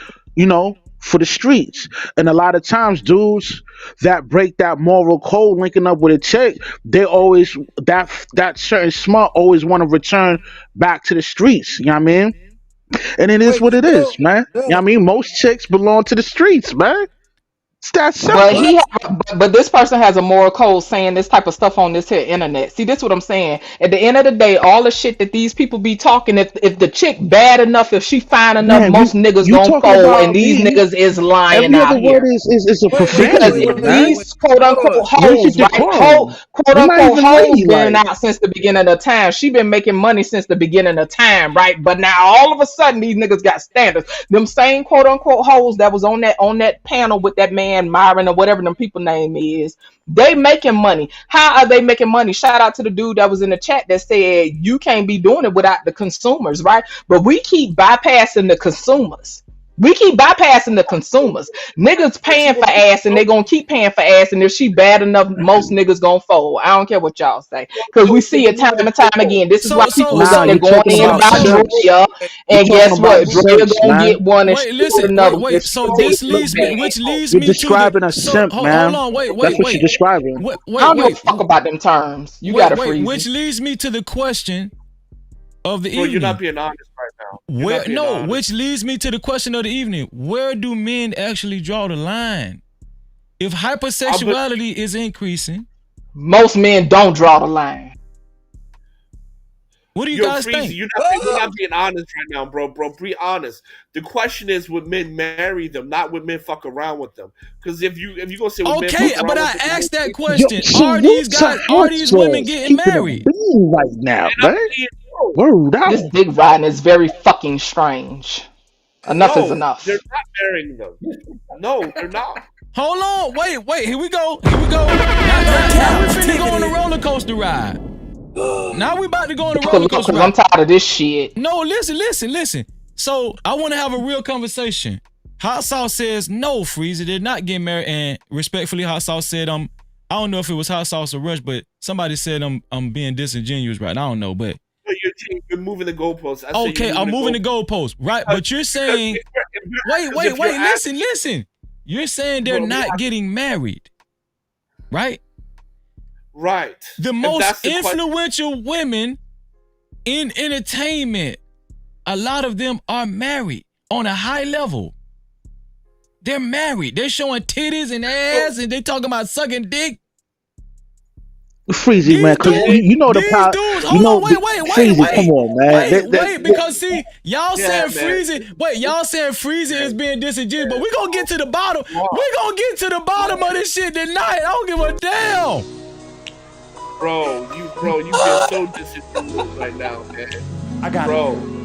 for the streets. And a lot of times, dudes that break that moral code, linking up with a chick, they always that certain smart always want to return back to the streets. You know what I mean? And it is what it is, man. You know what I mean? Most chicks belong to the streets, man. It's that But simple. but this person has a moral code saying this type of stuff on this here internet. See, this is what I'm saying. At the end of the day, all the shit that these people be talking, if the chick bad enough, if she fine enough, Man, most niggas you gonna talking fold, about and these niggas is lying every other out word here. is a Because profanity, man. these quote unquote Where's your hoes, right? decorum? Quote You're not unquote even hoes been ladylike. out since the beginning of time. She been making money since the beginning of time, right? But now all of a sudden these niggas got standards. Them same quote unquote hoes that was on that panel with that man Myron or whatever them people name is, they making money. How are they making money? Shout out to the dude that was in the chat that said you can't be doing it without the consumers, right? But we keep bypassing the consumers. We keep bypassing the consumers. Niggas paying for ass and they gonna keep paying for ass. And if she bad enough, most niggas gonna fold. I don't care what y'all say. Cause we see it time and time again. This is why people is Nah, up there you going talking in about about simps. Drea. You And talking guess about what? Drea simps, gonna man. get one and Wait, she listen, get another one. wait. If she So take this look leads me, bad. which leads You're me to the. describing a So simp, hold man. on, That's what you're describing. I don't give a fuck about them terms. You got to freeze which leads me to the question of the Bro, you're not evening. being honest right now. You're not being honest. Which leads me to the question of the evening. Where do men actually draw the line? If hypersexuality is increasing, most men don't draw the line. What do you guys Freezy, think? You're not being honest right now, bro. Bro, be honest. The question is, would men marry them, not would men fuck around with them? Because if you gonna say would men Okay, fuck around but with I them, asked that Yo, question. Are salute these to guys? Are hot these women sauce. getting Keeping married? it being right now, I'm man. saying no. Word out. This dick riding is very fucking strange. Enough is No, enough. they're not marrying them. No, they're not. Hold on, wait. Here we go. Now we finna go on a roller coaster ride. Now we about to go on a roller coaster Because I'm ride. tired of this shit. No, listen. So I want to have a real conversation. Hot Sauce says no, Freezer. They're not getting married, and respectfully, Hot Sauce said I don't know if it was hot sauce or rush, but somebody said I'm being disingenuous, right? I don't know, but You're moving the goalposts. okay, I'm moving the goalposts, right? But you're saying, wait, listen. You're saying they're not getting married, right? Right. The most influential women in entertainment, a lot of them are married on a high level. They're married. They're showing titties and ass, and they talking about sucking dick. Freezy, man, because you know the power. Dudes, You hold know, on, wait, Freezy, come on, man. wait, because see, y'all saying man. Freezy is being disingenuous, but we gonna get to the bottom. We gonna get to the bottom of this shit tonight. I don't give a damn. Bro, you get so disingenuous right now, man. I got it.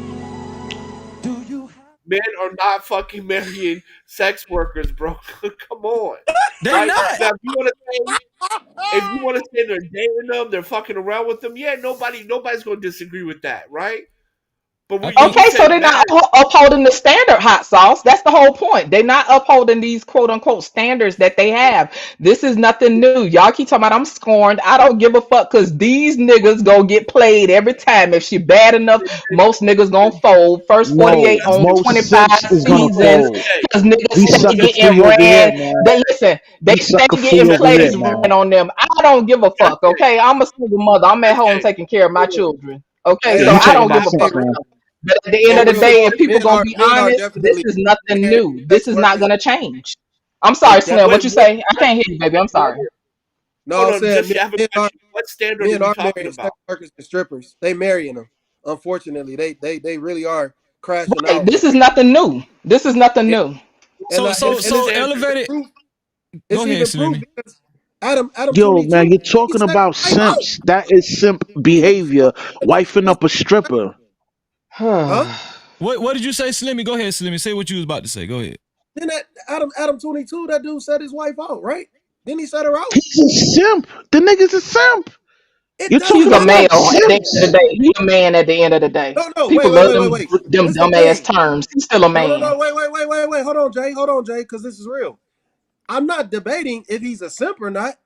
Men are not fucking marrying sex workers, bro. Come on. They're not. Now, if you want to say they're dating them, they're fucking around with them, yeah, nobody's gonna disagree with that, right? But Okay, so they're not upholding the standard hot sauce. That's the whole point. They're not upholding these quote unquote standards that they have. This is nothing new. Y'all keep talking about I'm scorned. I don't give a fuck because these niggas gonna get played every time. If she bad enough, most niggas gonna fold. First No, 48 on most 25 simps is gonna seasons fold. because niggas We stay sucker getting free over here, ran. man. They We stay sucker free getting over here, plays man. ran on them. I don't give a fuck. Okay, I'm a single mother. I'm at home taking care of my children. Okay, Yeah, so you I talking don't give about a fuck. simps, man. But at the end of the real day, talk, if people gonna be men are honest, this definitely is nothing marrying new. This sex is not workers. gonna change. I'm sorry, Slim. What you say? I can't hear you, baby. I'm sorry. No, Hold I'm on, saying just I have a question. What standard are men we are talking marrying about? sex workers and strippers. They marrying them. Unfortunately, they really are crashing Right. out. This is nothing new. This is nothing And new. and, So it's elevated. proof. Go It's ahead, even proof Slimmy. because Adam Yo, man, 22. you're He talking said about wife out. simps. That is simp behavior. Wifing up a stripper. Huh? What did you say, Slimmy? Go ahead, Slimmy. Say what you was about to say. Go ahead. Then that Adam 22, that dude set his wife out, right? Then he set her out. He's a simp. The nigga's a simp. It You're doesn't He's talking a matter. male about at the end of the simps. day. He's a man at the end of the day. No, People love them This is the dumbass thing. terms. He's still a No. man. Wait. Hold on, Jay, because this is real. I'm not debating if he's a simp or not.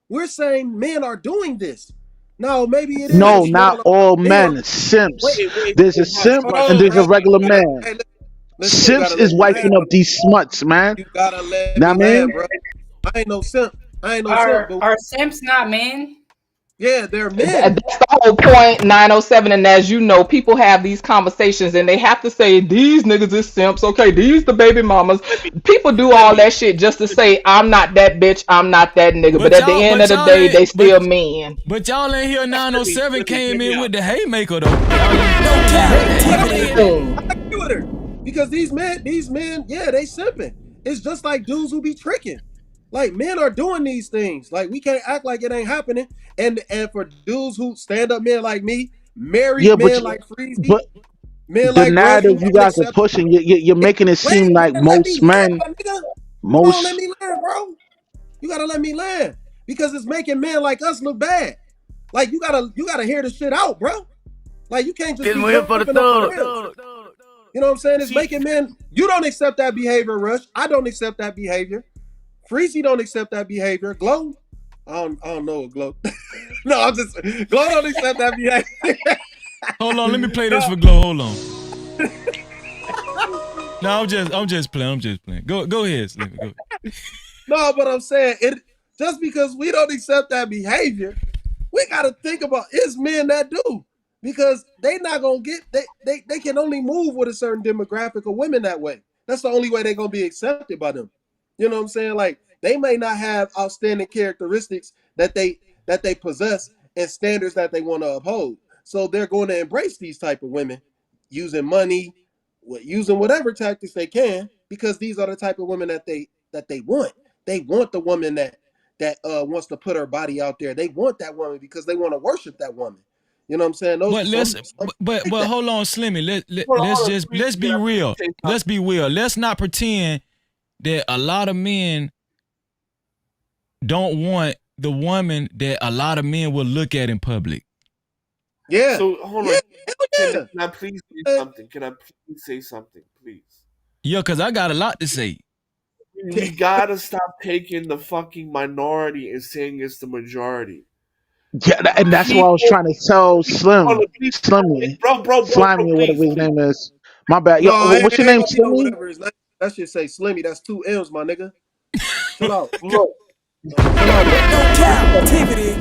We're saying men are doing this. Now, maybe it is a No, small not amount all of men. men. Simps. Wait, There's a simp Hold and on, there's a bro. regular man. Hey, listen, you Simps gotta let is me land, wiping bro. up these smuts, man. You gotta let Know me what I mean? land, bro. I ain't no simp. But Are simps not men? yeah, they're men. That's the whole point, 907. And as you know, people have these conversations and they have to say, these niggas is simps. Okay, these the baby mamas. People do all that shit just to say, I'm not that bitch, I'm not that nigga. But at the end of the day, they still men. But y'all ain't here. 907 came in with the haymaker though. No Cap-tivity. I agree with her. Because these men, yeah, they simping. It's just like dudes who be tricking. Like men are doing these things. Like we can't act like it ain't happening. And for dudes who stand up men like me, married Yeah, men like Freezy, but men the like Rush who narrative you don't guys are accept. pushing, you're making it Wait, seem like man, let me most land, men, my nigga. Come on, let most me land, bro. You gotta let me land. Because it's making men like us look bad. Like you gotta hear the shit out, bro. Like you can't just Just be waiting for the jumping off the thug. rails. You know what I'm saying? It's making men. You don't accept that behavior, Rush. I don't accept that behavior. Freezy don't accept that behavior. Glow. I don't know what Glow. No, I'm just Glow don't accept that behavior. Hold on, let me play this for Glow. Hold on. No, I'm just playing. Go ahead, Slimmy. Go ahead. No, but I'm saying it just because we don't accept that behavior, we gotta think about it's men that do. Because they not gonna get they can only move with a certain demographic of women that way. That's the only way they're gonna be accepted by them. You know what I'm saying? Like they may not have outstanding characteristics that they possess and standards that they want to uphold. So they're going to embrace these type of women using money, using whatever tactics they can, because these are the type of women that they want. They want the woman that wants to put her body out there. They want that woman because they want to worship that woman. You know what I'm saying? But Some but like that. hold on, Slimmy. Hold on, Let's be real. Let's be real. Let's not pretend that a lot of men don't want the woman that a lot of men will look at in public. Yeah. So hold on. Can I please say something? Can I please say something, please? Yeah, because I got a lot to say. We gotta stop taking the fucking minority and saying it's the majority. Yeah, and that's what I was People, trying to tell hold on, Slim, please, Slimmy, bro, Slimy, whatever please, his please. name is. My bad. Yo, No, it what's your ain't name, gonna be no Slimmy? whatever his name. That shit say Slimmy. That's 2 M's, my nigga. Chill out. Look, Chill out, bro. No captivity.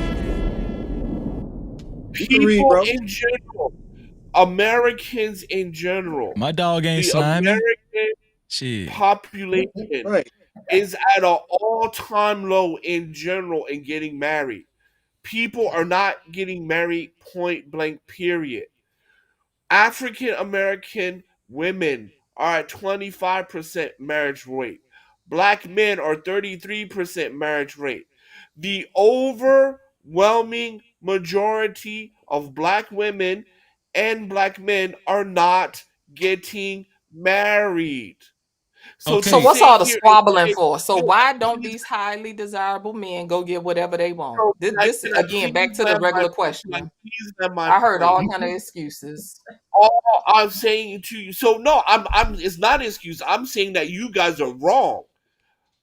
You can read, people bro. in general, Americans in general, My dog ain't the slimy. American Shit. population Right. is at an all-time low in general in getting married. People are not getting married point blank, period. African American women are at 25% marriage rate. Black men are 33% marriage rate. The overwhelming majority of black women and black men are not getting married. So So to Okay. what's sit all the here and squabbling say, for? So "Oh, why don't please, these highly desirable men go get whatever they want? bro, This can I again please back to the land my regular can I question. please land my I heard all plane? kind of excuses. All I'm saying to you, so no, I'm. It's not an excuse. I'm saying that you guys are wrong.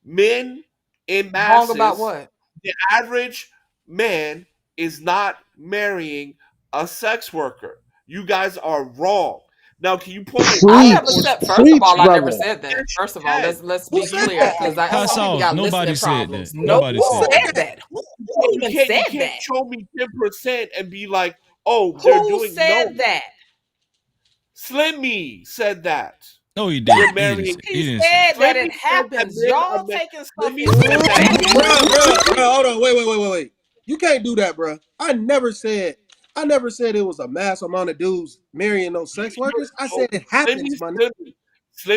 Men in Wrong about masses, what? the average man is not marrying a sex worker. You guys are wrong. Now, can you point an I Preach, never or said. First of preach, all, I never brother. said that. yes, First you of all, can. let's Who be said clear that? because Hot some people sauce. got Nobody listening said that. problems. No Nobody Who one said said that. said that? that. Who You even can't. You said can't that? show me 10% and be like, oh, they're Who doing no. said that? Slimmy said that. No, he They're didn't. He didn't marrying. say. He He didn't say. said that Slimmy it said that happens. men are. Y'all taking stuff Slimmy and said that twisting it. Bro, hold on. Wait. You can't do that, bro. I never said it was a mass amount of dudes marrying those sex workers. I said it Slimmy, happens, my nigga. Slimmy,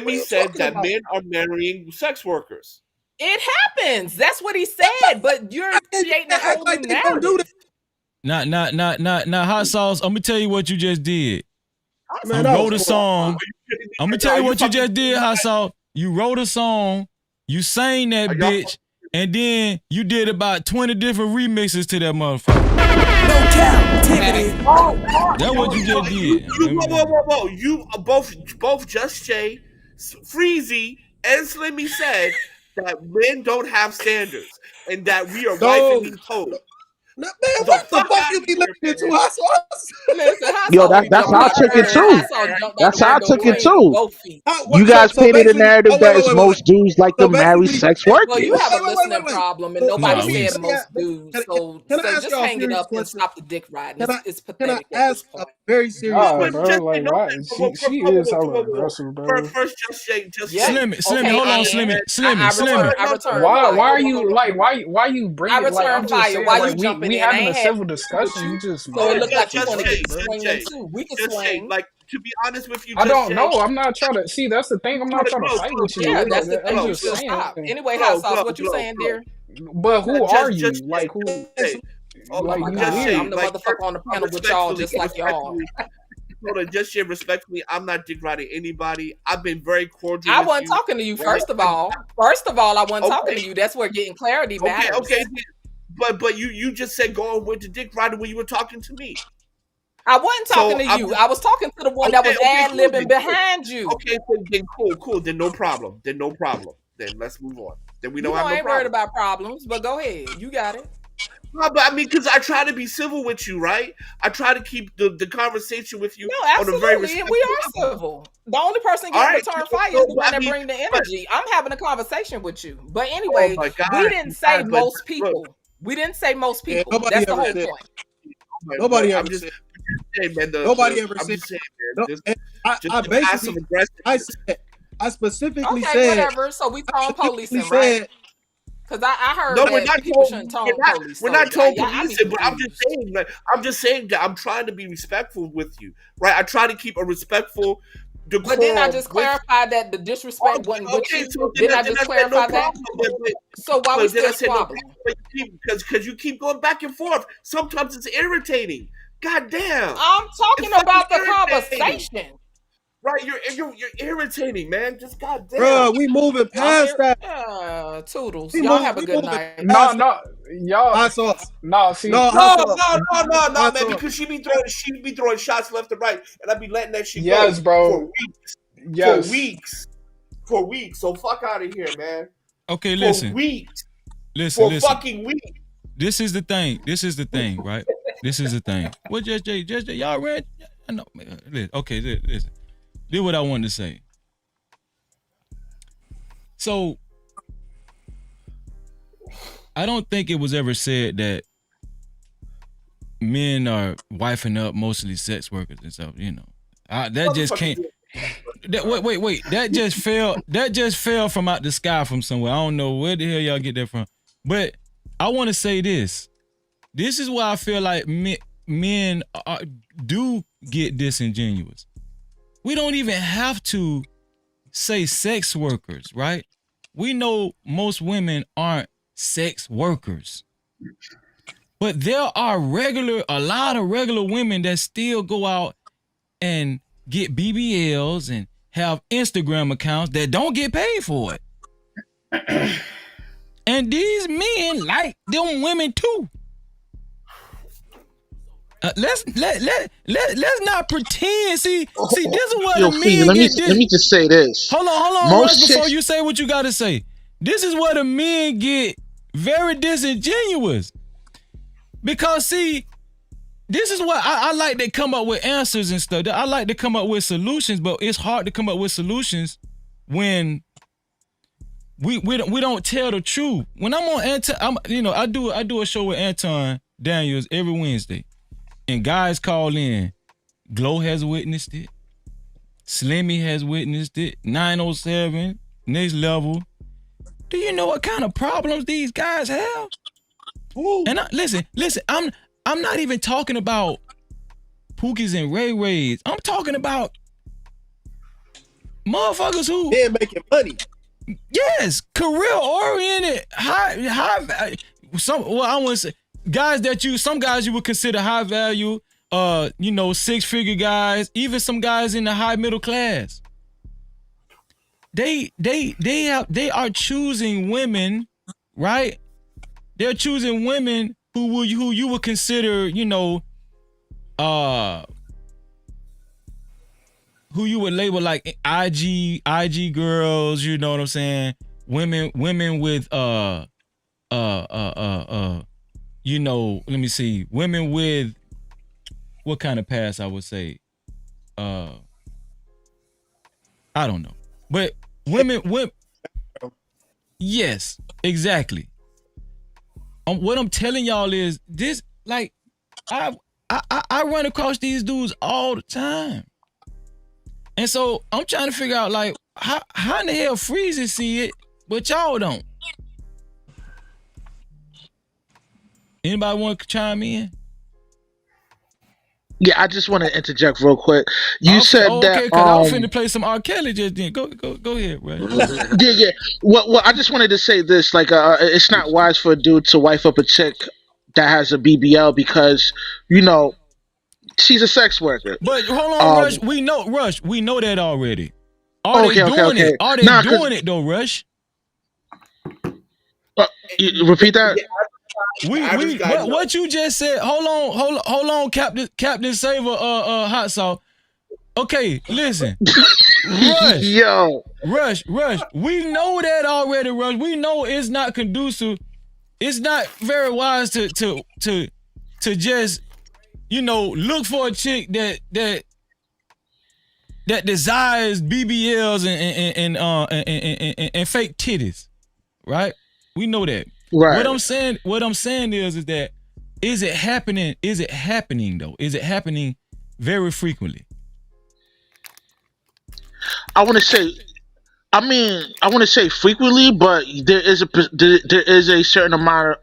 What are Slimmy you said talking that about? men are marrying sex workers. It happens. That's what he What the said. But you're fuck? You creating a can't act whole new like they don't do that. narrative. Not hot sauce. I'm gonna tell you what you just did. Man, You that wrote was a horrible. song. I'm gonna tell Are you you what you fucking just did, hot sauce. You wrote a song. You sang that are y'all bitch, and then you did about 20 different remixes to that motherfucker. No captivity. Facts. That's what you just did. whoa. You both Just Jay, Freezy, and Slimmy said that men don't have standards and that we are No, wifing hoes. no, man, The what the fuck fuck out you of be here, listening to, man. hot sauce? Listen, hot Yo, sauce be that's jumping how I out the took it window. too. Hot sauce jumped out the That's how I window took it clean with too. both feet. You So guys painted a basically, narrative that is wait. most dudes like So to marry basically, sex Well, you workers. have a listening wait. problem, and So, so nobody Nah, let me we. said let me most dudes. can I So ask just y'all a hang it serious up and question? stop the dick riding. It's Can I pathetic at this ask a point. very serious God, But question? bro, just say like no. why? She is hella aggressive, bro. First, just Yep. say. Slimmy, Okay. hold on, And Slimmy. I No, return Why fire. are you like why you bring I it like return I'm just fire. saying Why like you we jumping in? I having a ain't had civil nothing with discussion. You you, just so it mad looked like you aggressive want to like get it, to bro. swinging too. We can just say. swing. Like, to be honest with you, I Just don't Jay. know. I'm not trying to see. That's the thing. I'm not trying to fight with you. Yeah, that's the I'm thing. You just should saying. stop. Anyway, hot sauce. What you saying, Glow. dear? But who are Just you? Like who? say. Oh, Oh Like my you just God, say. I'm weird. the Like, motherfucker on the panel with y'all, respectfully, just like y'all. hold on, just say respectfully, I'm not dick riding anybody. I've been very cordial I with wasn't you. talking to you. Right? First of all, I wasn't talking Okay, to you. That's where getting clarity okay. matters. But you just said going with the dick riding when you were talking to me. I wasn't talking So to I'm you. I was talking to the one that was okay, ad cool. libbing behind you. Okay, so then cool. Then no problem. Then let's move on. Then we You don't know have I no ain't worried problem. about problems, but go ahead. You got it. No, but I mean, because I try to be civil with you, right? I try to keep the conversation with you No, on a very absolutely. And we respectful are level. civil. The only person All getting right, return fire is so, the but one I that mean, bring the but energy. I'm having a conversation with you. But oh anyway, my we God, didn't you say guys, but most look, people. We didn't say most Yeah, people. nobody That's the ever whole said. point. but Nobody I'm ever just said. saying, man. Nobody ever I'm said. just saying, No, man. and Just I the passive basically, aggressiveness. I specifically Okay, said, whatever. So we I tone specifically policing, right? said, Because I No, heard we're that not people told shouldn't tone police. we're So not told I be policing, but confused. I'm just saying that I'm trying to be respectful with you, right? I try to keep a respectful But didn't I decorum just with clarify that the disrespect wasn't with okay, you? so Didn't I then just I said no clarify that? problem, So why we but then I still said no squabbling? problem, but you keep because you keep going back and forth. Sometimes it's irritating. God damn, I'm it's talking fucking about the irritating, conversation. right? You're irritating, man. Just bro, goddamn. we moving I'm past here. that. Toodles. Y'all have a We good moving night. No, past that. no, y'all. Hot sauce. No, see, No, hot sauce. No, Hot man, sauce. because she be throwing shots left and right, and I be letting that shit yes, go bro. for Yes. weeks. So fuck out of here, man. Okay, for listen. weeks. Listen, For listen. fucking weeks. This is the thing. This is the thing, right? This is the thing. What Just Jay, y'all read? I know. Okay, listen. This is what I wanted to say. So I don't think it was ever said that men are wifing up mostly sex workers and stuff. You know, that just can't. Wait. That just fell. That just fell from out the sky from somewhere. I don't know where the hell y'all get that from. But I want to say this. This is why I feel like men do get disingenuous. We don't even have to say sex workers, right? We know most women aren't sex workers. But there are a lot of regular women that still go out and get BBLs and have Instagram accounts that don't get paid for it. And these men like them women too. Let's not pretend. See, this is what Yo, the Fee, men get. let me just say this. Hold on, Rush. Most Before chicks, you say what you got to say, this is where the men get very disingenuous. Because see, this is what I like to come up with answers and stuff. I like to come up with solutions, but it's hard to come up with solutions when we don't tell the truth. When I'm on Anton, I do a show with Anton Daniels every Wednesday. And guys call in. Glow has witnessed it. Slimmy has witnessed it. 907, Next Level. Do you know what kind of problems these guys have? Ooh. And listen, I'm not even talking about Pookies and Ray Rays. I'm talking about motherfuckers who they're making money. Yes, career oriented, high. I want to say some guys you would consider high value, 6-figure guys, even some guys in the high middle class. They are choosing women, right? They're choosing women who you would consider, who you would label like IG girls, you know what I'm saying? Women with let me see. Women with what kind of past I would say? I don't know. But women yes, exactly. What I'm telling y'all is this, like, I run across these dudes all the time. And so I'm trying to figure out, like, how in the hell Freezy see it, but y'all don't? Anybody want to chime in? Yeah, I just want to interject real quick. You said that. Okay, because I was finna play some R. Kelly just then. Go ahead, right? Yeah. Well, I just wanted to say this. Like, it's not wise for a dude to wife up a chick that has a BBL because, she's a sex worker. But hold on, Rush. We know that already. Are they doing it? Are they doing it though, Rush? Repeat that. What you just said. Hold on, Captain Saver, hot sauce. Okay, listen. Rush. We know that already, Rush. We know it's not conducive. It's not very wise to just look for a chick that desires BBLs and fake titties, right? We know that. Right. What I'm saying is that is it happening though? Is it happening very frequently? I want to say frequently, but there is a certain amount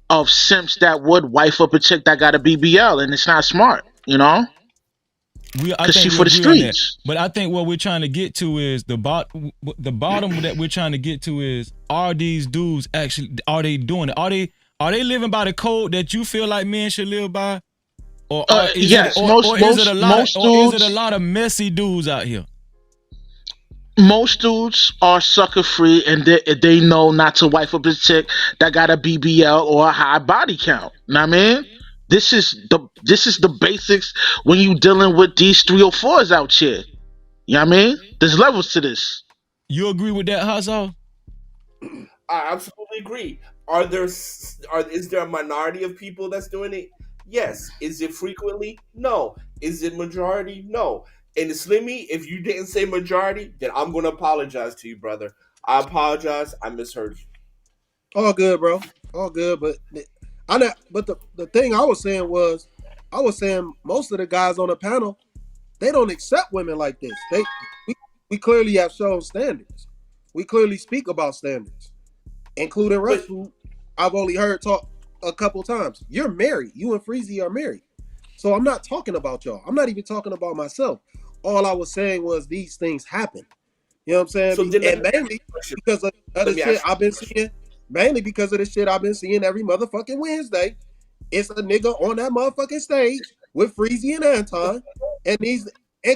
of simps that would wife up a chick that got a BBL, and it's not smart, because she's for the streets. But I think what we're trying to get to is the bottom that we're trying to get to is, are these dudes are they doing it? Are they living by the code that you feel like men should live by? Or is it a lot of messy dudes out here? Most dudes are sucker free, and they know not to wife up a chick that got a BBL or a high body count. Know what I mean? This is the basics when you dealing with these 304s out here. You know what I mean? There's levels to this. You agree with that, Hassel? I absolutely agree. Is there a minority of people that's doing it? Yes. Is it frequently? No. Is it majority? No. And Slimmy, if you didn't say majority, then I'm gonna apologize to you, brother. I apologize. I misheard you. All good, bro. All good. But I know. But the thing I was saying was, I was saying most of the guys on the panel, they don't accept women like this. We clearly have shown standards. We clearly speak about standards, including Russ, who I've only heard talk a couple times. You're married. You and Freezy are married. So I'm not talking about y'all. I'm not even talking about myself. All I was saying was these things happen. You know what I'm saying? So then And mainly because of the shit I've been seeing. Mainly because of the shit I've been seeing every motherfucking Wednesday. It's a nigga on that motherfucking stage with Freezy and Anton, and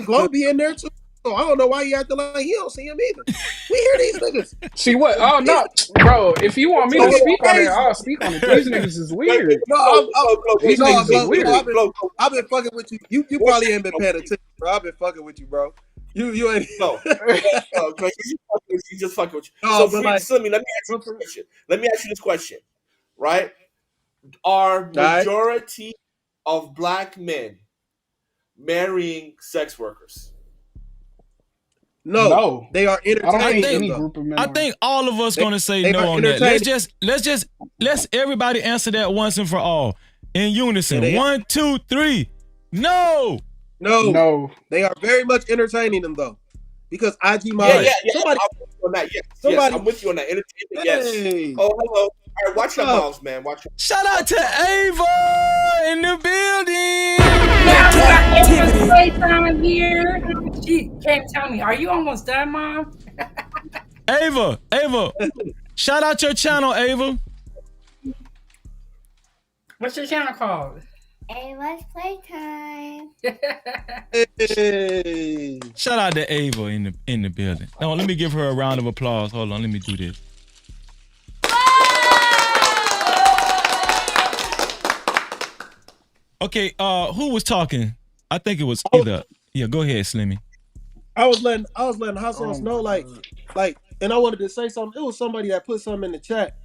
Glow be in there too. So I don't know why he acting like he don't see him either. We hear these niggas. See what? Oh no, bro. If you want me to speak on it, I'll speak on it. These niggas is weird. These niggas is weird. I've been fucking with you. You probably ain't been paying attention, bro. I've been fucking with you, bro. You ain't. No, you just fucking with you. No, So, but like, Slimmy, let me ask you this question. Let me ask you this question. Right? Are majority of black men marrying sex workers? No, they are entertaining I them think, though. I think all of us gonna say they no are on that. entertaining. Let's everybody answer that once and for all in unison. Yeah, 1, 2, 3. No. No. They are very much entertaining them though, because IG models. Yeah. Somebody I'm with you on that. Yes, somebody- I'm with you on that. Entertainment, yes. Hey. Oh, hello. All right, watch your mouths, man. Watch your. Shout out to Ava in the building. Yeah, we got Ava's playtime here. She can't tell me. Are you almost done, Mom? Ava, shout out your channel, Ava. What's your channel called? Ava's Playtime. Hey. Shout out to Ava in the building. No, let me give her a round of applause. Hold on, let me do this. Okay, who was talking? I think it was either. Yeah, go ahead, Slimmy. I was letting Hot know like, and I wanted to say something. It was somebody that put something in the chat.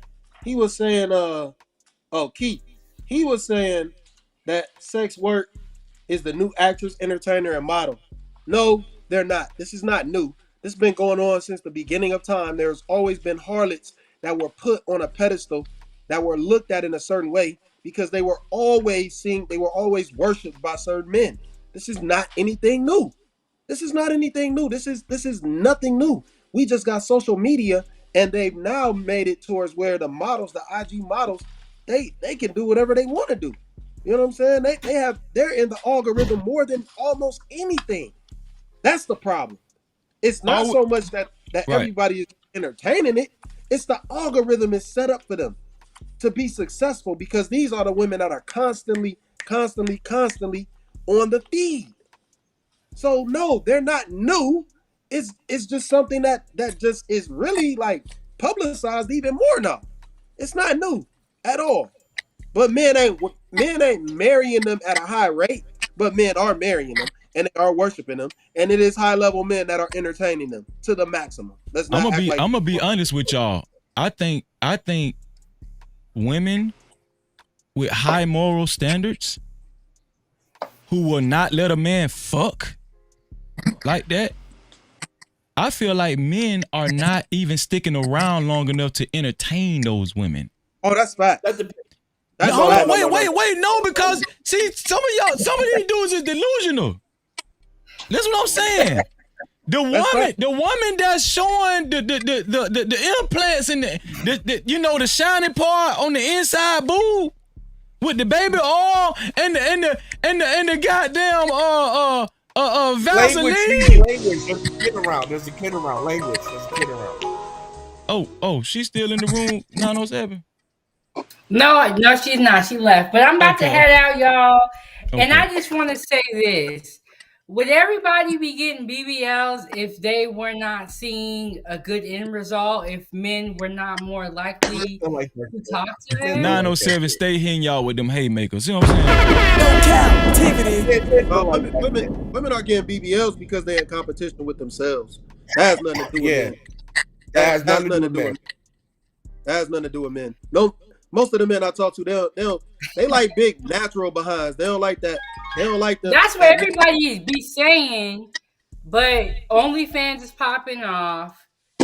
He was saying, Keith. He was saying that sex work is the new actress, entertainer, and model. No, they're not. This is not new. This has been going on since the beginning of time. There's always been harlots that were put on a pedestal, that were looked at in a certain way because they were always seen, they were always worshipped by certain men. This is not anything new. This is not anything new. This is nothing new. We just got social media, and they've now made it towards where the models, the IG models, they can do whatever they want to do. You know what I'm saying? They're in the algorithm more than almost anything. That's the problem. It's not so much that everybody is entertaining it. It's the algorithm is set up for them to be successful because these are the women that are constantly on the feed. So no, they're not new. It's just something that just is really like publicized even more now. It's not new at all. But men ain't marrying them at a high rate, but men are marrying them and they are worshiping them, and it is high level men that are entertaining them to the maximum. Let's not I'm gonna be honest with y'all. I think women with high moral standards who will not let a man fuck like that. I feel like men are not even sticking around long enough to entertain those women. Oh, that's fact. Wait, no, because see, some of these dudes is delusional. That's what I'm saying. The woman that's showing the implants and the shiny part on the inside boob with the baby oil and the goddamn Vaseline. Language. There's a kid around. Language. There's a kid around. Oh, she's still in the room. 907. No, she's not. She left. But I'm about to head out, y'all. Okay. And I just want to say this. Would everybody be getting BBLs if they were not seeing a good end result, if men were not more likely to talk to them? 907, stay hitting y'all with them haymakers. You know what I'm saying? Captivity. Women are getting BBLs because they're in competition with themselves. That has nothing to do with it. That has nothing to do with it. That has nothing to do with men. No, most of the men I talk to, they like big natural behinds. They don't like that. They don't like That's what that nigga. everybody be saying, but OnlyFans is popping off.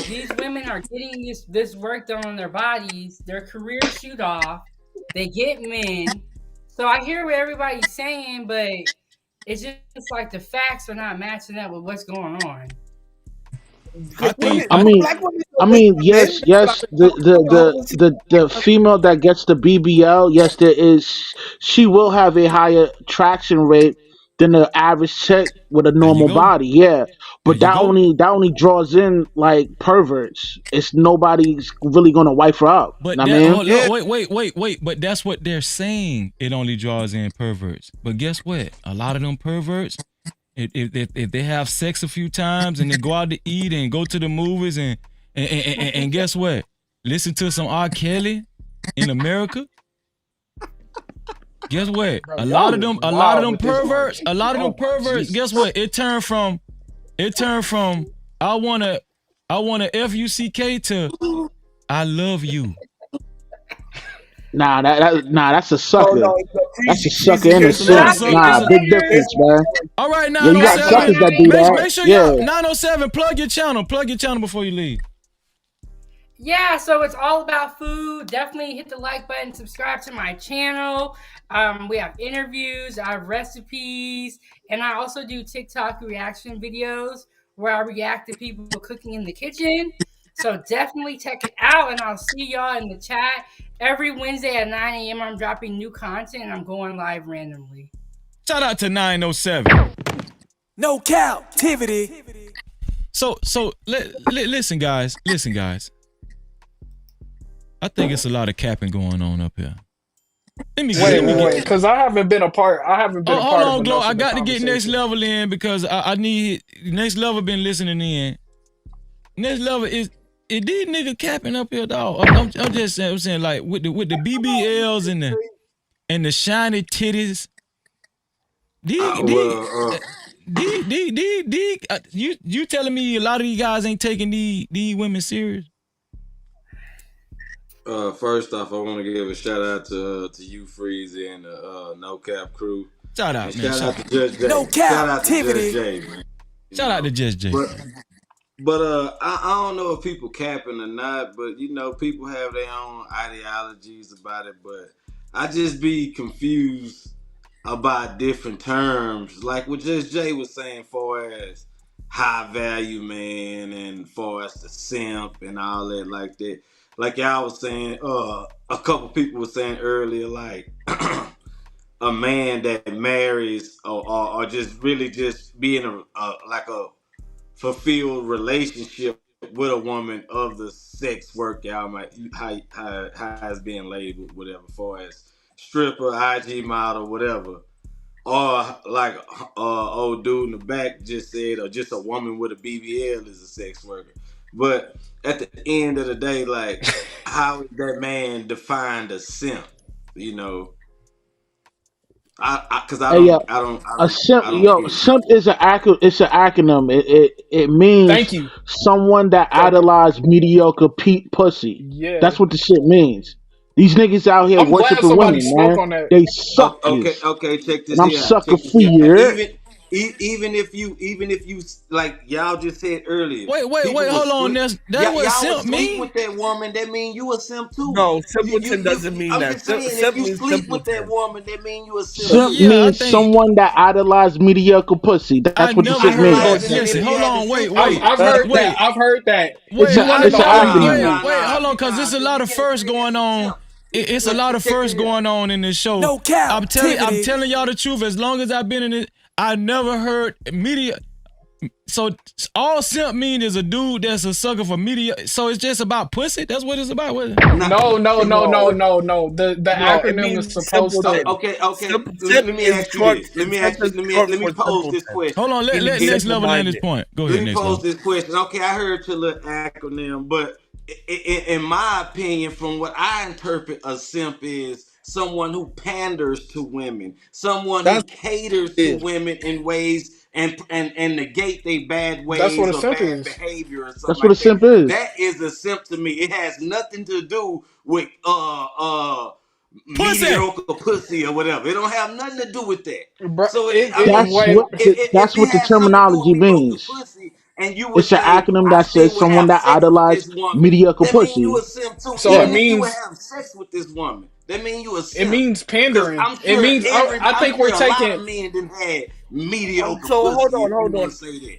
These women are getting this work done on their bodies. Their careers shoot off. They get men. So I hear what everybody's saying, but it's just like the facts are not matching up with what's going on. I Because think women, I black women I don't make mean, men. yes, That's what I've yes. been telling the whole The female that gets the BBL, yes, there is. She will have a higher traction rate than the average chick with a there you normal go. body. Yeah, There but you go. that only draws in like perverts. It's nobody's really gonna wife her up. But Know what I that mean, hold Yeah, on, wait. But that's what they're saying. It only draws in perverts. But guess what? A lot of them perverts, if they have sex a few times and they go out to eat and go to the movies and guess what? Listen to some R. Kelly in America. Guess what? Bro, y'all is A lot of wild them with this perverts, RP. a lot of them Oh my perverts. Guess Jesus. what? It turned from I wanna FUCK to I love you. nah, that's a no, sucker. no, no, That's a Freezy, sucker Freezy, and a here's It's a the lot of simp. thing. suck. Nah, It's a big difference, man. all right, Yeah, you got You gotta 907. suckers that understand. do Make that. make sure y'all Yeah. 907. Plug your channel. Plug your channel before you leave. Yeah, so it's all about food. Definitely hit the like button, subscribe to my channel. We have interviews, I have recipes, and I also do TikTok reaction videos where I react to people cooking in the kitchen. So definitely check it out, and I'll see y'all in the chat. Every Wednesday at 9 a.m., I'm dropping new content, and I'm going live randomly. Shout out to 907. No captivity. So listen, guys. Listen, guys. I think it's a lot of capping going on up here. Let me get. Because I haven't been a part. I haven't been Oh, a hold part of on, Glow. enough I of the got to get next conversation. level in because I need next level. Been listening in. Next level is these niggas capping up here, dog. I'm just saying. I'm saying like with the BBLs and the shiny titties. Well, You telling me a lot of these guys ain't taking these women serious? first off, I want to give a shout out to you, Freezy, and the No Cap crew. Shout And out, man. shout out to Judge No J. Shout out to Judge captivity. J, man. Shout out to Just J. But I don't know if people capping or not, but people have their own ideologies about it. But I just be confused about different terms, like what Just Jay was saying, for as high value man and for as the simp and all that like that. Like y'all was saying, a couple people were saying earlier, like a man that marries or just really just being a like a fulfilled relationship with a woman of the sex work, y'all might how it's being labeled, whatever, for as stripper, IG model, whatever. Or like old dude in the back just said, or just a woman with a BBL is a sex worker. But at the end of the day, like, how is that man defined a simp? You know, because Hey, yo, a simp, I don't yo, get it. simp is it's an acronym. It means Thank you. someone that So idolized mediocre pussy. yeah, That's what the shit means. These niggas out here I'm glad worshiping somebody women, spoke man. on that. They Okay, suckers, okay. Check and this I'm here out. sucker Check this for here out. you. Even if you like y'all just said earlier, Wait, people will hold on. sleep. That's what Y'all would simp sleep mean? with that woman. That mean you a simp too. No, simpleton doesn't mean I'm that. just saying, if Simp you means sleep with that simpleton. woman, that mean you a simp Simp too. Yeah, I means think someone that idolized mediocre pussy. I That's what the never shit heard No, means. that. Idolizing simp. and Listen, then he hold had to on. simp for you. I've heard that. Wait, I've heard that. It's You one of it's the an only acronym. people. Wait. Hold on, cause there's a lot of firsts going on. It's a lot of firsts going on in this show. No I'm captivity. telling y'all the truth. As long as I've been in it, I never heard media. So all simp mean is a dude that's a sucker for media. So it's just about pussy. That's what it's about. No, no, no, no, No, no, no. The no, it acronym is means supposed to. simpleton. Okay. Let Simp me is ask you short. this. Let me Simp ask you. is short Let me for pose this simpleton, question. Hold on. Let meaning next level land this simple-minded. point. Go Let ahead, me next pose level. this question. Okay, I heard your little acronym, but in my opinion, from what I interpret, a simp is someone who panders to women, someone who That's caters what it to is. women in ways and negate their bad That's what ways a or simp bad is. behavior or something That's what a like that. simp is. That is a simp to me. It has nothing to do with Pussy. mediocre pussy or whatever. It don't have nothing to do with that. Bro, So I it mean, That's wait. what if that's it what the has something to do with terminology mediocre means. pussy, and you would It's an say acronym I that still says would someone have that sex with idolized this woman, mediocre that mean you a pussy. simp too. So Yeah. it Even if you would means have sex with this woman, that mean you a it simp. means Because pandering. I'm It sure means I think I'm we're sure a lot taking. of men done had mediocre So hold pussy. on, If you hold want on. to say that,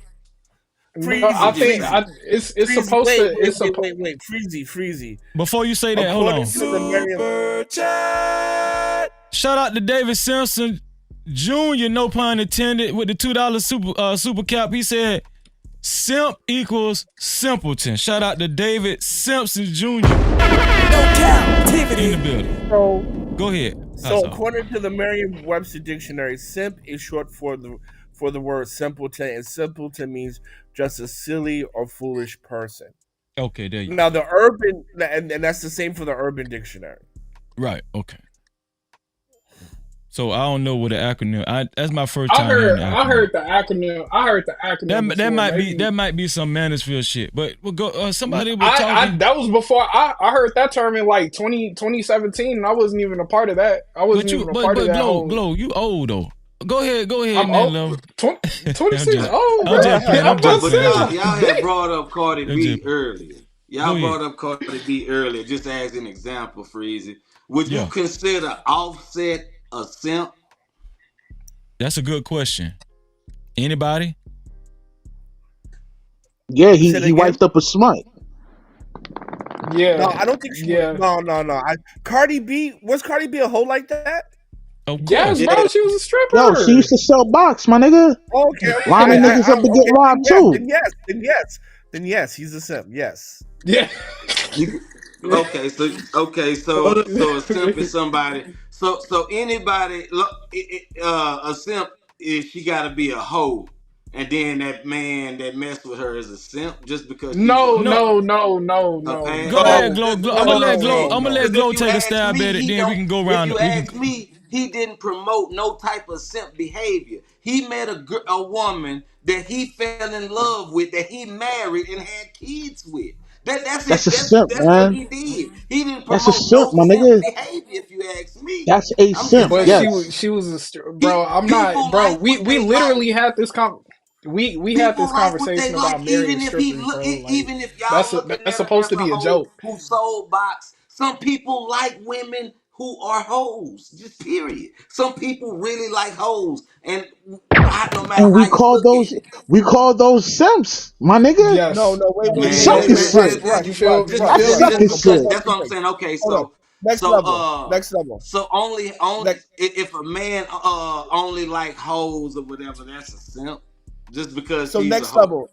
No, I I'm Freezy, just think Freezy, saying. it's Freezy. supposed Wait, to. wait, wait, wait, wait. Freezy, Freezy. Before you say that, hold According on. to the Merriam, Super chat. Shout out to David Simpson Jr., no pun intended, with the $2 super cap. He said, simp equals simpleton. Shout out to David Simpson Jr. No Cap-tivity. in the building. so Go ahead. so That's all. according to the Merriam-Webster dictionary, simp is short for the word simpleton, and simpleton means just a silly or foolish person. Okay, there you Now the urban, and that's the same for the Urban Dictionary. go. Right, okay. So I don't know what the acronym. That's my first I time hearing heard the I acronym. heard the acronym. I heard the acronym That before. that might be some Mansfield shit. But we'll go. Somebody was talking. That was before I heard that term in like 2017, and I wasn't even a part of that. I wasn't even a part of But that whole. Glow, you old though. Go ahead, I'm then, old. Lil. 26 old, I'm bro. just playing. I'm I'm just about to But say playing. y'all had like, brought up Cardi I'm B just- earlier. Go Y'all ahead. brought up Cardi B earlier, just as an example, Freezy. Would you Yeah, consider Offset a simp? that's a good question. Anybody? Yeah, Say it he again. wiped up a smut. yeah, No, I don't think she was. yeah. No. Cardi B, was Cardi B a hoe like that? Of Yes, course. bro. She was a Yo, she used stripper. to sell box, my nigga. Okay. Lining niggas up to get Okay. robbed too. Then yes, he's a simp. Yes. Yeah. You, so a simp is somebody. So anybody, a simp is she got to be a hoe, and then that man that messed with her is a simp just because she's No, No. no, no, no, a no, pan. Go ahead, Glow. I'm gonna That's what I'm let Glow. saying. I'm gonna let Because if Glow you take a ask stab me, at it. he Then we don't. can go If around. you We can. ask me, he didn't promote no type of simp behavior. He met a woman that he fell in love with, that he married and had kids with. That's That's it. a simp, That's what man. he did. He didn't That's a promote simp, no my simp nigga. behavior. If you ask me, That's a I'm just simp. but saying. Yes. she was bro. I'm not, People bro. like We what we they like. literally had this we had this People like what they conversation like, about marrying even if he strippers, look, bro. Like even if y'all looking that's at her supposed as to a be a hoe joke. who sold box. Some people like women who are hoes, just period. Some people really like hoes, and no matter And how you look at it, we call those simps, my nigga. No, Yes, no, wait, man, Sucker rush, shit. you rush, rush, feel just you rush, That's feel rush. me? sucker shit. that's what I'm Wait. saying. Okay, Hold on. Next so level. Next level. so only Next. if a man only like hoes or whatever, that's a simp, just because So he's a next hoe. level.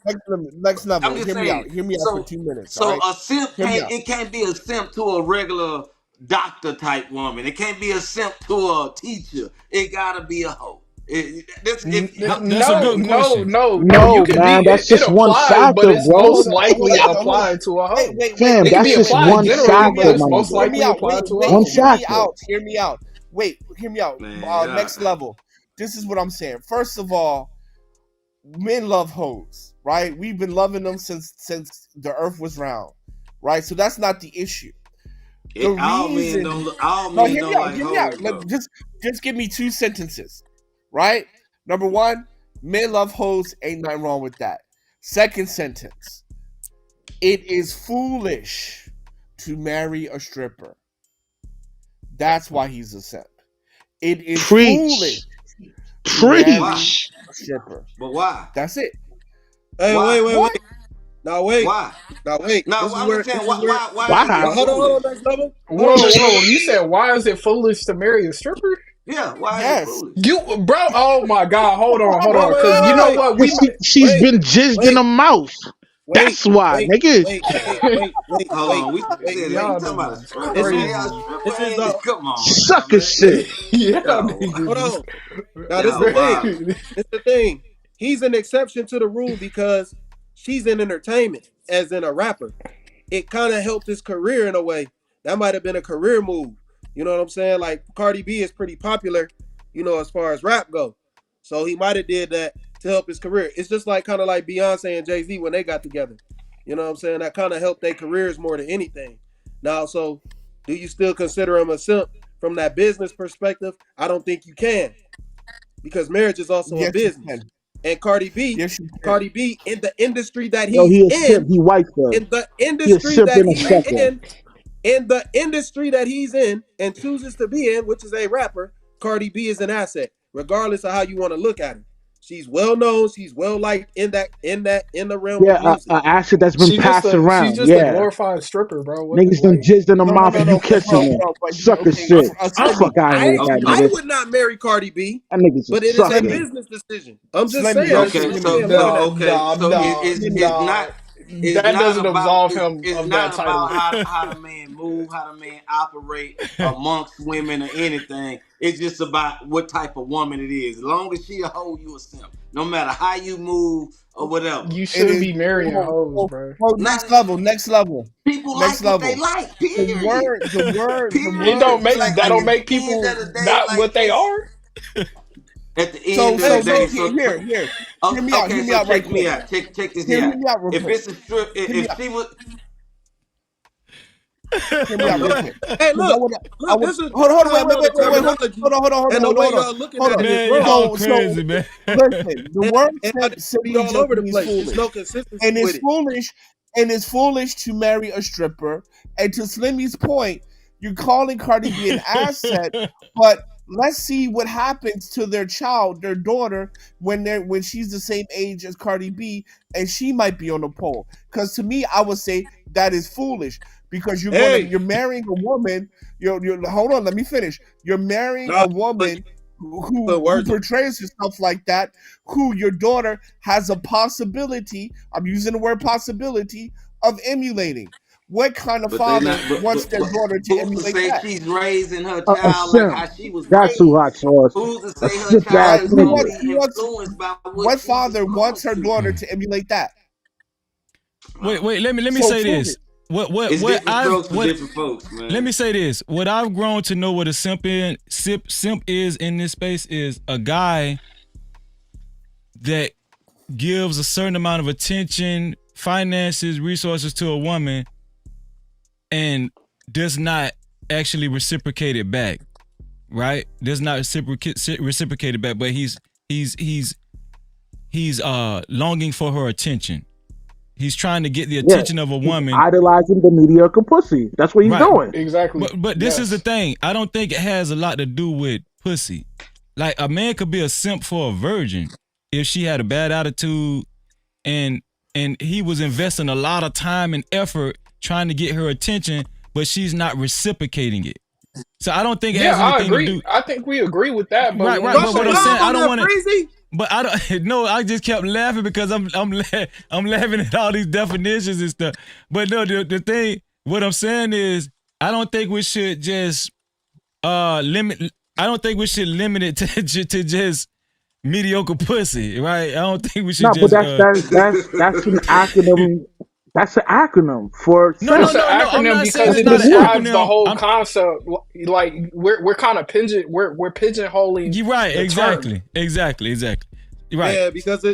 Next I'm level. just Hear me out. saying. Hear me out for So 2 minutes. All so right. a simp Hear me out. can't be a simp to a regular doctor type woman. It can't be a simp to a teacher. It gotta be a hoe. That's if That's a No, good no, question. no, no. You No, can be man, that's it just one applies, but factor, it's bro. most Hold likely on. applied to a Wait, hoe. wait, wait, Fam, It wait, could that's be wait, just wait, applied wait. one generally, Hear me but factor, out. it's my most nigga. Hear me likely out. Wait, applied to a wait. One hoe. Hear me factor. out. Hear me out. Wait. Hear me out. man, yeah. Next level. This is what I'm saying. First of all, men love hoes, right? We've been loving them since the earth was round, right? So that's not the issue. The All men reason. don't. All No, men hear me don't out. like Hear me out. hoes though. Just give me 2 sentences, right? Number one, men love hoes. Ain't nothing wrong with that. Second sentence, it is foolish to marry a stripper. That's why he's a simp. It is foolish Preach. to marry Why? Preach. a stripper. But why? That's it. Hey, Why? What? Now wait. Why? Now wait. No, This is I'm where just saying. this is where Why is Why? it hold foolish? on, next level. Hold on, Whoa, next whoa! level. You said why is it foolish to marry a stripper? Yeah. Why is it Yes. foolish? You, bro. Oh my God! Hold Wait, on. wait, Because you wait, know wait, what? Cause she's wait, been jizzed in wait, her mouth. wait, That's why, wait, nigga. wait, Hold on. We wait. said you Y'all talking about a niggas stripper, This man. is A crazy. stripper this is ain't. the Come on now, Sucker man. shit. Y'all Yo, hold niggas. on. Now this is yo, the thing. wow. This is the thing. He's an exception to the rule because she's in entertainment, as in a rapper. It kind of helped his career in a way. That might have been a career move. You know what I'm saying? Like Cardi B is pretty popular, as far as rap go. So he might have did that to help his career. It's just like kind of like Beyonce and Jay-Z when they got together. You know what I'm saying? That kind of helped their careers more than anything. Now, so do you still consider him a simp from that business perspective? I don't think you can, because marriage is also a Yes, you business. can. And Cardi B, Yes, you can. Cardi B in the industry that Yo, he's he a simp. in, He white though. in the He a industry simp that in a he's sucker. in the industry that he's in and chooses to be in, which is a rapper, Cardi B is an asset, regardless of how you want to look at her. She's well known, she's well liked in the realm Yeah, of music. a acid that's been passed she's around. just a Yeah, glorified stripper, bro. What the niggas done like? jizzed in the No, no, mouth no, and you no, kissing it. bro. But Sucker okay, shit. I Fuck Slimmy, out of here with that I nigga. would not marry Cardi B, That nigga's a but it is a sucker. Slimmy, business decision. I'm just Slimmy, saying that's Okay, just the way Slimmy, I'm looking at it. so Nah, Slimmy. nah. That doesn't absolve him it's of that not about title. how the man move, how the man operate amongst women or anything. It's just about what type of woman it is. As long as she a hoe, you a simp. No matter how you move or whatever. You It shouldn't is be marrying hoes, oh, bro. oh, Not next level, people next like what they level. like. The Period. word, the word, the It word Period. don't make says Like that don't this. at make the end people of the day, not like what they just are. at the So, end of so, the Hey, so day. so here. Hear Okay, me so out right check me quick. out. Check this Hear here out. me out real If quick. it's a strip, Hear me if out. she would, Hear me I'm out real listening. quick. Hey, Because I look, would, this is hold on, power of hold terminology, on, and the way y'all looking hold at on. it is Man, wrong. y'all So, crazy, man. listen, the word And I simp be simply all just over the means place. It's no foolish. consistency And with it's it. foolish, to marry a stripper. And to Slimmy's point, you're calling Cardi B an asset, but let's see what happens to their child, their daughter, when she's the same age as Cardi B, and she might be on the pole. Because to me, I would say that is foolish because Hey, you're marrying a woman. You're hold on, let me finish. You're marrying no, a but woman put who words on. portrays herself like that, who your daughter has a possibility, I'm using the word possibility, of emulating. What kind of But they father not. wants their But daughter to who's to emulate say that? she's raising her A child like simp. how she was That's who hot raised? sauce. Who's to A say her simp child ass is gonna nigga. be influenced by what What she's father wants exposed her to? daughter to emulate that? Wait. Let me So say foolish. this. What It's what different I've strokes for what different folks, let man. me say this. What I've grown to know what a simp is in this space is a guy that gives a certain amount of attention, finances, resources to a woman and does not actually reciprocate it back, right? Does not reciprocate it back, but he's longing for her attention. He's trying to get the Yeah. attention of a He's woman. idolizing the mediocre pussy. That's what he's Right. doing. Exactly. But this is the Yes. thing. I don't think it has a lot to do with pussy. Like a man could be a simp for a virgin if she had a bad attitude and he was investing a lot of time and effort trying to get her attention, but she's not reciprocating it. So I don't think it Yeah, has I anything to agree. do. I think we agree with that. But Right, when right. we But Drop a what I'm say saying, bomb I on don't there, want to. Breezy. But I don't. No, I just kept laughing because I'm laughing at all these definitions and stuff. But no, the thing, what I'm saying is, I don't think we should just limit. I don't think we should limit it to just mediocre pussy, right? I don't think we should No, but just that's an acronym. That's an acronym for No, simp. no, it's an no, no. I'm acronym not saying because it's it not That's an what it is. describes the acronym. whole I'm concept. Like we're kind of we're pigeonholing you right, the term. exactly. You're right. Yeah, because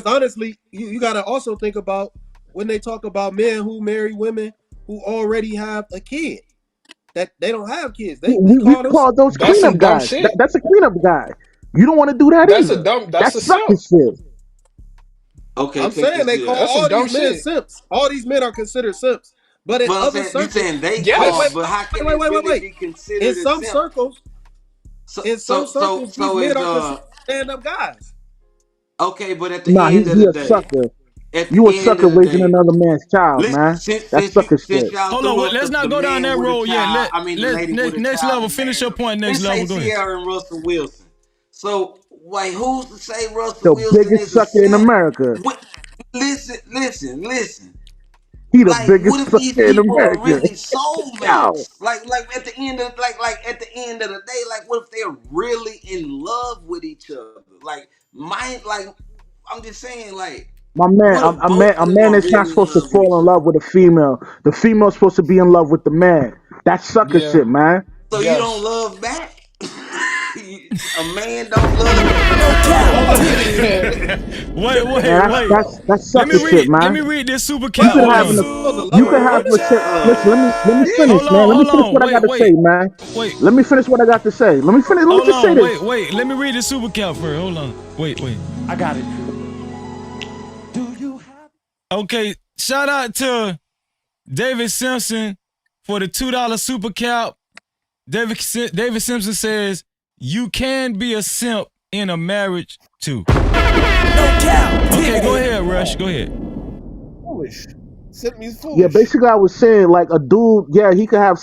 honestly, you gotta also think about when they talk about men who marry women who already have a kid that they don't have kids. We We call them. call those That's cleanup some dumb guys. shit. That's a cleanup guy. You don't want to do that That's a either. dumb. That's a That's sucker simp. shit. Okay, I'm check saying this they here call out. That's some all dumb these men shit. simps. All these men are considered simps. But in Well, I'm other saying you circles, saying they wait, are, wait, Yes. but how can wait, it wait, wait, really wait. be In considered a some simp? circles, So in some so so circles, these so men is are considered stand-up guys. okay, but at the Nah, end of he the a day, sucker. at the You a end sucker of the raising day, another man's child, listen, man. That's sucker since shit. y'all Hold on, threw up let's not the go down man that with a road yet. child, I mean the lady with a Next child level. and Finish married your him. point. Next Let's say level. Go ahead. Sierra and Russell Wilson. So wait, who's to say Russell The Wilson biggest is a sucker in simp? America. Listen. He the Like, what biggest if these sucker in people are America. really Yo, soulmates? Like at the end of at the end of the day, like what if they're really in love with each other? Like I'm just saying, like, my man, what if a both of them man are is not really in supposed to love with fall each in other? love with a female. The female's supposed to be in love with the man. That's sucker Yeah. shit, man. So you don't Yes. love back? A man don't love That's Let me sucker shit, read. Let man. me read this super You cap. could Hold have on. you could have listen. Let me finish, Hold man. on. Let me Hold finish on. what I got to say, man. Wait. Let me finish what I got to say. Let me finish. Let me Hold just say on. this. Wait. Let me read the super cap first. Hold on. Wait. I got it. Okay. Shout out to David Simpson for the $2 super cap. David Simpson says you can be a simp in a marriage too. Okay, go ahead, Rush. Go ahead. Foolish. Simp means Yeah, foolish. basically, I was saying like a dude. Yeah, he could have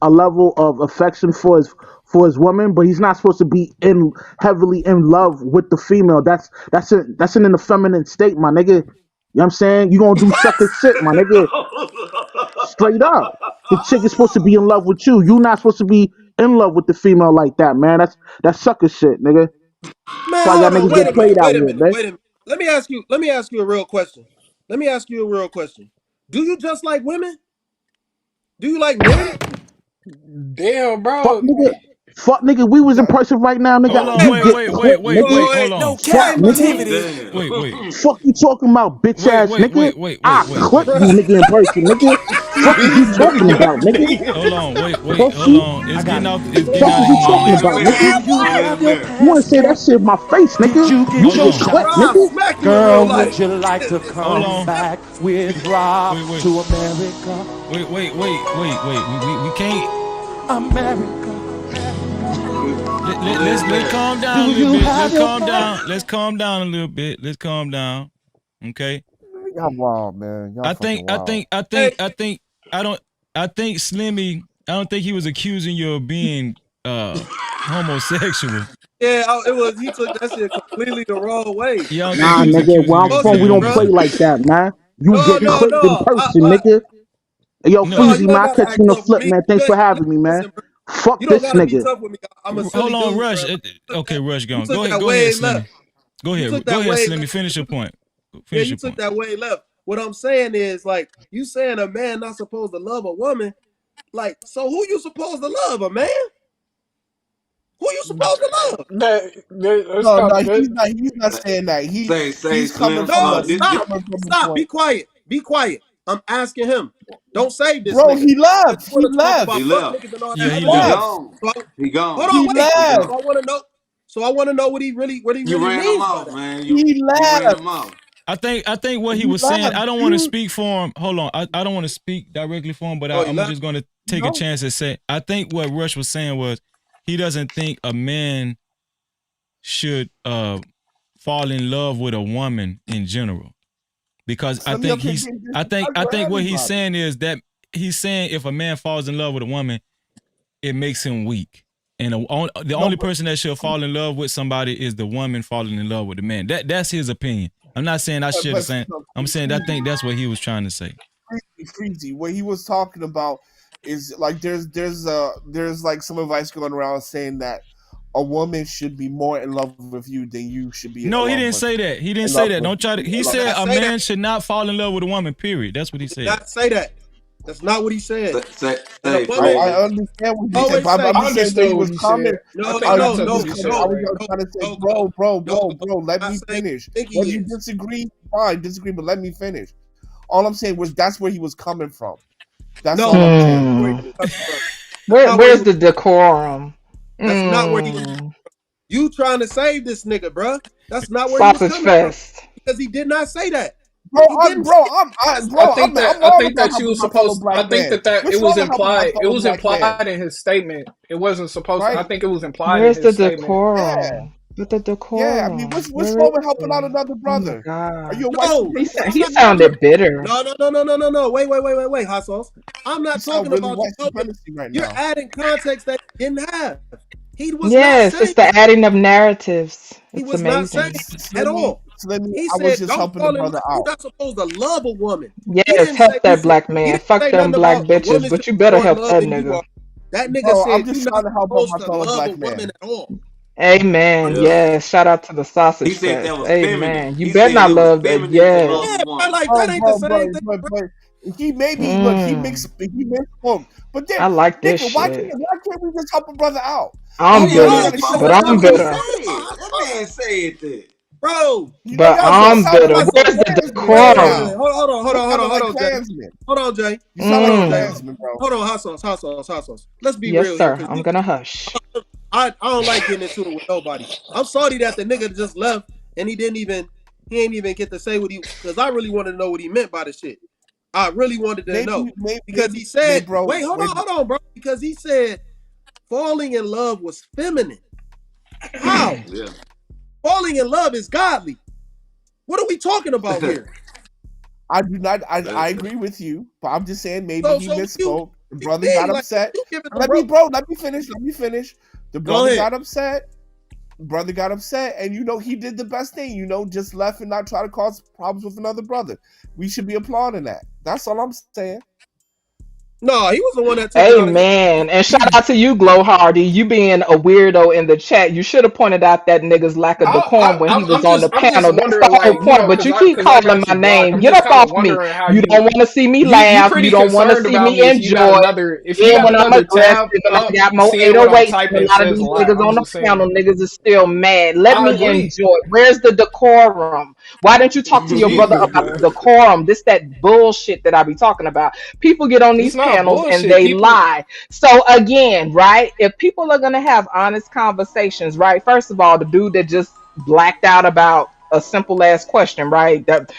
a level of affection for his woman, but he's not supposed to be in heavily in love with the female. That's an effeminate state, my nigga. You know what I'm saying? You gonna do sucker shit, my nigga. Straight up. The chick is supposed to be in love with you. You not supposed to be in love with the female like that, man. That's sucker shit, nigga. That's Man, why y'all hold on. niggas Wait get a played minute. out Wait a here, minute. man. Wait a minute. Let me ask you. Let me ask you a real question. Let me ask you a real question. Do you just like women? Do you like men? Damn, Fuck bro. nigga. Fuck nigga. We was in person right now, nigga. Hold on. You get clipped, nigga. Hold on. Fuck nigga. Fuck you talking about, bitch ass nigga. I clip you, nigga, in person, nigga. Fuck is you talking about, nigga? Hold on. Hold Pussy. on. It's getting out. It's getting Fuck out is of you hand. talking about, nigga? You wanna say that shit in my face, nigga? You Hold get on. clipped, Bro, nigga. smack you in real Girl, life. would you like to Hold come on. back with Rob Wait. to America? We can't. America. Let's calm down a Do little you bit. have Let's your calm passport? down. Let's calm down a little bit. Let's calm down. Okay. Y'all wild, man. Y'all I fucking think. I wild. think. I think. I think. I don't. I think Slimmy. I don't think he was accusing you of being homosexual. Yeah, it was. He took that shit completely the wrong way. Yeah, I don't think Nah, he was nigga. accusing Where I'm you of Bullshit, from, we being don't bro. play like homosexual. that, man. You No, get no, clipped in no. person, nigga. Hey, yo, No, Freezy, you ain't man, I gotta catch act you in the tough with flip, me. man. Thanks for having me, man. Listen, bro. Fuck You don't this gotta be nigga. tough with me. I'm a Hold silly on, dude, Rush. bro. Okay, Rush, You go. took that Go ahead, way Slimmy. left. Go You ahead. took Go that ahead, way Slimmy. left. Finish your point. Yeah, Finish you your took point. that way left. What I'm saying is, like, you saying a man not supposed to love a woman. Like, so who you supposed to love, a man? Who you supposed to love? That's No, not no, that. he's not saying that. Say He's coming Slim. from No, the stop. Stop. Be point. quiet. Be quiet. I'm asking him. Don't save this Bro, nigga. he Because left. you He want to talk left. He about fuck left. niggas and all Yeah, that He he other He left. shit. left. gone. So He hold gone. on, He wait. He left. gone. So I want to know. So I want to know You what he ran him means by off, that. man. He You ran left. him off. I think what he He was saying, left, I don't want to dude. speak for him. Hold on. I don't want to speak directly for him, but Oh, he I'm left. just going to take a No. chance and say, I think what Rush was saying was he doesn't think a man should fall in love with a woman in general. Because Let me up here getting I disrespectful to think what he's everybody. saying is that he's saying if a man falls in love with a woman, it makes him weak. And the No, only person that should fall in love with somebody is the woman falling in love with the man. That's his opinion. I'm not saying I share the but same. I'm saying I think that's what he was trying to say. Freezy. What he was talking about is like there's like some advice going around saying that a woman should be more in love with you than you should be No, he didn't say that. He didn't say that. Don't try to. He He did said not a say that. man should not fall in love with a woman. Period. That's what he He did said. not say that. That's not what he said. And a Say woman I Freezy. understand what he said, always but say, I'm I just saying where understood he what was he coming. said. I no, think no, I I no, was took what no, he just said no, right. trying to say, no, bro, let not me saying finish. think he Whether you is. disagree, fine, disagree, but let me finish. All I'm saying was that's where he was coming from. That's all No, I'm that's saying. not where he Hmm. was coming from. That's not where he Where's was. the decorum? That's not where he was. Hmm. You trying to save this nigga, bruh. That's not where he was Sausage coming from fest. because he did not say that. Bro, He didn't say I'm I wrong think about that you helping was my fellow supposed. black I think man. that it What's was wrong with helping my implied. It fellow was black man? implied in his statement. It wasn't supposed. I Right? think it was implied in Where's the his statement. Yeah. decorum? But the Yeah. I mean, decorum. what's Where wrong is with helping out it? another Oh my brother? Are god. you a white no. supremacist? He I'm not. sounded bitter. No. Wait. Hot sauce. I'm You not sound talking really about you white helping. supremacy right You're now. adding context that he didn't have. He was not Yes, it's saying the that. adding of narratives. He It's was not saying amazing. that at all. Let me, He I was said, just "Don't helping the fall in brother love. You're out. not supposed to love a woman." He Yes, didn't say. help that black He man. didn't Fuck say them nothing black about a bitches, woman but should you be better more in help love that than you nigga. are. That nigga Bro, I'm said you're just not trying to help out supposed my to fellow love a black woman man. at all. Amen. Yeah. Yes. Shout out to the He sausage said that fest. was feminine. Amen. You He better said not it was love that. feminine to Yes. love Yeah, a bro, woman. like that ain't the same thing, But bro. He maybe look. Mm, He misspoke. But then, I like this nigga, shit. why can't we just help a brother out? Oh I'm Why yeah, do we that's bitter, gotta part show of but up what for I'm he niggas? bitter. said. That man said that. bro. You know, But y'all I'm sound bitter. like some Where's the Klansmen right Wait. decorum? now. Hold You're on, sounding hold like on, Jay. Klansmen. Hold on, Jay. You sound like a Mm, Klansman, bro. Hold on, hot sauce. Let's be yes, real here, sir. cause I'm you, gonna hush. I don't like getting into it with nobody. I'm sorry that the nigga just left and he ain't even get to say what he, cause I really wanted to know what he meant by the shit. I really wanted to know because he said, wait, hold on, bro, because he said falling in love was feminine. How? Yeah. Falling in love is godly. What are we talking about here? I do not. I That- agree with you, but I'm just saying maybe he So you misspoke. The brother got mean like upset. you giving them Let me, bro? bro. Let me finish. Let me finish. The Go brother ahead. got upset. Brother got upset, and he did the best thing. Just left and not try to cause problems with another brother. We should be applauding that. That's all I'm saying. No, he was the one that took it out of his. Amen. And shout out to you, Glow Hardy. You being a weirdo in the chat. You should have pointed out that nigga's lack of decorum when he was on the I'm just panel. That's wondering, the like, whole point. But you keep because I calling got you my blocked. name. I'm Get just up kind of off me. wondering how You don't want to see me you laugh. You pretty don't want to concerned see about me me enjoy. if you Then got when I'm another aggressive tab and I up got more seeing what I'm 808s than typing a lot of says a these lot. niggas I'm on the just panel, saying. niggas is still mad. Let I me agree. enjoy. Where's the decorum? Why didn't you talk to your brother Jesus, about man. decorum? This that bullshit that I be talking about. People get on It's these not panels and bullshit. they People lie. So again, right? If people are gonna have honest conversations, right? First of all, the dude that just blacked out about a simple ass question, right? That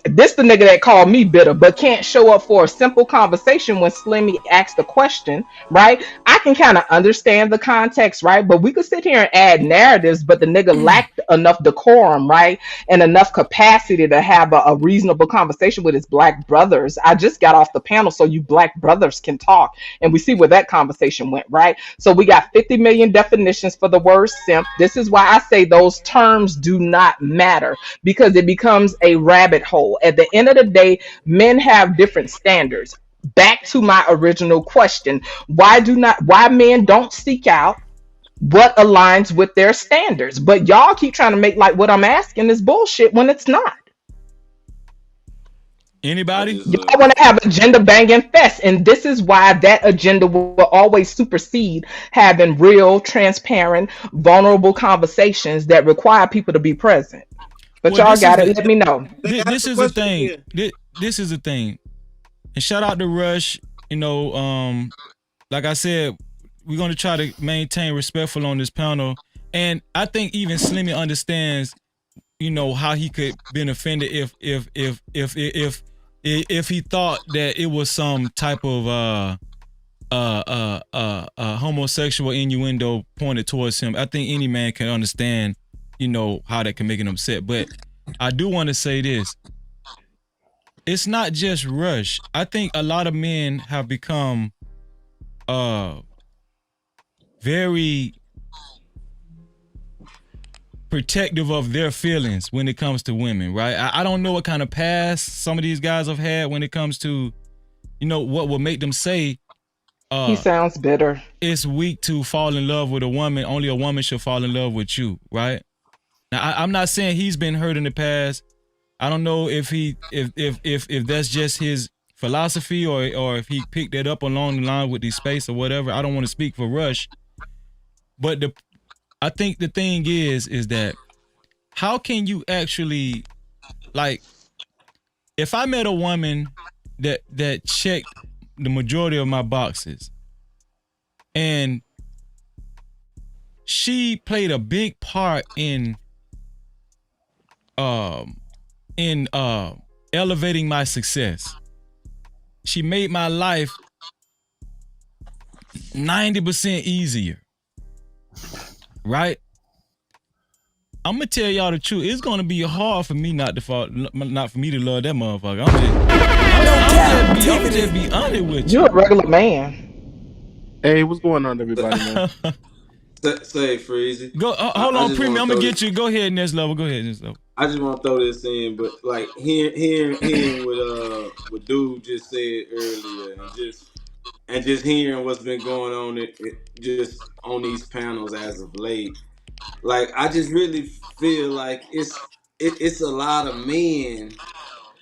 this the nigga that called me bitter, but can't show up for a simple conversation when Slimmy asked the question, right? I can kind of understand the context, right? But we could sit here and add narratives, but the nigga lacked enough decorum, right? And enough capacity to have a reasonable conversation with his black brothers. I just got off the panel so you black brothers can talk. And we see where that conversation went, right? So we got 50 million definitions for the word simp. This is why I say those terms do not matter because it becomes a rabbit hole. At the end of the day, men have different standards. Back to my original question, why men don't seek out what aligns with their standards, but y'all keep trying to make like what I'm asking is bullshit when it's not. I Anybody? just Y'all want to have agenda banging fest, and this is why that agenda will always supersede having real, transparent, vulnerable conversations that require people to be present. But Well, y'all this is got it. the Let me know. this is the thing. This is the thing. And shout out to Rush. You know, like I said, we're gonna try to maintain respectful on this panel. And I think even Slimmy understands, how he could been offended if he thought that it was some type of homosexual innuendo pointed towards him. I think any man can understand, how that can make him upset. But I do want to say this. It's not just Rush. I think a lot of men have become very protective of their feelings when it comes to women, right? I don't know what kind of past some of these guys have had when it comes to, what will make them say He sounds bitter. it's weak to fall in love with a woman. Only a woman should fall in love with you, right? Now, I'm not saying he's been hurt in the past. I don't know if that's just his philosophy or if he picked that up along the line with the space or whatever. I don't want to speak for Rush, but I think the thing is that how can you actually, like, if I met a woman that checked the majority of my boxes and she played a big part in elevating my success. She made my life 90% easier. Right? I'm gonna tell y'all the truth. It's gonna be hard for me not for me to love that motherfucker. I'm just be honest with You're you. a regular man. Hey, what's going on, everybody, man? say Freezy. Go hold I on, just Premium. want I'm to gonna throw get this. you. Go ahead, next level. Go ahead, next level. I just want to throw this in, but like hearing what dude just said earlier, and just hearing what's been going on just on these panels as of late. Like I just really feel like it's a lot of men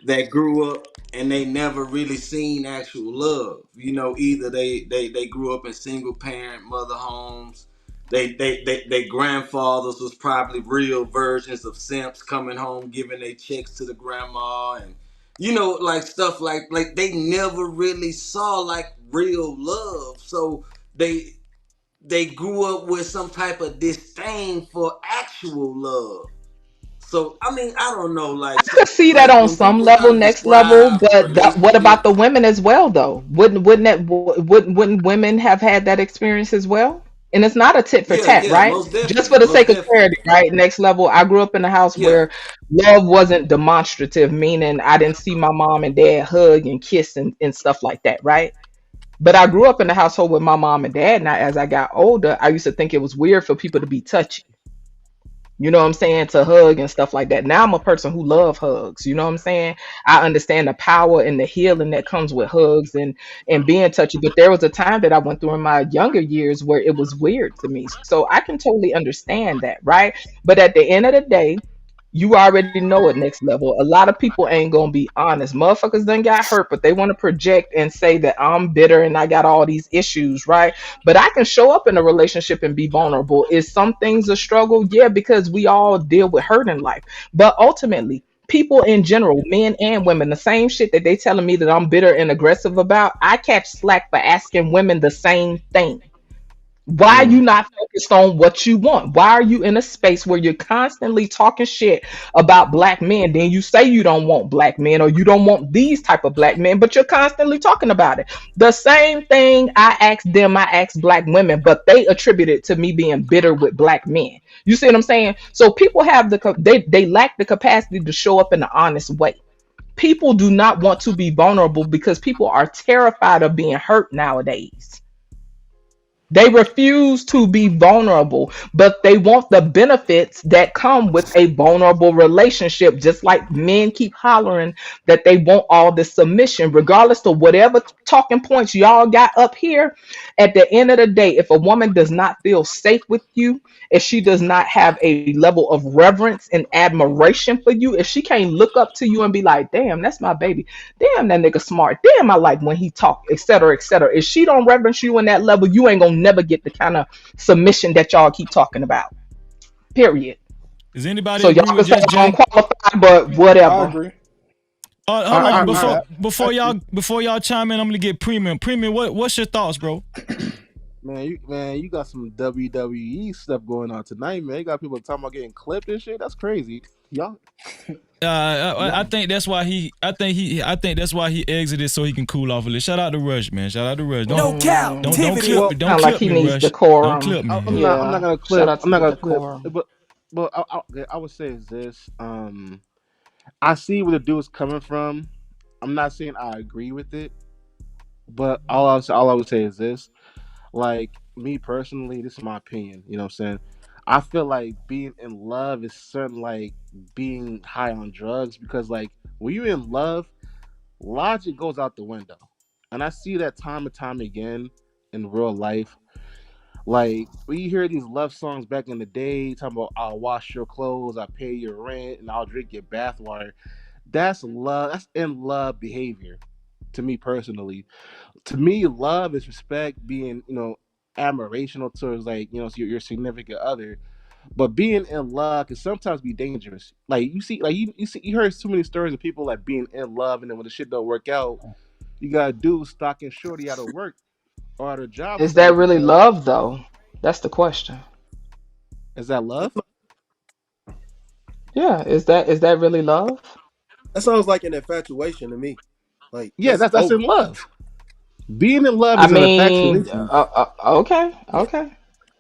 that grew up and they never really seen actual love. You know, either they grew up in single parent mother homes. They grandfathers was probably real versions of simps coming home giving their checks to the grandma, and you know, like stuff like they never really saw like real love. So they grew up with some type of disdain for actual love. So I mean, I don't know, I could see that like on when some people level, try to next level, describe but what about relationships. the women as well, though? Wouldn't women have had that experience as well? And it's not a tit for Yeah, tat, yeah, right? most Just definitely, for the most sake of definitely. clarity, right? Next level. I grew up in a house Yeah, where love wasn't demonstrative, meaning I didn't see my mom and dad hug and kiss and stuff like that, right? But I grew up in a household with my mom and dad. Now, as I got older, I used to think it was weird for people to be touchy. You know what I'm saying? To hug and stuff like that. Now I'm a person who love hugs. You know what I'm saying? I understand the power and the healing that comes with hugs and being touchy. But there was a time that I went through in my younger years where it was weird to me. So I can totally understand that, right? But at the end of the day, you already know it next level. A lot of people ain't gonna be honest. Motherfuckers done got hurt, but they want to project and say that I'm bitter and I got all these issues, right? But I can show up in a relationship and be vulnerable. Is some things a struggle? Yeah, because we all deal with hurt in life. But ultimately, people in general, men and women, the same shit that they telling me that I'm bitter and aggressive about, I catch slack for asking women the same thing. Why are you not focused on what you want? Why are you in a space where you're constantly talking shit about black men? Then you say you don't want black men or you don't want these type of black men, but you're constantly talking about it. The same thing I asked them, I asked black women, but they attribute it to me being bitter with black men. You see what I'm saying? So people have they lack the capacity to show up in an honest way. People do not want to be vulnerable because people are terrified of being hurt nowadays. They refuse to be vulnerable, but they want the benefits that come with a vulnerable relationship, just like men keep hollering that they want all the submission, regardless of whatever talking points y'all got up here. At the end of the day, if a woman does not feel safe with you, if she does not have a level of reverence and admiration for you, if she can't look up to you and be like, damn, that's my baby. Damn, that nigga smart. Damn, I like when he talk, etc., etc. If she don't reverence you in that level, you ain't gonna never get the kind of submission that y'all keep talking about. Period. Does anybody So y'all agree can with say Just I'm Jay? unqualified, but I whatever. agree. Hold I on, agree with that. I agree. before y'all chime in, I'm gonna get premium. Premium, what's your thoughts, bro? Man, you got some WWE stuff going on tonight, man. You got people talking about getting clipped and shit. That's crazy. Y'all, I y'all. think that's why I think that's why he exited so he can cool off a little. Shout out to Rush, man. Shout out to Rush. No Clip captivity. me. Well, Don't Sound like clip he me, needs Rush. Don't decorum. clip me. I'm not Yeah. gonna Shout clip. out I'm to not the gonna clip. decorum. But I would say is this. I see where the dude's coming from. I'm not saying I agree with it, but all I would say is this. Like me personally, this is my opinion. You know what I'm saying? I feel like being in love is certain like being high on drugs because like when you're in love, logic goes out the window. And I see that time and time again in real life. Like when you hear these love songs back in the day, talking about I'll wash your clothes, I'll pay your rent, and I'll drink your bathwater. That's love. That's in love behavior. To me personally, to me, love is respect, being admirational towards like your significant other. But being in love can sometimes be dangerous. Like you see, like you heard too many stories of people like being in love, and then when the shit don't work out, you got a dude stocking shorty out of work or out of job Is that site really because love though? That's the question. is that love? Yeah, is that really love? That sounds like an infatuation to me. Like Yeah, that's that's in over. love. Being in love I is an mean, infatuation. okay, okay.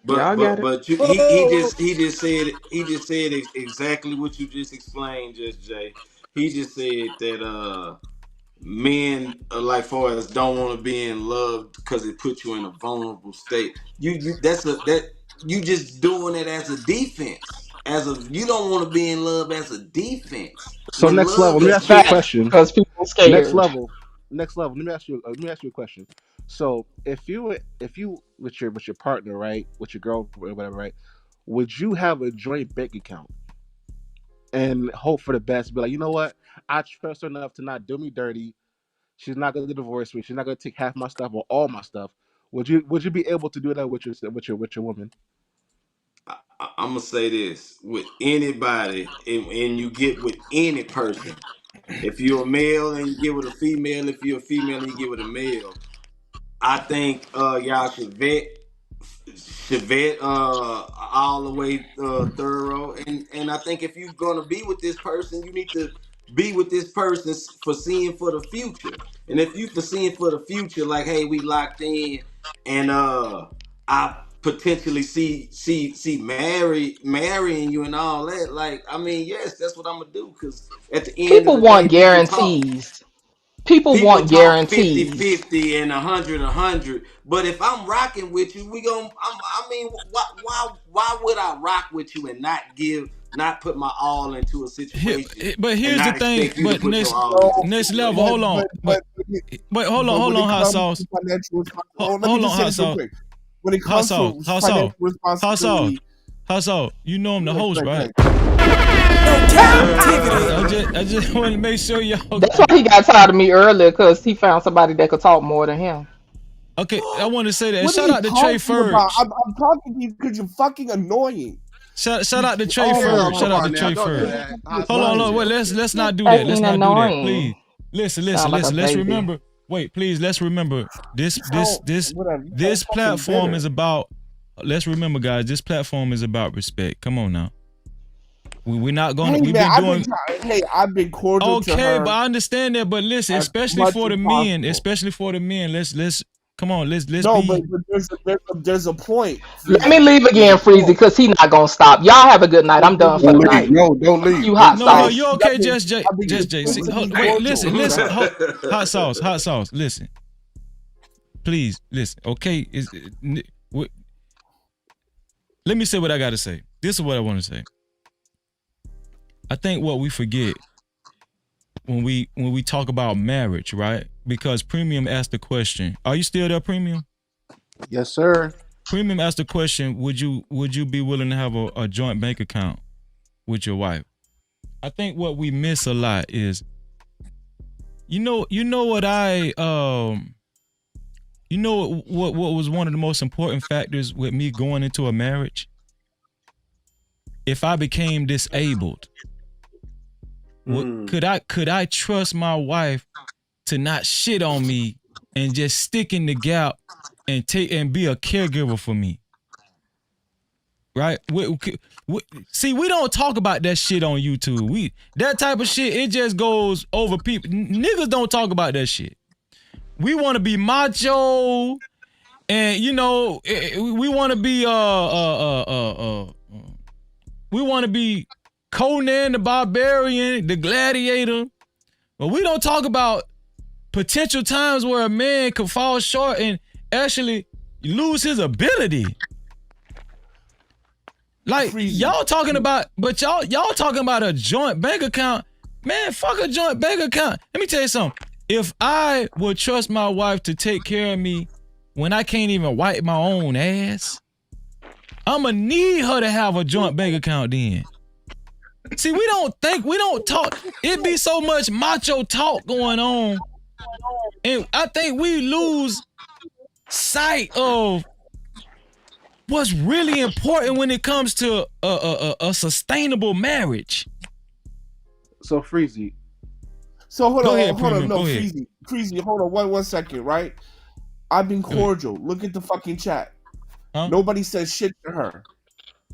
But Y'all but get it. but you, Hold on, hold on. he just said exactly what you just explained, just Jay. He just said that men like far as don't want to be in love because it puts you in a vulnerable state. You that you just doing it as a defense. As a you don't want to be in love as a defense. So When next level, love let me is ask you a real. Facts, question. because people Next scared. level, next level. Let me ask you a question. So if you with your partner, right, with your girl or whatever, right, would you have a joint bank account and hope for the best? Be like, you know what? I trust her enough to not do me dirty. she's not gonna divorce me. She's not gonna take half my stuff or all my stuff. Would you be able to do that with your woman? I'm gonna say this with anybody, and you get with any person. If you're a male and you get with a female, if you're a female and you get with a male, I think y'all should vet all the way thorough, and I think if you're gonna be with this person, you need to be with this person for seeing for the future. And if you for seeing for the future, like, hey, we locked in, and I potentially see marrying you and all that. Like, I mean, yes, that's what I'm gonna do. Because at the end of People the day, want people talk. guarantees. People People want talk guarantees. 50-50 and 100-100. But if I'm rocking with you, I mean, why would I rock with you and not put my all into a situation But and here's the not thing. expect you to But put your next all into the next level. situation? Hold on. But hold on. but Hold when on. it Hot comes sauce. to financial responsibility, let me Hold on. just say Hot this real sauce. quick. When it Hot comes sauce. to Hot sauce. financial Hot sauce. responsibility, Hot sauce. You know I'm the host, right? I just want to make sure y'all. That's why he got tired of me earlier because he found somebody that could talk more than him. Okay, I want to say that. what are Shout you out to Trey talking about? Ferg. I'm talking to you because you're fucking annoying. Shout out to Trey Oh my Ferg. Girl, Shout come out god! to on now, Trey don't do Ferg. that. Hot Hold sauce. on, wait, let's not do that. Let's Fucking not do that. annoying. Please. Listen. Sound like a Let's baby. remember. Wait, please, let's remember this Oh, whatever. You this got fucking platform bitter. is about, let's remember, guys, this platform is about respect. Come on now. We're not gonna Hey we've man, been doing I've been cordial to okay, her but I understand that. But listen, as especially much for as the men, possible. let's come on, let's No, but be there's a point, Let me Freezy. leave There's again, a Freezy, point. because he not gonna stop. Y'all have a good night. I'm done for There's the a Don't point. leave. night. No, don't Fuck leave. you, hot no, I've, you sauce. okay, I've been, Just Jay. See, consistently wait, cordial to listen, her. hot sauce, listen. Please listen. Okay, let me say what I gotta say. This is what I want to say. I think what we forget when we talk about marriage, right? Because Premium asked the question. Are you still there, Premium? Yes, sir. Premium asked the question, would you be willing to have a joint bank account with your wife? I think what we miss a lot is, you know what what was one of the most important factors with me going into a marriage? If I became disabled, could I trust my wife to not shit on me and just stick in the gap and be a caregiver for me? Right? See, we don't talk about that shit on YouTube. That type of shit, it just goes over people. Niggas don't talk about that shit. We want to be macho, and we want to be we want to be Conan the Barbarian, the Gladiator, but we don't talk about potential times where a man could fall short and actually lose his ability. Like y'all talking about, but y'all talking about a joint bank account. Man, fuck a joint bank account. Let me tell you something. If I would trust my wife to take care of me when I can't even wipe my own ass, I'ma need her to have a joint bank account then. See, we don't talk. It be so much macho talk going on. And I think we lose sight of what's really important when it comes to a sustainable marriage. So Freezy. So hold Go on, ahead, hold on, Premium. no, Go ahead. Freezy, hold on, one second, right? I've been cordial. Look at the fucking chat. Huh? Nobody says shit to her,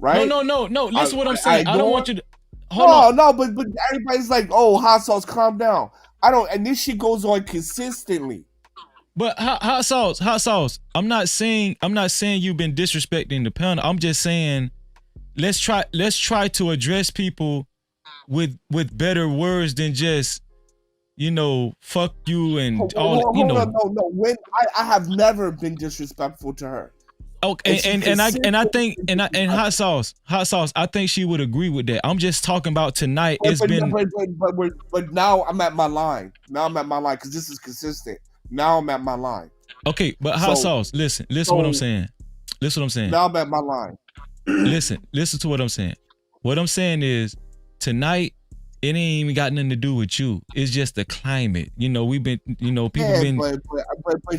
right? No. Listen to what I'm saying. I don't ignore- want you to hold on. No, but everybody's like, "Oh, hot sauce, calm down." I don't, and this shit goes on consistently. But hot sauce. I'm not saying you've been disrespecting the panel. I'm just saying let's try to address people with better words than just fuck you and all. Hold on, no. When I have never been disrespectful to her. Okay, and I think hot sauce. I think she would agree with that. I'm just talking about tonight. But now I'm at my line. Because this is consistent. Now I'm at my line. Okay, but hot sauce. Listen what I'm saying. Listen what I'm saying. Now I'm at my line. Listen to what I'm saying. What I'm saying is tonight it ain't even got nothing to do with you. It's just the climate. You know, we've been, you know, people Yeah, been. but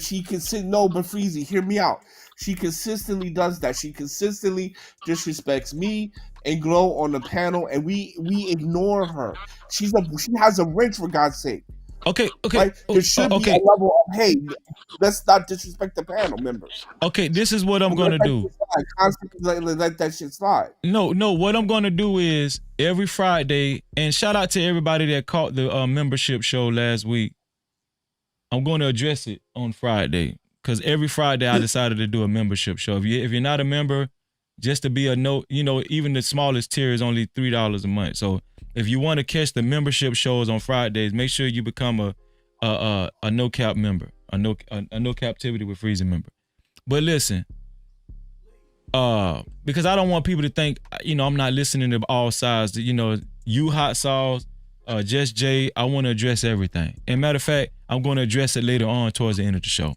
she but Freezy, hear me out. She consistently does that. She consistently disrespects me and Glow on the panel, and we ignore her. She has a range, for God's sake. Okay, Right? There should be a okay, level of, hey, let's not disrespect the panel members. okay. This is what I'm But gonna do. constantly let that shit slide. No, what I'm gonna do is every Friday, and shout out to everybody that caught the membership show last week. I'm going to address it on Friday because every Friday I decided to do a membership show. If you're not a member, just to be a note, you know, even the smallest tier is only $3 a month. So if you want to catch the membership shows on Fridays, make sure you become a no cap member, a no Cap-tivity with Freezy member. But listen, because I don't want people to think, you know, I'm not listening to all sides. You know, you hot sauce, Just Jay, I want to address everything. And matter of fact, I'm going to address it later on towards the end of the show.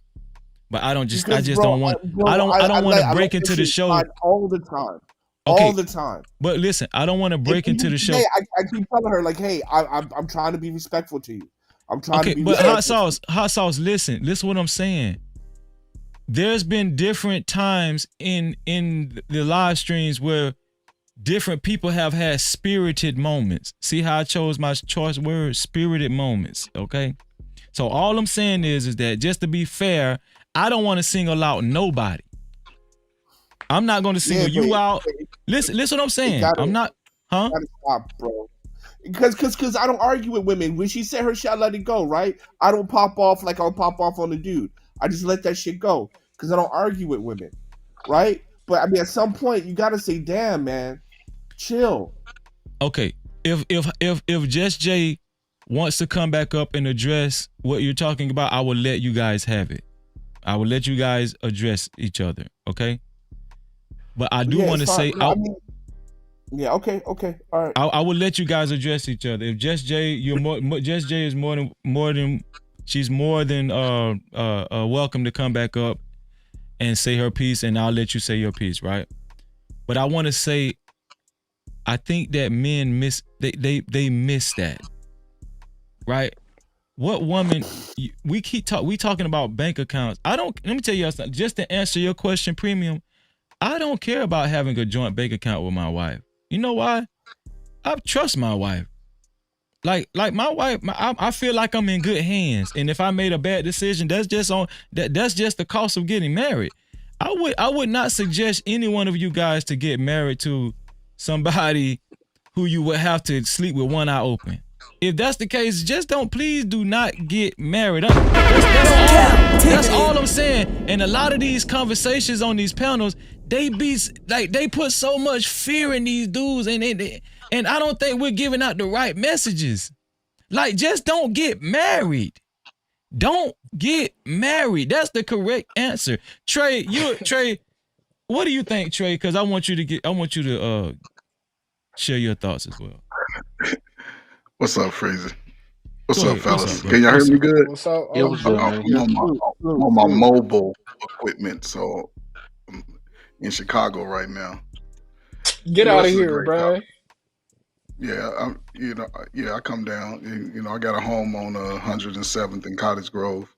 But I just don't want I don't want to break into the show all the time. Okay. All the time. But listen, I don't want to break into the show. Today, I keep telling her like, hey, I'm trying to be respectful to you. I'm trying to be but respectful. hot sauce, listen what I'm saying. There's been different times in the live streams where different people have had spirited moments. See how I chose my choice word, spirited moments, okay? So all I'm saying is that just to be fair, I don't want to single out nobody. I'm not going to single you out. Listen what I'm saying. I'm not, huh? Gotta stop, bro. Because I don't argue with women. When she said her shit, I let it go, right? I don't pop off like I'll pop off on the dude. I just let that shit go because I don't argue with women, right? But I mean, at some point, you gotta say, "Damn, man, chill." Okay, if Just Jay wants to come back up and address what you're talking about, I will let you guys have it. I will let you guys address each other, okay? But I do want to say, yeah, okay, all right. I will let you guys address each other. If Just Jay, Just Jay is more than she's more than welcome to come back up and say her piece, and I'll let you say your piece, right? But I want to say, I think that men miss that, right? What woman? We talking about bank accounts. Let me tell you something. Just to answer your question, Premium, I don't care about having a joint bank account with my wife. You know why? I trust my wife. Like my wife, I feel like I'm in good hands. And if I made a bad decision, that's just the cost of getting married. I would not suggest any one of you guys to get married to somebody who you would have to sleep with one eye open. If that's the case, please do not get married. That's all I'm saying. And a lot of these conversations on these panels, they put so much fear in these dudes, and I don't think we're giving out the right messages. Like, just don't get married. Don't get married. That's the correct answer. Trey, what do you think, Trey? Because I want you to share your thoughts as well. What's up, Freezy? What's up, fellas? What's up, Can y'all hear me good? What's up? Yeah, what's good, man? I'm on my mobile equipment, so I'm in Chicago right now. Get out of here, bro. Yeah, I come down. I got a home on 107th and Cottage Grove.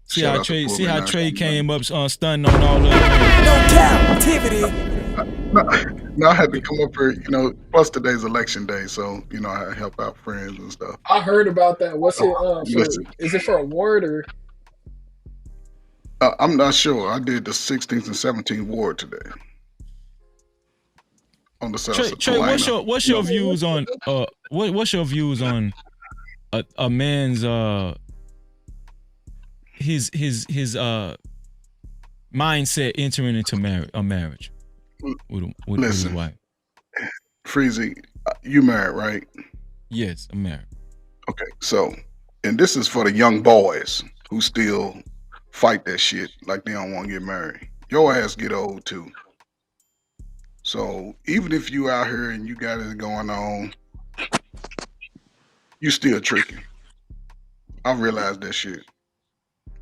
See how Trey came up stunning on all of them. No Cap-tivity. No, I had to come up here, plus today's election day, so, I help out friends and stuff. I heard about that. What's it is it for a ward or? I'm not sure. I did the 16th and 17th ward today. On the south. Trey, what's your views on what's your views on a man's his mindset entering into a marriage with his wife? Freezy, you married, right? Yes, I'm married. Okay, so, and this is for the young boys who still fight that shit like they don't want to get married. Your ass get old too. So even if you out here and you got it going on, you still tricking. I realized that shit.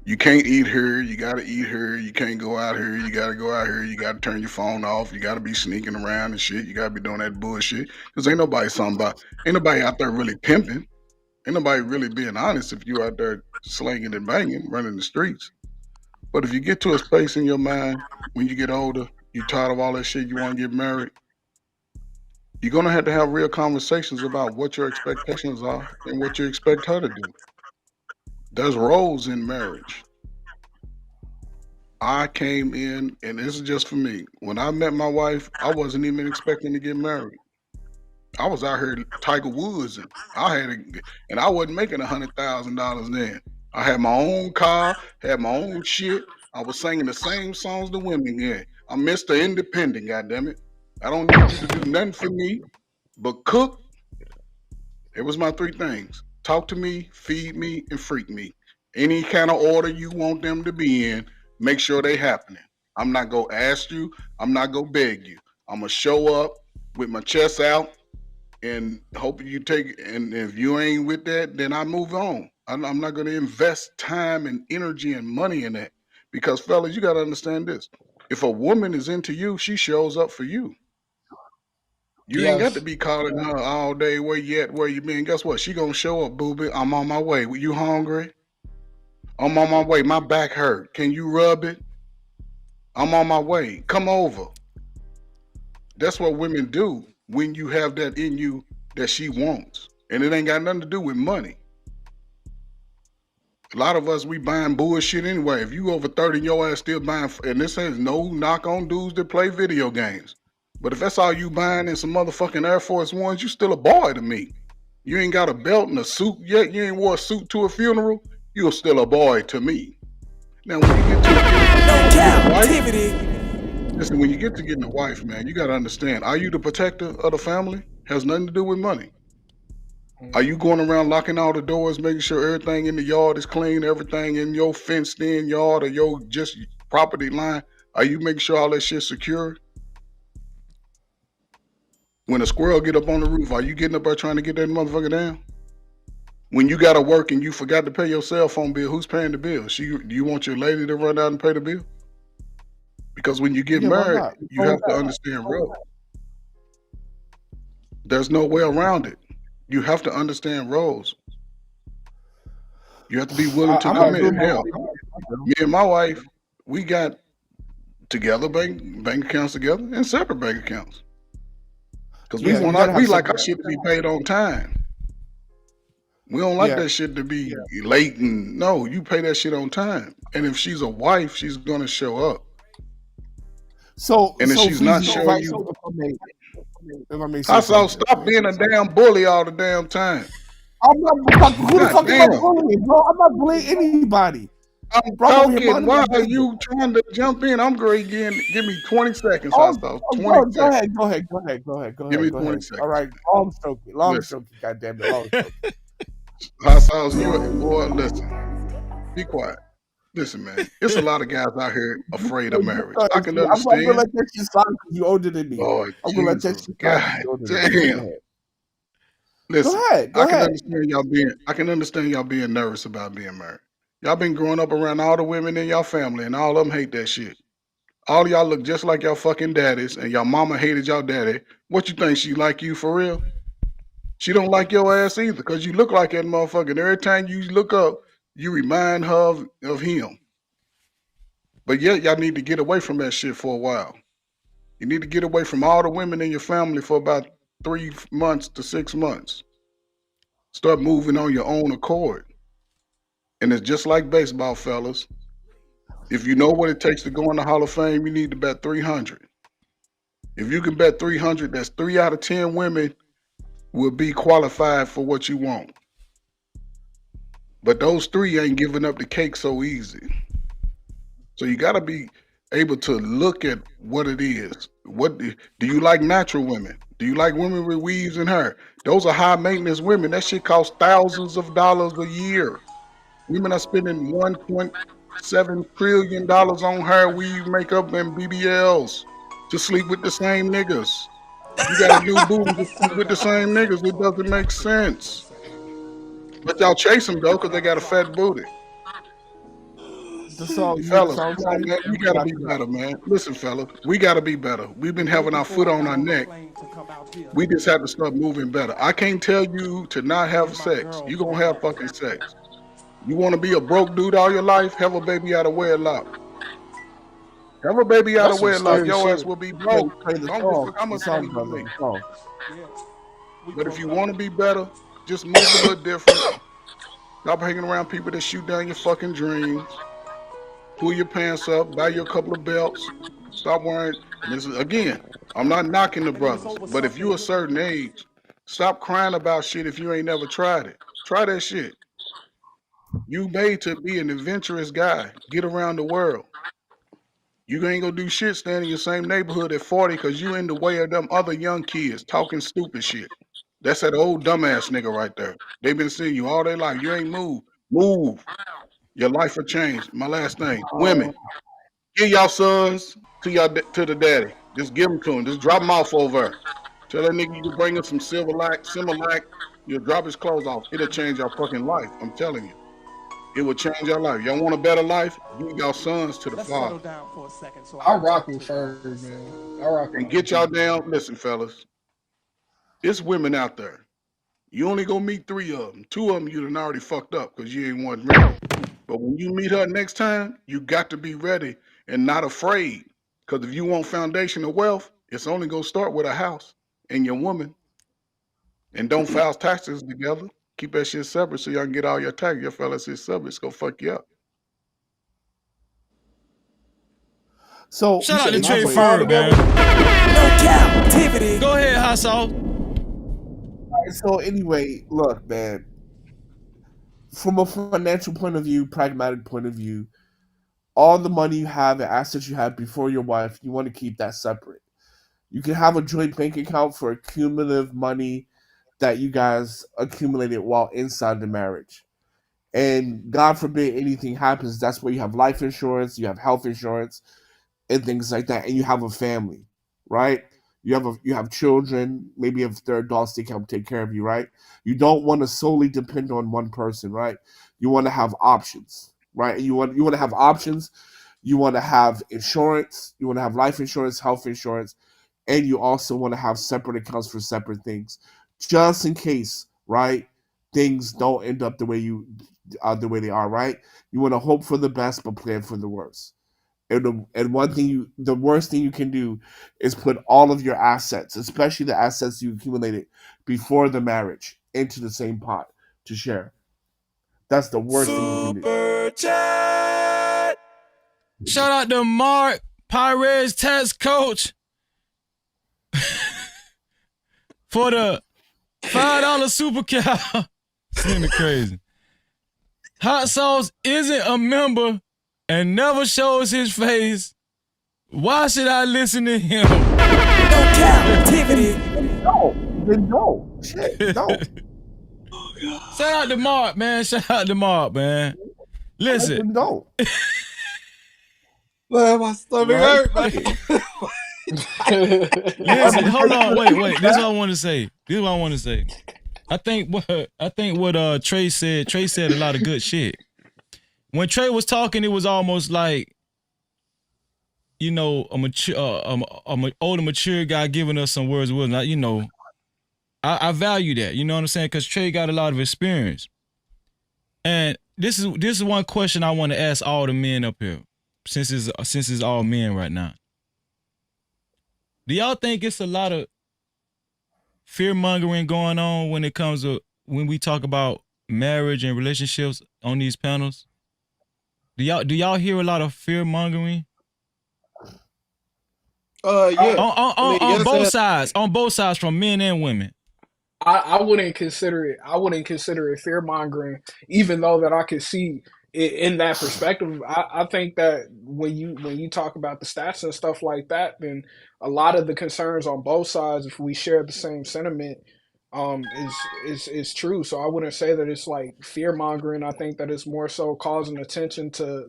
You can't eat here. You got to eat here. You can't go out here. You got to go out here. You got to turn your phone off. You got to be sneaking around and shit. You got to be doing that bullshit. Because ain't nobody out there really pimping. Ain't nobody really being honest if you out there slinging and banging, running the streets. But if you get to a space in your mind when you get older, you tired of all that shit, you want to get married, you're going to have real conversations about what your expectations are and what you expect her to do. There's roles in marriage. I came in, and this is just for me. When I met my wife, I wasn't even expecting to get married. I was out here Tiger Woods, and and I wasn't making $100,000 then. I had my own car, had my own shit. I was singing the same songs the women had. I'm Mr. Independent, goddammit. I don't need you to do nothing for me but cook. It was my three things: talk to me, feed me, and freak me. Any kind of order you want them to be in, make sure they happening. I'm not gonna ask you. I'm not gonna beg you. I'm gonna show up with my chest out and hope you take it. And if you ain't with that, then I move on. I'm not gonna invest time and energy and money in that because, fellas, you gotta understand this. If a woman is into you, she shows up for you. You ain't got to Yes. be calling her all day. Where you at? Where you been? Guess what? She gonna show up, booby. I'm on my way. You hungry? I'm on my way. My back hurt. Can you rub it? I'm on my way. Come over. That's what women do when you have that in you that she wants, and it ain't got nothing to do with money. A lot of us, we buying bullshit anyway. If you over 30 and your ass still buying, and this has no knock on dudes that play video games, but if that's all you buying in some motherfucking Air Force Ones, you still a boy to me. You ain't got a belt and a suit yet. You ain't wore a suit to a funeral. You're still a boy to me. Now, when you get to getting a wife, listen, when you get to getting a wife, man, you got to understand, are you the protector of the family? Has nothing to do with money. Are you going around locking all the doors, making sure everything in the yard is clean, everything in your fenced-in yard or your just property line? Are you making sure all that shit's secure? When a squirrel get up on the roof, are you getting up there trying to get that motherfucker down? When you got to work and you forgot to pay your cell phone bill, who's paying the bill? Do you want your lady to run out and pay the bill? Because when you get Yeah, why married, not? you have to understand roles. There's no way around it. You have to understand roles. You have to be willing to I agree. commit. Hell, me and my wife, we got together bank accounts together and separate bank accounts because Yeah, you gotta have we like separate. our shit to be paid on time. We don't like Yeah. that shit to be late and no, you pay that shit on time. And if she's a wife, she's gonna show up. So And if she's not Freezy, showing you, if I may say I saw something. stop being a damn bully all the damn time. I'm not who the God fuck am I damn. bullying, bro? I'm not bullying anybody. I'm Bro, I'm over here talking. minding Why my are business. you trying to jump in? I'm great again. Give me 20 seconds, Oh, Hostile. oh 20 go seconds. ahead, go ahead, go ahead, go ahead, go Give me ahead, go 20 ahead. All seconds. right, long Listen. stroking, goddamn it, long stroking. Hostiles, boy, listen. Be quiet. Listen, man. It's a lot of guys out here afraid of marriage. I can I'm gonna understand. let that shit slide because you older than me. Lord I'm gonna let that Jesus. shit slide because God you older than me. Go damn. ahead. Listen, Go ahead. I can understand y'all being nervous about being married. Y'all been growing up around all the women in y'all family and all of them hate that shit. All of y'all look just like y'all fucking daddies and y'all mama hated y'all daddy. What you think, she like you for real? She don't like your ass either because you look like that motherfucker. And every time you look up, you remind her of him. But yet y'all need to get away from that shit for a while. You need to get away from all the women in your family for about 3 months to 6 months. Start moving on your own accord. And it's just like baseball, fellas. If you know what it takes to go in the Hall of Fame, you need to bet 300. If you can bet 300, that's 3 out of 10 women will be qualified for what you want. But those 3 ain't giving up the cake so easy. So you got to be able to look at what it is. What do you like? Natural women? Do you like women with weaves and hair? Those are high maintenance women. That shit costs thousands of dollars a year. Women are spending $1.7 trillion on hair, weave, makeup, and BBLs to sleep with the same niggas. You got a new booty to sleep with the same niggas. It doesn't make sense. But y'all chase them though, because they got a fat booty. That's all you. That's Fellas, all I'm come on, saying. man. We gotta be better, man. Listen, fellas, we gotta be better. We've been having our foot on our neck. We just have to start moving better. I can't tell you to not have sex. You gonna have fucking sex. You want to be a broke dude all your life? Have a baby out of wedlock. Have a baby out That's of some wedlock. scary Your ass shit. will be Yeah, broke. you play the I don't give a song. fuck how The much money song, you brother. make. The song. But if you want to be better, just move a little different. Stop hanging around people that shoot down your fucking dreams. Pull your pants up. Buy you a couple of belts. Stop wearing. And this is again. I'm not knocking the brothers, but if you a certain age, stop crying about shit if you ain't never tried it. Try that shit. You made to be an adventurous guy. Get around the world. You ain't gonna do shit staying in your same neighborhood at 40 because you in the way of them other young kids talking stupid shit. That's that old dumbass nigga right there. They been seeing you all their life. You ain't moved. Move. Your life will change. My last thing. Women, give y'all sons to to the daddy. Just give them to him. Just drop them off over. Tell that nigga you can bring him some Similac. You'll drop his clothes off. It'll change your fucking life. I'm telling you. It will change your life. Y'all want a better life? Give y'all sons to the father. I rock with Ferg, man. I rock with And him get y'all too. down. Listen, fellas. It's women out there. You only gonna meet 3 of them. 2 of them you done already fucked up because you ain't one ready. But when you meet her next time, you got to be ready and not afraid. Because if you want foundational wealth, it's only gonna start with a house and your woman. And don't file taxes together. Keep that shit separate so y'all can get all your tax. Your fellas is separate. It's gonna fuck you up. So Shout out to Trey anyway, Ferg, man. No Cap-tivity. Go ahead, Hot Sauce. so anyway, look, man. From a financial point of view, pragmatic point of view, all the money you have and assets you have before your wife, you want to keep that separate. You can have a joint bank account for cumulative money that you guys accumulated while inside the marriage. And God forbid anything happens, that's where you have life insurance, you have health insurance, and things like that, and you have a family, right? You have children, maybe if they're adults, they can take care of you, right? You don't want to solely depend on one person, right? You want to have options, right? You want to have options. You want to have insurance. You want to have life insurance, health insurance, and you also want to have separate accounts for separate things, just in case, right? Things don't end up the way they are, right? You want to hope for the best but plan for the worst. And the worst thing you can do is put all of your assets, especially the assets you accumulated before the marriage, into the same pot to share. That's the worst thing you can do. Super chat. Shout out to Mark, Pirates tax coach, for the $5 super cow. It's crazy. Hot Sauce isn't a member and never shows his face. Why should I listen to him? No Cap-tivity. No. Shit, no. Shout out to Mark, man. Shout out to Mark, man. Listen. No. Man, my stomach hurt, man. Listen, hold on, wait. This is what I want to say. I think what Trey said a lot of good shit. When Trey was talking, it was almost like, you know, older, mature guy giving us some words of wisdom. Like, you know, I value that. You know what I'm saying? Because Trey got a lot of experience. And this is one question I want to ask all the men up here, since it's all men right now. Do y'all think it's a lot of fear mongering going on when it comes to when we talk about marriage and relationships on these panels? Do y'all hear a lot of fear mongering? Yeah. On both sides, from men and women. I wouldn't consider it fear mongering, even though that I could see it in that perspective. I think that when you talk about the stats and stuff like that, then a lot of the concerns on both sides, if we share the same sentiment, is true. So I wouldn't say that it's like fear mongering. I think that it's more so causing attention to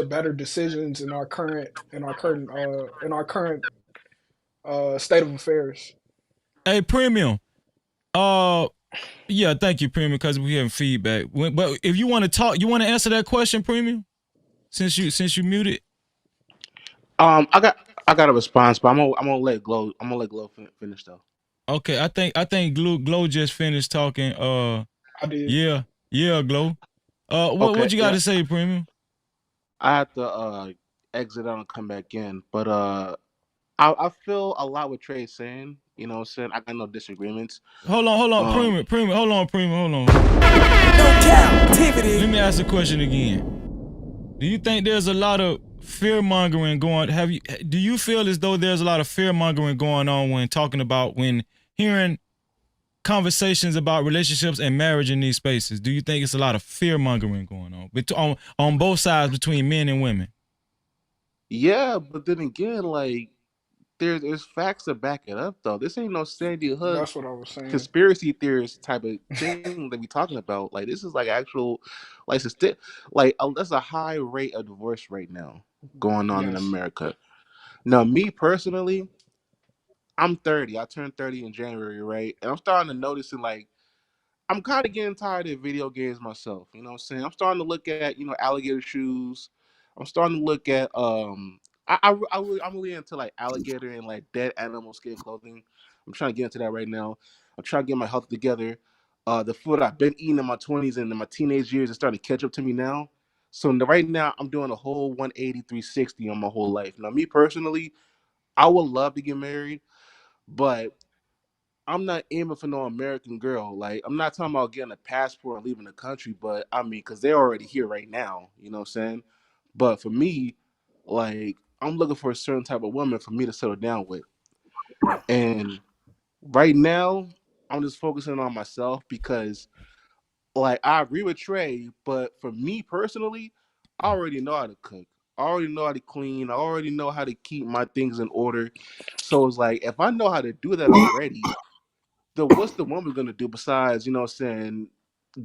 better decisions in our current state of affairs. Hey, Premium. Yeah, thank you, Premium, because we having feedback. But if you want to talk, you want to answer that question, Premium? since you muted? I got a response, but I'm gonna let Glow. I'm gonna let Glow finish though. Okay, I think Glow just finished talking. I did. Yeah, yeah, Glow. What Okay, you got yeah, to say, Premium? I have to exit out and come back in, but I feel a lot what Trey's saying. You know, what I'm saying I got no disagreements. Hold on, Um, Premium, hold on, Premium, hold on. No captivity. Let me ask the question again. Do you think there's a lot of fear mongering going? Do you feel as though there's a lot of fear mongering going on when talking about when hearing conversations about relationships and marriage in these spaces? Do you think it's a lot of fear mongering going on on both sides between men and women? yeah, but then again, like there's facts to back it up though. This ain't no Sandy Hook That's what I was saying. conspiracy theorist type of thing that we talking about. Like this is like actual, like that's a high rate of divorce right now going on in Yes. America. Now, me personally, I'm 30. I turned 30 in January, right? And I'm starting to notice it like I'm kind of getting tired of video games myself. You know what I'm saying? I'm starting to look at alligator shoes. I'm starting to look at I'm really into like alligator and like dead animal skin clothing. I'm trying to get into that right now. I'm trying to get my health together. The food I've been eating in my 20s and in my teenage years is starting to catch up to me now. So right now I'm doing a whole 180, 360 on my whole life. Now, me personally, I would love to get married, but I'm not aiming for no American girl. Like, I'm not talking about getting a passport and leaving the country, but I mean, because they're already here right now. You know what I'm saying? But for me, like, I'm looking for a certain type of woman for me to settle down with. And right now, I'm just focusing on myself because, like, I agree with Trey, but for me personally, I already know how to cook. I already know how to clean. I already know how to keep my things in order. So it's like, if I know how to do that already, what's the woman gonna do besides, saying,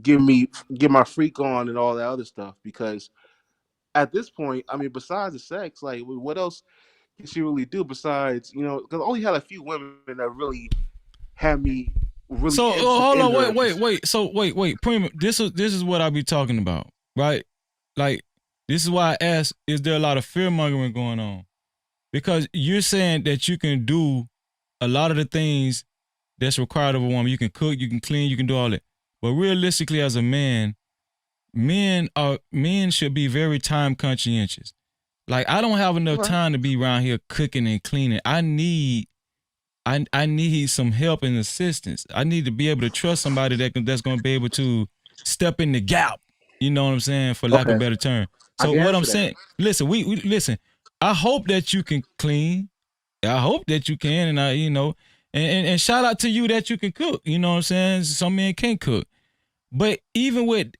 give my freak on and all that other stuff? Because at this point, I mean, besides the sex, like what else can she really do besides, because I only had a few women that really had me really So interested hold in on, her. wait. So wait, Premium. This is what I be talking about, right? Like this is why I asked: is there a lot of fear mongering going on? Because you're saying that you can do a lot of the things that's required of a woman. You can cook, you can clean, you can do all that. But realistically, as a man, men should be very time conscientious. Like I don't have enough Right. time to be around here cooking and cleaning. I need some help and assistance. I need to be able to trust somebody that's going to be able to step in the gap. You know what I'm saying, for lack of a Okay, better term. I So can what I'm answer that. saying, listen, we listen. I hope that you can clean. I hope that you can, and and shout out to you that you can cook. You know what I'm saying? Some men can't cook, but even with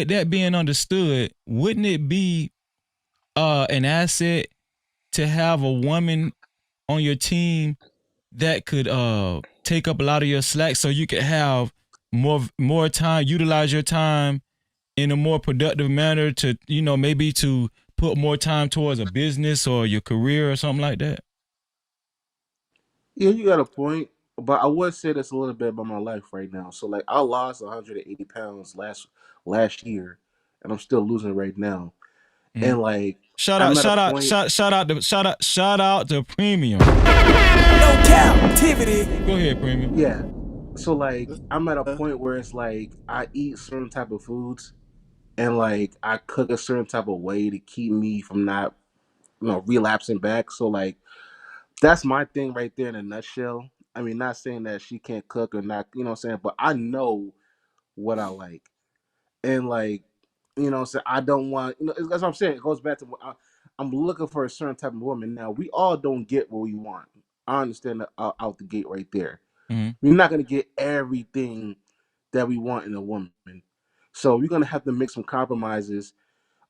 that being understood, wouldn't it be an asset to have a woman on your team that could take up a lot of your slack so you could have more time, utilize your time in a more productive manner to, maybe to put more time towards a business or your career or something like that? Yeah, you got a point, but I would say that's a little bit about my life right now. So like, I lost 180 pounds last year, and I'm still losing right now. Mhm. And like, Shout out, I'm at a shout out, point. shout out to Premium. No captivity. Go ahead, Premium. Yeah. So like, I'm at a point where it's like I eat certain type of foods, and like I cook a certain type of way to keep me from not relapsing back. So like, that's my thing right there in a nutshell. I mean, not saying that she can't cook or not, what I'm saying, but I know what I like. And like, what I'm saying, I don't want, that's what I'm saying. It goes back to I'm looking for a certain type of woman. Now, we all don't get what we want. I understand that out the gate right there. Mhm. We're not going to get everything that we want in a woman. So we're going to have to make some compromises.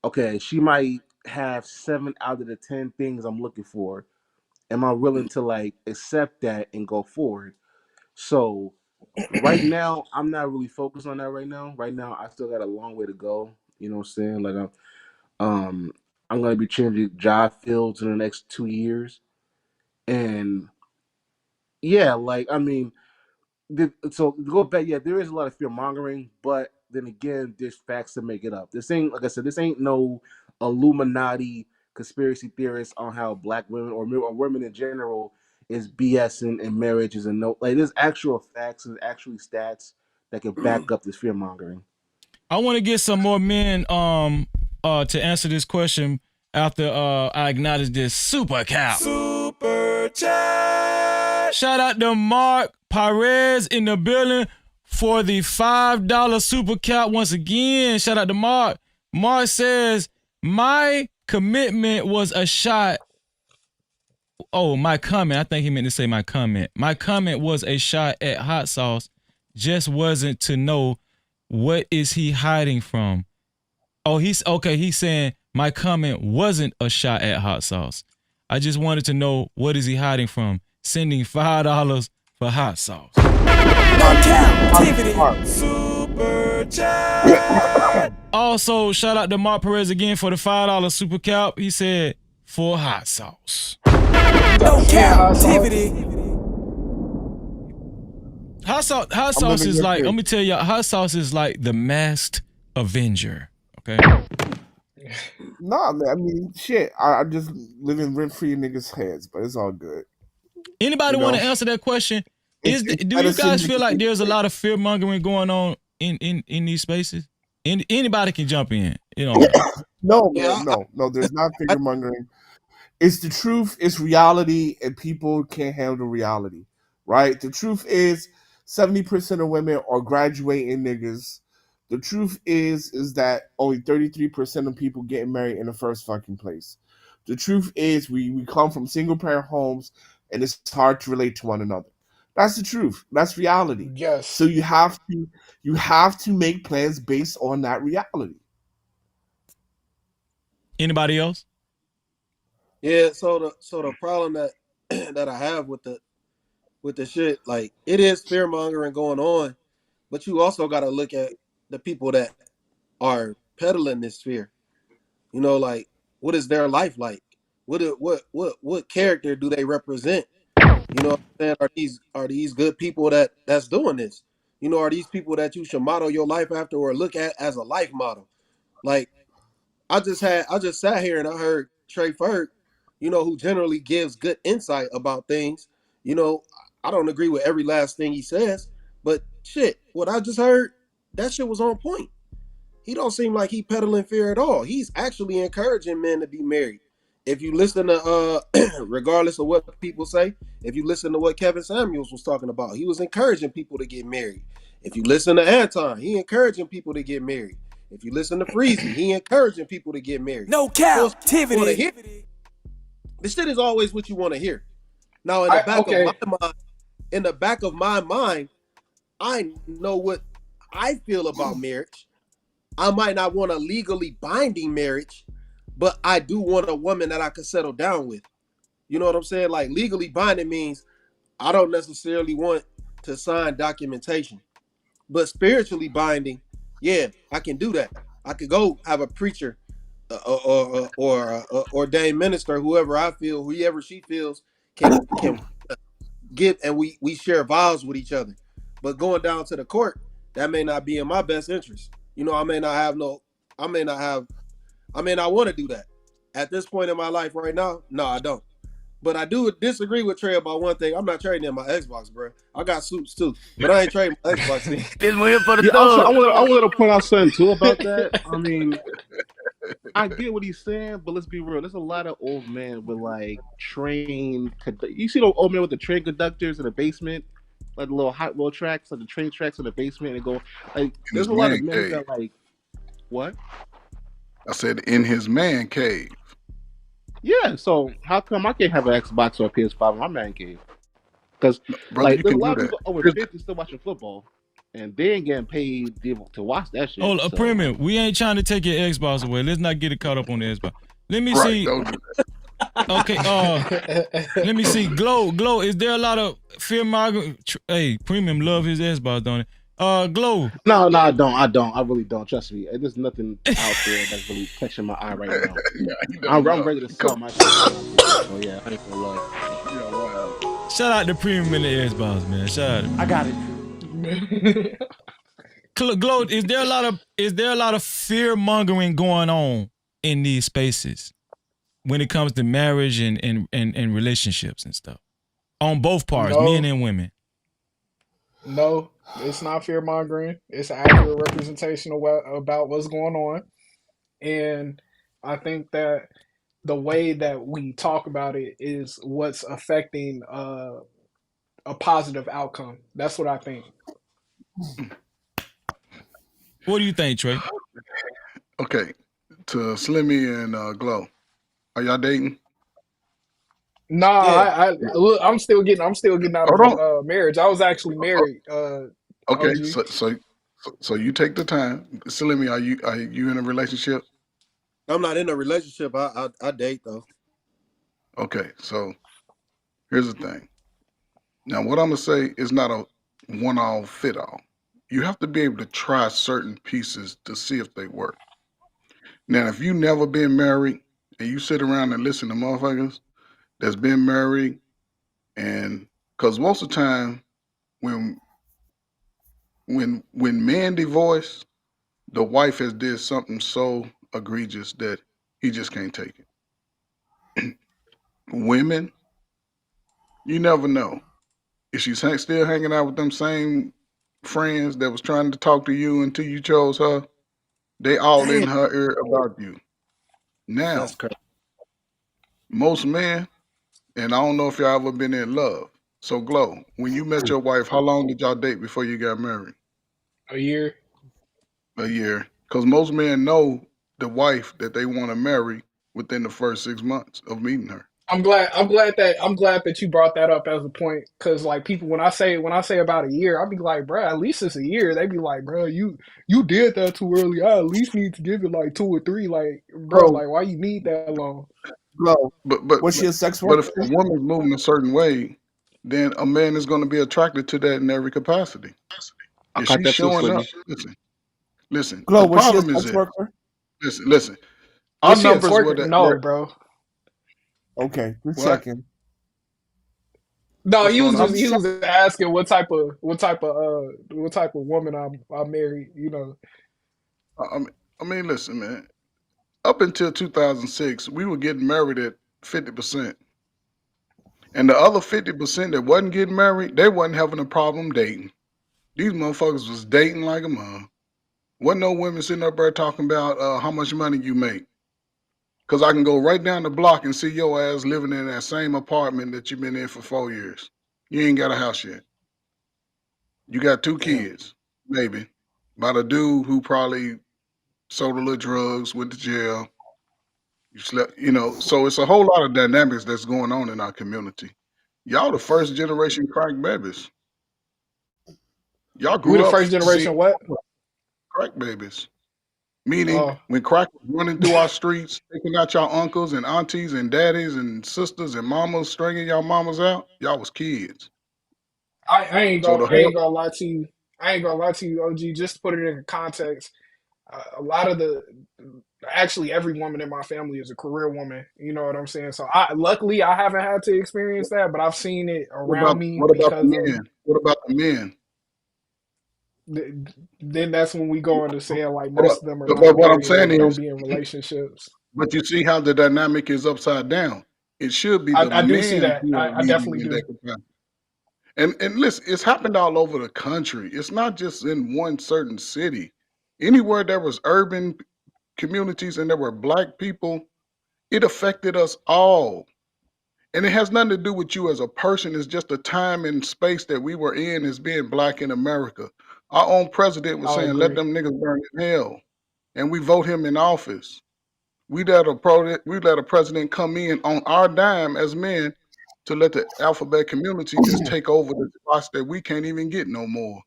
Okay, she might have 7 out of the 10 things I'm looking for. Am I willing to like accept that and go forward? So right now, I'm not really focused on that right now. Right now, I still got a long way to go. You know what I'm saying? Like um I'm gonna be changing job fields in the next 2 years. And yeah, like I mean, so to go back, yeah, there is a lot of fear mongering, but then again, there's facts to make it up. This ain't, like I said, this ain't no Illuminati conspiracy theorists on how black women or women in general is BSing and marriages and no, like there's actual facts and actually stats that can back up this fear mongering. I want to get some more men to answer this question after I acknowledge this super cap. Super chat. Shout out to Mark Perez in the building for the $5 super cap once again. Shout out to Mark. Mark says, my commitment was a shot. Oh, my comment. I think he meant to say my comment. My comment was a shot at hot sauce. Just wasn't to know what is he hiding from. Oh, he's okay. He's saying my comment wasn't a shot at hot sauce. I just wanted to know what is he hiding from. Sending $5 for hot sauce. No Cap-tivity. Super chat. Also, shout out to Mark Perez again for the $5 super cap. He said for hot sauce. No Cap-tivity. Hot sauce is like, let me tell y'all, hot sauce is like the masked Avenger. Okay. Nah, man. I mean, shit. I just living rent free in niggas' heads, but it's all good. Anybody want to answer that question? Do you guys feel like there's a lot of fear mongering going on in these spaces? Anybody can jump in. You know. No, man, no. There's not fear mongering. It's the truth. It's reality, and people can't handle reality, right? The truth is, 70% of women are graduating niggas. The truth is that only 33% of people getting married in the first fucking place. The truth is we come from single parent homes and it's hard to relate to one another. That's the truth. That's reality. Yes. So you have to make plans based on that reality. Anybody else? Yeah, so the problem that that I have with the shit, like it is fear mongering going on, but you also got to look at the people that are peddling this fear. You know, like what is their life like? What character do they represent? You know what I'm saying? Are these good people that's doing this? You know, are these people that you should model your life after or look at as a life model? Like I just sat here and I heard Trey Ferg, you know, who generally gives good insight about things. You know, I don't agree with every last thing he says, but shit, what I just heard, that shit was on point. He don't seem like he peddling fear at all. He's actually encouraging men to be married. If you listen to regardless of what people say, if you listen to what Kevin Samuels was talking about, he was encouraging people to get married. If you listen to Anton, he encouraging people to get married. If you listen to Freezy, he encouraging people to get married. No Cap-tivity. The shit is always what you want to hear. Now, in the back of my mind, I know what I feel about marriage. I might not want a legally binding marriage, but I do want a woman that I could settle down with. You know what I'm saying? Like legally binding means I don't necessarily want to sign documentation, but spiritually binding, yeah, I can do that. I could go have a preacher or ordained minister, whoever she feels can give, and we share vows with each other. But going down to the court, that may not be in my best interest. You know, I may not want to do that. At this point in my life right now, no, I don't. But I do disagree with Trey about one thing. I'm not trading in my Xbox, bro. I got suits too, but I ain't trading my Xbox. This one here for the also, I want to point out something too about that. I mean, I get what he's saying, but let's be real. There's a lot of old men with like train. You see those old men with the train conductors in the basement, like the little hot roll tracks, like the train tracks in the basement, and go like. There's a lot of men that like what? I said in his man cave. Yeah, so how come I can't have an Xbox or a PS5 in my man cave? Because like there's a lot of people over 50 still watching football, and they ain't getting paid to watch that shit. Oh, a premium. We ain't trying to take your Xbox away. Let's not get it caught up on the Xbox. Let me see. Okay. Let me see. Glow. Is there a lot of fear mongering? Hey, premium love his Xbox, don't it? Glow. No, I don't. I really don't. Trust me. There's nothing out there that's really catching my eye right now. I'm ready to sell my shit. So yeah, I ain't gonna lie. Shout out to premium in the Xbox, man. Shout out. I got it. Glow. Is there a lot of fear mongering going on in these spaces when it comes to marriage and relationships and stuff on both parts, men No, and women. no, it's not fear mongering. It's an accurate representation of about what's going on, and I think that the way that we talk about it is what's affecting a positive outcome. That's what I think. What do you think, Trey? Okay, to Slimmy and Glow, are y'all dating? Nah, Yeah. look, I'm still getting out of Hold a on. marriage. I was actually married. Okay, OG. so you take the time. Slimmy, are you in a relationship? I'm not in a relationship. I date though. Okay, so here's the thing. Now, what I'm gonna say is not a one-all fit all. You have to be able to try certain pieces to see if they work. Now, if you never been married and you sit around and listen to motherfuckers that's been married, and because most of the time when when men divorce, the wife has did something so egregious that he just can't take it. Women, you never know. If she's still hanging out with them same friends that was trying to talk to you until you chose her, they all in Damn, her ear about you. Now, that's crazy. most men, and I don't know if y'all ever been in love. So, Glow, when you met your wife, how long did y'all date before you got married? A year. A year. Because most men know the wife that they want to marry within the first 6 months of meeting her. I'm glad that you brought that up as a point because like people when I say about a year, I'll be like, bro, at least it's a year. They be like, bro, you did that too early. I at least need to give it like 2 or 3. Like, bro, Bro, like why you need that long? bro, But but was but, she a sex but if worker? a woman's moving a certain way, then a man is going to be attracted to that in every capacity. I If caught she's that too, showing up, Slimmy. listen. Glow, The was she a problem is sex this. worker? Listen. Our Was she a numbers were twerker? that No, were bro. Okay, just what? checking. No, What's going I'm on? he just was asking what type of woman I married. You know, I mean, listen, man. Up until 2006, we were getting married at 50%, and the other 50% that wasn't getting married, they wasn't having a problem dating. These motherfuckers was dating like a mom. Wasn't no women sitting up there talking about how much money you make. Cause I can go right down the block and see your ass living in that same apartment that you've been in for 4 years. You ain't got a house yet. You got two Damn. kids, maybe, by the dude who probably sold a little drugs, went to jail. You slept, so it's a whole lot of dynamics that's going on in our community. Y'all the first generation crack babies. Y'all we the grew up first seeing generation. What? crack babies. Meaning Oh, when crack was running through our streets, taking out y'all uncles and aunties and daddies and sisters and mamas, stringing y'all mamas out, y'all was kids. So the I whole ain't gonna lie to you. I ain't gonna lie to you, OG. Just to put it in context, a lot of actually every woman in my family is a career woman. You know what I'm saying? So luckily I haven't had to experience that, but I've seen it what around about me what about the because of. men? What about the men? Then that's when we go into saying like But, most of them are but not what I'm married saying or don't is, be in relationships. but you see how the dynamic is upside down. It should be the I do see men that. who are I leading definitely in do. that capacity. And listen, it's happened all over the country. It's not just in one certain city. Anywhere there was urban communities and there were black people, it affected us all. And it has nothing to do with you as a person. It's just the time and space that we were in as being black in America. Our own president was I saying, let agree. them niggas burn in hell. And we vote him in office. We let a president come in on our dime as men to let the alphabet community just take over the spots that we can't even get no more.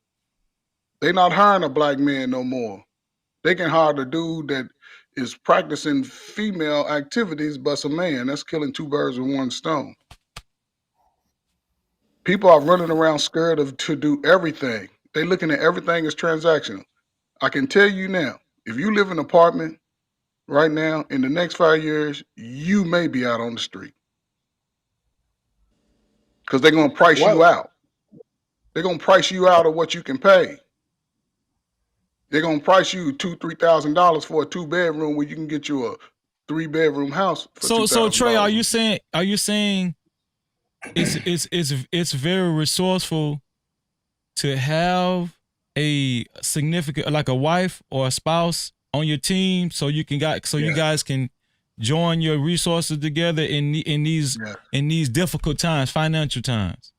They not hiring a black man no more. They can hire the dude that is practicing female activities, but a man. That's killing two birds with one stone. People are running around scared of to do everything. They looking at everything as transactional. I can tell you now, if you live in an apartment right now, in the next 5 years, you may be out on the street because they're gonna price you What out. They're gonna price you out of what you can pay. They're gonna price you $2,000, $3,000 for a 2 bedroom where you can get you a 3-bedroom house for So Trey, are you $2,000. saying it's very resourceful to have a significant, like a wife or a spouse on your team, so you guys can join your resources together in these difficult times, financial times.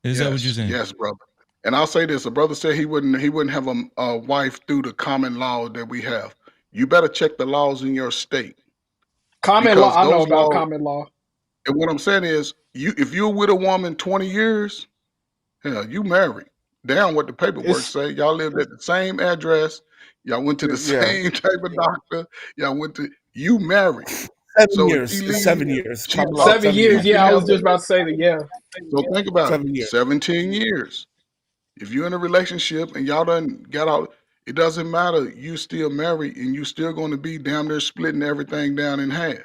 Is that what you're saying? Yes, brother. And I'll say this: a brother said he wouldn't have a wife through the common law that we have. You better check the laws in your state, Common law, because I know those about laws. common law. And what I'm saying is, if you're with a woman 20 years, hell, you married. Damn what the paperwork It's say. Y'all lived at the same address. Y'all went to the Yeah, same type of doctor. You married. 7 So if she years. It's leave, 7 years. she Common law, fuck, 7 years. she Yeah, I have was a. just about to say that. Yeah. So think about it. 7 years. 17 years. If you're in a relationship and y'all done got out, it doesn't matter. You still married and you still going to be damn near splitting everything down in half.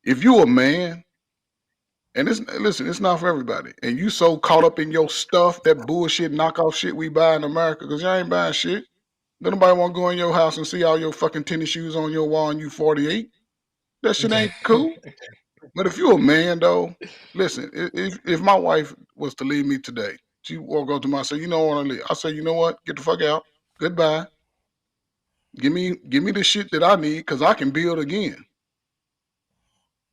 If you a man, and listen, it's not for everybody. And you so caught up in your stuff, that bullshit knockoff shit we buy in America, because y'all ain't buying shit. Don't nobody want to go in your house and see all your fucking tennis shoes on your wall and you 48. That shit ain't cool. But if you a man though, listen, if my wife was to leave me today, she walk up to me and say, you know what, I leave. I say, you know what? Get the fuck out. Goodbye. Give me the shit that I need, because I can build again.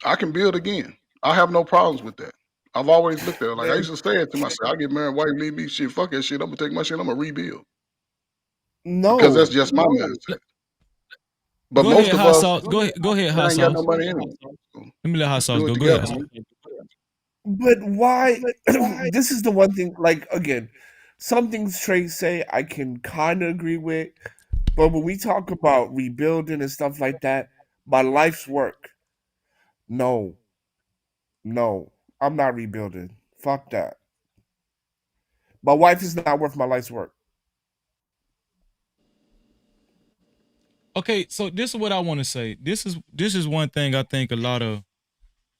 I can build again. I have no problems with that. I've always looked at it like I used to say it to myself. I get married, wife leave me, shit, fuck that shit. I'm gonna take my shit, I'm gonna rebuild. Because that's No. just my mindset. But Go ahead, most of hot us, sauce. Go ahead, I hot ain't got no sauce. money anyway. So Let me let hot let's sauce do it go. Go together, ahead. man. But why? This is the one thing. Like again, some things Trey say I can kind of agree with, but when we talk about rebuilding and stuff like that, my life's work. No, no, I'm not rebuilding. Fuck that. My wife is not worth my life's work. Okay, so this is what I want to say. This is one thing I think a lot of,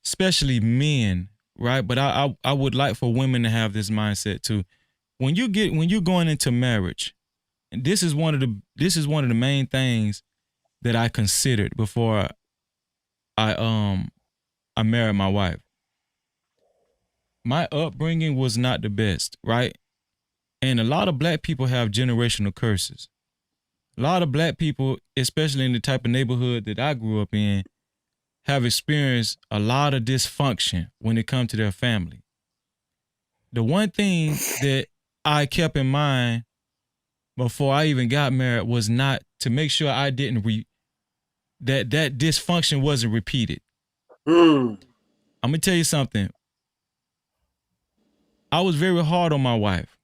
especially men, right? But I would like for women to have this mindset too. When you're going into marriage, and this is one of the main things that I considered before I married my wife. My upbringing was not the best, right? And a lot of black people have generational curses. A lot of black people, especially in the type of neighborhood that I grew up in, have experienced a lot of dysfunction when it comes to their family. The one thing that I kept in mind before I even got married was not to make sure I didn't that dysfunction wasn't repeated. I'm gonna tell you something. I was very hard on my wife.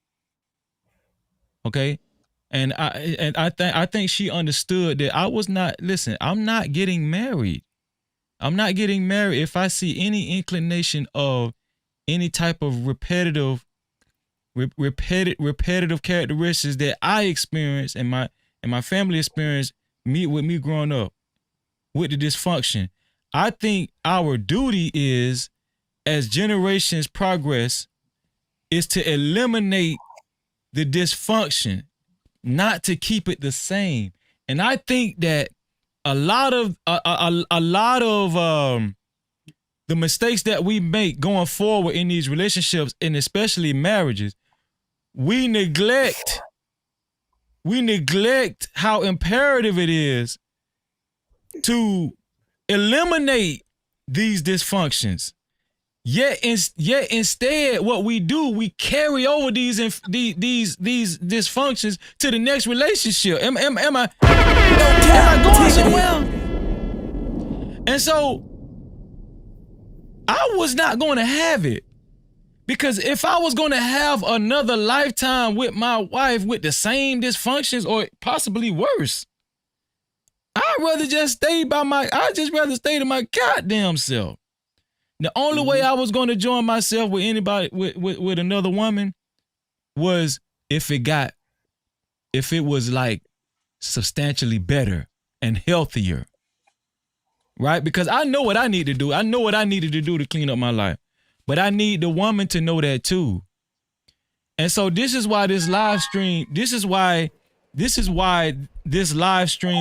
Okay, and I think she understood that I was not. Listen, I'm not getting married. I'm not getting married if I see any inclination of any type of repetitive characteristics that I experienced and my family experienced me growing up with the dysfunction. I think our duty is, as generations progress, is to eliminate the dysfunction, not to keep it the same. And I think that a lot of the mistakes that we make going forward in these relationships, and especially marriages, we neglect how imperative it is to eliminate these dysfunctions. Yet instead, what we do, we carry over these dysfunctions to the next relationship. Am I going somewhere? And so I was not going to have it. Because if I was going to have another lifetime with my wife with the same dysfunctions or possibly worse, I'd rather just rather stay to my goddamn self. The only way I was going to join myself with anybody, with another woman, was if it was like substantially better and healthier. Right? Because I know what I need to do. I know what I needed to do to clean up my life. But I need the woman to know that too. And so this is why this live stream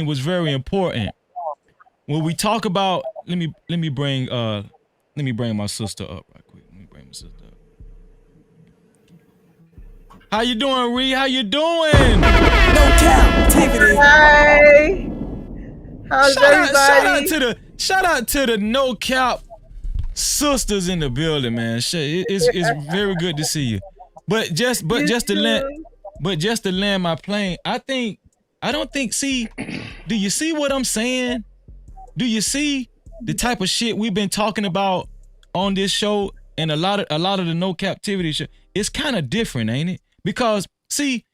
was very important. when we talk about, let me bring my sister up right quick. Let me bring my sister up. How you doing, Ree? How you doing? No Cap-tivity. Hi. How's everybody? Shout out to the No Cap sisters in the building, man. It's very good to see you. But just to land my plane, see, do you see what I'm saying? Do you see the type of shit we've been talking about on this show and a lot of the No Captivity show? It's kind of different, ain't it? Because see,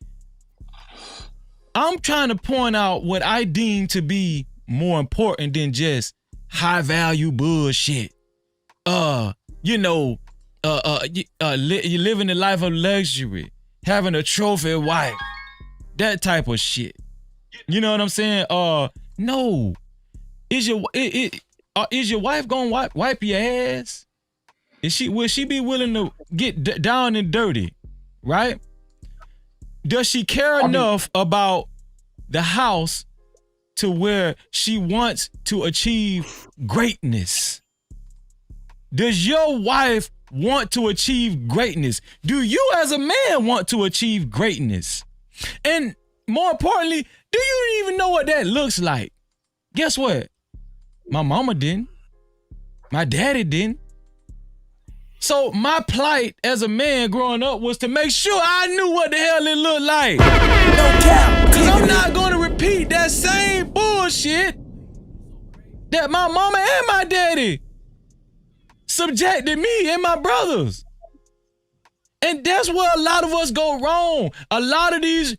I'm trying to point out what I deem to be more important than just high value bullshit. You living the life of luxury, having a trophy wife, that type of shit. You know what I'm saying? No. Is your wife gonna wipe your ass? Will she be willing to get down and dirty? Right? Does she care enough about the house to where she wants to achieve greatness? Does your wife want to achieve greatness? Do you as a man want to achieve greatness? And more importantly, do you even know what that looks like? Guess what? My mama didn't. My daddy didn't. So my plight as a man growing up was to make sure I knew what the hell it looked like. No Cap. Because I'm not going to repeat that same bullshit that my mama and my daddy subjected me and my brothers. And that's where a lot of us go wrong. A lot of these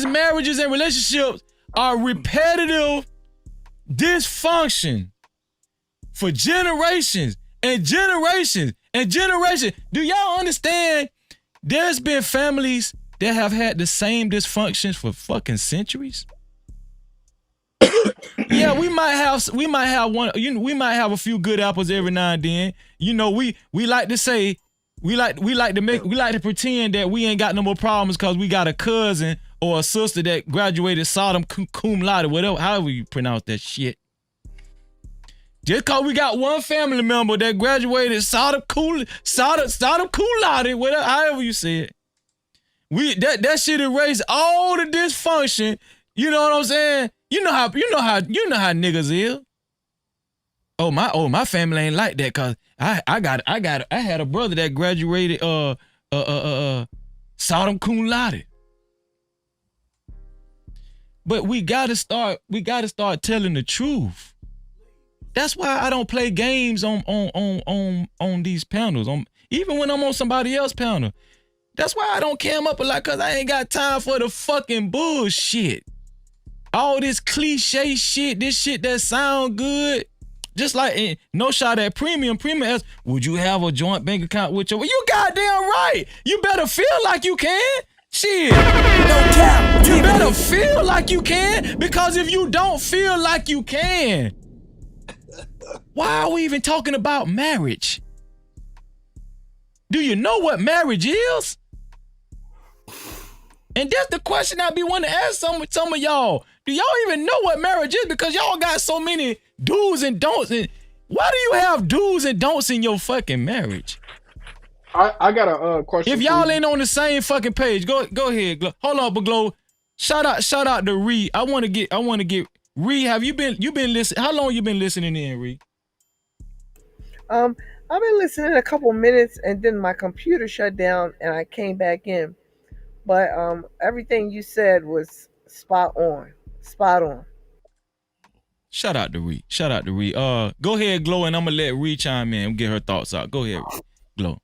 marriages and relationships are repetitive dysfunction for generations and generations and generations. Do y'all understand? There's been families that have had the same dysfunctions for fucking centuries. Yeah, we might have one. We might have a few good apples every now and then. You know, we like to say we like to pretend that we ain't got no more problems because we got a cousin or a sister that graduated Sodom cum laude, whatever, however you pronounce that shit. Just cause we got one family member that graduated Sodom cum laude, whatever, however you say it. That shit erased all the dysfunction. You know what I'm saying? You know how niggas is. Oh my family ain't like that cause I had a brother that graduated Sodom cum laude. But we gotta start telling the truth. That's why I don't play games on these panels. Even when I'm on somebody else's panel. That's why I don't cam up a lot, cause I ain't got time for the fucking bullshit. All this cliche shit, this shit that sound good. Just like no shot at premium. Premium asks, would you have a joint bank account with your? Well, you goddamn right. You better feel like you can. Shit. No Cap. You better feel like you can, because if you don't feel like you can, why are we even talking about marriage? Do you know what marriage is? And that's the question I be wanting to ask some of y'all. Do y'all even know what marriage is? Because y'all got so many do's and don'ts. And why do you have do's and don'ts in your fucking marriage? I got a question. If y'all ain't on the same fucking page, go ahead. Hold on, but Glow. Shout out to Ree. I want to get Ree. Have you been listening? How long you been listening in, Ree? I've been listening a couple minutes and then my computer shut down and I came back in. But everything you said was spot on. Spot on. Shout out to Ree. Go ahead, Glow, and I'm gonna let Ree chime in and get her thoughts out. Go ahead, Glow.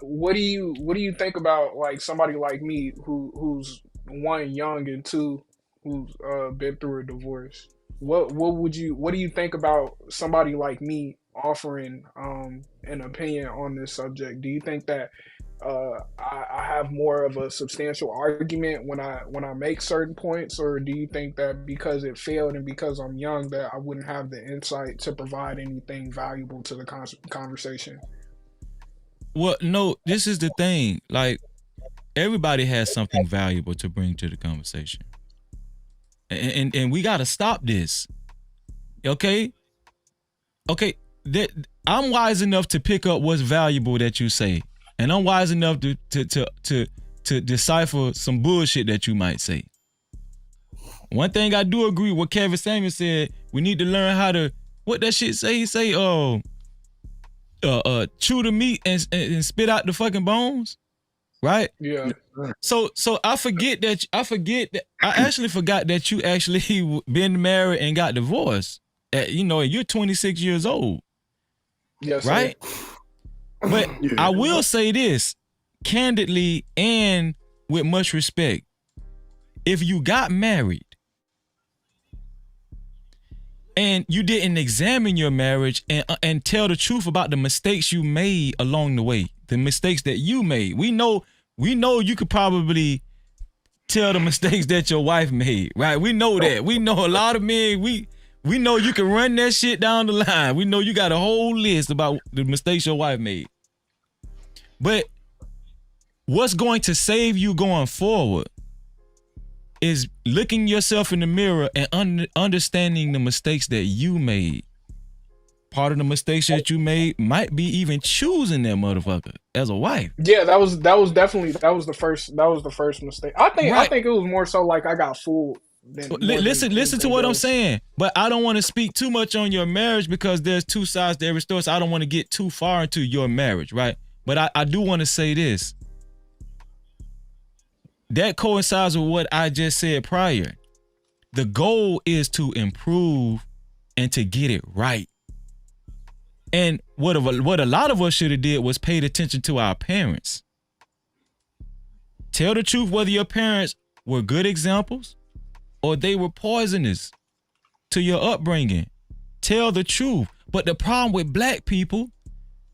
What do you think about like somebody like me who's one young and two who's been through a divorce? What do you think about somebody like me offering an opinion on this subject? Do you think that I have more of a substantial argument when I make certain points, or do you think that because it failed and because I'm young that I wouldn't have the insight to provide anything valuable to the conversation? Well, no, this is the thing. Like, everybody has something valuable to bring to the conversation. And we got to stop this. Okay, okay. I'm wise enough to pick up what's valuable that you say, and I'm wise enough to decipher some bullshit that you might say. One thing I do agree with what Kevin Samuel said, we need to learn how to, what that shit say? He say, chew the meat and spit out the fucking bones, right? Yeah. So I actually forgot that you actually been married and got divorced. You're 26 years old, Yes, sir. right? But I will say this candidly and with much respect. If you got married and you didn't examine your marriage and tell the truth about the mistakes you made along the way, the mistakes that you made, we know you could probably tell the mistakes that your wife made, right? We know that. We know a lot of men, we know you can run that shit down the line. We know you got a whole list about the mistakes your wife made. But what's going to save you going forward is looking yourself in the mirror and understanding the mistakes that you made. Part of the mistakes that you made might be even choosing that motherfucker as a wife. Yeah, that was definitely the first mistake. I think it was more so like I got fooled. Listen to what I'm saying. But I don't want to speak too much on your marriage because there's two sides to every story. So I don't want to get too far into your marriage, right? But I do want to say this. That coincides with what I just said prior. The goal is to improve and to get it right. And what a lot of us should have did was paid attention to our parents. Tell the truth whether your parents were good examples or they were poisonous to your upbringing. Tell the truth. But the problem with black people,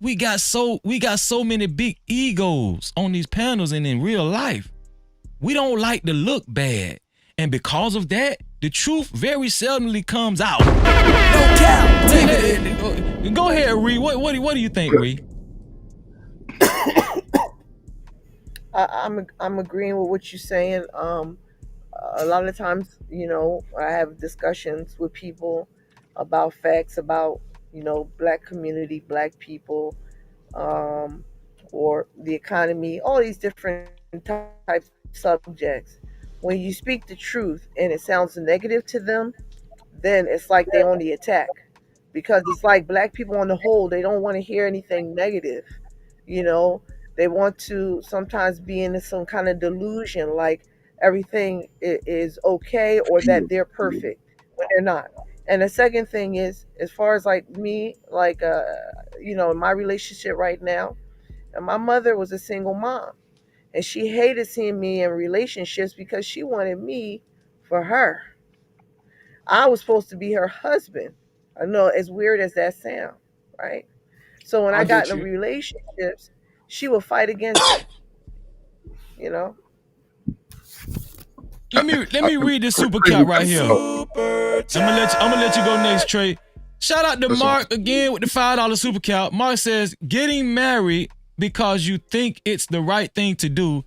we got so many big egos on these panels and in real life. We don't like to look bad. And because of that, the truth very seldomly comes out. No cap. Go ahead, Ree. What do you think, Ree? I'm agreeing with what you're saying. A lot of times, I have discussions with people about facts about, black community, black people, or the economy, all these different types of subjects. When you speak the truth and it sounds negative to them, then it's like they on the attack. Because it's like black people on the whole, they don't want to hear anything negative. You know, they want to sometimes be in some kind of delusion, like everything is okay or that they're perfect when they're not. And the second thing is, as far as like me, like, in my relationship right now, and my mother was a single mom. And she hated seeing me in relationships because she wanted me for her. I was supposed to be her husband. I know, as weird as that sounds, right? So when I I got get in you. relationships, she would fight against it, you know? Let me read this super cat right here. I'm gonna let you go next, Trey. Shout out to Mark again with the $5 super cat. Mark says, getting married because you think it's the right thing to do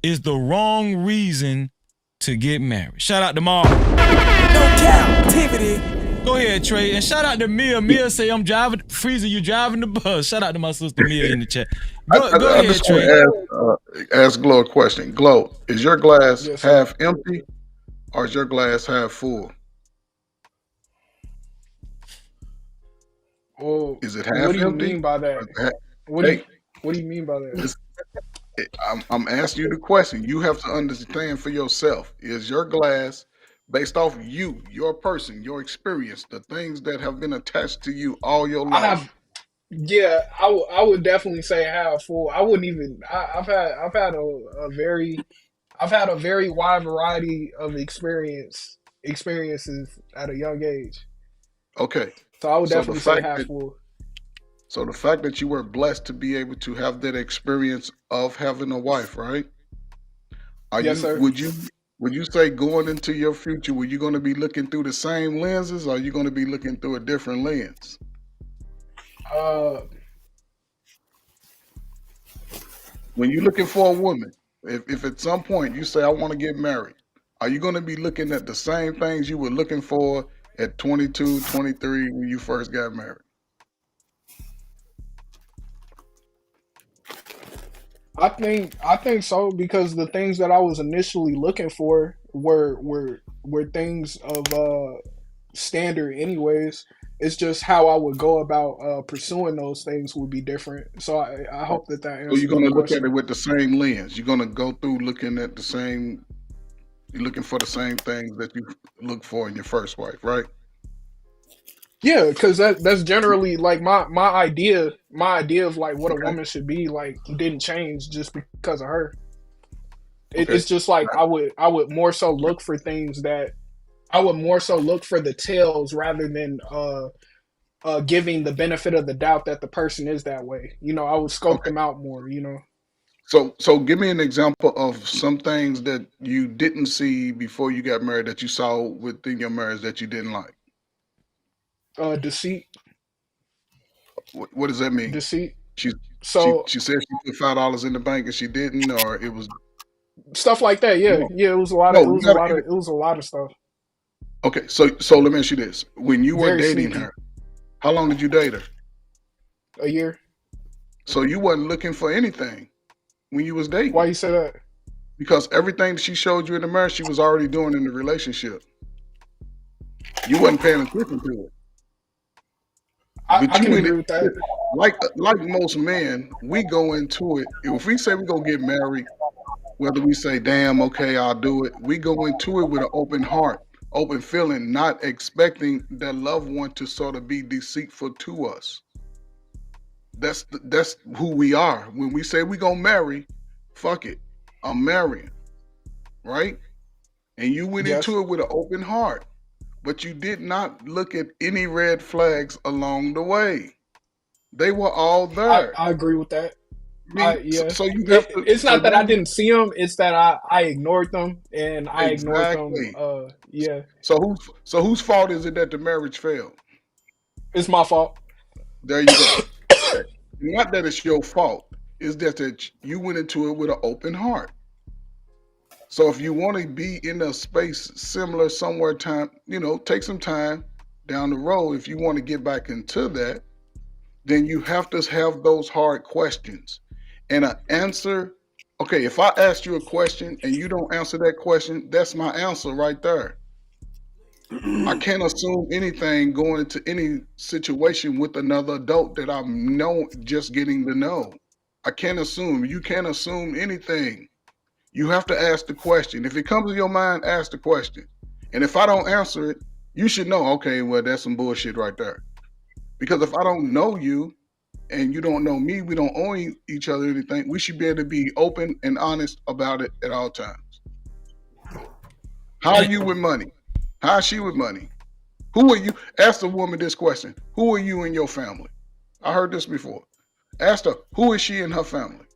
is the wrong reason to get married. Shout out to Mark. No Cap-tivity. Go ahead, Trey. And shout out to Mia. Mia say, I'm driving, Freezer, you driving the bus. Shout out to my sister Mia in the chat. Go I ahead, just Trey. want to ask Glow a question. Glow, is your glass Yes, sir. half empty or is your glass half full? Well, Is it what half do you empty? mean by that? What do you mean by that? I'm asking you the question. You have to understand for yourself. Is your glass based off you, your person, your experience, the things that have been attached to you all your I life? have, yeah, I would definitely say half full. I wouldn't even. I've had a very wide variety of experiences at a young age. Okay. So I would So the definitely say fact half that full. you were blessed to be able to have that experience of having a wife, right? Are Yes, you sir. would you say going into your future, were you going to be looking through the same lenses or are you going to be looking through a different lens? Uh, When you're looking for a woman, if at some point you say I want to get married, are you going to be looking at the same things you were looking for at 22, 23 when you first got married? I think so because the things that I was initially looking for were things of standard anyways. It's just how I would go about pursuing those things would be different. So I Oh, hope that so you're answers gonna your look at it question. with the same lens. You're gonna go through looking at the same. You're looking for the same things that you look for in your first wife, right? Yeah, because that's generally like my idea of like what a Okay. woman should be like didn't change just because of her. Okay. It's just like I would more so look for things that I would more so look for the tails rather than giving the benefit of the doubt that the person is that way. I would scope Okay. them out more. So give me an example of some things that you didn't see before you got married that you saw within your marriage that you didn't like. Deceit, What does that mean? deceit. She So she said she put $5 in the bank and she didn't, or it was stuff like that. Yeah, no, yeah. It was a lot of. It no. You was a gotta. lot of. It was a lot of stuff. Okay, so let me ask you this: when you were Very dating sneaky. her, how long did you date her? A year. So you wasn't looking for anything when you was Why dating you say that? because everything that she showed you in the marriage, she was already doing in the relationship. You wasn't paying attention to it. I But you can went agree with that. like most men, we go into it. If we say we're gonna get married, whether we say, "Damn, okay, I'll do it," we go into it with an open heart, open feeling, not expecting that loved one to sort of be deceitful to us. That's who we are. When we say we gonna marry, fuck it, I'm marrying, right? And you went Yes, into it with an open heart, but you did not look at any red flags along the way. They were all there. I agree with that. I mean, Yeah. so you have to. It's So not that I now, didn't see them. It's that I ignored them and I ignored them. exactly. Yeah. So whose fault is it that the marriage failed? It's my fault. There you go. Not that it's your fault. It's just that you went into it with an open heart. So if you want to be in a space similar somewhere time, take some time down the road. If you want to get back into that, then you have to have those hard questions and an answer. Okay, if I ask you a question and you don't answer that question, that's my answer right there. I can't assume anything going into any situation with another adult that I'm just getting to know. I can't assume. You can't assume anything. You have to ask the question. If it comes to your mind, ask the question. And if I don't answer it, you should know, okay, well, that's some bullshit right there. Because if I don't know you and you don't know me, we don't owe each other anything, we should be able to be open and honest about it at all times. How are you with money? How is she with money? Who are you? Ask the woman this question. Who are you in your family? I heard this before. Ask her, who is she in her family?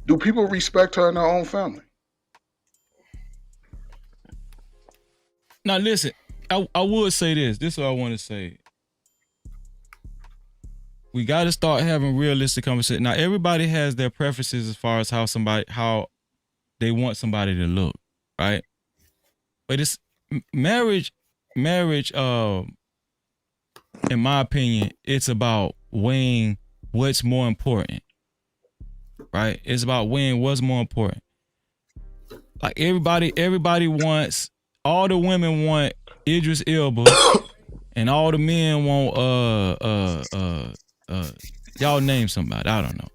Do people respect her in their own family? Now listen, I would say this. This is what I want to say. We got to start having realistic conversation. Now everybody has their preferences as far as how they want somebody to look, right? But it's marriage. Marriage, in my opinion, it's about weighing what's more important, right? It's about weighing what's more important. Like everybody wants. All the women want Idris Elba, and all the men want y'all name somebody. I don't know.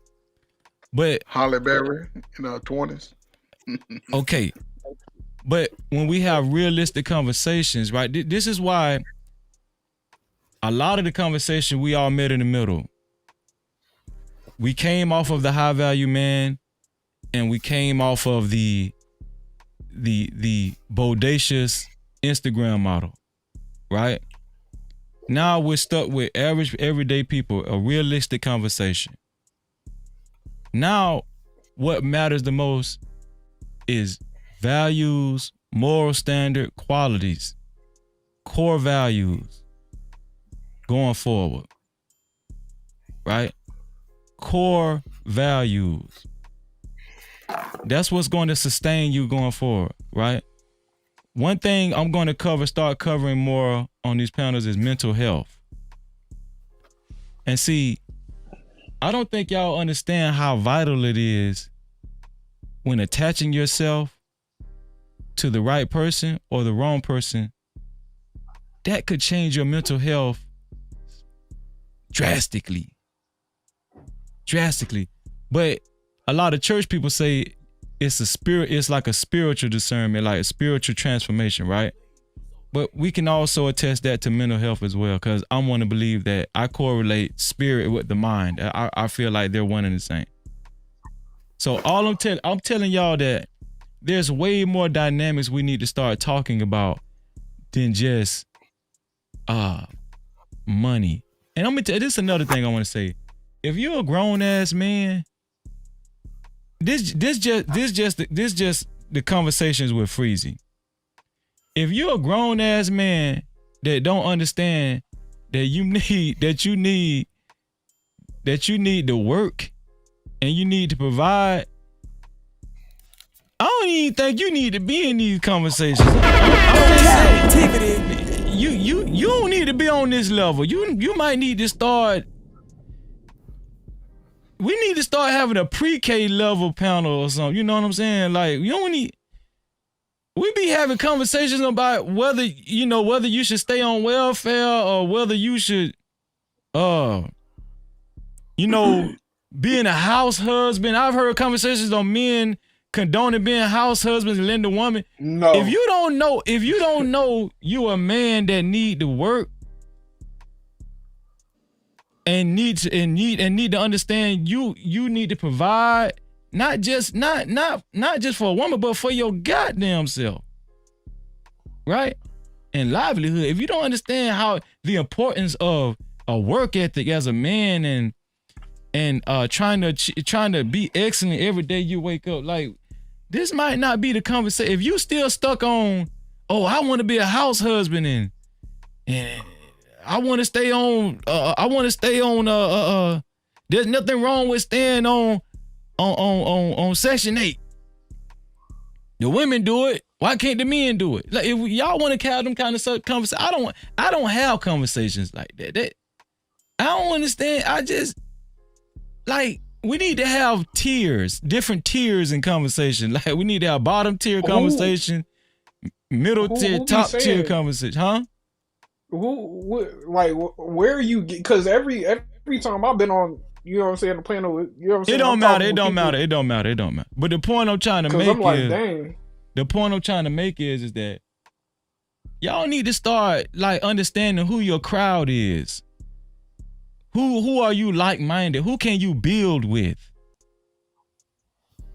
But Holly Berry in her 20s. okay. But when we have realistic conversations, right? This is why a lot of the conversation we all met in the middle. We came off of the high value man, and we came off of the bodacious Instagram model, right? Now we're stuck with average everyday people, a realistic conversation. Now, what matters the most is values, moral standard, qualities, core values going forward, right? Core values. That's what's going to sustain you going forward, right? one thing I'm going to start covering more on these panels is mental health. And see, I don't think y'all understand how vital it is when attaching yourself to the right person or the wrong person. That could change your mental health drastically. But a lot of church people say it's like a spiritual discernment, like a spiritual transformation, right? But we can also attest that to mental health as well, because I want to believe that I correlate spirit with the mind. I feel like they're one and the same. So I'm telling y'all that there's way more dynamics we need to start talking about than just money. And I'm gonna tell you, this is another thing I want to say. If you're a grown ass man, this just the conversations with Freezy. If you're a grown ass man that don't understand that you need to work and you need to provide, I don't even think you need to be in these conversations. Cap-tivity. You don't need to be on this level. You might need to start. We need to start having a pre-K level panel or something. You know what I'm saying? Like, you don't need. We be having conversations about whether you should stay on welfare or whether you should, being a house husband. I've heard conversations on men condoning being house husbands and letting the woman. No. If you don't know you a man that need to work and need to understand you need to provide not just for a woman, but for your goddamn self. Right? And livelihood. If you don't understand how the importance of a work ethic as a man and trying to be excellent every day you wake up, like, this might not be the conversation. If you still stuck on, I want to be a house husband and I want to stay on there's nothing wrong with staying on Section 8. The women do it. Why can't the men do it? Like, if y'all want to have them kind of conversations, I don't have conversations like that. I don't understand. I just, like, we need to have tiers, different tiers in conversation. Like, we need to have bottom tier conversation, middle tier, top tier conversation, huh? Where are you? Because every time I've been on, you know what I'm saying, the panel, you know what I'm saying. It don't matter. But the point I'm trying to make I'm like, is, dang. The point I'm trying to make is that y'all need to start, like, understanding who your crowd is. Who are you like-minded? Who can you build with?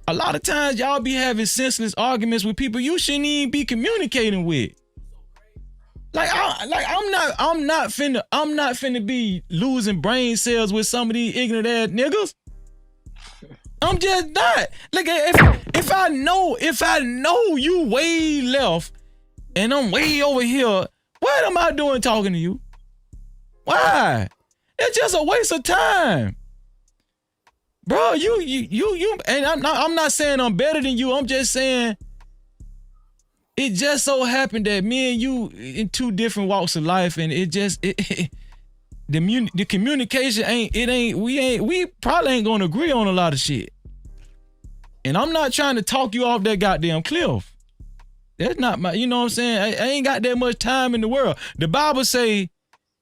A lot of times y'all be having senseless arguments with people you shouldn't even be communicating with. I'm not finna be losing brain cells with some of these ignorant ass niggas. I'm just not. Like, if I know you way left and I'm way over here, what am I doing talking to you? Why? It's just a waste of time. Bro, you and I'm not saying I'm better than you. I'm just saying it just so happened that me and you in two different walks of life, and the communication we probably ain't gonna agree on a lot of shit. And I'm not trying to talk you off that goddamn cliff. That's not my, you know what I'm saying? I ain't got that much time in the world. The Bible say,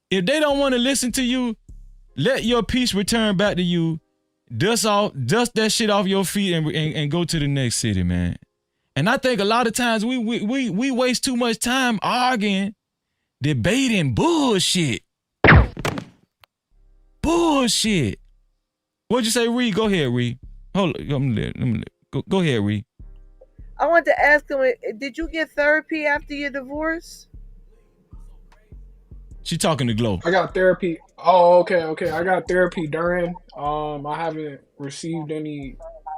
if they don't want to listen to you, let your peace return back to you. Dust that shit off your feet and go to the next city, man. And I think a lot of times we waste too much time arguing, debating bullshit. Bullshit. What'd you say, Reed? Go ahead, Reed. Hold on. Go ahead, Reed. I want to ask him, did you get therapy after your divorce? She talking to Glow. I got therapy. Oh, okay. I got therapy during. I haven't received any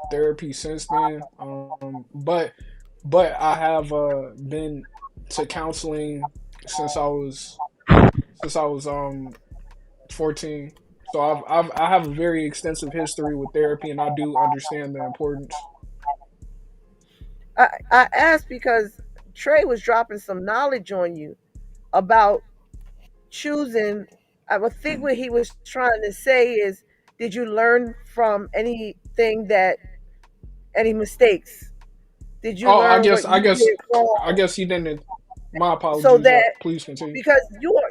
therapy since then. But I have been to counseling since I was 14. So I have a very extensive history with therapy, and I do understand the importance. I asked because Trey was dropping some knowledge on you about choosing. I would think what he was trying to say is, did you learn from anything that any mistakes? Did you Oh, learn what I you guess, did I wrong? guess he didn't. My So apologies. that Please continue. because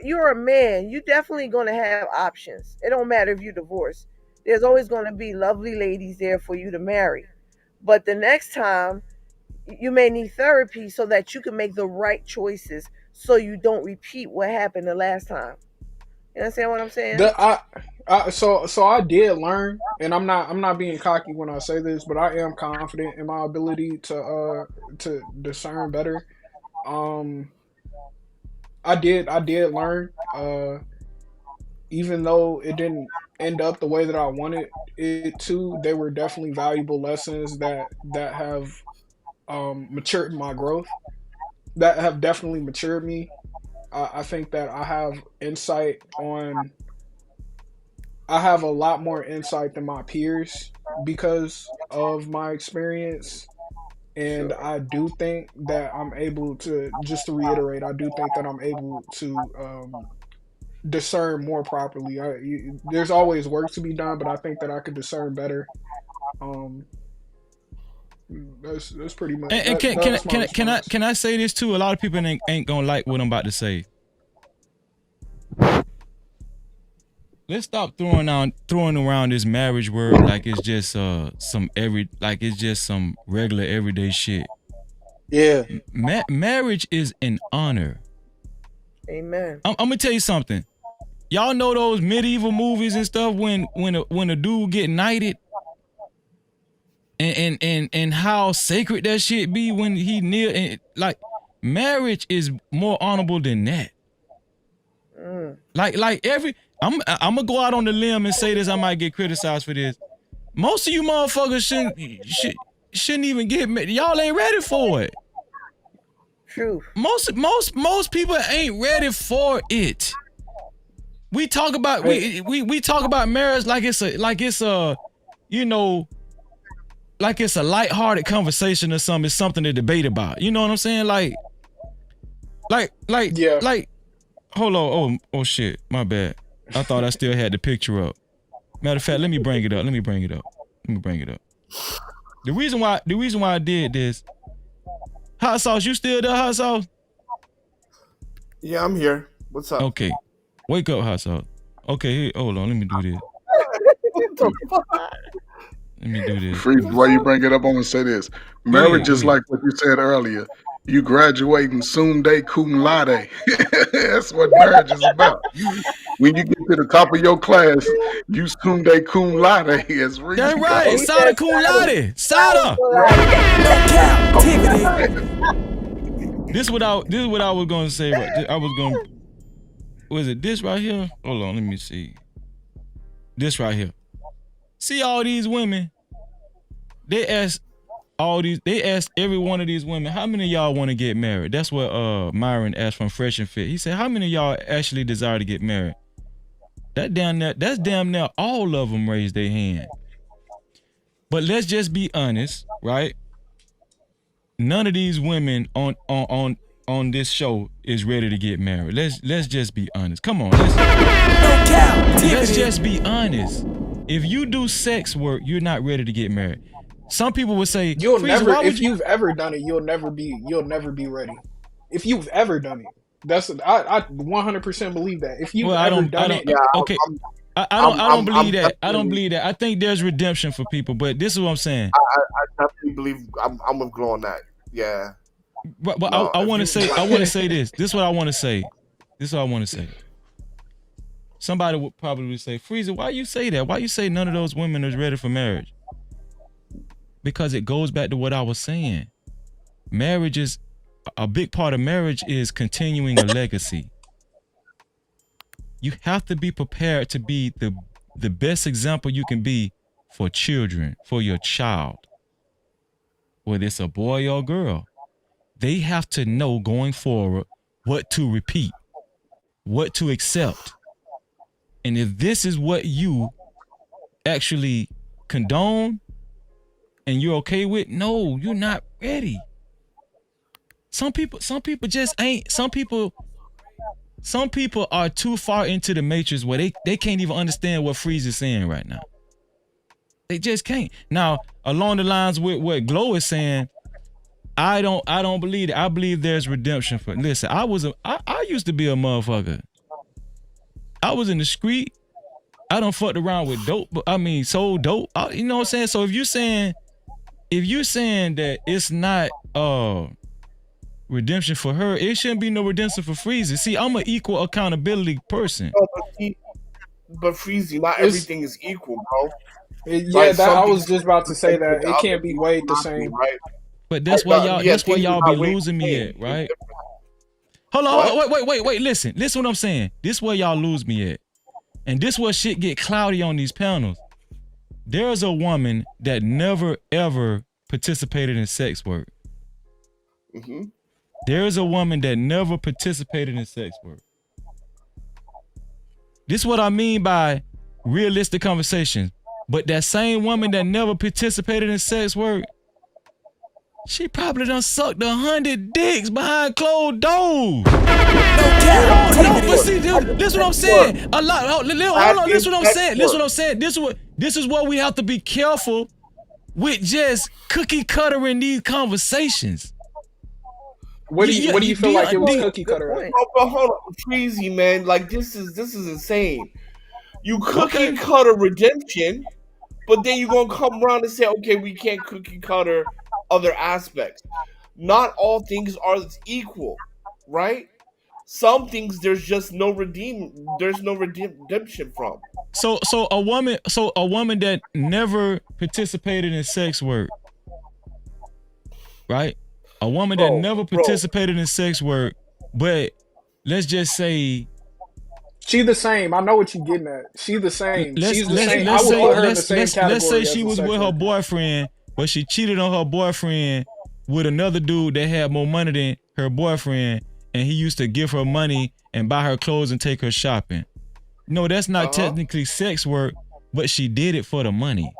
you're a man, you definitely gonna have options. It don't matter if you divorce. There's always gonna be lovely ladies there for you to marry. But the next time you may need therapy so that you can make the right choices so you don't repeat what happened the last time. You understand what I'm saying? So I did learn, and I'm not being cocky when I say this, but I am confident in my ability to discern better. Um, I did learn. Even though it didn't end up the way that I wanted it to, they were definitely valuable lessons that have matured my growth. That have definitely matured me. I think that I have a lot more insight than my peers because of my experience. And I do think that I'm able to, just to reiterate, I do think that I'm able to discern more properly. There's always work to be done, but I think that I could discern better. Um, that's pretty much And that's my response. can I say this too? A lot of people ain't gonna like what I'm about to say. Let's stop throwing around this marriage word like it's just it's just some regular everyday shit. Yeah. Marriage is an honor. Amen. I'm gonna tell you something. Y'all know those medieval movies and stuff when a dude get knighted and how sacred that shit be when he kneel, and like marriage is more honorable than that. Like every I'm gonna go out on the limb and say this. I might get criticized for this. Most of you motherfuckers shouldn't even get married. Y'all ain't ready for it. True. Most people ain't ready for it. We talk about we talk about marriage like it's a you know, like it's a lighthearted conversation or something. It's something to debate about. You know what I'm saying? Like hold on. Oh shit. My bad. I thought I still had the picture up. Matter of fact, let me bring it up. The reason why I did this. Hot sauce, you still there, hot sauce? Yeah, I'm here. What's up? Okay. Wake up, hot sauce. Okay, here, hold on. Let me do this. What the fuck? Let me do this. Freeze, why you bring it up, I'm gonna say this. Marriage is like what you said earlier. You graduating sum de cum laude. That's what marriage is about. When you get to the top of your class, you sum de cum laude as Freeze. That's right. Sada cum laude. Sada. No captivity. This is what I was gonna say. I was gonna. Was it this right here? Hold on, let me see. This right here. See all these women. They asked every one of these women, how many of y'all want to get married? That's what Myron asked from Fresh and Fit. He said, how many of y'all actually desire to get married? That's damn near all of them raised their hand. But let's just be honest, right? None of these women on this show is ready to get married. Let's just be honest. Come on, let's just be honest. If you do sex work, you're not ready to get married. Some people would say, you've ever done it, you'll never be ready. If you've ever done it. I 100% believe that. If you've ever done it, okay. I don't believe that. I don't believe that. I think there's redemption for people, but this is what I'm saying. I definitely believe I'm with Glow on that. Yeah. But no, I want to say this. This is what I want to say. Somebody would probably say, Freezer, why you say that? Why you say none of those women is ready for marriage? Because it goes back to what I was saying. Marriage is a big part of marriage is continuing a legacy. You have to be prepared to be the best example you can be for children, for your child. Whether it's a boy or a girl. They have to know going forward what to repeat, what to accept. And if this is what you actually condone and you're okay with, no, you're not ready. Some people just ain't. Some people are too far into the matrix where they can't even understand what Freeze is saying right now. They just can't. Now, along the lines with what Glow is saying, I don't believe it. I believe there's redemption for. Listen, I used to be a motherfucker. I was in the street. I done fucked around with dope. I mean, sold dope. You know what I'm saying? So if you saying that it's not redemption for her, it shouldn't be no redemption for Freezy. See, I'm an equal accountability person. But Freezy, not everything is equal, bro. Yeah, Like, that I something was just about to say that it can't be weighed the same. right? But that's why y'all Yeah, that's why things are y'all be not weighed losing the me same. at, right? Hold on, wait. Listen what I'm saying. This where y'all lose me at. And this where shit get cloudy on these panels. There's a woman that never ever participated in sex work. Mm-hmm. There's a woman that never participated in sex work. This is what I mean by realistic conversation. But that same woman that never participated in sex work, she probably done sucked 100 dicks behind closed doors. No, but see, this is what I'm saying. A lot. Hold on. This is what I'm saying. This is what we have to be careful with just cookie cuttering these conversations. What do you feel like it was cookie cutter? But hold on, Freezy, man. Like this is insane. You cookie cutter redemption, but then you're gonna come around and say, okay, we can't cookie cutter other aspects. Not all things are equal, right? Some things there's just no redemption from. So a woman that never participated in sex work, right? A woman that never participated in sex work, but let's just say she the same. I know what you're getting at. She the same. She's the same. I would put her in the same category. Let's say as she a was sex with her worker. boyfriend, but she cheated on her boyfriend with another dude that had more money than her boyfriend, and he used to give her money and buy her clothes and take her shopping. No, that's not technically sex work, but she did it for the money.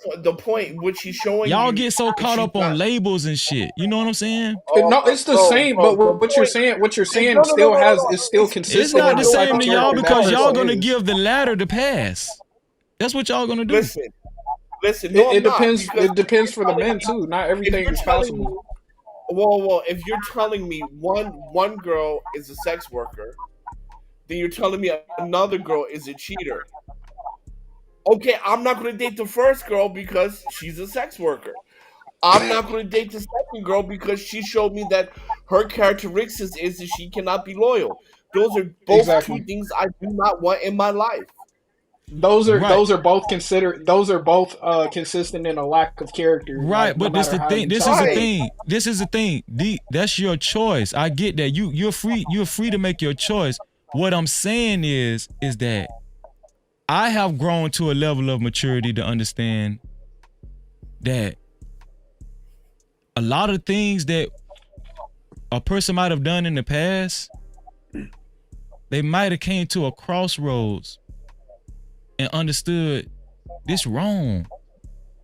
But the point which she's showing y'all you get so caught up on labels and shit. You know what I'm saying? No, it's the same. But what you're saying still is still consistent. It's not the same to y'all because y'all gonna is. give the latter the pass. That's what y'all gonna do. Listen. No, It I'm depends. not, It depends for the men too. Not everything is possible. Me, well, if you're telling me one girl is a sex worker, then you're telling me another girl is a cheater. Okay, I'm not going to date the first girl because she's a sex worker. I'm not going to date the second girl because she showed me that her characteristics is that she cannot be loyal. Those are both two things I do not want in my life. Those are both considered. Those are both consistent in a lack of character. Right, like, but no this the thing. This is the thing. That's your choice. I get that. You're free. You're free to make your choice. What I'm saying is that I have grown to a level of maturity to understand that a lot of things that a person might have done in the past, they might have came to a crossroads and understood this wrong.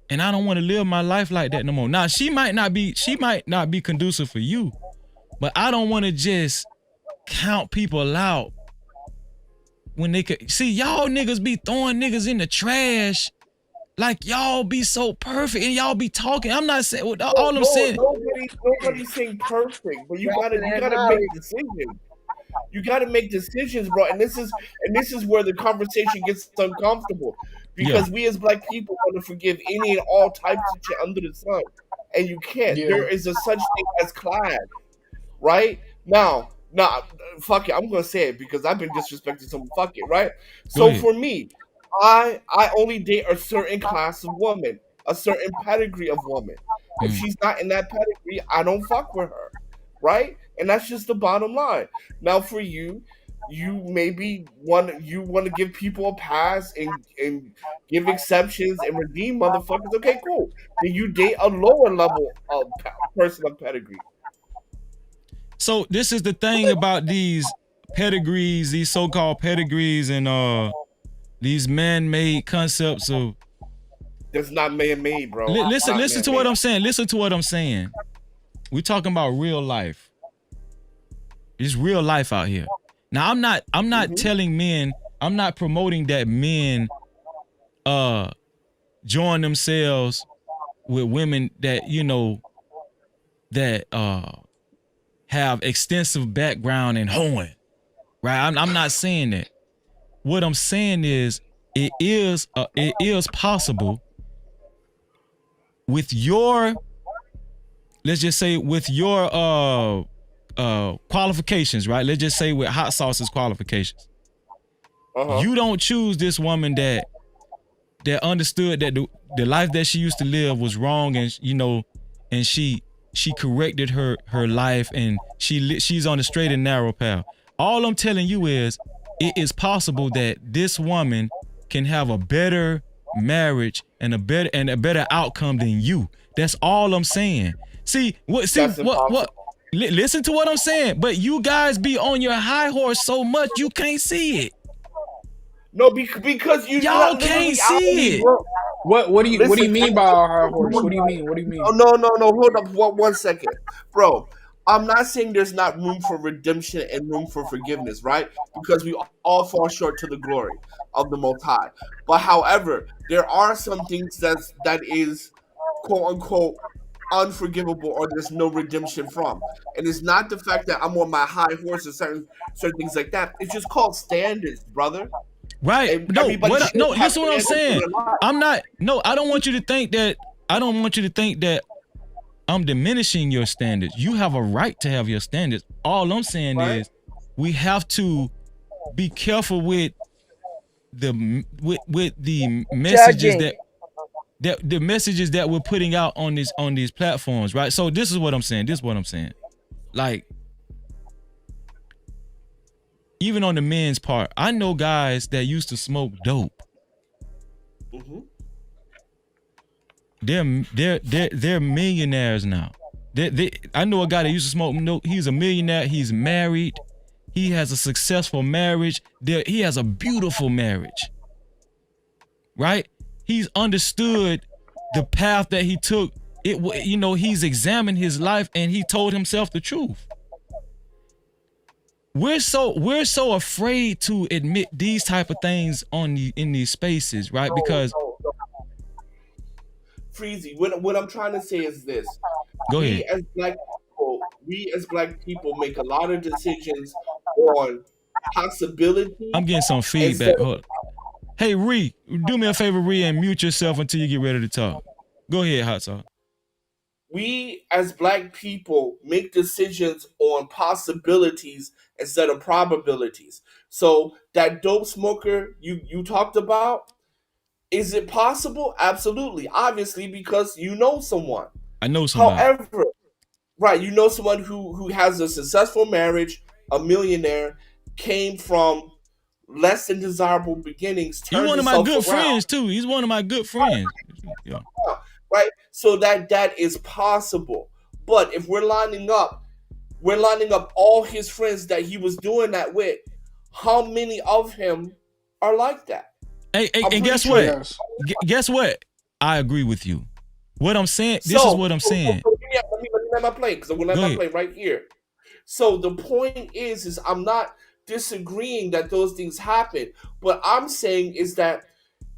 And I don't want to live my life like that no more. Now, she might not be conducive for you, but I don't want to just count people out when they could see y'all niggas be throwing niggas in the trash like y'all be so perfect and y'all be talking. I'm not saying all I'm saying. Nobody's saying perfect, but you gotta make decisions. You gotta make decisions, bro. And this is where the conversation gets uncomfortable because we as black people want to forgive any and all types of shit under the sun, and you can't. Yeah. There is a such thing as class, right? Now, fuck it. I'm gonna say it because I've been disrespecting someone. Fuck it, right? So for me, I only date a certain class of woman, a certain pedigree of woman. If she's not in that pedigree, I don't fuck with her, right? And that's just the bottom line. Now, for you maybe want to give people a pass and give exceptions and redeem motherfuckers. Okay, cool. Then you date a lower level of person of pedigree. So this is the thing about these pedigrees, these so-called pedigrees, and these man-made concepts of. That's not man-made, bro. Listen to what I'm saying. Listen to what I'm saying. We talking about real life. It's real life out here. Now I'm not telling men, I'm not promoting that men join themselves with women that, you know, that have extensive background in hoeing. Right? I'm not saying that. What I'm saying is it is possible with your, let's just say with your qualifications, right? Let's just say with Hot Sauce's qualifications. You don't choose this woman that understood that the life that she used to live was wrong, and you know, and she corrected her life, and she's on the straight and narrow path. All I'm telling you is it is possible that this woman can have a better marriage and a better outcome than you. That's all I'm saying. Listen to what I'm saying. But you guys be on your high horse so much you can't see it. No, because y'all can't see it. What do you mean by our high horse? What do you mean? No. Hold up, one second, bro. I'm not saying there's not room for redemption and room for forgiveness, right? Because we all fall short to the glory of the Most High. But however, there are some things that is quote unquote unforgivable, or there's no redemption from. And it's not the fact that I'm on my high horse or certain things like that. It's just called standards, brother. Right. And no, this is what I'm saying. I don't want you to think that I'm diminishing your standards. You have a right to have your standards. All I'm saying is we have to be careful with the messages the messages that we're putting out on these platforms, right? So this is what I'm saying. Like, even on the men's part, I know guys that used to smoke dope. They're millionaires now. I know a guy that used to smoke dope. He's a millionaire. He's married. He has a successful marriage. He has a beautiful marriage. Right? He's understood the path that he took. He's examined his life and he told himself the truth. We're so afraid to admit these type of things in these spaces, right? Because Freezy, what I'm trying to say is this. Go ahead. We as black people make a lot of decisions on possibility. I'm getting some feedback. Hey, Ree, do me a favor, Ree, and mute yourself until you get ready to talk. Go ahead, Hot Sauce. We as black people make decisions on possibilities instead of probabilities. So that dope smoker you talked about, is it possible? Absolutely. Obviously, because you know someone. I know someone. However, right, you know someone who has a successful marriage, a millionaire, came from less than desirable beginnings. He's one of my good friends too. He's one of my good friends. Yeah. Right? So that is possible. But if we're lining up all his friends that he was doing that with, how many of him are like that? Hey, and guess what? Guess what? I agree with you. What I'm saying, this is what I'm saying. Let me land my plane, because I'm going to land my plane right here. So the point is I'm not disagreeing that those things happen. What I'm saying is that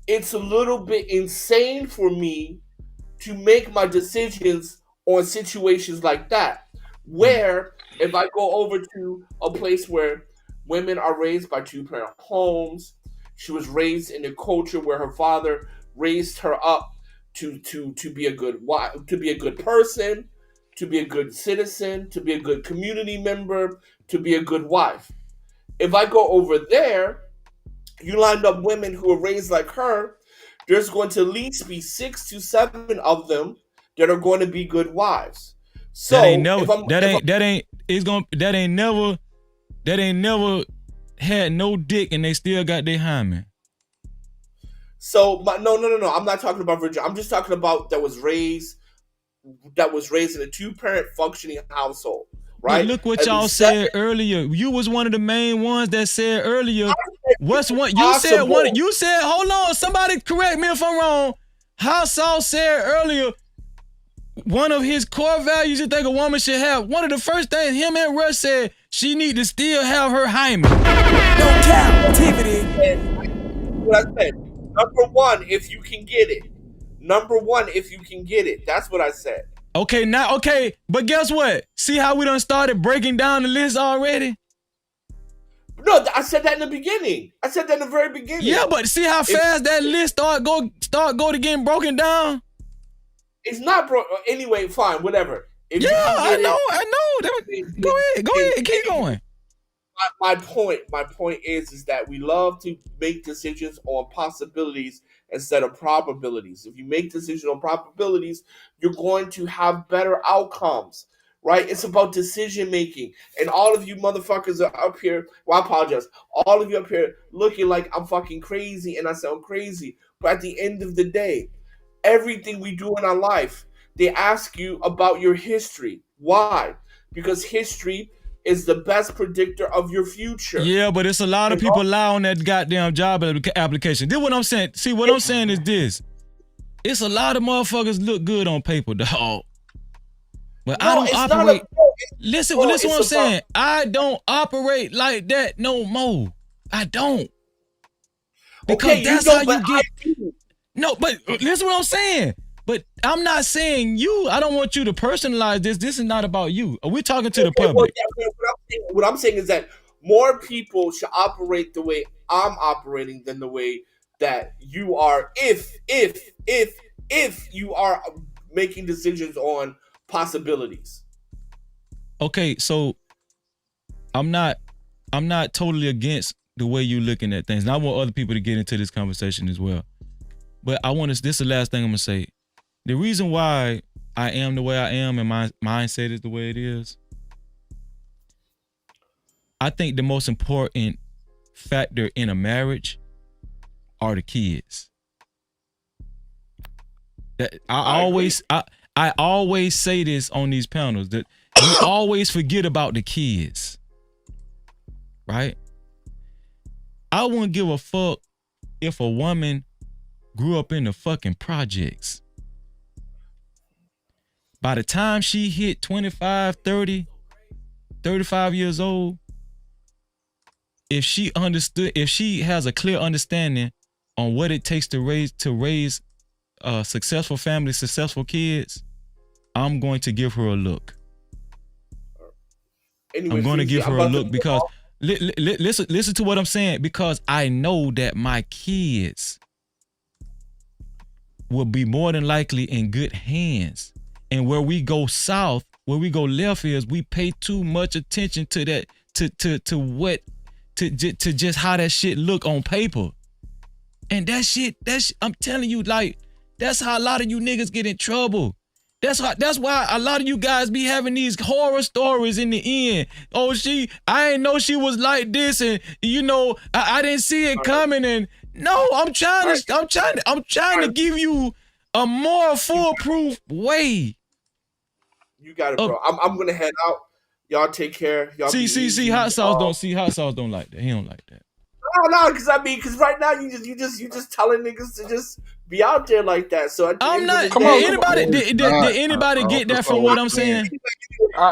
it's a little bit insane for me to make my decisions on situations like that, where if I go over to a place where women are raised by two-parent homes, she was raised in a culture where her father raised her up to be a good wife, to be a good person, to be a good citizen, to be a good community member, to be a good wife. If I go over there, you lined up women who are raised like her, there's going to at least be 6 to 7 of them that are going to be good wives. So that ain't never had no dick and they still got their hymen. So no. I'm not talking about virgin. I'm just talking about that was raised in a two-parent functioning household. Right? Look what y'all said earlier. You was one of the main ones that said earlier. What's one? You said one. You said, hold on. Somebody correct me if I'm wrong. Hot Sauce said earlier. one of his core values you think a woman should have, one of the first things him and Russ said, she need to still have her hymen. No Cap-tivity. What I said. Number one, if you can get it. Number one, if you can get it. That's what I said. Okay, but guess what? See how we done started breaking down the list already? No, I said that in the beginning. I said that in the very beginning. Yeah, but see how fast that list start go to getting broken down? It's not broke. Anyway, fine, whatever. If you can I get know. Go ahead, keep going. My point is that we love to make decisions on possibilities instead of probabilities. If you make decisions on probabilities, you're going to have better outcomes, right? It's about decision making. And all of you motherfuckers are up here. Well, I apologize. All of you up here looking like I'm fucking crazy and I sound crazy. But at the end of the day, everything we do in our life, they ask you about your history. Why? Because history is the best predictor of your future. Yeah, but it's a lot of people lie on that goddamn job application. This is what I'm saying. See, what I'm saying is this. It's a lot of motherfuckers look good on paper, dog. But I don't operate. Listen what I'm saying. I don't operate like that no more. I don't. Because that's how you get. No, but listen what I'm saying. But I'm not saying you. I don't want you to personalize this. This is not about you. We're talking to the public. What I'm saying is that more people should operate the way I'm operating than the way that you are. If you are making decisions on possibilities. Okay, so I'm not totally against the way you're looking at things. And I want other people to get into this conversation as well. But this is the last thing I'm gonna say. The reason why I am the way I am and my mindset is the way it is, I think the most important factor in a marriage are the kids. That I always say this on these panels, that we always forget about the kids. Right? I wouldn't give a fuck if a woman grew up in the fucking projects. By the time she hit 25, 30, 35 years old, if she has a clear understanding on what it takes to raise successful families, successful kids, I'm going to give her a look. I'm going to give her a look because listen to what I'm saying, because I know that my kids will be more than likely in good hands. And where we go south, where we go left is we pay too much attention to that, to just how that shit look on paper. And that shit, I'm telling you, like, that's how a lot of you niggas get in trouble. That's why a lot of you guys be having these horror stories in the end. Oh, I ain't know she was like this, and I didn't see it coming. And no, I'm trying to give you a more foolproof way. You got it, bro. I'm gonna head out. Y'all take care. Y'all see, hot sauce don't like that. He don't like that. No, because right now you just telling niggas to just be out there like that. So I'm not. Did anybody get that from what I'm saying?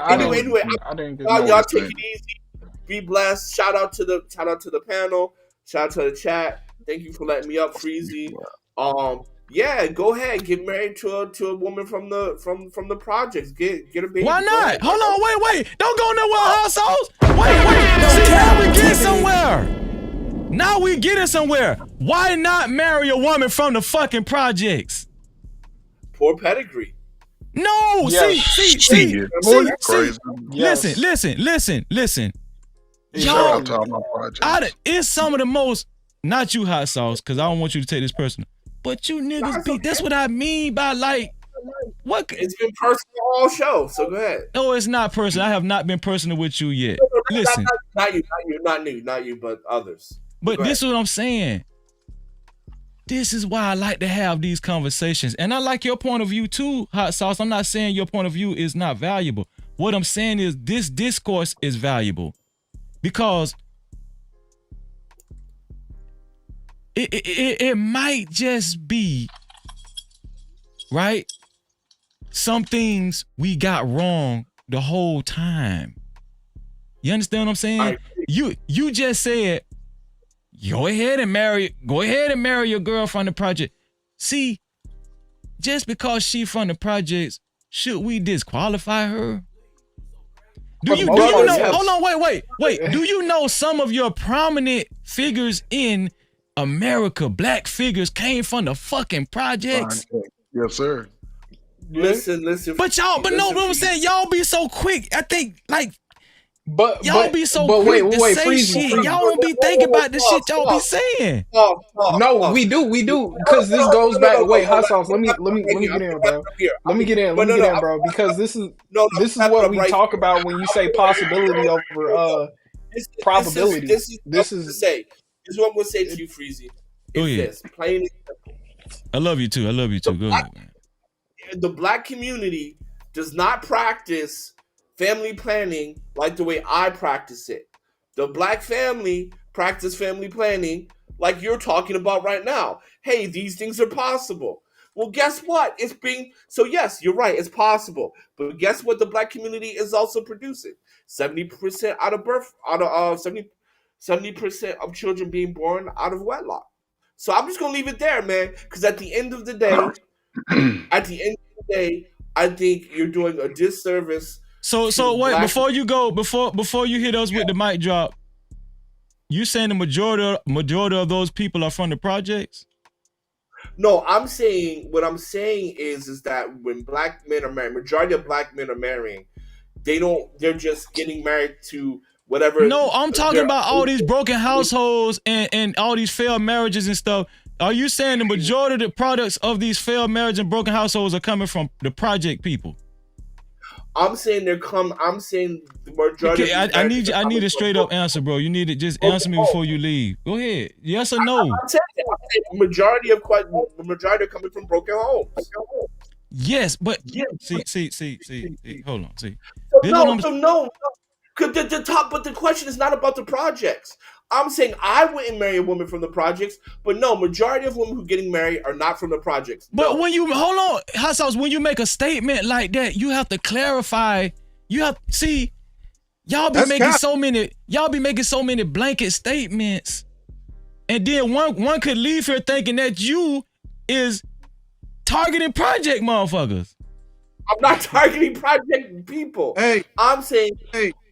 Anyway, y'all take it easy. Be blessed. Shout out to the panel. Shout out to the chat. Thank you for letting me up, Freezy. Yeah, go ahead. Get married to a woman from the projects. Get a baby. Why not? Hold on, wait. Don't go nowhere, hot sauce. Wait. See, now we get somewhere. Now we getting somewhere. Why not marry a woman from the fucking projects? Poor pedigree. No, yes. see. Yes. Listen. Y'all, it's some of the most, not you, hot sauce, because I don't want you to take this personal. But you niggas be, that's what I mean by like, what? It's been personal all show, so go ahead. No, it's not personal. I have not been personal with you yet. Listen. Not you, but others. But this is what I'm saying. This is why I like to have these conversations. And I like your point of view too, hot sauce. I'm not saying your point of view is not valuable. What I'm saying is this discourse is valuable because it might just be, right, some things we got wrong the whole time. You understand what I'm saying? You just said, go ahead and marry your girl from the project. See, just because she from the projects, should we disqualify her? Do you know? Hold on, wait. Do you know some of your prominent figures in America, black figures, came from the fucking projects? Yes, sir. Listen. But what I'm saying, y'all be so quick. I think y'all be so but quick to wait, say freeze, shit. freeze. Y'all don't be thinking about the shit y'all be saying. No, we do, because this goes back. Wait, hot sauce. Let me get in, bro. Let me get in, bro. Because this is what we talk about when you say possibility over probability. This is what I'm gonna say to you, Freezy. Is this plain and simple? I love you too. Go ahead, man. The black community does not practice family planning like the way I practice it. The black family practice family planning like you're talking about right now. Hey, these things are possible. Well, guess what? So yes, you're right, it's possible. But guess what the black community is also producing? 70% out of 70% of children being born out of wedlock. So I'm just gonna leave it there, man, because at the end of the day, I think you're doing a disservice. So wait, before you hit us with the mic drop, you saying the majority of those people are from the projects? No, what I'm saying is that when black men are married, majority of black men are marrying, they're just getting married to whatever. No, I'm talking about all these broken households and all these failed marriages and stuff. Are you saying the majority of the products of these failed marriages and broken households are coming from the project people? I'm saying the majority. Okay, I need a straight up answer, bro. You need to just answer me before you leave. Go ahead. Yes or no? I'm saying the majority are coming from broken homes. Yes, but see. Hold on. See. No. But the question is not about the projects. I'm saying I wouldn't marry a woman from the projects, but no, majority of women who are getting married are not from the projects. But when you hold on, hot sauce, when you make a statement like that, you have to clarify. Y'all be making so many blanket statements, and then one could leave here thinking that you is targeting project motherfuckers. I'm not targeting project people. Hey, I'm saying,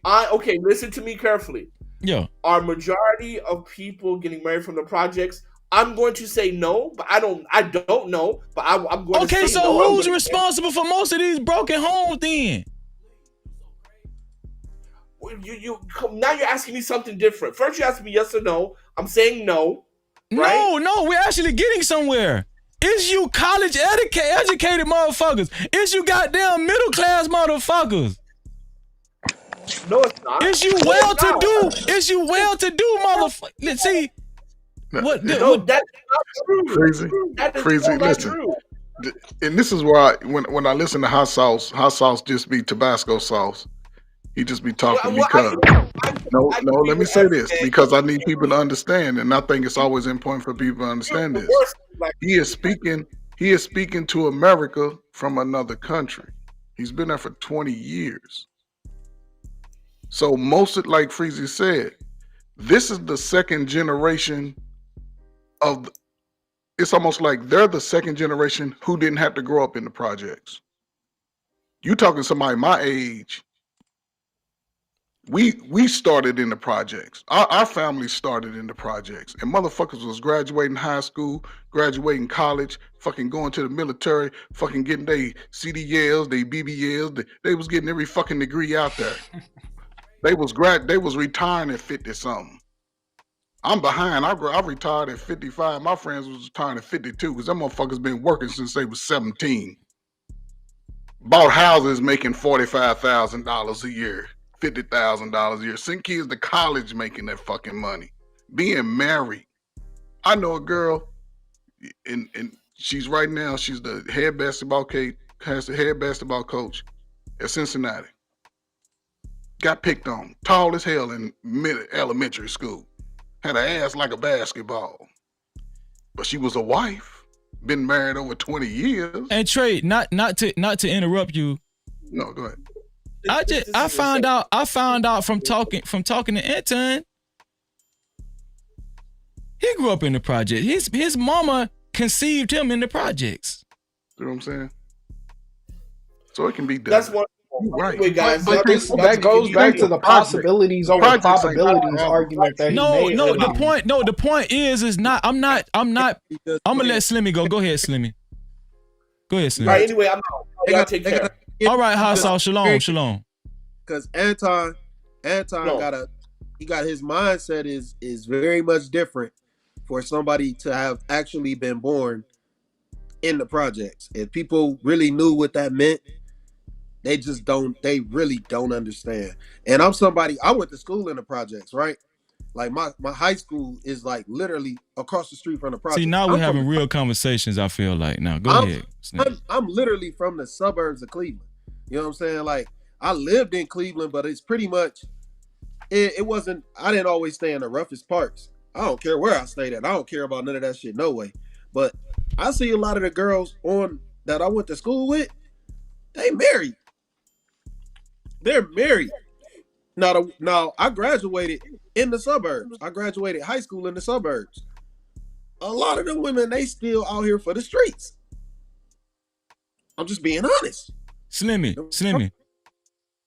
okay, listen to me carefully. Yeah. Are majority of people getting married from the projects? I'm going to say no, but I don't know, but I'm going to say no. Okay, so who's responsible for most of these broken homes then? Now you're asking me something different. First you asked me yes or no. I'm saying no. Right? No, we're actually getting somewhere. Is you college educated motherfuckers? Is you goddamn middle class motherfuckers? No, it's not. Is you well to do? Is you well to do, motherfucker? Let's see. That's not true. Freezy, listen. True. And this is why when I listen to hot sauce just be Tabasco sauce. He just be talking because let me say this because I need people to understand, and I think it's always important for people to understand this. He is speaking to America from another country. He's been there for 20 years. So most of, like Freezy said, this is the second generation of. It's almost like they're the second generation who didn't have to grow up in the projects. You talking somebody my age. We started in the projects. Our family started in the projects. And motherfuckers was graduating high school, graduating college, fucking going to the military, fucking getting their CDLs, their BBLs. They was getting every fucking degree out there. They was retiring at 50-something. I'm behind. I retired at 55. My friends was retiring at 52 because them motherfuckers been working since they was 17. Bought houses making $45,000 a year. $50,000 a year. Send kids to college making that fucking money. Being married. I know a girl, and she's right now, she's the head basketball coach at Cincinnati. Got picked on. Tall as hell in elementary school. Had an ass like a basketball. But she was a wife. been married over 20 years. And Trey, not to interrupt you. No, go ahead. I found out from talking to Anton. He grew up in the project. His mama conceived him in the projects. You know what I'm saying? So it can be done. That's one. Right. Anyway, guys, But that goes back to the possibilities over probabilities argument that he made. No. earlier. The point is not. I'm gonna let Slimmy go. Go ahead, Slimmy. Go ahead, Slimmy. All right. Anyway, I'm out. Y'all take care. All right, Hassel. Shalom. Because Anton got his mindset is very much different for somebody to have actually been born in the projects. If people really knew what that meant, they really don't understand. And I went to school in the projects, right? Like my high school is like literally across the street from the project. See, now we're having real conversations, I feel like. Now, go ahead. I'm literally from the suburbs of Cleveland. You know what I'm saying? Like, I lived in Cleveland, but it's pretty much, it wasn't, I didn't always stay in the roughest parts. I don't care where I stayed at. I don't care about none of that shit, no way. But I see a lot of the girls that I went to school with, they married. They're married. Now, I graduated in the suburbs. I graduated high school in the suburbs. A lot of them women, they still out here for the streets. I'm just being honest. Slimmy.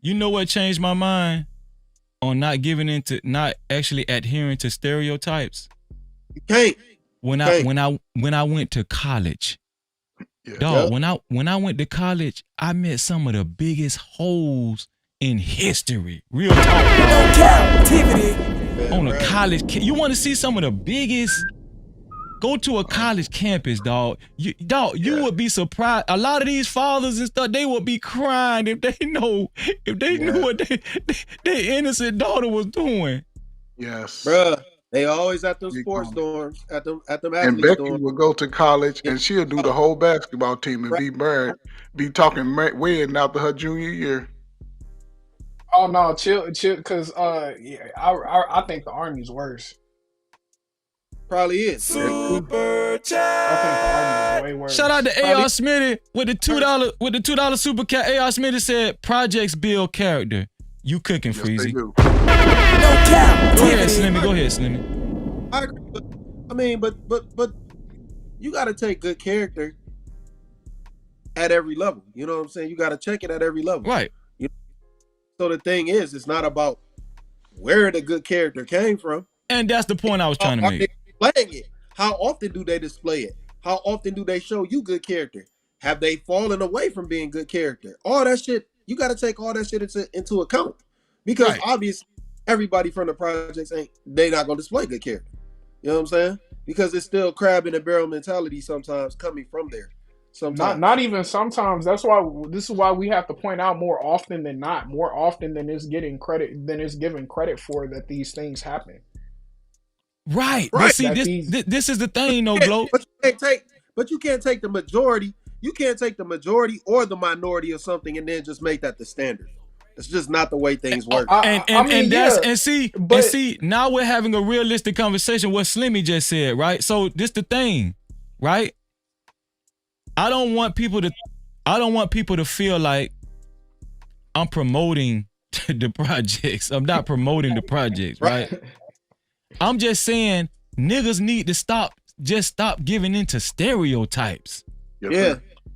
You know what changed my mind on not actually adhering to stereotypes? You can't. When I went to college. Yeah. Dog, when I went to college, I met some of the biggest hoes in history. Real talk. No Cap-tivity. On a college, you want to see some of the biggest? Go to a college campus, dog. You would be surprised. A lot of these fathers and stuff, they would be crying if they knew what their innocent daughter was doing. Yes, bruh. They always at them sports dorms, at them athletes and Becky dorms. will go to college and she'll do the whole basketball team and be married, be talking wedding after her junior year. Oh no, chill, because I think the Army's worse. Probably is. Super chat. I think the Army is way worse. Shout out to A.R. Smitty with the $2 super cat. A.R. Smitty said projects build character. You cooking, Freezy. No Cap. Go ahead, Slimmy. I agree, but you got to take good character at every level. You know what I'm saying? You got to check it at every level. Right. So the thing is, it's not about where the good character came from. And that's the point I was trying to make. Playing it. How often do they display it? How often do they show you good character? Have they fallen away from being good character? All that shit, you got to take all that shit into account. Because obviously, everybody from the projects they not going to display good character. You know what I'm saying? Because it's still crab in the barrel mentality sometimes coming from there. Sometimes. Not even sometimes. This is why we have to point out more often than not, more often than it's given credit for that these things happen. Right. But see, this is the thing, though, Glo. But you can't take the majority. You can't take the majority or the minority of something and then just make that the standard. It's just not the way things work. See, now we're having a realistic conversation. What Slimmy just said, right? So this the thing, right? I don't want people to feel like I'm promoting the projects. I'm not promoting the projects, right? I'm just saying niggas need to stop giving into stereotypes. Yeah.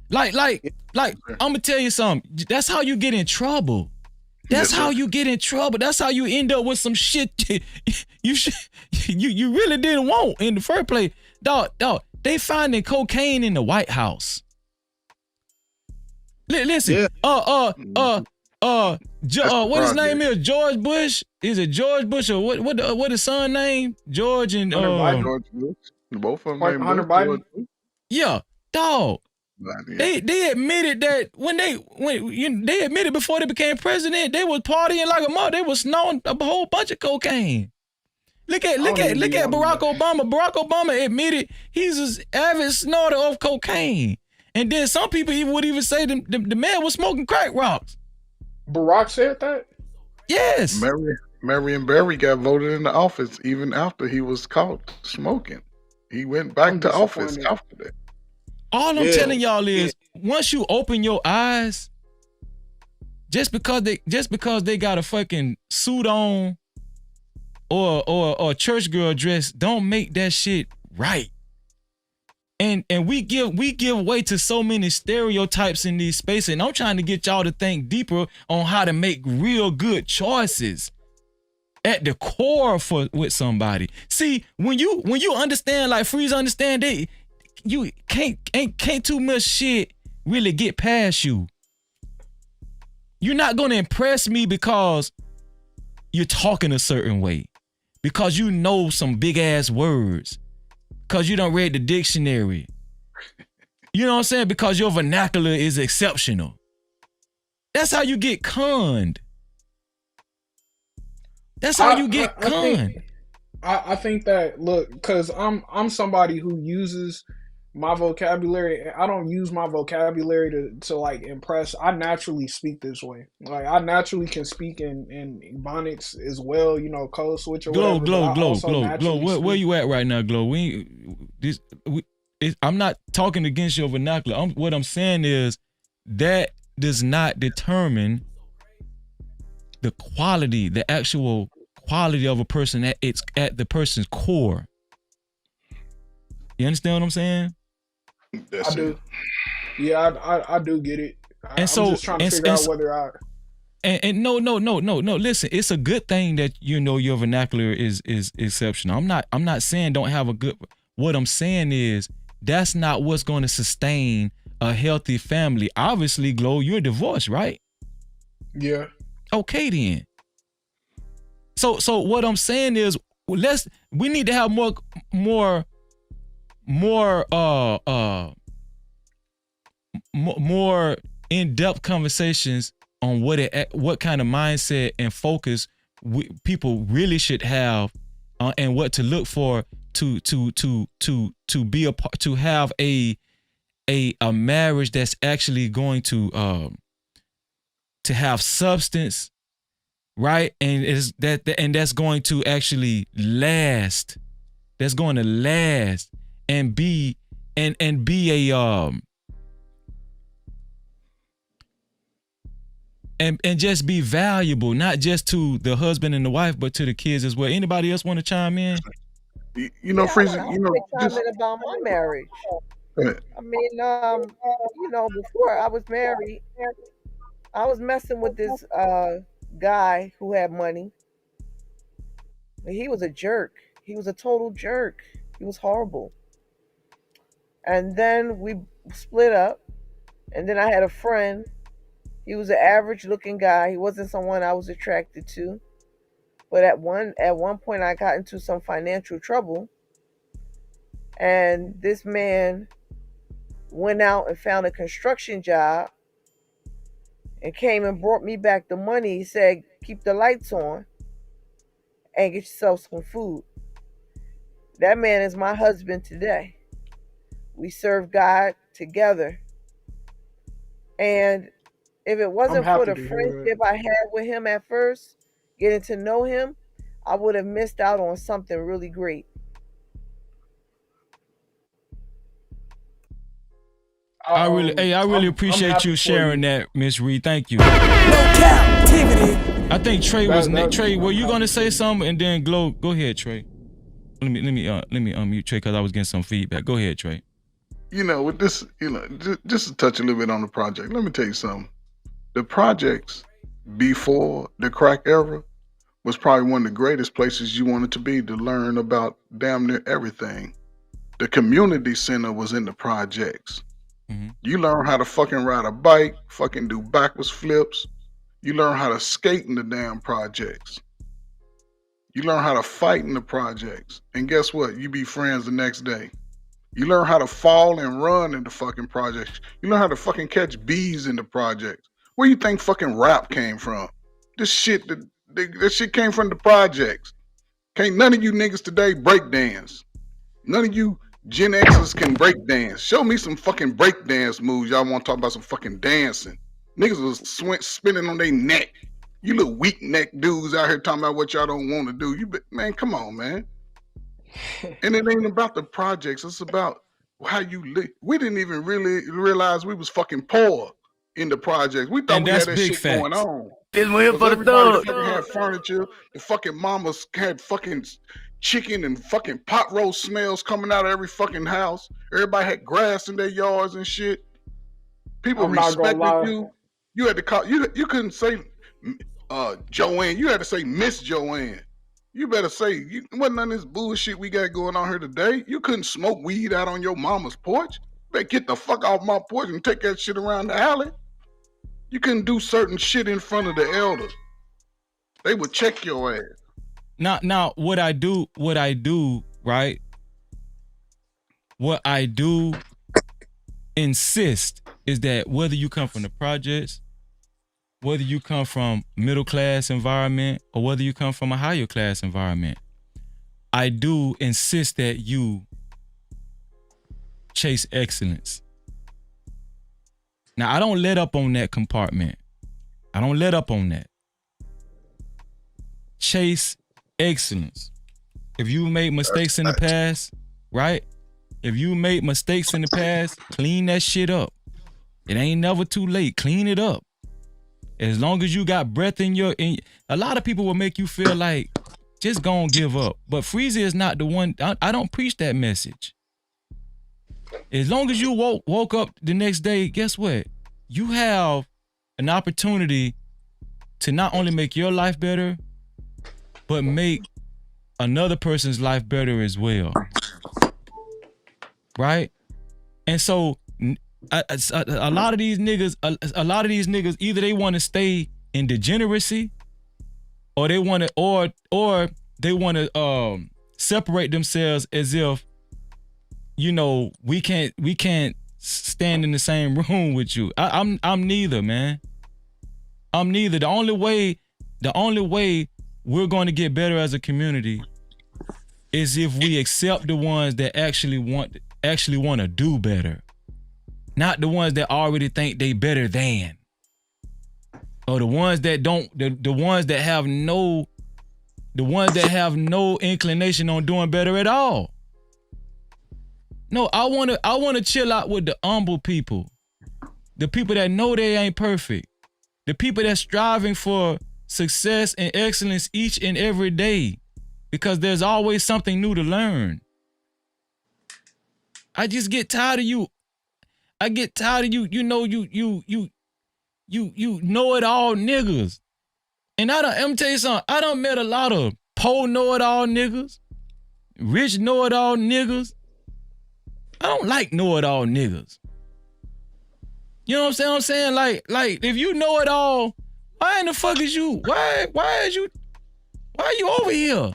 Like I'm gonna tell you something. That's how you get in trouble. That's how you get in trouble. That's how you end up with some shit you really didn't want in the first place. Dog, they finding cocaine in the White House. Listen, what his name is? George Bush? Is it George Bush or what his son name? George and George Bush. Both of them named Hunter Biden. Yeah, dog. They admitted that when they admitted before they became president, they was partying like a mother. They was snorting a whole bunch of cocaine. Look at Barack Obama. Barack Obama admitted he's an avid snorter of cocaine. And then some people would even say the man was smoking crack rocks. Barack said that? Yes. Marion Barry got voted into office even after he was caught smoking. He went back to office after that. All I'm Yeah, telling y'all yeah. is, once you open your eyes, just because they got a fucking suit on or church girl dress, don't make that shit right. And we give way to so many stereotypes in these spaces. And I'm trying to get y'all to think deeper on how to make real good choices at the core with somebody. See, when you understand, like Freeze understand, you can't too much shit really get past you. You're not gonna impress me because you're talking a certain way, because you know some big ass words, because you don't read the dictionary. You know what I'm saying? Because your vernacular is exceptional. That's how you get conned. That's how you get conned. I think that, look, because I'm somebody who uses my vocabulary. I don't use my vocabulary to like impress. I naturally speak this way. Like I naturally can speak in Ebonics as well, you know, code switch or Glow, whatever. But glow, I glow, also glow, glow. naturally Where speak. you at right now, Glow? I'm not talking against your vernacular. What I'm saying is that does not determine the quality, the actual quality of a person. It's at the person's core. You understand what I'm saying? I do. Yeah, I do get it. And I'm so, just trying to figure out whether I. And no. Listen, it's a good thing that you know your vernacular is exceptional. I'm not saying don't have a good. What I'm saying is that's not what's going to sustain a healthy family. Obviously, Glow, you're divorced, right? Yeah. Okay then. So what I'm saying is we need to have more in-depth conversations on what kind of mindset and focus people really should have, and what to look for to be to have a marriage that's actually going to have substance, right? And that's going to actually last. That's going to last and be be a and just be valuable, not just to the husband and the wife, but to the kids as well. Anybody else want to chime in? You know, Yeah, Freezer, I you know, want to chime just in about my marriage. go ahead. I mean, before I was married, I was messing with this guy who had money. He was a jerk. He was a total jerk. He was horrible. And then we split up. And then I had a friend. He was an average looking guy. He wasn't someone I was attracted to. But at one point I got into some financial trouble. And this man went out and found a construction job and came and brought me back the money. He said, keep the lights on and get yourself some food. That man is my husband today. We serve God together. And if it I'm wasn't for happy the to hear that. friendship I had with him at first, getting to know him, I would have missed out on something really great. I really I'm appreciate happy you for sharing you. that, Miss Reed. Thank you. No Cap-tivity. I think Trey Trey. Were I'm you gonna happy say for you. something? And then Glow, go ahead, Trey. Let me unmute Trey because I was getting some feedback. Go ahead, Trey. You know, with this, you know, just to touch a little bit on the project. Let me tell you something. The projects before the crack era was probably one of the greatest places you wanted to be to learn about damn near everything. The community center was in the projects. You learn how to fucking ride a bike, fucking do backwards flips. You learn how to skate in the damn projects. You learn how to fight in the projects. And guess what? You be friends the next day. You learn how to fall and run in the fucking projects. You learn how to fucking catch bees in the projects. Where you think fucking rap came from? This shit, that shit came from the projects. Can't none of you niggas today break dance. None of you Gen Xers can break dance. Show me some fucking break dance moves. Y'all want to talk about some fucking dancing. Niggas was spinning on their neck. You little weak neck dudes out here talking about what y'all don't want to do. Man, come on, man. And it ain't about the projects. It's about how you live. We didn't even really realize we was fucking poor in the projects. We thought And we had that's that big shit going facts. on. This one here Because for the everybody thug. fucking had furniture. The fucking mamas had fucking chicken and fucking pot roast smells coming out of every fucking house. Everybody had grass in their yards and shit. People I'm not gonna respected lie. you. You had to call you couldn't say Joanne. You had to say Miss Joanne. You better say you wasn't none of this bullshit we got going on here today. You couldn't smoke weed out on your mama's porch. You better get the fuck off my porch and take that shit around the alley. You couldn't do certain shit in front of the elders. They would check your ass. Now, what I do, right? What I do insist is that whether you come from the projects, whether you come from middle class environment, or whether you come from a higher class environment, I do insist that you chase excellence. Now, I don't let up on that compartment. I don't let up on that. Chase excellence. If you made mistakes in the past, right? If you made mistakes in the past, clean that shit up. It ain't never too late. Clean it up. As long as you got breath in a lot of people will make you feel like just gonna give up. But Freezy is not the one. I don't preach that message. As long as you woke up the next day, guess what? You have an opportunity to not only make your life better, but make another person's life better as well. Right? And so a lot of these niggas, either they want to stay in degeneracy, or they want to separate themselves as if, you know, we can't stand in the same room with you. I'm neither, man. I'm neither. The only way we're going to get better as a community is if we accept the ones that actually want to do better, not the ones that already think they better than, or the ones that don't, the ones that have no inclination on doing better at all. No, I want to chill out with the humble people, the people that know they ain't perfect, the people that's striving for success and excellence each and every day, because there's always something new to learn. I just get tired of you. I get tired of you. You know it all niggas. And I'm tell you something. I done met a lot of poor know it all niggas, rich know it all niggas. I don't like know it all niggas. You know what I'm saying? Like if you know it all, why in the fuck is you? Why are you over here?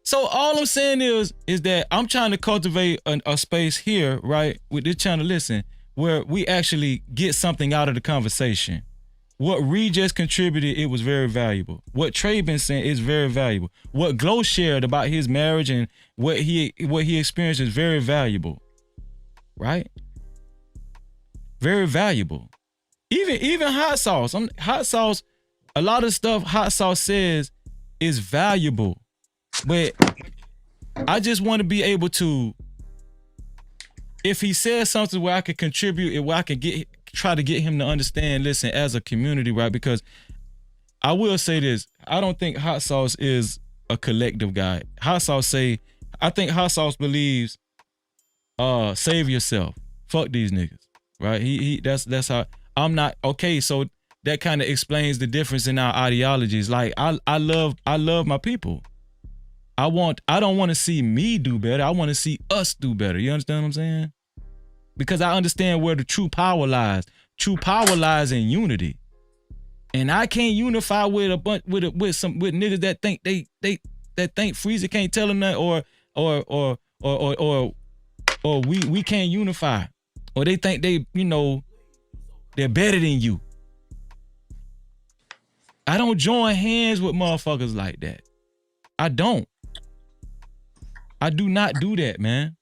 So all I'm saying is that I'm trying to cultivate a space here, right, with this channel, listen, where we actually get something out of the conversation. What Ree just contributed, it was very valuable. What Trey been saying is very valuable. What Glow shared about his marriage and what he experienced is very valuable, right? Very valuable. Even hot sauce. Hot sauce. A lot of stuff hot sauce says is valuable, but I just want to be able to, if he says something where I can contribute, where I can try to get him to understand, listen, as a community, right? Because I will say this, I don't think hot sauce is a collective guy. I think hot sauce believes, save yourself. Fuck these niggas, right? That's how, I'm not, okay, so that kind of explains the difference in our ideologies. Like, I love my people. I don't want to see me do better. I want to see us do better. You understand what I'm saying? Because I understand where the true power lies. True power lies in unity. And I can't unify with a bunch with niggas that think that think Freezer can't tell them that, or we can't unify, or they think they're better than you. I don't join hands with motherfuckers like that. I don't. I do not do that, man.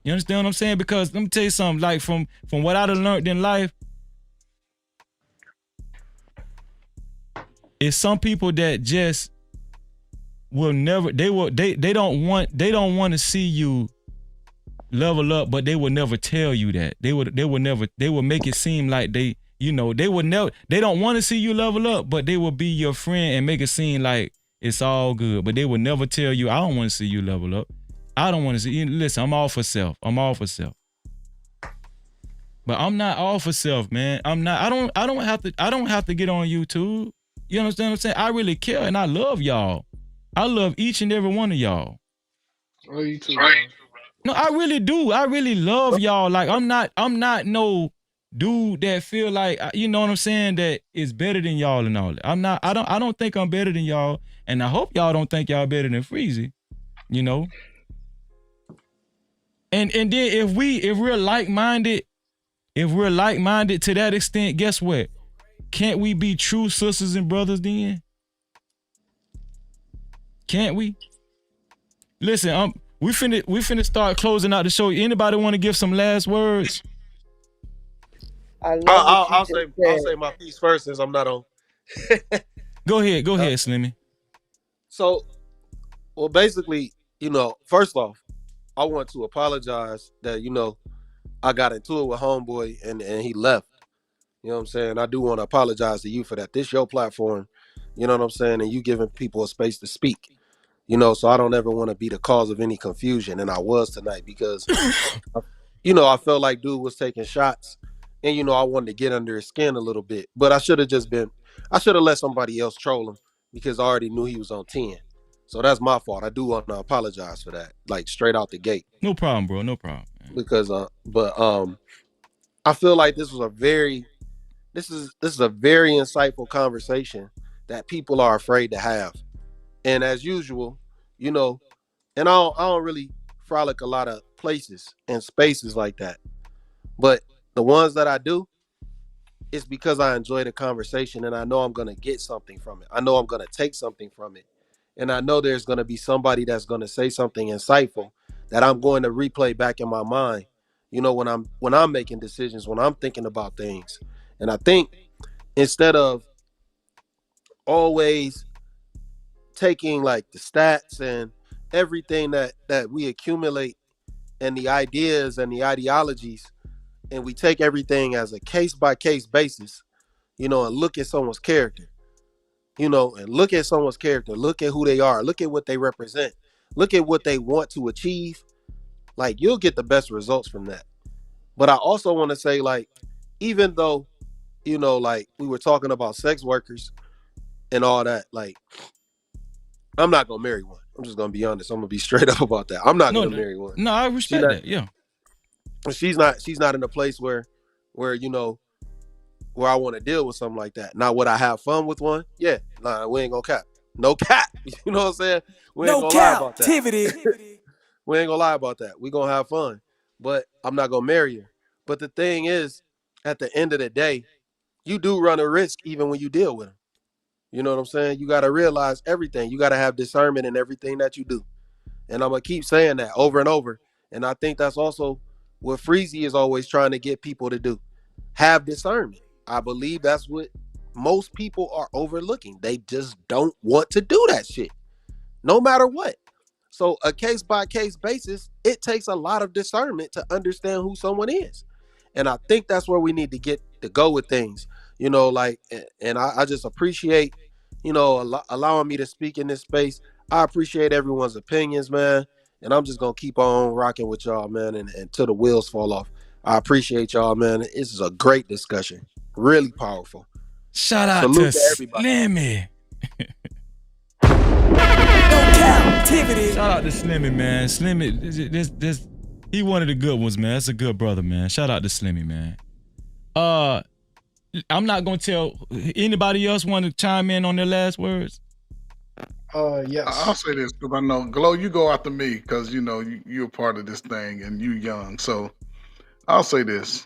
You understand what I'm saying? Because let me tell you something, like from what I done learned in life, it's some people that just will never. They don't want to see you level up, but they will never tell you that. They will make it seem like they will never. They don't want to see you level up, but they will be your friend and make it seem like it's all good. But they will never tell you, I don't want to see you level up. I don't want to see you. Listen, I'm all for self. But I'm not all for self, man. I'm not. I don't have to get on YouTube. You understand what I'm saying? I really care and I love y'all. I love each and every one of y'all. Oh, you too, bro. No, I really do. I really love y'all. Like I'm not no dude that feel like, you know what I'm saying, that is better than y'all and all that. I'm not. I don't think I'm better than y'all, and I hope y'all don't think y'all better than Freezy. You know. And then if we're like-minded, to that extent, guess what? Can't we be true sisters and brothers then? Can't we? Listen, we finna start closing out the show. Anybody want to give some last words? I love what you I'll just say said. my piece first since I'm not on. Go ahead, Slimmy. So, well, basically, first off, I want to apologize that I got into it with homeboy and he left. You know what I'm saying? I do want to apologize to you for that. This your platform, you know what I'm saying, and you giving people a space to speak. So I don't ever want to be the cause of any confusion, and I was tonight because I felt like dude was taking shots, and I wanted to get under his skin a little bit, but I should have let somebody else troll him because I already knew he was on 10. So that's my fault. I do want to apologize for that, like straight out the gate. No problem, bro. No problem. Because I feel like this is a very insightful conversation that people are afraid to have. And as usual, and I don't really frolic a lot of places and spaces like that. But the ones that I do, it's because I enjoy the conversation and I know I'm gonna get something from it. I know I'm gonna take something from it. And I know there's gonna be somebody that's gonna say something insightful that I'm going to replay back in my mind, when I'm making decisions, when I'm thinking about things. And I think instead of always taking like the stats and everything that we accumulate and the ideas and the ideologies, and we take everything as a case by case basis, and look at someone's character, and look at someone's character, look at who they are, look at what they represent, look at what they want to achieve, like you'll get the best results from that. But I also want to say, like, even though, like we were talking about sex workers and all that, like, I'm not gonna marry one. I'm just gonna be honest. I'm gonna be straight up about that. I'm not gonna marry one. No, I She respect not. that. Yeah. She's not in a place where where I want to deal with something like that. Now, would I have fun with one? Yeah. Nah, we ain't gonna cap. No cap. You know what I'm saying? We ain't No gonna lie about that. captivity. We ain't gonna lie about that. We gonna have fun, but I'm not gonna marry her. But the thing is, at the end of the day, you do run a risk even when you deal with them. You know what I'm saying? You got to realize everything. You got to have discernment in everything that you do. And I'm going to keep saying that over and over. And I think that's also what Freezy is always trying to get people to do. Have discernment. I believe that's what most people are overlooking. They just don't want to do that shit, no matter what. So a case by case basis, it takes a lot of discernment to understand who someone is. And I think that's where we need to get to go with things, like, and I just appreciate, allowing me to speak in this space. I appreciate everyone's opinions, man. And I'm just going to keep on rocking with y'all, man, and until the wheels fall off. I appreciate y'all, man. This is a great discussion. Really powerful. Shout out to Salute to everybody. Slimmy. Captivity. Shout out to Slimmy, man. Slimmy, this he one of the good ones, man. That's a good brother, man. Shout out to Slimmy, man. I'm not gonna tell anybody else want to chime in on their last words. Yes. I'll say this because I know Glow, you go after me because you're a part of this thing and you young. So I'll say this: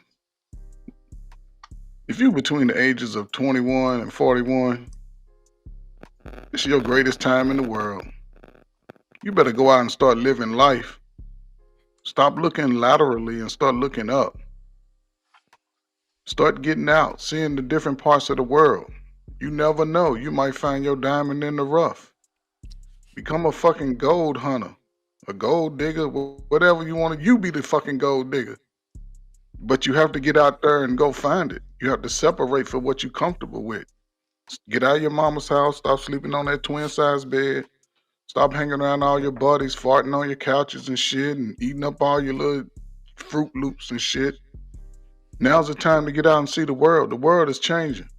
if you between the ages of 21 and 41, this is your greatest time in the world. You better go out and start living life. Stop looking laterally and start looking up. Start getting out, seeing the different parts of the world. You never know. You might find your diamond in the rough. Become a fucking gold hunter, a gold digger, whatever you want to. You be the fucking gold digger. But you have to get out there and go find it. You have to separate for what you're comfortable with. Get out of your mama's house. Stop sleeping on that twin size bed. Stop hanging around all your buddies, farting on your couches and shit, and eating up all your little Fruit Loops and shit. Now's the time to get out and see the world. The world is changing.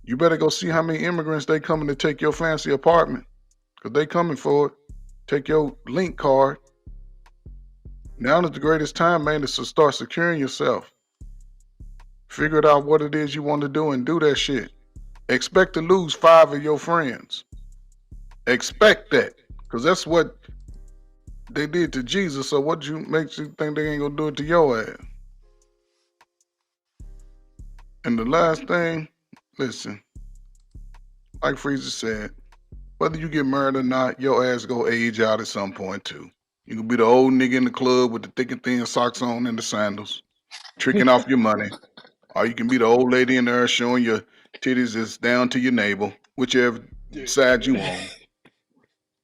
You better go see how many immigrants they coming to take your fancy apartment, because they coming for it. Take your link card. Now is the greatest time, man, is to start securing yourself. Figure out what it is you want to do and do that shit. Expect to lose 5 of your friends. Expect that, because that's what they did to Jesus. So what makes you think they ain't gonna do it to your ass? And the last thing, listen, like Freezer said, whether you get married or not, your ass go age out at some point too. You can be the old nigga in the club with the thick and thin socks on and the sandals, tricking off your money. Or you can be the old lady in there showing your titties is down to your navel, whichever side you on.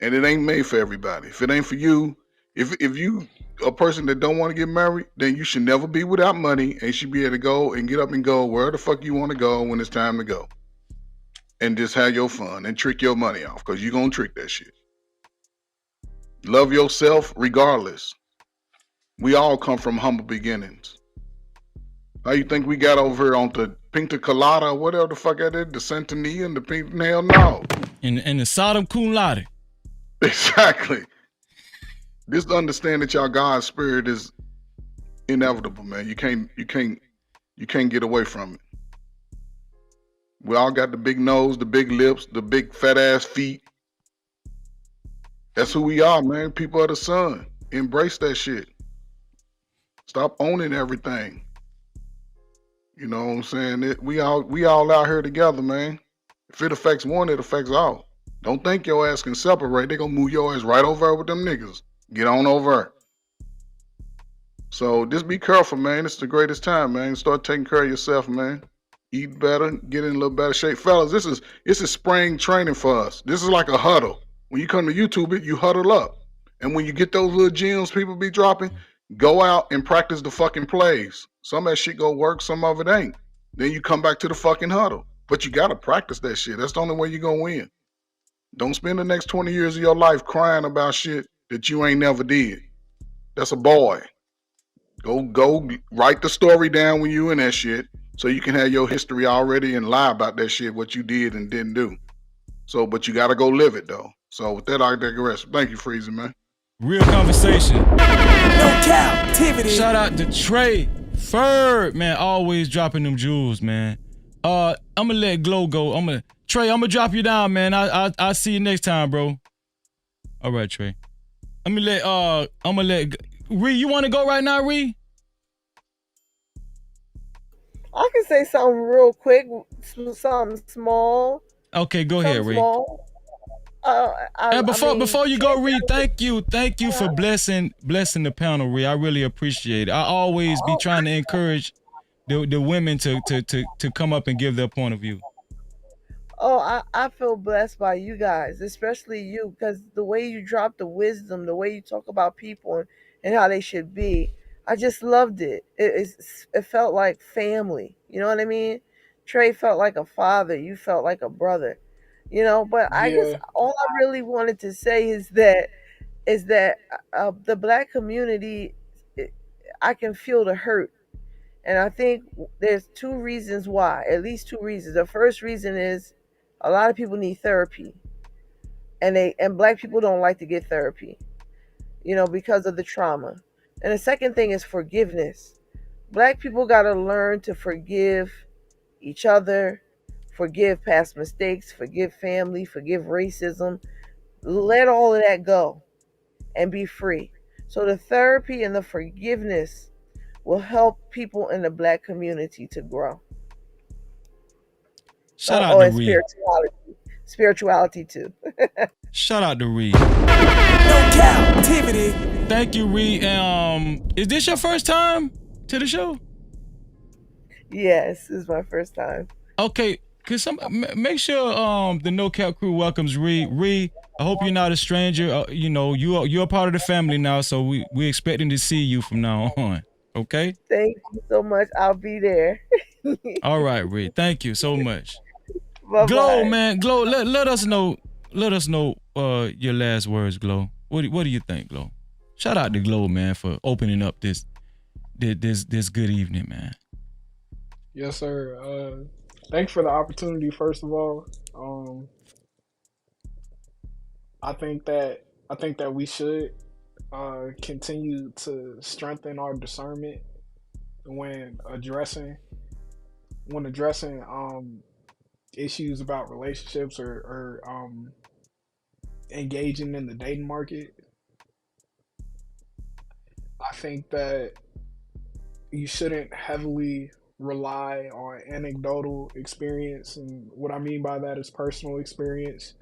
And it ain't made for everybody. If it ain't for you, if you a person that don't want to get married, then you should never be without money and should be able to go and get up and go where the fuck you want to go when it's time to go. And just have your fun and trick your money off, because you're gonna trick that shit. Love yourself regardless. We all come from humble beginnings. How you think we got over here on the Pinta Colada or whatever the fuck that is? The Centennial and the Pink Hell no. And the Sodom cum laude. Exactly. Just understand that y'all God's spirit is inevitable, man. You can't get away from it. We all got the big nose, the big lips, the big fat ass feet. That's who we are, man. People of the sun. Embrace that shit. Stop owning everything. You know what I'm saying? We all out here together, man. If it affects one, it affects all. Don't think your ass can separate. They gonna move your ass right over with them niggas. Get on over. So just be careful, man. It's the greatest time, man. Start taking care of yourself, man. Eat better, get in a little better shape. Fellas, this is spring training for us. This is like a huddle. When you come to YouTube, you huddle up. And when you get those little gems people be dropping, go out and practice the fucking plays. Some of that shit go work, some of it ain't. Then you come back to the fucking huddle. But you gotta practice that shit. That's the only way you're gonna win. Don't spend the next 20 years of your life crying about shit that you ain't never did. That's a boy. Go write the story down when you in that shit, so you can have your history already and lie about that shit, what you did and didn't do. So, but you gotta go live it though. So with that, I digress. Thank you, Freezer, man. Real conversation. No Cap-tivity. Shout out to Trey Ferg, man. Always dropping them jewels, man. I'm gonna let Glow go. Trey, I'm gonna drop you down, man. I'll see you next time, bro. All right, Trey. I'm gonna let Ree, you wanna go right now, Ree? I can say something real quick, something small. Okay, go ahead, Ree. Small. And before you go, Ree, thank you for blessing the panel, Ree. I really appreciate it. I always be trying to encourage the women to come up and give their point of view. Oh, I feel blessed by you guys, especially you, because the way you drop the wisdom, the way you talk about people and how they should be, I just loved it. It felt like family. You know what I mean? Trey felt like a father. You felt like a brother. You know, but I guess all I really wanted to say is that the black community, I can feel the hurt. And I think there's two reasons why, at least two reasons. The first reason is a lot of people need therapy, and black people don't like to get therapy, you know, because of the trauma. And the second thing is forgiveness. Black people got to learn to forgive each other, forgive past mistakes, forgive family, forgive racism. Let all of that go and be free. So the therapy and the forgiveness will help people in the black community to grow. Shout out to Ree. Spirituality too. Shout out to Ree. No Cap-tivity. Thank you, Ree. Is this your first time to the show? Yes, this is my first time. Okay, make sure the No Cap crew welcomes Ree. Ree, I hope you're not a stranger. You know, you're a part of the family now, so we expecting to see you from now on. Okay. Thank you so much. I'll be there. All right, Rick. Thank you so much. Bye Glow, bye. man. Glow. Let us know. Let us know your last words, Glow. What do you think, Glow? Shout out to Glow, man, for opening up this good evening, man. Yes, sir. Thanks for the opportunity. First of all, I think that we should continue to strengthen our discernment when addressing issues about relationships or engaging in the dating market. I think that you shouldn't heavily rely on anecdotal experience, and what I mean by that is personal experience.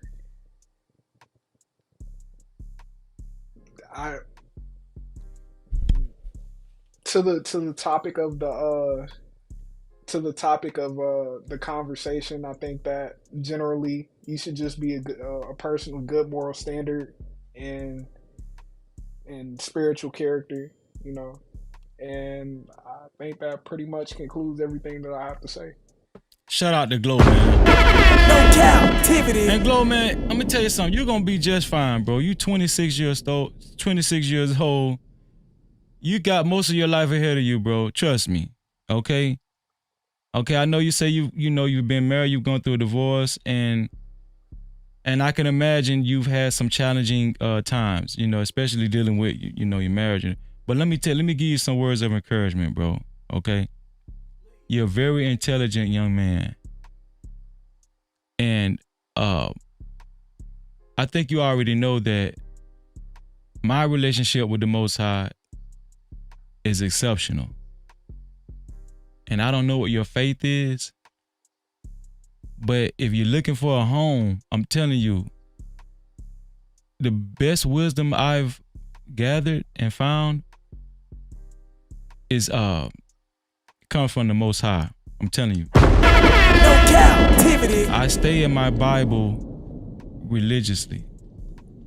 I to the topic of the conversation. I think that generally you should just be a person with good moral standard and spiritual character, you know. And I think that pretty much concludes everything that I have to say. Shout out to Glow, man. No Cap-tivity. And Glow, man, I'm gonna tell you something. You're gonna be just fine, bro. You 26 years old. 26 years old. You got most of your life ahead of you, bro. Trust me. Okay. Okay. I know you say you know you've been married. You've gone through a divorce, and I can imagine you've had some challenging times. You know, especially dealing with your marriage. But let me give you some words of encouragement, bro. Okay. You're a very intelligent young man. And I think you already know that my relationship with the Most High is exceptional. And I don't know what your faith is, but if you're looking for a home, I'm telling you, the best wisdom I've gathered and found is come from the Most High. I'm telling you. No Cap-tivity. I stay in my Bible religiously.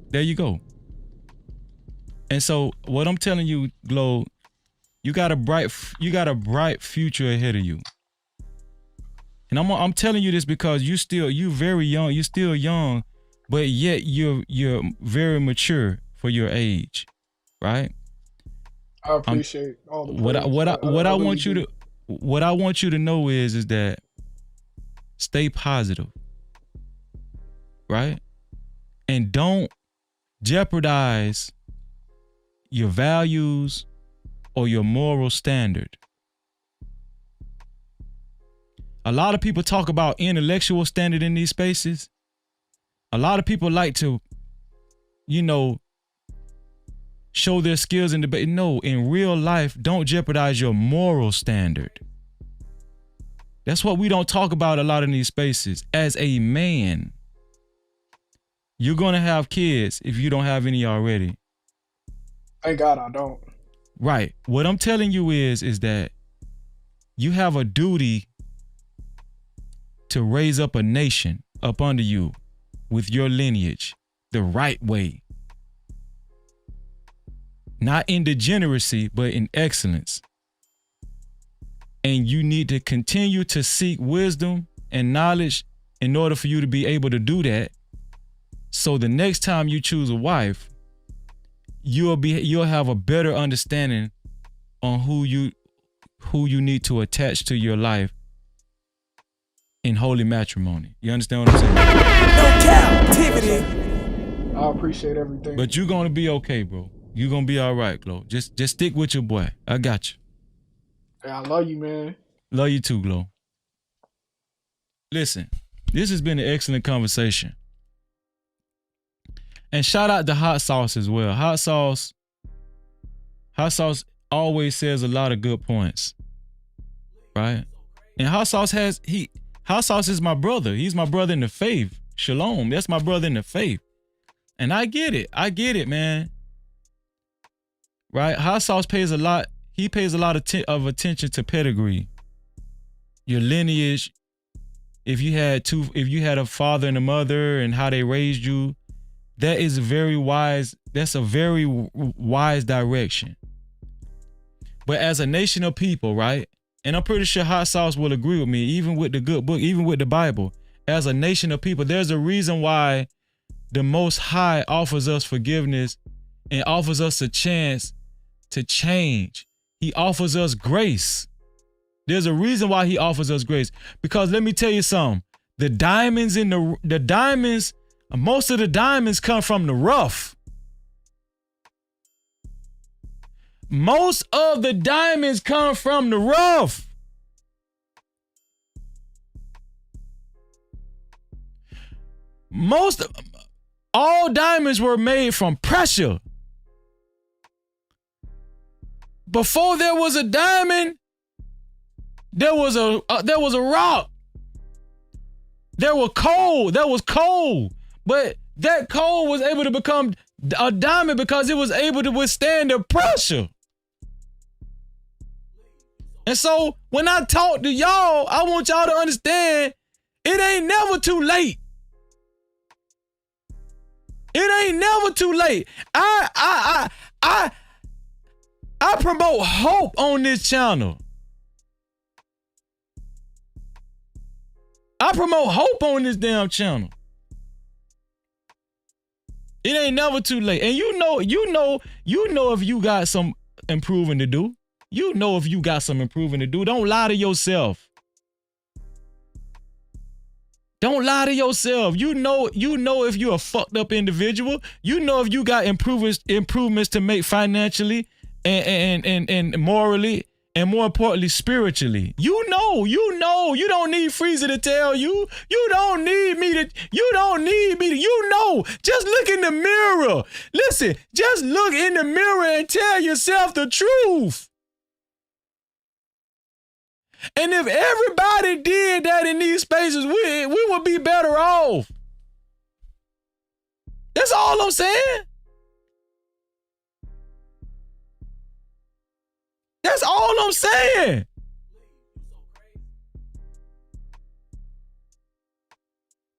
There you go. And so what I'm telling you, Glow, you got a bright future ahead of you. And I'm telling you this because you very young, you're still young, but yet you're very mature for your age, right? I appreciate all the what I want you to know is that stay positive, right? And don't jeopardize your values or your moral standard. A lot of people talk about intellectual standard in these spaces. A lot of people like to, show their skills in debate. No, in real life, don't jeopardize your moral standard. That's what we don't talk about a lot in these spaces. As a man, you're going to have kids if you don't have any already. Thank God I don't. Right. What I'm telling you is that you have a duty to raise up a nation up under you with your lineage the right way. Not in degeneracy, but in excellence. And you need to continue to seek wisdom and knowledge in order for you to be able to do that. So the next time you choose a wife, you'll have a better understanding on who you need to attach to your life in holy matrimony. You understand what I'm saying? No Cap-tivity. I appreciate everything. But you're gonna be okay, bro. You're gonna be all right, Glow. Just stick with your boy. I got you. Yeah, I love you, man. Love you too, Glow. Listen, this has been an excellent conversation. And shout out to Hot Sauce as well. Hot Sauce always says a lot of good points. Right? And Hot Sauce is my brother. He's my brother in the faith. Shalom. That's my brother in the faith. And I get it, man. Right? Hot Sauce pays a lot. He pays a lot of attention to pedigree, your lineage. If you had a father and a mother and how they raised you, That is very wise. That's a very wise direction. But as a nation of people, right? And I'm pretty sure Hot Sauce will agree with me, even with the good book, even with the Bible. As a nation of people, there's a reason why the Most High offers us forgiveness and offers us a chance to change. He offers us grace. There's a reason why he offers us grace. Because let me tell you something. The diamonds, most of the diamonds come from the rough. Most of the diamonds come from the rough. All diamonds were made from pressure. Before there was a diamond, there was a rock. There was coal, but that coal was able to become a diamond because it was able to withstand the pressure. And so when I talk to y'all, I want y'all to understand it ain't never too late. It ain't never too late. I promote hope on this channel. I promote hope on this damn channel. It ain't never too late. And you know if you got some improving to do. You know if you got some improving to do. Don't lie to yourself. Don't lie to yourself. You know if you're a fucked up individual. You know if you got improvements to make financially and morally and more importantly spiritually. You know. You don't need Freezer to tell you. You don't need me to. You know. Just look in the mirror. Listen, just look in the mirror and tell yourself the truth. And if everybody did that in these spaces, we would be better off. That's all I'm saying. That's all I'm saying.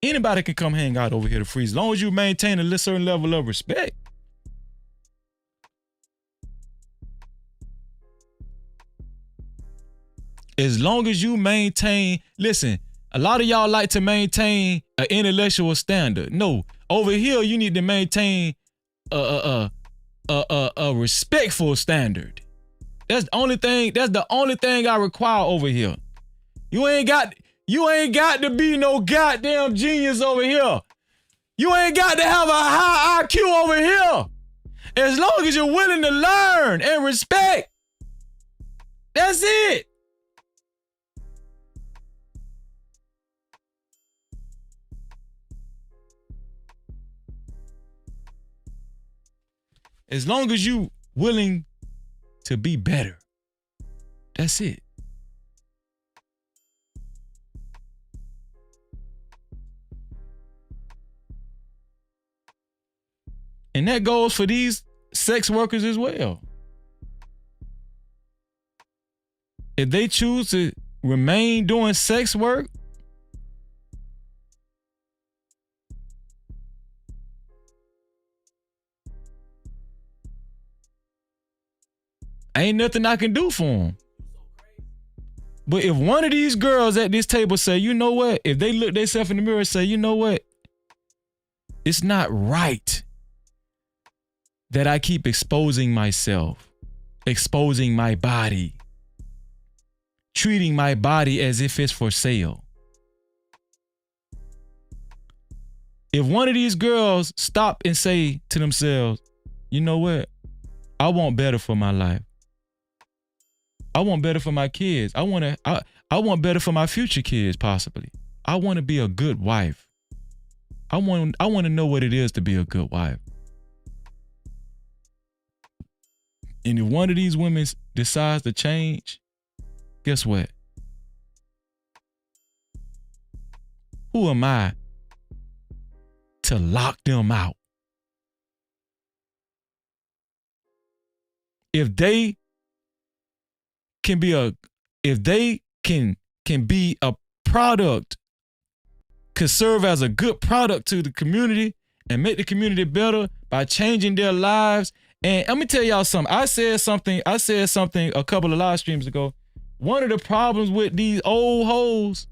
Anybody can come hang out over here to Freeze, as long as you maintain a certain level of respect. As long as you maintain, listen, a lot of y'all like to maintain an intellectual standard. No, over here you need to maintain a respectful standard. That's the only thing I require over here. You ain't got to be no goddamn genius over here. You ain't got to have a high IQ over here. As long as you're willing to learn and respect. That's it. As long as you willing to be better. That's it. And that goes for these sex workers as well. If they choose to remain doing sex work, ain't nothing I can do for them. But if one of these girls at this table say, you know what? If they look themselves in the mirror and say, you know what? It's not right that I keep exposing myself, exposing my body, treating my body as if it's for sale. If one of these girls stop and say to themselves, you know what? I want better for my life. I want better for my kids. I want better for my future kids, possibly. I want to be a good wife. I want to know what it is to be a good wife. And if one of these women decides to change, guess what? Who am I to lock them out? If they can be a product, could serve as a good product to the community and make the community better by changing their lives. And let me tell y'all something. I said something a couple of live streams ago. One of the problems with these old hoes,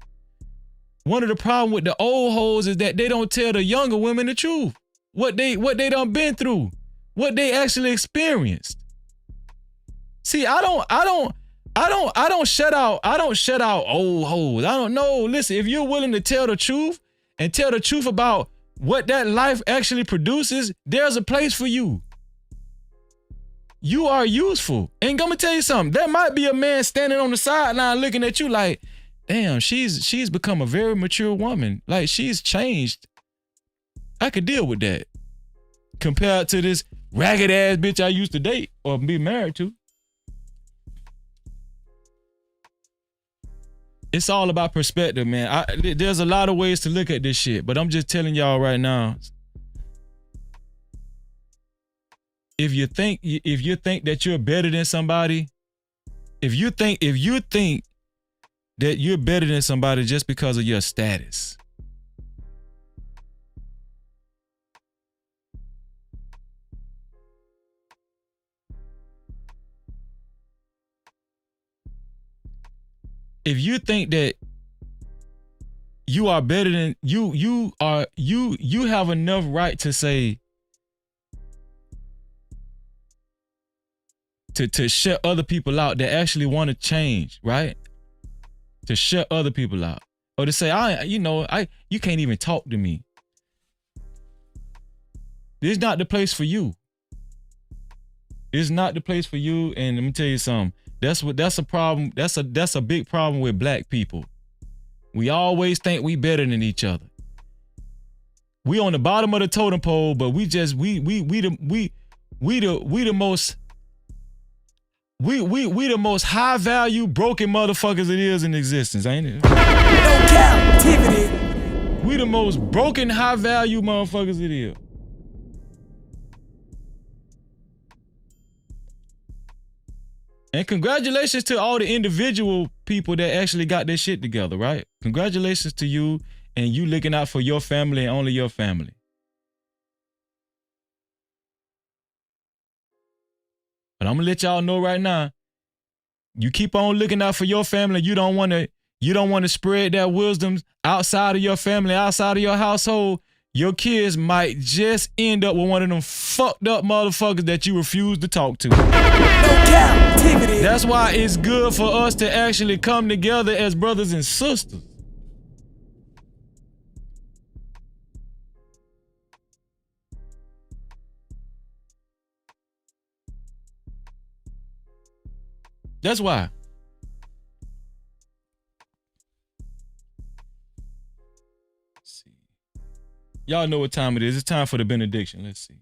one of the problems with the old hoes is that they don't tell the younger women the truth. What they done been through, what they actually experienced. See, I don't shut out old hoes. I don't know. Listen, if you're willing to tell the truth and tell the truth about what that life actually produces, there's a place for you. You are useful. And I'm gonna tell you something. There might be a man standing on the sideline looking at you like, damn, she's become a very mature woman. Like, she's changed. I could deal with that. Compared to this ragged ass bitch I used to date or be married to. It's all about perspective, man. There's a lot of ways to look at this shit, but I'm just telling y'all right now. If you think that you're better than somebody, if you think that you're better than somebody just because of your status, if you think that you are better than you have enough right to say to shut other people out that actually want to change, right? To shut other people out. Or to say, you can't even talk to me. This is not the place for you. It's not the place for you. And let me tell you something. That's a problem. That's a big problem with black people. We always think we better than each other. We on the bottom of the totem pole, but we the most high value broken motherfuckers it is in existence, ain't it? No Cap-tivity. We the most broken high value motherfuckers it is. And congratulations to all the individual people that actually got their shit together, right? Congratulations to you and you looking out for your family and only your family. But I'm gonna let y'all know right now, you keep on looking out for your family. You don't want to spread that wisdom outside of your family, outside of your household. Your kids might just end up with one of them fucked up motherfuckers that you refuse to talk to. No Cap-tivity. That's why it's good for us to actually come together as brothers and sisters. That's why. Let's see. Y'all know what time it is. It's time for the benediction. Let's see.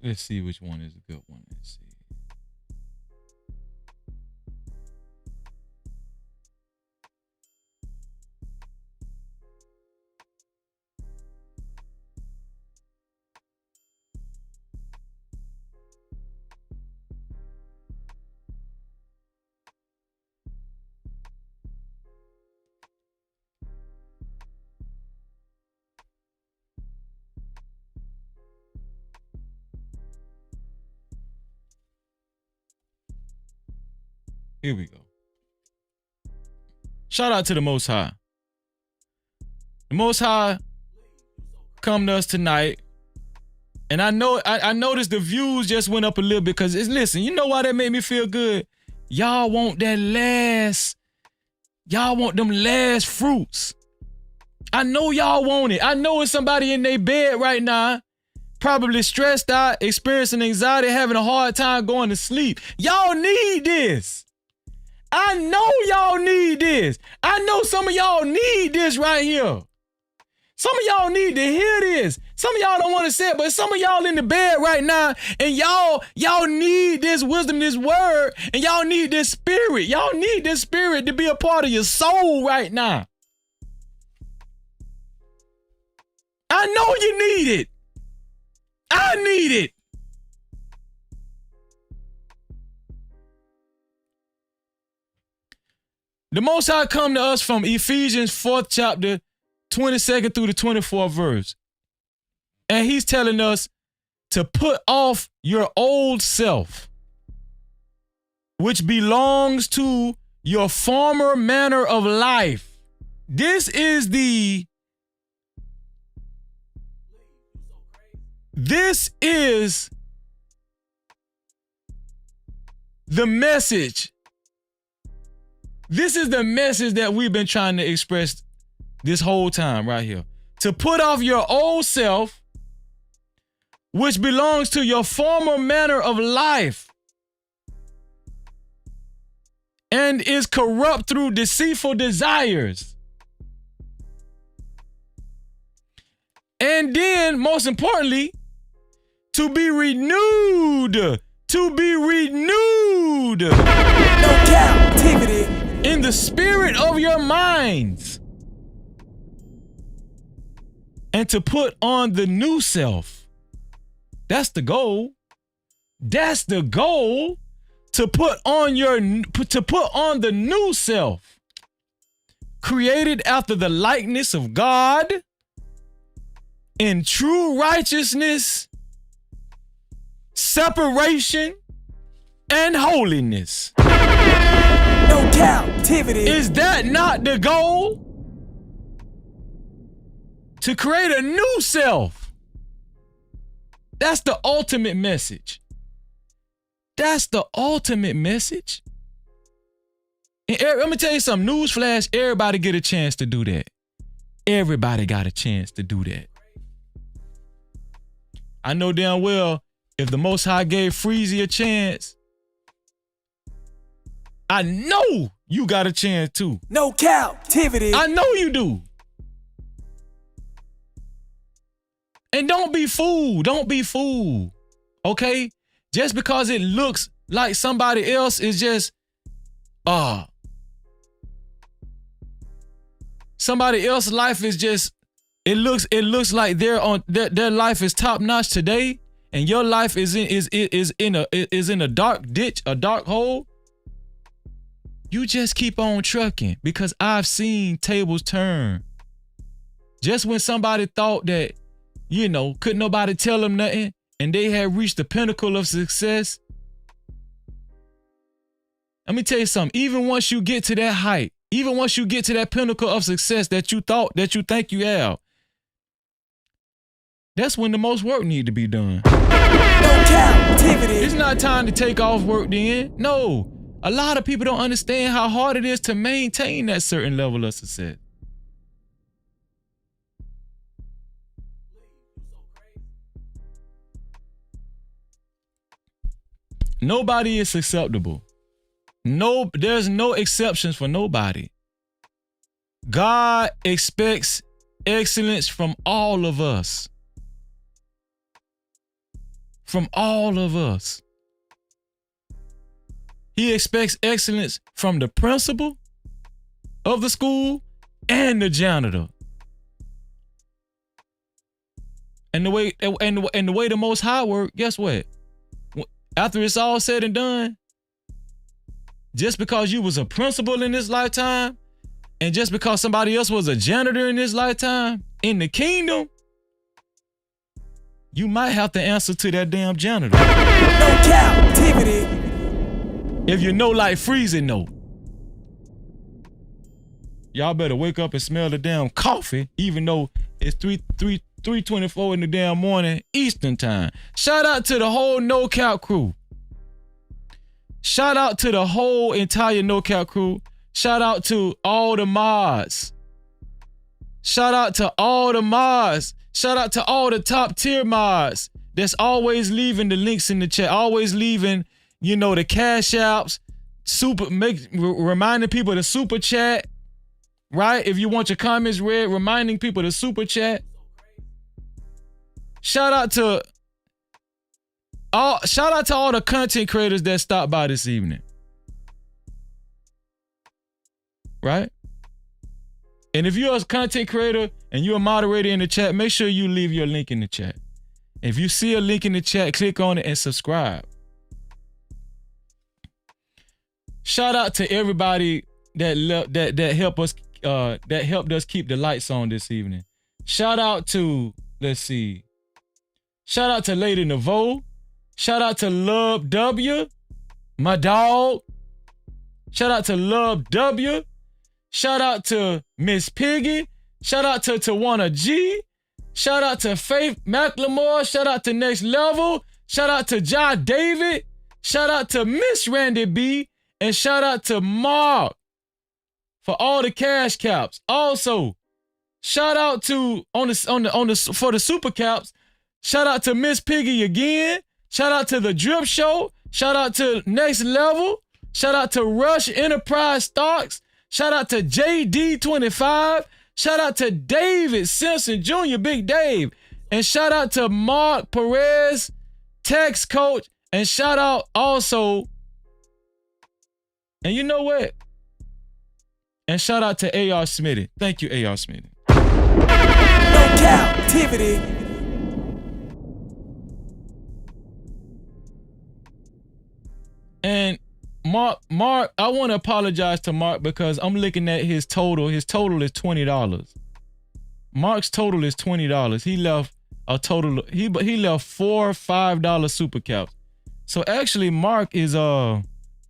Let's see which one is a good one. Let's see. Here we go. Shout out to the Most High. The Most High come to us tonight. And I know I noticed the views just went up a little bit because listen, you know why that made me feel good? Y'all want them last fruits. I know y'all want it. I know it's somebody in their bed right now, probably stressed out, experiencing anxiety, having a hard time going to sleep. Y'all need this. I know y'all need this. I know some of y'all need this right here. Some of y'all need to hear this. Some of y'all don't want to say it, but some of y'all in the bed right now, and y'all need this wisdom, this word, and y'all need this spirit. Y'all need this spirit to be a part of your soul right now. I know you need it. I need it. The Most High come to us from Ephesians 4th chapter, 22nd through the 24th verse. And he's telling us to put off your old self, which belongs to your former manner of life. This is the message. This is the message that we've been trying to express this whole time right here. To put off your old self, which belongs to your former manner of life and is corrupt through deceitful desires. And then, most importantly, to be renewed. To be renewed. No captivity. In the spirit of your minds. And to put on the new self. That's the goal. That's the goal. To put on the new self. Created after the likeness of God. In true righteousness, separation, and holiness. No captivity. Is that not the goal? To create a new self. That's the ultimate message. That's the ultimate message. And let me tell you something. Newsflash, everybody get a chance to do that. Everybody got a chance to do that. I know damn well if the Most High gave Freezy a chance, I know you got a chance too. No captivity. I know you do. And don't be fooled. Don't be fooled. Okay? Just because it looks like somebody else is just somebody else's life is just it looks like their life is top notch today, and your life is in a dark ditch, a dark hole. You just keep on trucking, because I've seen tables turn. Just when somebody thought that, couldn't nobody tell them nothing, and they had reached the pinnacle of success. Let me tell you something. Even once you get to that height, even once you get to that pinnacle of success that you think you have, that's when the most work need to be done. No captivity. It's not time to take off work then. No. A lot of people don't understand how hard it is to maintain that certain level of success. Nobody is acceptable. No, there's no exceptions for nobody. God expects excellence from all of us. From all of us. He expects excellence from the principal of the school and the janitor. And the way the Most High work, guess what? After it's all said and done, just because you was a principal in this lifetime, and just because somebody else was a janitor in this lifetime, in the kingdom, you might have to answer to that damn janitor. No captivity. If you know like freezing, no. Y'all better wake up and smell the damn coffee, even though it's 3:24 in the damn morning Eastern time. Shout out to the whole No Cap crew. Shout out to the whole entire No Cap crew. Shout out to all the mods. Shout out to all the mods. Shout out to all the top tier mods that's always leaving the links in the chat, always leaving, the cash apps, reminding people to super chat, right? If you want your comments read, reminding people to super chat. Shout out to all the content creators that stopped by this evening. Right? And if you're a content creator and you're a moderator in the chat, make sure you leave your link in the chat. If you see a link in the chat, click on it and subscribe. Shout out to everybody that helped us keep the lights on this evening. Shout out to, shout out to Lady Naveau. Shout out to Love W, my dog. Shout out to Love W. Shout out to Miss Piggy. Shout out to Tawana G. Shout out to Faith McLemore. Shout out to Next Level. Shout out to Jai David. Shout out to Miss Randy B. And shout out to Mark for all the cash caps. Also, shout out to for the super caps. Shout out to Miss Piggy again. Shout out to the Drip Show. Shout out to Next Level. Shout out to Rush Enterprise Stocks. Shout out to JD25. Shout out to David Simpson Jr., Big Dave. And shout out to Mark Perez, Tax Coach. And shout out also, and you know what? And shout out to A.R. Smitty. Thank you, A.R. Smitty. No Cap-tivity. And Mark, I want to apologize to Mark because I'm looking at his total. His total is $20. Mark's total is $20. He left a total. He left 4 $5 super caps. So actually, Mark is the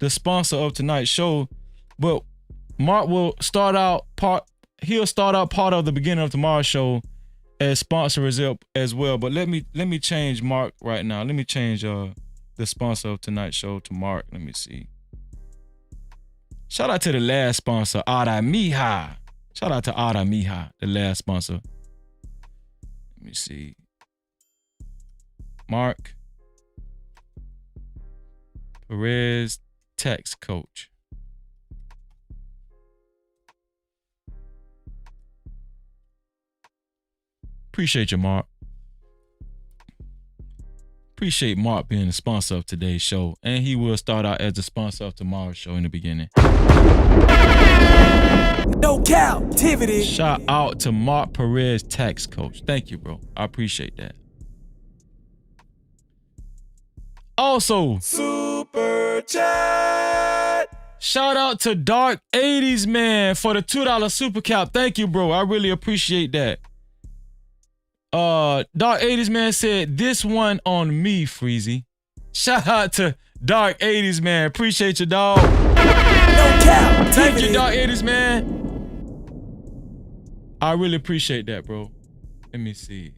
sponsor of tonight's show, but Mark will start out part. He'll start out part of the beginning of tomorrow's show as sponsor as well. But let me change Mark right now. Let me change the sponsor of tonight's show to Mark. Let me see. Shout out to the last sponsor, Ada Mija. Shout out to Ada Mija, the last sponsor. Let me see. Mark Perez, Tax Coach. Appreciate you, Mark. Appreciate Mark being the sponsor of today's show. And he will start out as the sponsor of tomorrow's show in the beginning. No Cap-tivity. Shout out to Mark Perez, Tax Coach. Thank you, bro. I appreciate that. Also, Super Chat. Shout out to Dark 80s Man for the $2 super cap. Thank you, bro. I really appreciate that. Dark 80s Man said, this one on me, Freezy. Shout out to Dark 80s Man. Appreciate you, dog. No Cap. Thank you, Dark 80s Man. I really appreciate that, bro. Let me see.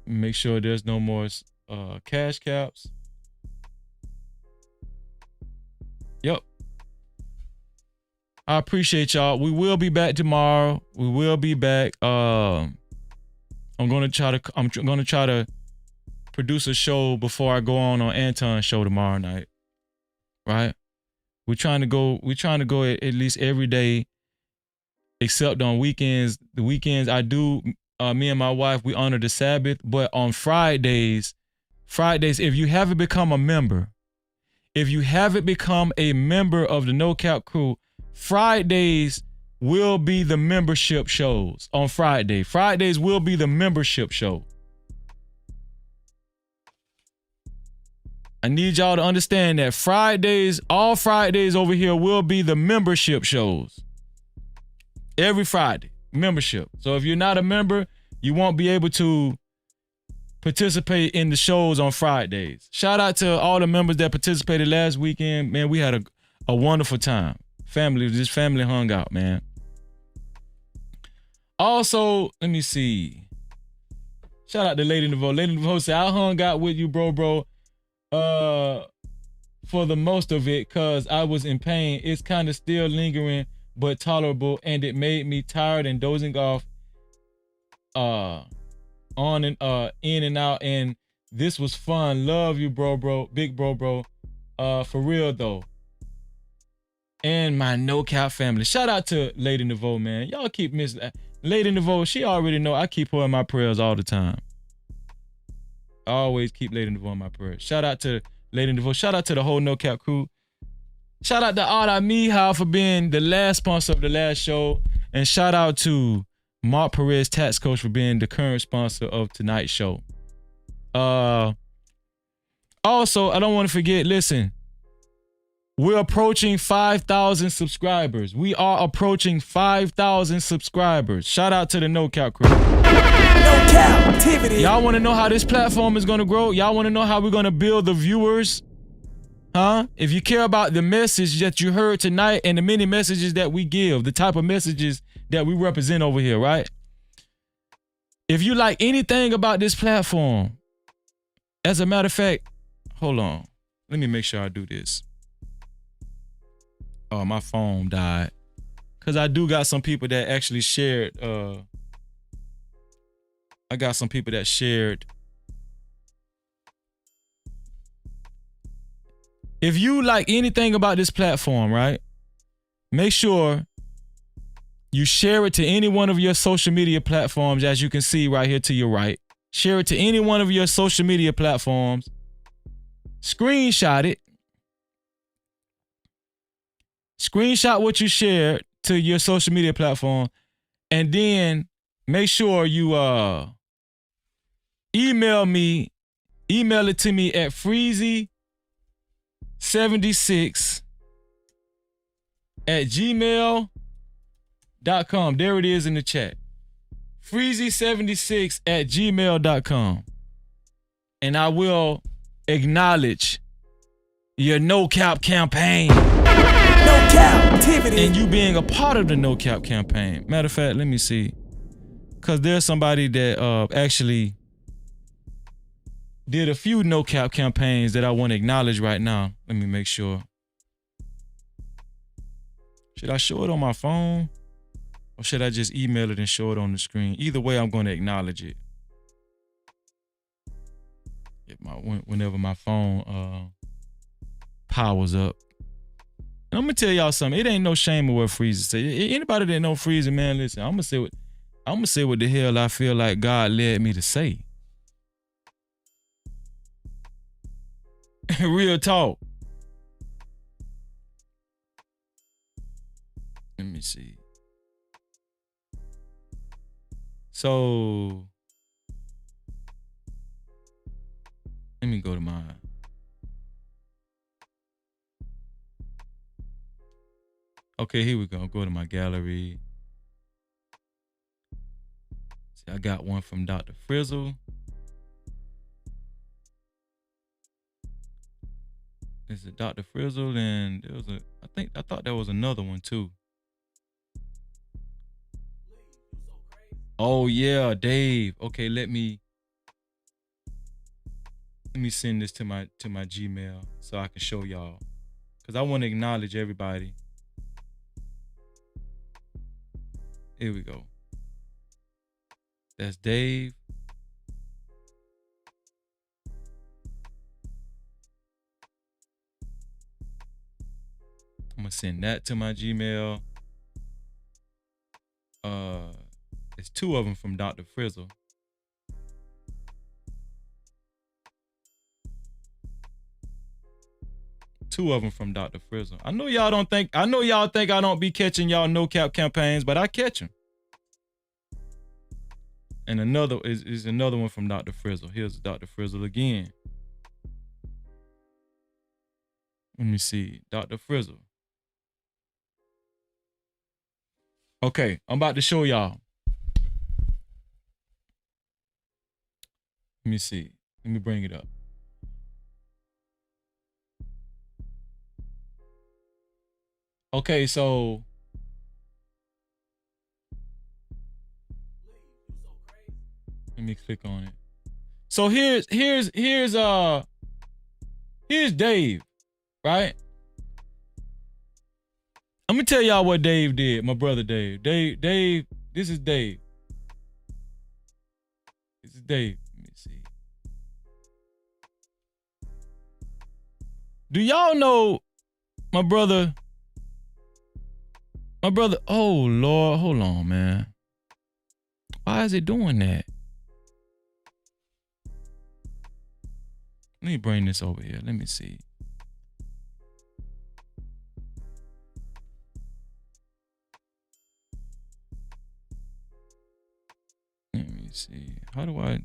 Make sure there's no more cash caps. Yep. I appreciate y'all. We will be back tomorrow. We will be back. I'm gonna try to produce a show before I go on Anton's show tomorrow night. Right? We're trying to go at least every day, except on weekends. The weekends I do, me and my wife, we honor the Sabbath. But on Fridays, if you haven't become a member of the No Cap crew, Fridays will be the membership shows on Friday. Fridays will be the membership show. I need y'all to understand that all Fridays over here will be the membership shows. Every Friday, membership. So if you're not a member, you won't be able to participate in the shows on Fridays. Shout out to all the members that participated last weekend. Man, we had a wonderful time. Family hung out, man. Also, let me see. Shout out to Lady Naveau. Lady Naveau said, I hung out with you, bro. For the most of it, cause I was in pain. It's kind of still lingering, but tolerable, and it made me tired and dozing off on and in and out, and this was fun. Love you, bro, big bro. For real though. and my No Cap family. Shout out to Lady Nevo, man. Y'all keep missing Lady Nevo. She already know I keep her in my prayers all the time. I always keep Lady Nevo in my prayers. Shout out to Lady Nevo. Shout out to the whole No Cap crew. Shout out to Ada Mija for being the last sponsor of the last show. And shout out to Mark Perez, tax coach, for being the current sponsor of tonight's show. Also, I don't want to forget, listen, we're approaching 5,000 subscribers. We are approaching 5,000 subscribers. Shout out to the No Cap crew. No Cap-tivity. Y'all want to know how this platform is going to grow? Y'all want to know how we're going to build the viewers? Huh? If you care about the message that you heard tonight and the many messages that we give, the type of messages that we represent over here, right? If you like anything about this platform, as a matter of fact, hold on. Let me make sure I do this. Oh, my phone died. Because I do got some people that actually shared. I got some people that shared. If you like anything about this platform, right? Make sure you share it to any one of your social media platforms, as you can see right here to your right. Share it to any one of your social media platforms. Screenshot it. Screenshot what you shared to your social media platform. And then make sure you email it to me at freezy76@gmail.com. There it is in the chat. freezy76@gmail.com. And I will acknowledge your No Cap campaign. No Cap-tivity. And you being a part of the No Cap campaign. Matter of fact, let me see. Because there's somebody that actually did a few No Cap campaigns that I want to acknowledge right now. Let me make sure. Should I show it on my phone? Or should I just email it and show it on the screen? Either way, I'm going to acknowledge it. Whenever my phone powers up. And I'm going to tell y'all something. It ain't no shame of what Freezer say. Anybody that know Freezer, man, listen, I'm going to say what the hell I feel like God led me to say. Real talk. Let me see. So, let me go to mine. Okay, here we go. Go to my gallery. See, I got one from Dr. Frizzle. This is Dr. Frizzle, and there was I thought there was another one too. Oh yeah, Dave. Okay, let me send this to my Gmail so I can show y'all. Cause I want to acknowledge everybody. Here we go. That's Dave. I'm gonna send that to my Gmail. It's two of them from Dr. Frizzle. Two of them from Dr. Frizzle. I know y'all think I don't be catching y'all No Cap campaigns, but I catch them. And another is another one from Dr. Frizzle. Here's Dr. Frizzle again. Let me see. Dr. Frizzle. Okay, I'm about to show y'all. Let me see. Let me bring it up. Okay, so let me click on it. So here's Dave, right? I'm gonna tell y'all what Dave did, my brother Dave. Dave, this is Dave. This is Dave. Let me see. Do y'all know my brother My brother, oh Lord, hold on, man. Why is it doing that? Let me bring this over here. Let me see. Let me see. How do I?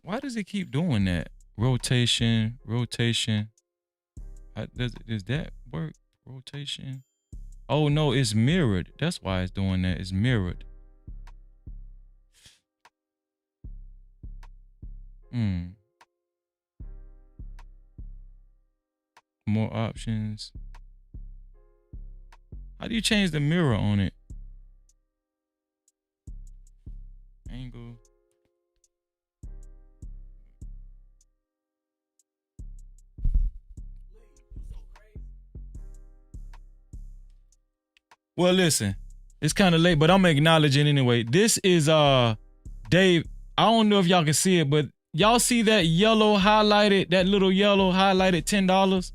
Why does it keep doing that? Rotation, rotation. Does that work? Rotation. Oh no, it's mirrored. That's why it's doing that. It's mirrored. More options. How do you change the mirror on it? Angle. Well, listen, it's kind of late, but I'm acknowledging anyway. This is Dave. I don't know if y'all can see it, but y'all see that yellow highlighted, that little yellow highlighted $10?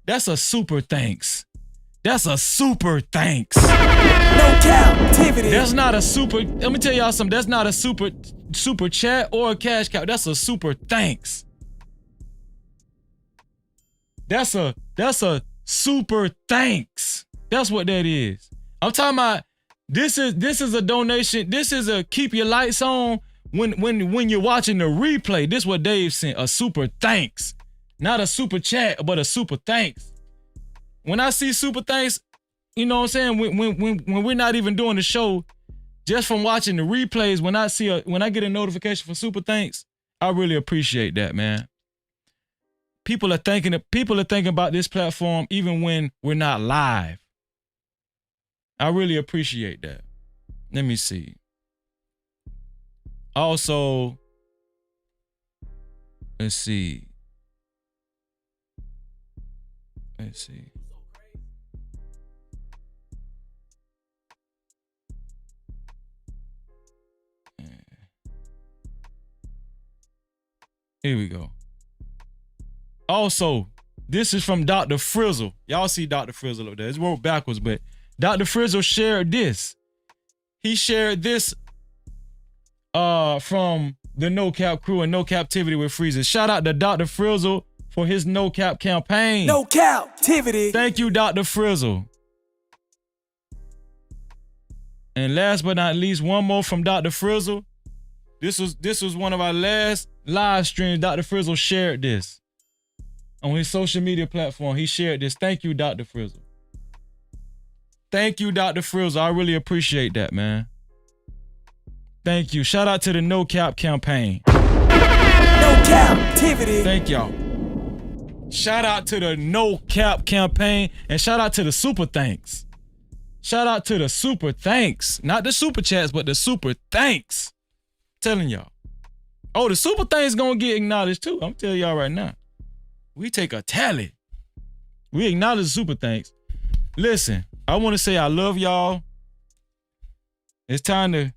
That's a super thanks. That's a super thanks. No Cap-tivity. That's not a super. Let me tell y'all something. That's not a super chat or a cash cow. That's a super thanks. That's a super thanks. That's what that is. I'm talking about. This is a donation. This is a keep your lights on when you're watching the replay. This is what Dave sent. A super thanks, not a super chat, but a super thanks. When I see super thanks, you know what I'm saying? When we're not even doing the show, just from watching the replays, when I get a notification for super thanks, I really appreciate that, man. People are thinking about this platform even when we're not live. I really appreciate that. Let me see. Also, let's see. Here we go. Also, this is from Dr. Frizzle. Y'all see Dr. Frizzle up there. It's wrote backwards, but Dr. Frizzle shared this. He shared this from the No Cap crew and No Cap-tivity with Freezes. Shout out to Dr. Frizzle for his No Cap campaign. No Cap-tivity. Thank you, Dr. Frizzle. And last but not least, one more from Dr. Frizzle. This was one of our last live streams. Dr. Frizzle shared this on his social media platform. He shared this. Thank you, Dr. Frizzle. Thank you, Dr. Frizzle. I really appreciate that, man. Thank you. Shout out to the No Cap campaign. No Cap-tivity. Thank y'all. Shout out to the No Cap campaign and shout out to the super thanks. Shout out to the super thanks. Not the super chats, but the super thanks. Telling y'all. Oh, the super thanks gonna get acknowledged too. I'm telling y'all right now. We take a tally. We acknowledge the super thanks. Listen, I want to say I love y'all. It's time to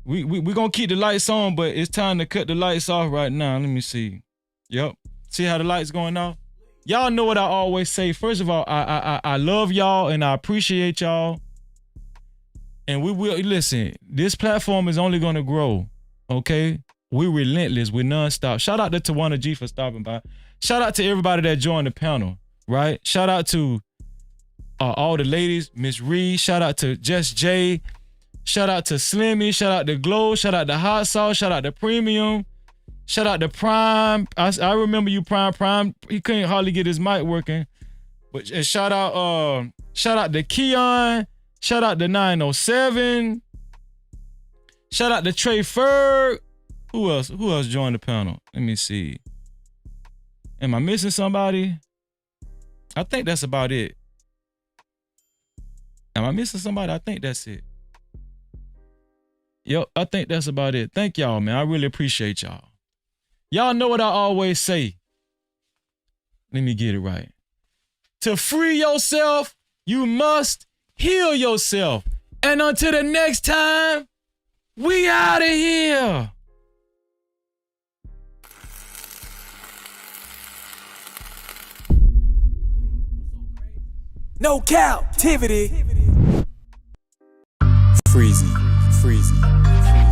we gonna keep the lights on, but it's time to cut the lights off right now. Let me see. Yep. See how the lights going off? Y'all know what I always say. First of all, I love y'all and I appreciate y'all. And we will listen. This platform is only gonna grow. Okay? We're relentless. We're nonstop. Shout out to Tawana G for stopping by. Shout out to everybody that joined the panel. Right? Shout out to all the ladies, Miss Reed. Shout out to Just J. Shout out to Slimmy. Shout out to Glow. Shout out to Hot Sauce. Shout out to Premium. Shout out to Prime. I remember you, Prime. He couldn't hardly get his mic working. But shout out to Keon. Shout out to 907. Shout out to Trey Ferg. Who else joined the panel? Let me see. Am I missing somebody? I think that's about it. Am I missing somebody? I think that's it. Yep, I think that's about it. Thank y'all, man. I really appreciate y'all. Y'all know what I always say. Let me get it right. To free yourself, you must heal yourself. And until the next time, we out of here. No captivity. Freezy, freezy.